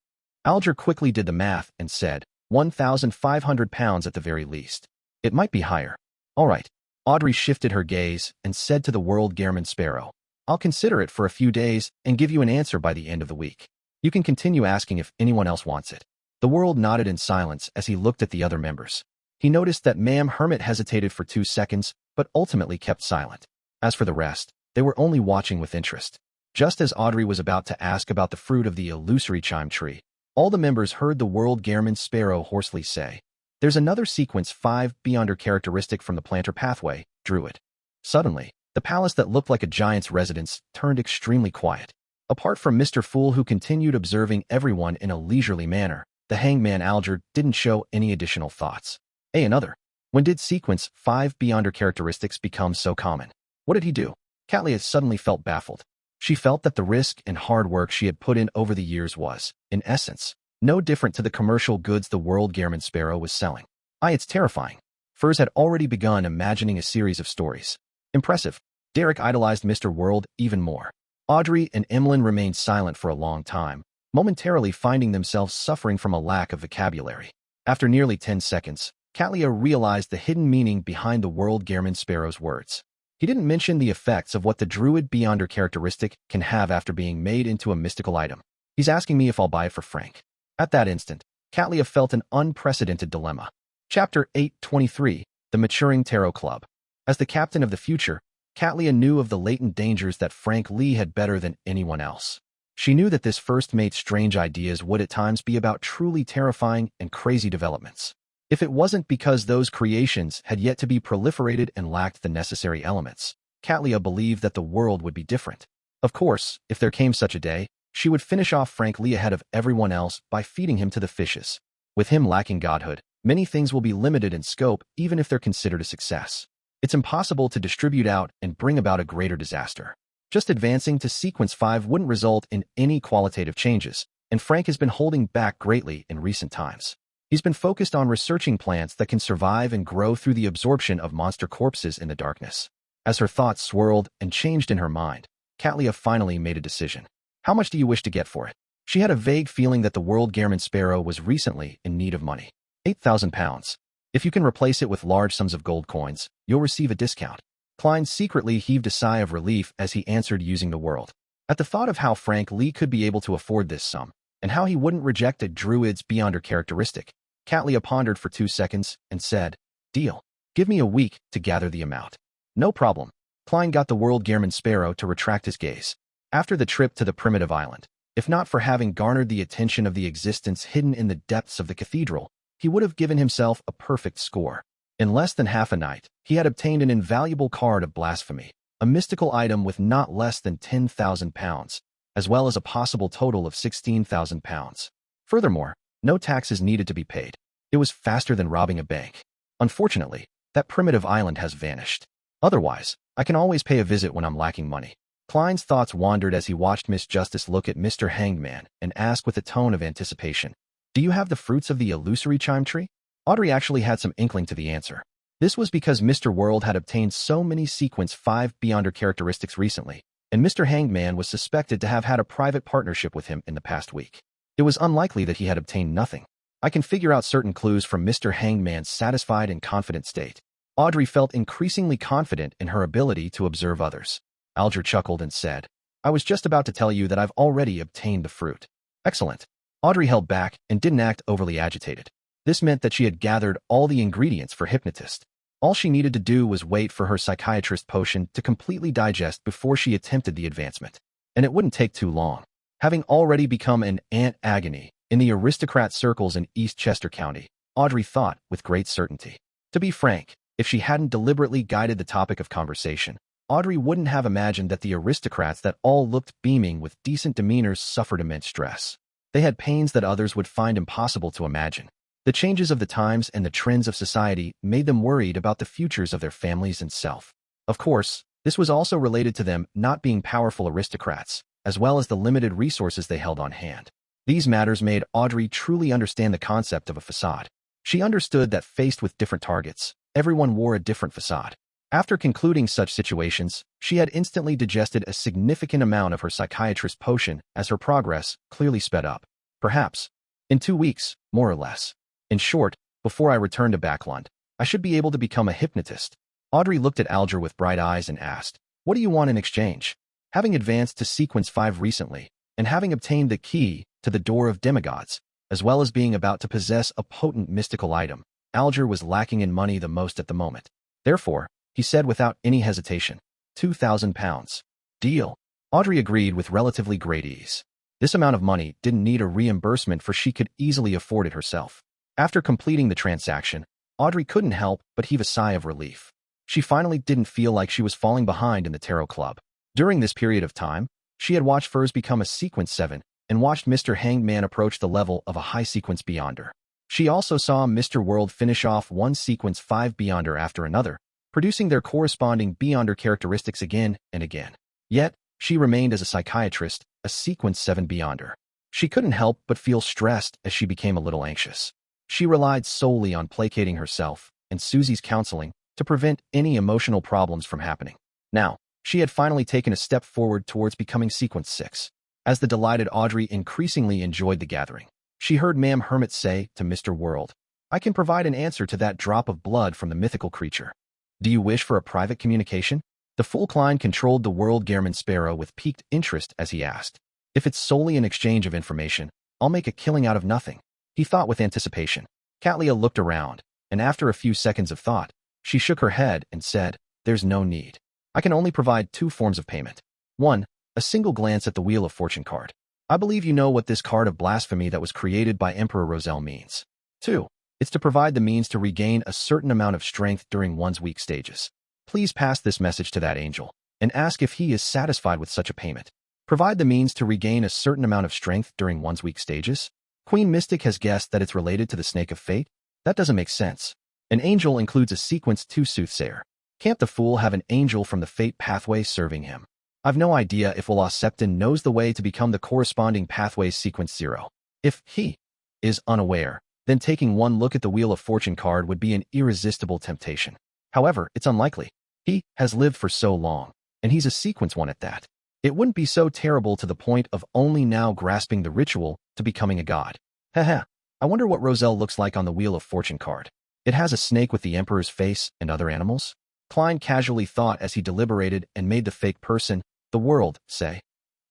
Alger quickly did the math and said, 1,500 pounds at the very least. It might be higher. "All right." Audrey shifted her gaze and said to the World Gehrman Sparrow, "I'll consider it for a few days and give you an answer by the end of the week." You can continue asking if anyone else wants it. The world nodded in silence as he looked at the other members. He noticed that Ma'am Hermit hesitated for 2 seconds, but ultimately kept silent. As for the rest, they were only watching with interest. Just as Audrey was about to ask about the fruit of the illusory chime tree, all the members heard the world-garment sparrow hoarsely say, "There's another sequence 5 beyonder characteristic from the planter pathway, Druid." Suddenly, the palace that looked like a giant's residence turned extremely quiet. Apart from Mr. Fool, who continued observing everyone in a leisurely manner, the hangman Alger didn't show any additional thoughts. Another. When did sequence 5 beyonder characteristics become so common? What did he do? Cattleya suddenly felt baffled. She felt that the risk and hard work she had put in over the years was, in essence, no different to the commercial goods the world-garment sparrow was selling. It's terrifying. Furs had already begun imagining a series of stories. Impressive. Derek idolized Mr. World even more. Audrey and Emlyn remained silent for a long time, momentarily finding themselves suffering from a lack of vocabulary. After nearly 10 seconds, Cattleya realized the hidden meaning behind the world-garment sparrow's words. He didn't mention the effects of what the Druid beyonder characteristic can have after being made into a mystical item. He's asking me if I'll buy it for Frank. At that instant, Cattleya felt an unprecedented dilemma. Chapter 823, The Maturing Tarot Club. As the captain of the future, Cattleya knew of the latent dangers that Frank Lee had better than anyone else. She knew that this first mate's strange ideas would at times be about truly terrifying and crazy developments. If it wasn't because those creations had yet to be proliferated and lacked the necessary elements, Cattleya believed that the world would be different. Of course, if there came such a day, she would finish off Frank Lee ahead of everyone else by feeding him to the fishes. With him lacking godhood, many things will be limited in scope even if they're considered a success. It's impossible to distribute out and bring about a greater disaster. Just advancing to sequence 5 wouldn't result in any qualitative changes, and Frank has been holding back greatly in recent times. He's been focused on researching plants that can survive and grow through the absorption of monster corpses in the darkness. As her thoughts swirled and changed in her mind, Cattleya finally made a decision. How much do you wish to get for it? She had a vague feeling that the world-garment sparrow was recently in need of money. 8,000 pounds. If you can replace it with large sums of gold coins, you'll receive a discount. Klein secretly heaved a sigh of relief as he answered using the world. At the thought of how Frank Lee could be able to afford this sum, and how he wouldn't reject a druid's beyonder characteristic, Cattleya pondered for 2 seconds and said, "Deal. Give me a week to gather the amount." "No problem." Klein got the world-garment sparrow to retract his gaze. After the trip to the primitive island, if not for having garnered the attention of the existence hidden in the depths of the cathedral, he would have given himself a perfect score. In less than half a night, he had obtained an invaluable card of blasphemy, a mystical item with not less than 10,000 pounds, as well as a possible total of 16,000 pounds. Furthermore, no taxes needed to be paid. It was faster than robbing a bank. Unfortunately, that primitive island has vanished. Otherwise, I can always pay a visit when I'm lacking money. Klein's thoughts wandered as he watched Miss Justice look at Mr. Hangman and ask with a tone of anticipation, "Do you have the fruits of the illusory chime tree?" Audrey actually had some inkling to the answer. This was because Mr. World had obtained so many sequence 5 beyonder characteristics recently, and Mr. Hangman was suspected to have had a private partnership with him in the past week. It was unlikely that he had obtained nothing. I can figure out certain clues from Mr. Hangman's satisfied and confident state. Audrey felt increasingly confident in her ability to observe others. Alger chuckled and said, "I was just about to tell you that I've already obtained the fruit." "Excellent." Audrey held back and didn't act overly agitated. This meant that she had gathered all the ingredients for hypnotist. All she needed to do was wait for her psychiatrist potion to completely digest before she attempted the advancement. And it wouldn't take too long. Having already become an Aunt Agony in the aristocrat circles in East Chester County, Audrey thought with great certainty. To be frank, if she hadn't deliberately guided the topic of conversation, Audrey wouldn't have imagined that the aristocrats that all looked beaming with decent demeanors suffered immense stress. They had pains that others would find impossible to imagine. The changes of the times and the trends of society made them worried about the futures of their families and self. Of course, this was also related to them not being powerful aristocrats, as well as the limited resources they held on hand. These matters made Audrey truly understand the concept of a facade. She understood that faced with different targets, everyone wore a different facade. After concluding such situations, she had instantly digested a significant amount of her psychiatrist potion as her progress clearly sped up. Perhaps in 2 weeks, more or less. In short, before I return to Backlund, I should be able to become a hypnotist. Audrey looked at Alger with bright eyes and asked, "What do you want in exchange?" Having advanced to sequence 5 recently, and having obtained the key to the door of demigods, as well as being about to possess a potent mystical item. Alger was lacking in money the most at the moment. Therefore, he said without any hesitation, £2,000. Deal. Audrey agreed with relatively great ease. This amount of money didn't need a reimbursement, for she could easily afford it herself. After completing the transaction, Audrey couldn't help but heave a sigh of relief. She finally didn't feel like she was falling behind in the tarot club. During this period of time, she had watched Furs become a Sequence 7 and watched Mr. Hanged Man approach the level of a high Sequence Beyonder. She also saw Mr. World finish off one Sequence 5 Beyonder after another, producing their corresponding Beyonder characteristics again and again. Yet, she remained as a psychiatrist, a Sequence 7 Beyonder. She couldn't help but feel stressed as she became a little anxious. She relied solely on placating herself and Susie's counseling to prevent any emotional problems from happening. Now, she had finally taken a step forward towards becoming Sequence 6. As the delighted Audrey increasingly enjoyed the gathering, she heard Ma'am Hermit say to Mr. World, "I can provide an answer to that drop of blood from the mythical creature. Do you wish for a private communication?" The fool Klein controlled the World Gehrman Sparrow with piqued interest as he asked, "If it's solely an exchange of information, I'll make a killing out of nothing," he thought with anticipation. Catlia looked around, and after a few seconds of thought, she shook her head and said, "There's no need. I can only provide two forms of payment. 1. A single glance at the Wheel of Fortune card. I believe you know what this card of blasphemy that was created by Emperor Roselle means. 2. It's to provide the means to regain a certain amount of strength during one's weak stages. Please pass this message to that angel and ask if he is satisfied with such a payment. Provide the means to regain a certain amount of strength during one's weak stages? Queen Mystic has guessed that it's related to the Snake of Fate? That doesn't make sense. An angel includes a Sequence 2 soothsayer. Can't the fool have an angel from the Fate pathway serving him? I've no idea if Wala Septon knows the way to become the corresponding pathway's Sequence 0. If he is unaware, then taking one look at the Wheel of Fortune card would be an irresistible temptation. However, it's unlikely. He has lived for so long, and he's a Sequence 1 at that. It wouldn't be so terrible to the point of only now grasping the ritual to becoming a god. Haha, I wonder what Roselle looks like on the Wheel of Fortune card. It has a snake with the Emperor's face and other animals? Klein casually thought as he deliberated and made the fake person, the World, say,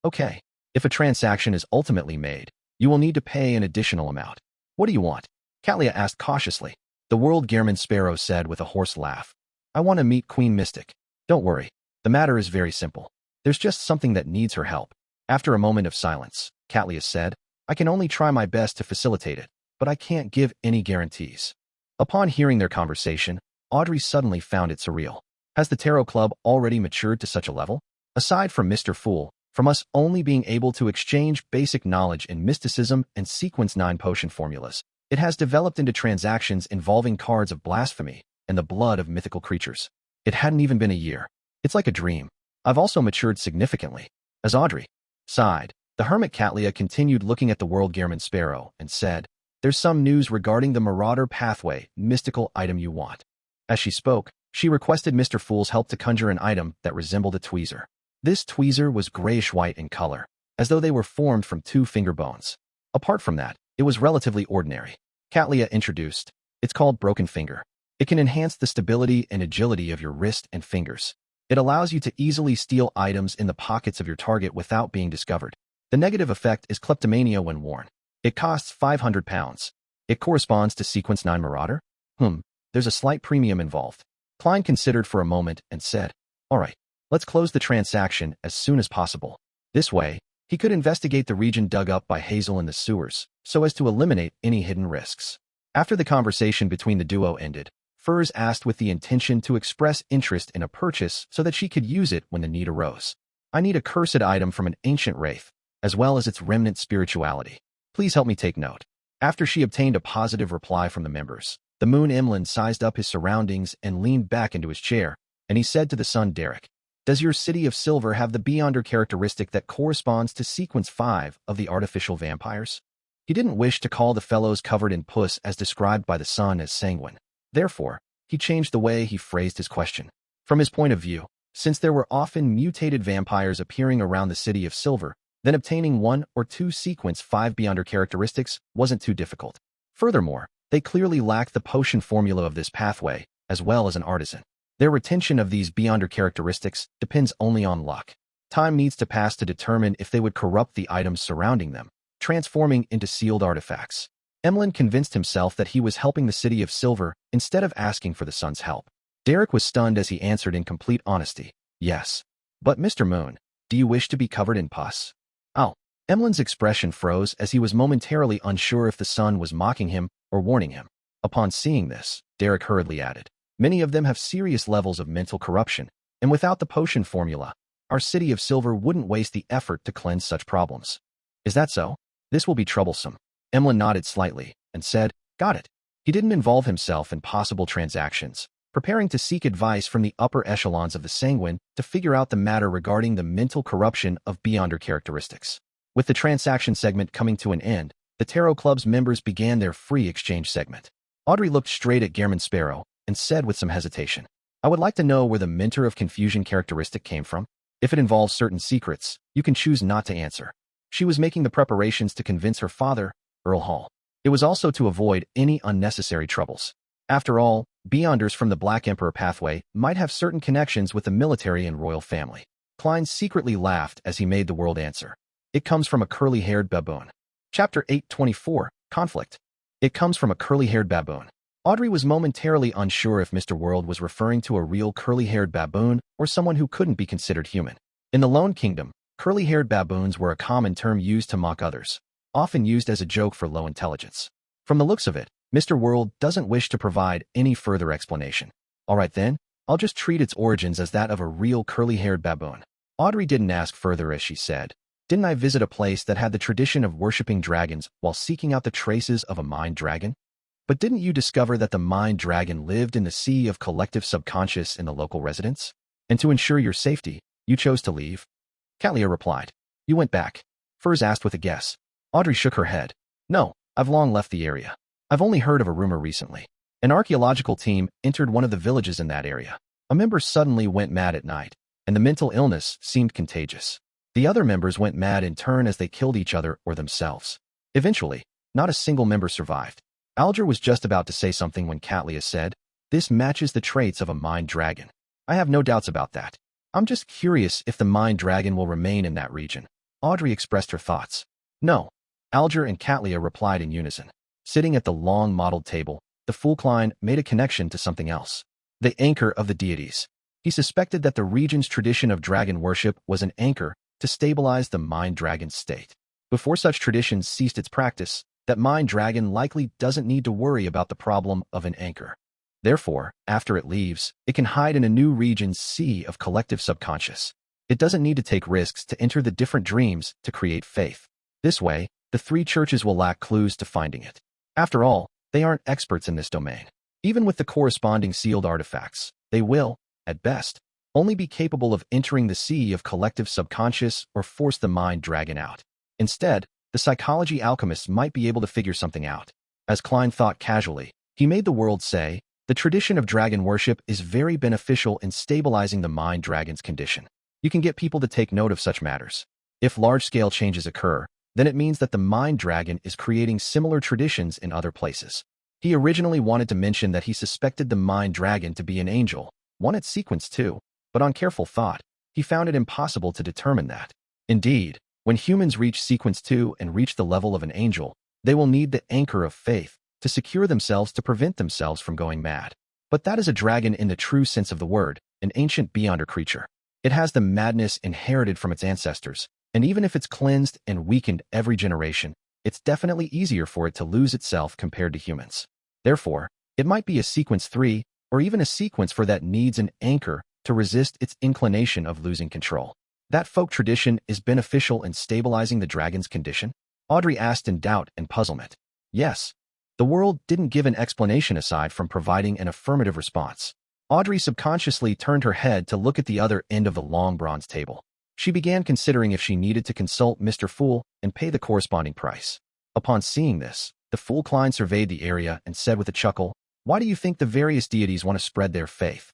"Okay, if a transaction is ultimately made, you will need to pay an additional amount. What do you want?" Catlia asked cautiously. The World Gehrman Sparrow said with a hoarse laugh, "I want to meet Queen Mystic. Don't worry, the matter is very simple. There's just something that needs her help." After a moment of silence, Catlia said, "I can only try my best to facilitate it, but I can't give any guarantees." Upon hearing their conversation, Audrey suddenly found it surreal. Has the Tarot Club already matured to such a level? Aside from Mr. Fool, from us only being able to exchange basic knowledge in mysticism and Sequence 9 potion formulas, it has developed into transactions involving cards of blasphemy and the blood of mythical creatures. It hadn't even been a year. It's like a dream. I've also matured significantly. As Audrey sighed, the hermit Catlia continued looking at the World Gehrman Sparrow and said, "There's some news regarding the Marauder Pathway mystical item you want." As she spoke, she requested Mr. Fool's help to conjure an item that resembled a tweezer. This tweezer was grayish-white in color, as though they were formed from two finger bones. Apart from that, it was relatively ordinary. Catlia introduced, "It's called Broken Finger. It can enhance the stability and agility of your wrist and fingers. It allows you to easily steal items in the pockets of your target without being discovered. The negative effect is kleptomania when worn. It costs £500. It corresponds to Sequence 9 Marauder? There's a slight premium involved." Klein considered for a moment and said, "All right, let's close the transaction as soon as possible." This way, he could investigate the region dug up by Hazel in the sewers, so as to eliminate any hidden risks. After the conversation between the duo ended, Furs asked with the intention to express interest in a purchase so that she could use it when the need arose. "I need a cursed item from an ancient wraith, as well as its remnant spirituality. Please help me take note." After she obtained a positive reply from the members, the Moon Imlan sized up his surroundings and leaned back into his chair, and he said to the Sun Derek, "Does your City of Silver have the Beyonder characteristic that corresponds to Sequence 5 of the artificial vampires?" He didn't wish to call the fellows covered in puss as described by the Sun as sanguine. Therefore, he changed the way he phrased his question. From his point of view, since there were often mutated vampires appearing around the City of Silver, then obtaining one or two Sequence 5 Beyonder characteristics wasn't too difficult. Furthermore, they clearly lacked the potion formula of this pathway, as well as an artisan. Their retention of these Beyonder characteristics depends only on luck. Time needs to pass to determine if they would corrupt the items surrounding them. transforming into sealed artifacts. Emlyn convinced himself that he was helping the City of Silver instead of asking for the sun's help. Derek was stunned as he answered in complete honesty. Yes. But Mr. Moon, do you wish to be covered in pus? Oh. Emlyn's expression froze as he was momentarily unsure if the sun was mocking him or warning him. Upon seeing this, Derek hurriedly added, many of them have serious levels of mental corruption, and without the potion formula, our City of Silver wouldn't waste the effort to cleanse such problems. Is that so? This will be troublesome. Emlyn nodded slightly and said, got it. He didn't involve himself in possible transactions, preparing to seek advice from the upper echelons of the Sanguine to figure out the matter regarding the mental corruption of Beyonder characteristics. With the transaction segment coming to an end, the Tarot Club's members began their free exchange segment. Audrey looked straight at Gehrman Sparrow and said with some hesitation, I would like to know where the Mentor of Confusion characteristic came from. If it involves certain secrets, you can choose not to answer. She was making the preparations to convince her father, Earl Hall. It was also to avoid any unnecessary troubles. After all, Beyonders from the Black Emperor pathway might have certain connections with the military and royal family. Klein secretly laughed as he made the world answer. It comes from a curly-haired baboon. Chapter 824, Conflict. It comes from a curly-haired baboon. Audrey was momentarily unsure if Mr. World was referring to a real curly-haired baboon or someone who couldn't be considered human. In the Lone Kingdom, curly-haired baboons were a common term used to mock others, often used as a joke for low intelligence. From the looks of it, Mr. World doesn't wish to provide any further explanation. All right then, I'll just treat its origins as that of a real curly-haired baboon. Audrey didn't ask further as she said, didn't I visit a place that had the tradition of worshipping dragons while seeking out the traces of a mind dragon? But didn't you discover that the mind dragon lived in the sea of collective subconscious in the local residents? And to ensure your safety, you chose to leave? Cattleya replied. You went back. Furs asked with a guess. Audrey shook her head. No, I've long left the area. I've only heard of a rumor recently. An archaeological team entered one of the villages in that area. A member suddenly went mad at night, and the mental illness seemed contagious. The other members went mad in turn as they killed each other or themselves. Eventually, not a single member survived. Alger was just about to say something when Cattleya said, this matches the traits of a mind dragon. I have no doubts about that. I'm just curious if the mind dragon will remain in that region. Audrey expressed her thoughts. No. Alger and Cattleya replied in unison. Sitting at the long mottled table, the fool Klein made a connection to something else. The anchor of the deities. He suspected that the region's tradition of dragon worship was an anchor to stabilize the mind dragon's state. Before such traditions ceased its practice, that mind dragon likely doesn't need to worry about the problem of an anchor. Therefore, after it leaves, it can hide in a new region's sea of collective subconscious. It doesn't need to take risks to enter the different dreams to create faith. This way, the three churches will lack clues to finding it. After all, they aren't experts in this domain. Even with the corresponding sealed artifacts, they will, at best, only be capable of entering the sea of collective subconscious or force the mind dragon out. Instead, the psychology alchemists might be able to figure something out. As Klein thought casually, he made the world say, the tradition of dragon worship is very beneficial in stabilizing the mind dragon's condition. You can get people to take note of such matters. If large-scale changes occur, then it means that the mind dragon is creating similar traditions in other places. He originally wanted to mention that he suspected the mind dragon to be an angel, one at sequence 2, but on careful thought, he found it impossible to determine that. Indeed, when humans reach sequence 2 and reach the level of an angel, they will need the anchor of faith to secure themselves to prevent themselves from going mad. But that is a dragon in the true sense of the word, an ancient Beyonder creature. It has the madness inherited from its ancestors, and even if it's cleansed and weakened every generation, it's definitely easier for it to lose itself compared to humans. Therefore, it might be a sequence 3, or even a sequence for that needs an anchor to resist its inclination of losing control. That folk tradition is beneficial in stabilizing the dragon's condition? Audrey asked in doubt and puzzlement. Yes. The world didn't give an explanation aside from providing an affirmative response. Audrey subconsciously turned her head to look at the other end of the long bronze table. She began considering if she needed to consult Mr. Fool and pay the corresponding price. Upon seeing this, the Fool Klein surveyed the area and said with a chuckle, why do you think the various deities want to spread their faith?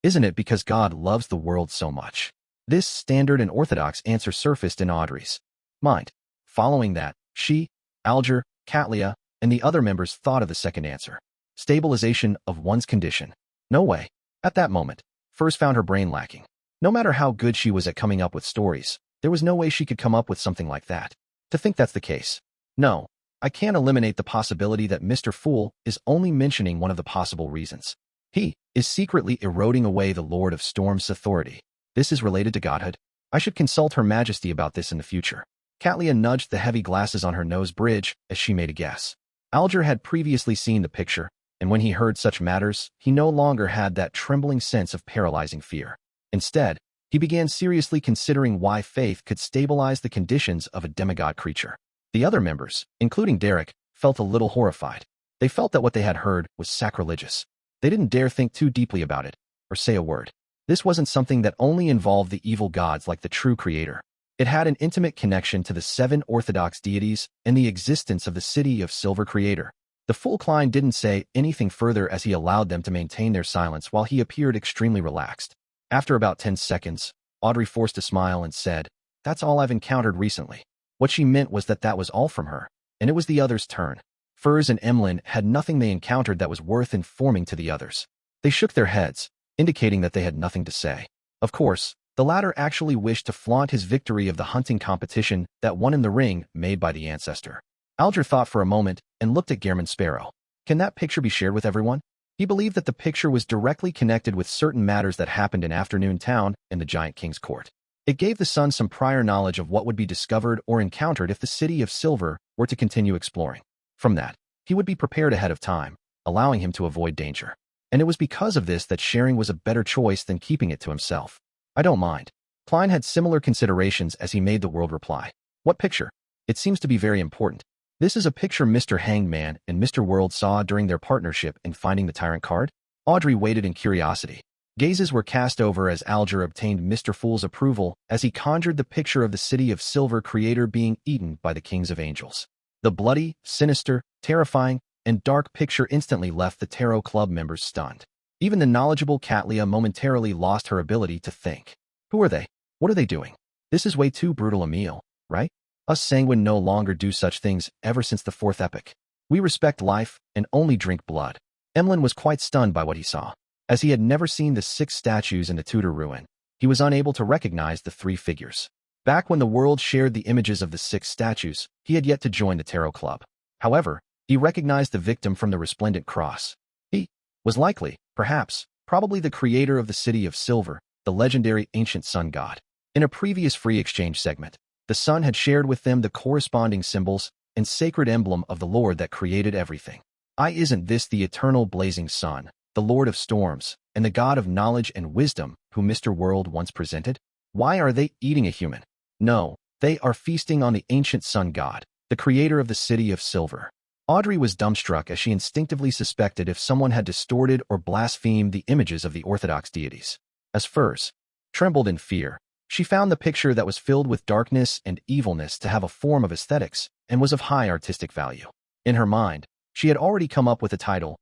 Isn't it because God loves the world so much? This standard and orthodox answer surfaced in Audrey's mind. Following that, she, Alger, Cattleya, and the other members thought of the second answer. Stabilization of one's condition. No way. At that moment, Furs found her brain lacking. No matter how good she was at coming up with stories, there was no way she could come up with something like that. to think that's the case. No, I can't eliminate the possibility that Mr. Fool is only mentioning one of the possible reasons. He is secretly eroding away the Lord of Storm's authority. This is related to godhood. I should consult Her Majesty about this in the future. Cattleya nudged the heavy glasses on her nose bridge as she made a guess. Alger had previously seen the picture, and when he heard such matters, he no longer had that trembling sense of paralyzing fear. Instead, he began seriously considering why faith could stabilize the conditions of a demigod creature. The other members, including Derek, felt a little horrified. They felt that what they had heard was sacrilegious. They didn't dare think too deeply about it, or say a word. This wasn't something that only involved the evil gods like the true creator. It had an intimate connection to the 7 Orthodox deities and the existence of the City of Silver creator. The fool Klein didn't say anything further as he allowed them to maintain their silence while he appeared extremely relaxed. After about 10 seconds, Audrey forced a smile and said, "That's all I've encountered recently." What she meant was that was all from her, and it was the others' turn. Furs and Emlyn had nothing they encountered that was worth informing to the others. They shook their heads, indicating that they had nothing to say. Of course, the latter actually wished to flaunt his victory of the hunting competition that won in the ring made by the ancestor. Alger thought for a moment and looked at Gehrman Sparrow. Can that picture be shared with everyone? He believed that the picture was directly connected with certain matters that happened in Afternoon Town in the Giant King's court. It gave the son some prior knowledge of what would be discovered or encountered if the City of Silver were to continue exploring. From that, he would be prepared ahead of time, allowing him to avoid danger. And it was because of this that sharing was a better choice than keeping it to himself. I don't mind. Klein had similar considerations as he made the world reply. What picture? It seems to be very important. This is a picture Mr. Hangman and Mr. World saw during their partnership in finding the Tyrant card. Audrey waited in curiosity. Gazes were cast over as Alger obtained Mr. Fool's approval as he conjured the picture of the City of Silver creator being eaten by the kings of angels. The bloody, sinister, terrifying, and dark picture instantly left the Tarot Club members stunned. Even the knowledgeable Cattleya momentarily lost her ability to think. Who are they? What are they doing? This is way too brutal a meal, right? Us sanguine no longer do such things ever since the 4th epoch. We respect life and only drink blood. Emlyn was quite stunned by what he saw. As he had never seen the 6 statues in the Tudor ruin, he was unable to recognize the 3 figures. Back when the world shared the images of the 6 statues, he had yet to join the Tarot Club. However, he recognized the victim from the resplendent cross. He was likely, perhaps, probably the creator of the City of Silver, the legendary ancient sun god. In a previous free exchange segment, the sun had shared with them the corresponding symbols and sacred emblem of the Lord that created everything. Isn't this the eternal blazing sun, the Lord of storms, and the God of knowledge and wisdom, who Mr. World once presented? Why are they eating a human? No, they are feasting on the ancient sun god, the creator of the City of Silver. Audrey was dumbstruck as she instinctively suspected if someone had distorted or blasphemed the images of the Orthodox deities. As Furs trembled in fear, she found the picture that was filled with darkness and evilness to have a form of aesthetics and was of high artistic value. In her mind, she had already come up with a title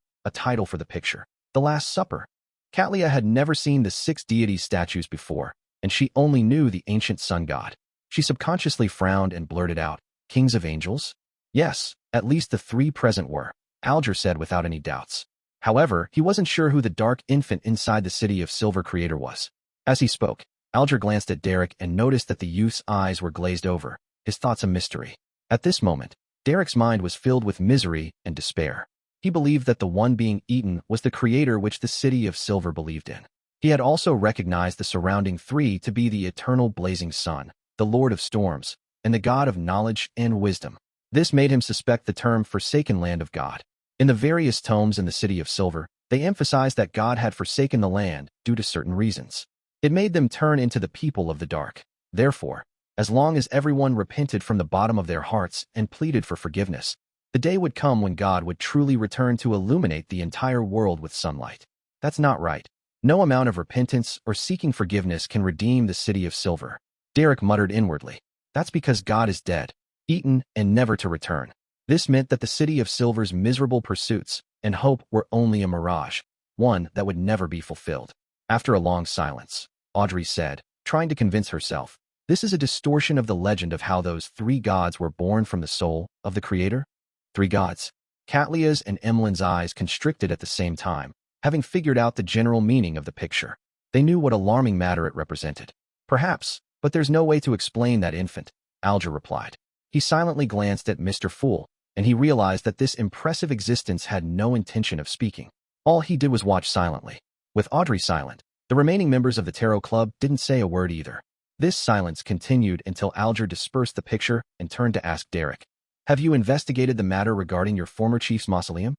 for the picture, The Last Supper. Cattleya had never seen the 6 deity statues before, and she only knew the ancient sun god. She subconsciously frowned and blurted out, "Kings of angels?" Yes, at least the 3 present were, Alger said without any doubts. However, he wasn't sure who the dark infant inside the City of Silver creator was. As he spoke, Alger glanced at Derek and noticed that the youth's eyes were glazed over, his thoughts a mystery. At this moment, Derek's mind was filled with misery and despair. He believed that the one being eaten was the creator which the City of Silver believed in. He had also recognized the surrounding 3 to be the eternal blazing sun, the Lord of storms, and the God of knowledge and wisdom. This made him suspect the term Forsaken Land of God. In the various tomes in the City of Silver, they emphasized that God had forsaken the land due to certain reasons. It made them turn into the people of the dark. Therefore, as long as everyone repented from the bottom of their hearts and pleaded for forgiveness, the day would come when God would truly return to illuminate the entire world with sunlight. That's not right. No amount of repentance or seeking forgiveness can redeem the City of Silver. Derek muttered inwardly. That's because God is dead, eaten, and never to return. This meant that the City of Silver's miserable pursuits and hope were only a mirage, one that would never be fulfilled. After a long silence, Audrey said, trying to convince herself, this is a distortion of the legend of how those 3 gods were born from the soul of the creator. 3 gods. Cattleya's and Emlyn's eyes constricted at the same time, having figured out the general meaning of the picture. They knew what alarming matter it represented. Perhaps, but there's no way to explain that infant, Alger replied. He silently glanced at Mr. Fool, and he realized that this impressive existence had no intention of speaking. All he did was watch silently. With Audrey silent, the remaining members of the Tarot Club didn't say a word either. This silence continued until Alger dispersed the picture and turned to ask Derek, "Have you investigated the matter regarding your former chief's mausoleum?"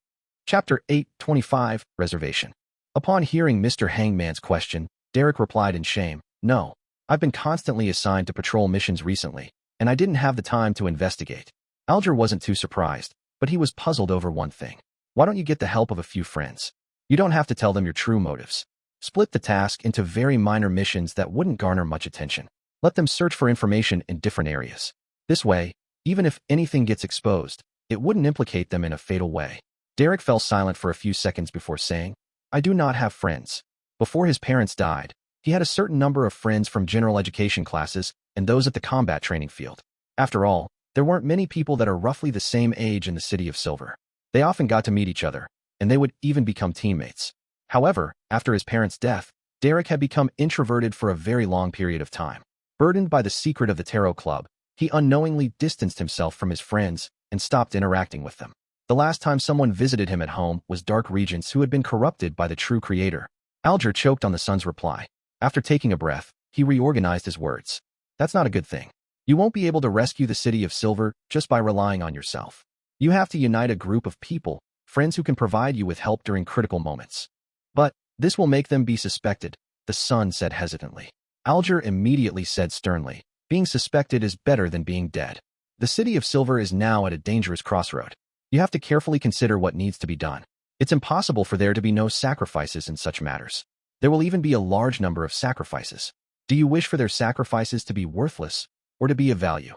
Chapter 8:25, Reservation. Upon hearing Mr. Hangman's question, Derek replied in shame, "No. I've been constantly assigned to patrol missions recently, and I didn't have the time to investigate." Alger wasn't too surprised, but he was puzzled over one thing. Why don't you get the help of a few friends? You don't have to tell them your true motives. Split the task into very minor missions that wouldn't garner much attention. Let them search for information in different areas. This way, even if anything gets exposed, it wouldn't implicate them in a fatal way. Derek fell silent for a few seconds before saying, "I do not have friends." Before his parents died, he had a certain number of friends from general education classes and those at the combat training field. After all, there weren't many people that are roughly the same age in the City of Silver. They often got to meet each other, and they would even become teammates. However, after his parents' death, Derek had become introverted for a very long period of time. Burdened by the secret of the Tarot Club, he unknowingly distanced himself from his friends and stopped interacting with them. The last time someone visited him at home was Dark Regents who had been corrupted by the true creator. Alger choked on the son's reply. After taking a breath, he reorganized his words. "That's not a good thing. You won't be able to rescue the City of Silver just by relying on yourself. You have to unite a group of people, friends who can provide you with help during critical moments." "But this will make them be suspected," the son said hesitantly. Alger immediately said sternly, "Being suspected is better than being dead. The City of Silver is now at a dangerous crossroad. You have to carefully consider what needs to be done. It's impossible for there to be no sacrifices in such matters. There will even be a large number of sacrifices. Do you wish for their sacrifices to be worthless or to be of value?"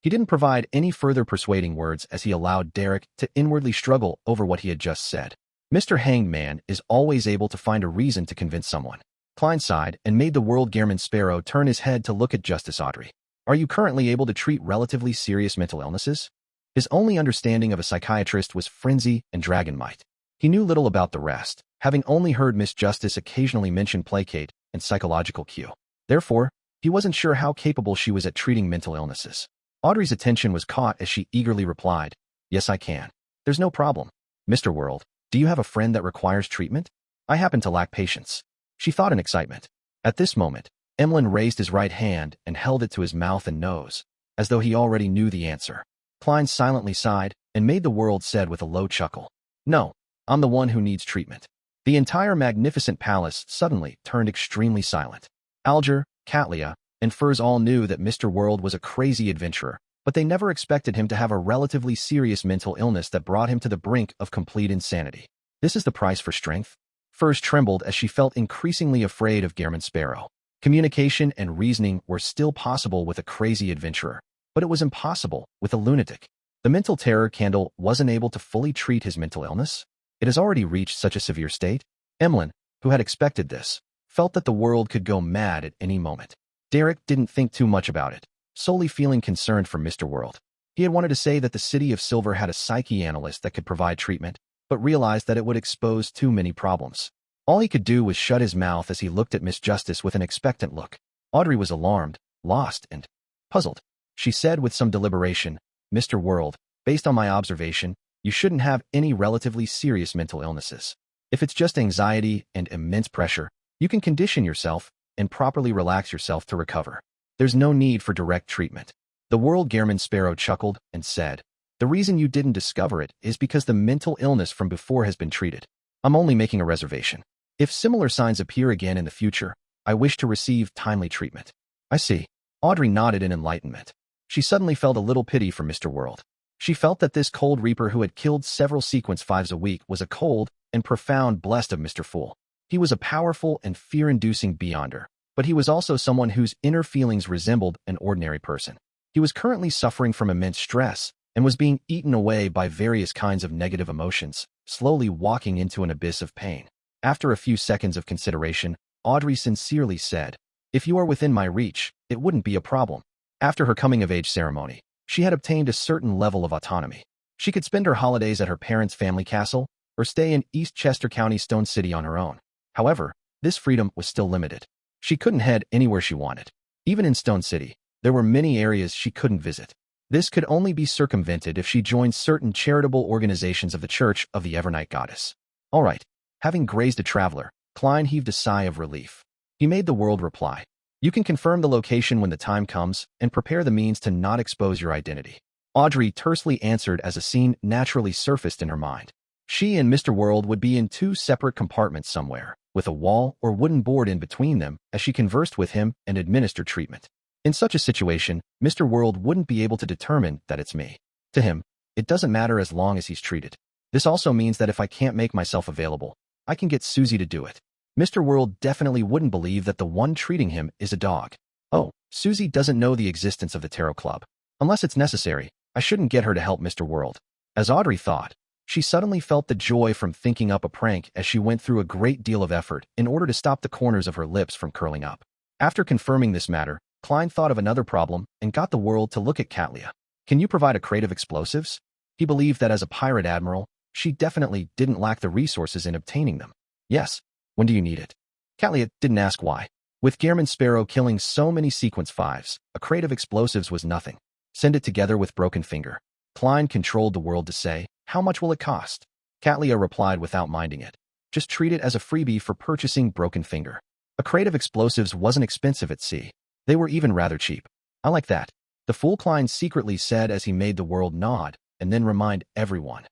He didn't provide any further persuading words as he allowed Derek to inwardly struggle over what he had just said. Mr. Hangman is always able to find a reason to convince someone. Klein sighed and made the world Gehrman Sparrow turn his head to look at Justice Audrey. "Are you currently able to treat relatively serious mental illnesses?" His only understanding of a psychiatrist was frenzy and dragon might. He knew little about the rest, having only heard Miss Justice occasionally mention placate and psychological cue. Therefore, he wasn't sure how capable she was at treating mental illnesses. Audrey's attention was caught as she eagerly replied, "Yes, I can. There's no problem. Mr. World, do you have a friend that requires treatment? I happen to lack patience." She thought in excitement. At this moment, Emlyn raised his right hand and held it to his mouth and nose, as though he already knew the answer. Klein silently sighed and made the world said with a low chuckle, "No, I'm the one who needs treatment." The entire magnificent palace suddenly turned extremely silent. Alger, Catlia, and Furs all knew that Mr. World was a crazy adventurer, but they never expected him to have a relatively serious mental illness that brought him to the brink of complete insanity. This is the price for strength? Furs trembled as she felt increasingly afraid of Gehrman Sparrow. Communication and reasoning were still possible with a crazy adventurer, but it was impossible with a lunatic. The mental terror candle wasn't able to fully treat his mental illness. It has already reached such a severe state. Emlyn, who had expected this, felt that the world could go mad at any moment. Derek didn't think too much about it, solely feeling concerned for Mr. World. He had wanted to say that the City of Silver had a psyche analyst that could provide treatment, but realized that it would expose too many problems. All he could do was shut his mouth as he looked at Miss Justice with an expectant look. Audrey was alarmed, lost, and puzzled. She said with some deliberation, "Mr. World, based on my observation, you shouldn't have any relatively serious mental illnesses. If it's just anxiety and immense pressure, you can condition yourself and properly relax yourself to recover. There's no need for direct treatment." The world Gehrman Sparrow chuckled and said, "The reason you didn't discover it is because the mental illness from before has been treated. I'm only making a reservation. If similar signs appear again in the future, I wish to receive timely treatment." "I see." Audrey nodded in enlightenment. She suddenly felt a little pity for Mr. World. She felt that this cold reaper who had killed several sequence 5s a week was a cold and profound blessed of Mr. Fool. He was a powerful and fear-inducing beyonder, but he was also someone whose inner feelings resembled an ordinary person. He was currently suffering from immense stress and was being eaten away by various kinds of negative emotions, slowly walking into an abyss of pain. After a few seconds of consideration, Audrey sincerely said, "If you are within my reach, it wouldn't be a problem." After her coming-of-age ceremony, she had obtained a certain level of autonomy. She could spend her holidays at her parents' family castle or stay in East Chester County Stone City on her own. However, this freedom was still limited. She couldn't head anywhere she wanted. Even in Stone City, there were many areas she couldn't visit. This could only be circumvented if she joined certain charitable organizations of the Church of the Evernight Goddess. All right. Having grazed a traveler, Klein heaved a sigh of relief. He made the world reply. You can confirm the location when the time comes and prepare the means to not expose your identity. Audrey tersely answered as a scene naturally surfaced in her mind. She and Mr. World would be in two separate compartments somewhere, with a wall or wooden board in between them as she conversed with him and administered treatment. In such a situation, Mr. World wouldn't be able to determine that it's me. To him, it doesn't matter as long as he's treated. This also means that if I can't make myself available, I can get Susie to do it. Mr. World definitely wouldn't believe that the one treating him is a dog. Oh, Susie doesn't know the existence of the Tarot Club. Unless it's necessary, I shouldn't get her to help Mr. World. As Audrey thought, she suddenly felt the joy from thinking up a prank as she went through a great deal of effort in order to stop the corners of her lips from curling up. After confirming this matter, Klein thought of another problem and got the World to look at Katlia. Can you provide a crate of explosives? He believed that as a pirate admiral, she definitely didn't lack the resources in obtaining them. Yes. When do you need it? Katlia didn't ask why. With Gehrman Sparrow killing so many sequence 5s, a crate of explosives was nothing. Send it together with Broken Finger. Klein controlled the World to say, how much will it cost? Katlia replied without minding it. Just treat it as a freebie for purchasing Broken Finger. A crate of explosives wasn't expensive at sea. They were even rather cheap. I like that. The fool Klein secretly said as he made the World nod, and then remind everyone.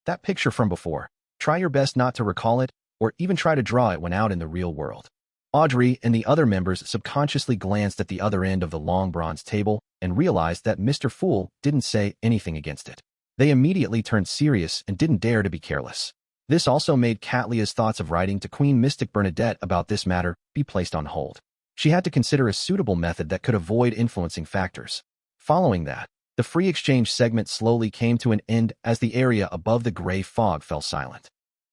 That picture from before. Try your best not to recall it, or even try to draw it when out in the real world. Audrey and the other members subconsciously glanced at the other end of the long bronze table and realized that Mr. Fool didn't say anything against it. They immediately turned serious and didn't dare to be careless. This also made Katlia's thoughts of writing to Queen Mystic Bernadette about this matter be placed on hold. She had to consider a suitable method that could avoid influencing factors. Following that, the free exchange segment slowly came to an end as the area above the gray fog fell silent.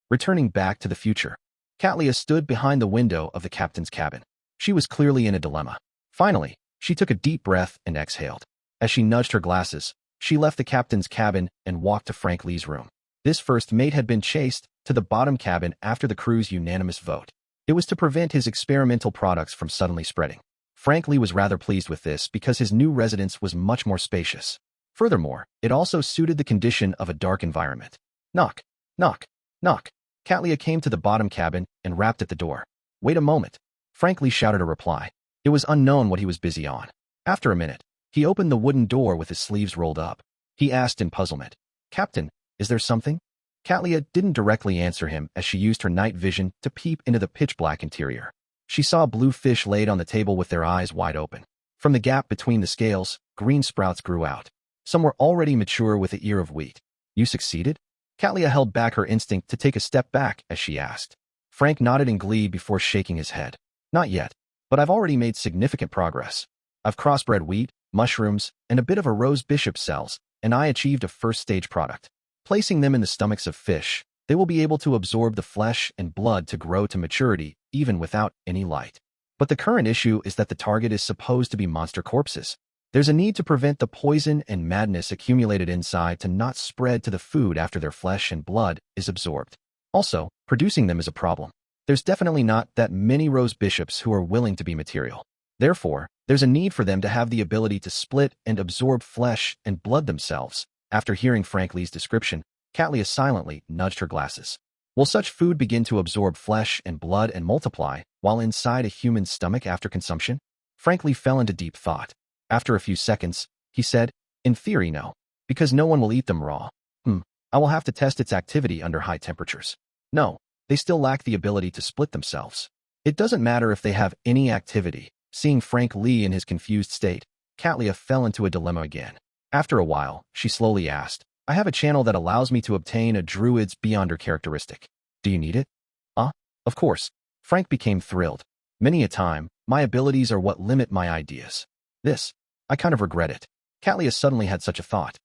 Returning back to the future, Katlia stood behind the window of the captain's cabin. She was clearly in a dilemma. Finally, she took a deep breath and exhaled. As she nudged her glasses, she left the captain's cabin and walked to Frank Lee's room. This first mate had been chased to the bottom cabin after the crew's unanimous vote. It was to prevent his experimental products from suddenly spreading. Frank Lee was rather pleased with this because his new residence was much more spacious. Furthermore, it also suited the condition of a dark environment. Knock, knock, knock. Katlia came to the bottom cabin and rapped at the door. Wait a moment. Frank Lee shouted a reply. It was unknown what he was busy on. After a minute, he opened the wooden door with his sleeves rolled up. He asked in puzzlement, Captain, is there something? Katlia didn't directly answer him as she used her night vision to peep into the pitch-black interior. She saw blue fish laid on the table with their eyes wide open. From the gap between the scales, green sprouts grew out. Some were already mature with the ear of wheat. You succeeded? Katlia held back her instinct to take a step back as she asked. Frank nodded in glee before shaking his head. Not yet, but I've already made significant progress. I've crossbred wheat, mushrooms, and a bit of a rose bishop cells, and I achieved a first-stage product. Placing them in the stomachs of fish, they will be able to absorb the flesh and blood to grow to maturity even without any light. But the current issue is that the target is supposed to be monster corpses. There's a need to prevent the poison and madness accumulated inside to not spread to the food after their flesh and blood is absorbed. Also, producing them is a problem. There's definitely not that many rose bishops who are willing to be material. Therefore, there's a need for them to have the ability to split and absorb flesh and blood themselves. After hearing Frank Lee's description, Katlia silently nudged her glasses. Will such food begin to absorb flesh and blood and multiply while inside a human's stomach after consumption? Frank Lee fell into deep thought. After a few seconds, he said, in theory, no, because no one will eat them raw. I will have to test its activity under high temperatures. No, they still lack the ability to split themselves. It doesn't matter if they have any activity. Seeing Frank Lee in his confused state, Katlia fell into a dilemma again. After a while, she slowly asked, I have a channel that allows me to obtain a druid's beyonder characteristic. Do you need it? Of course. Frank became thrilled. Many a time, my abilities are what limit my ideas. I kind of regret it. Katlia suddenly had such a thought.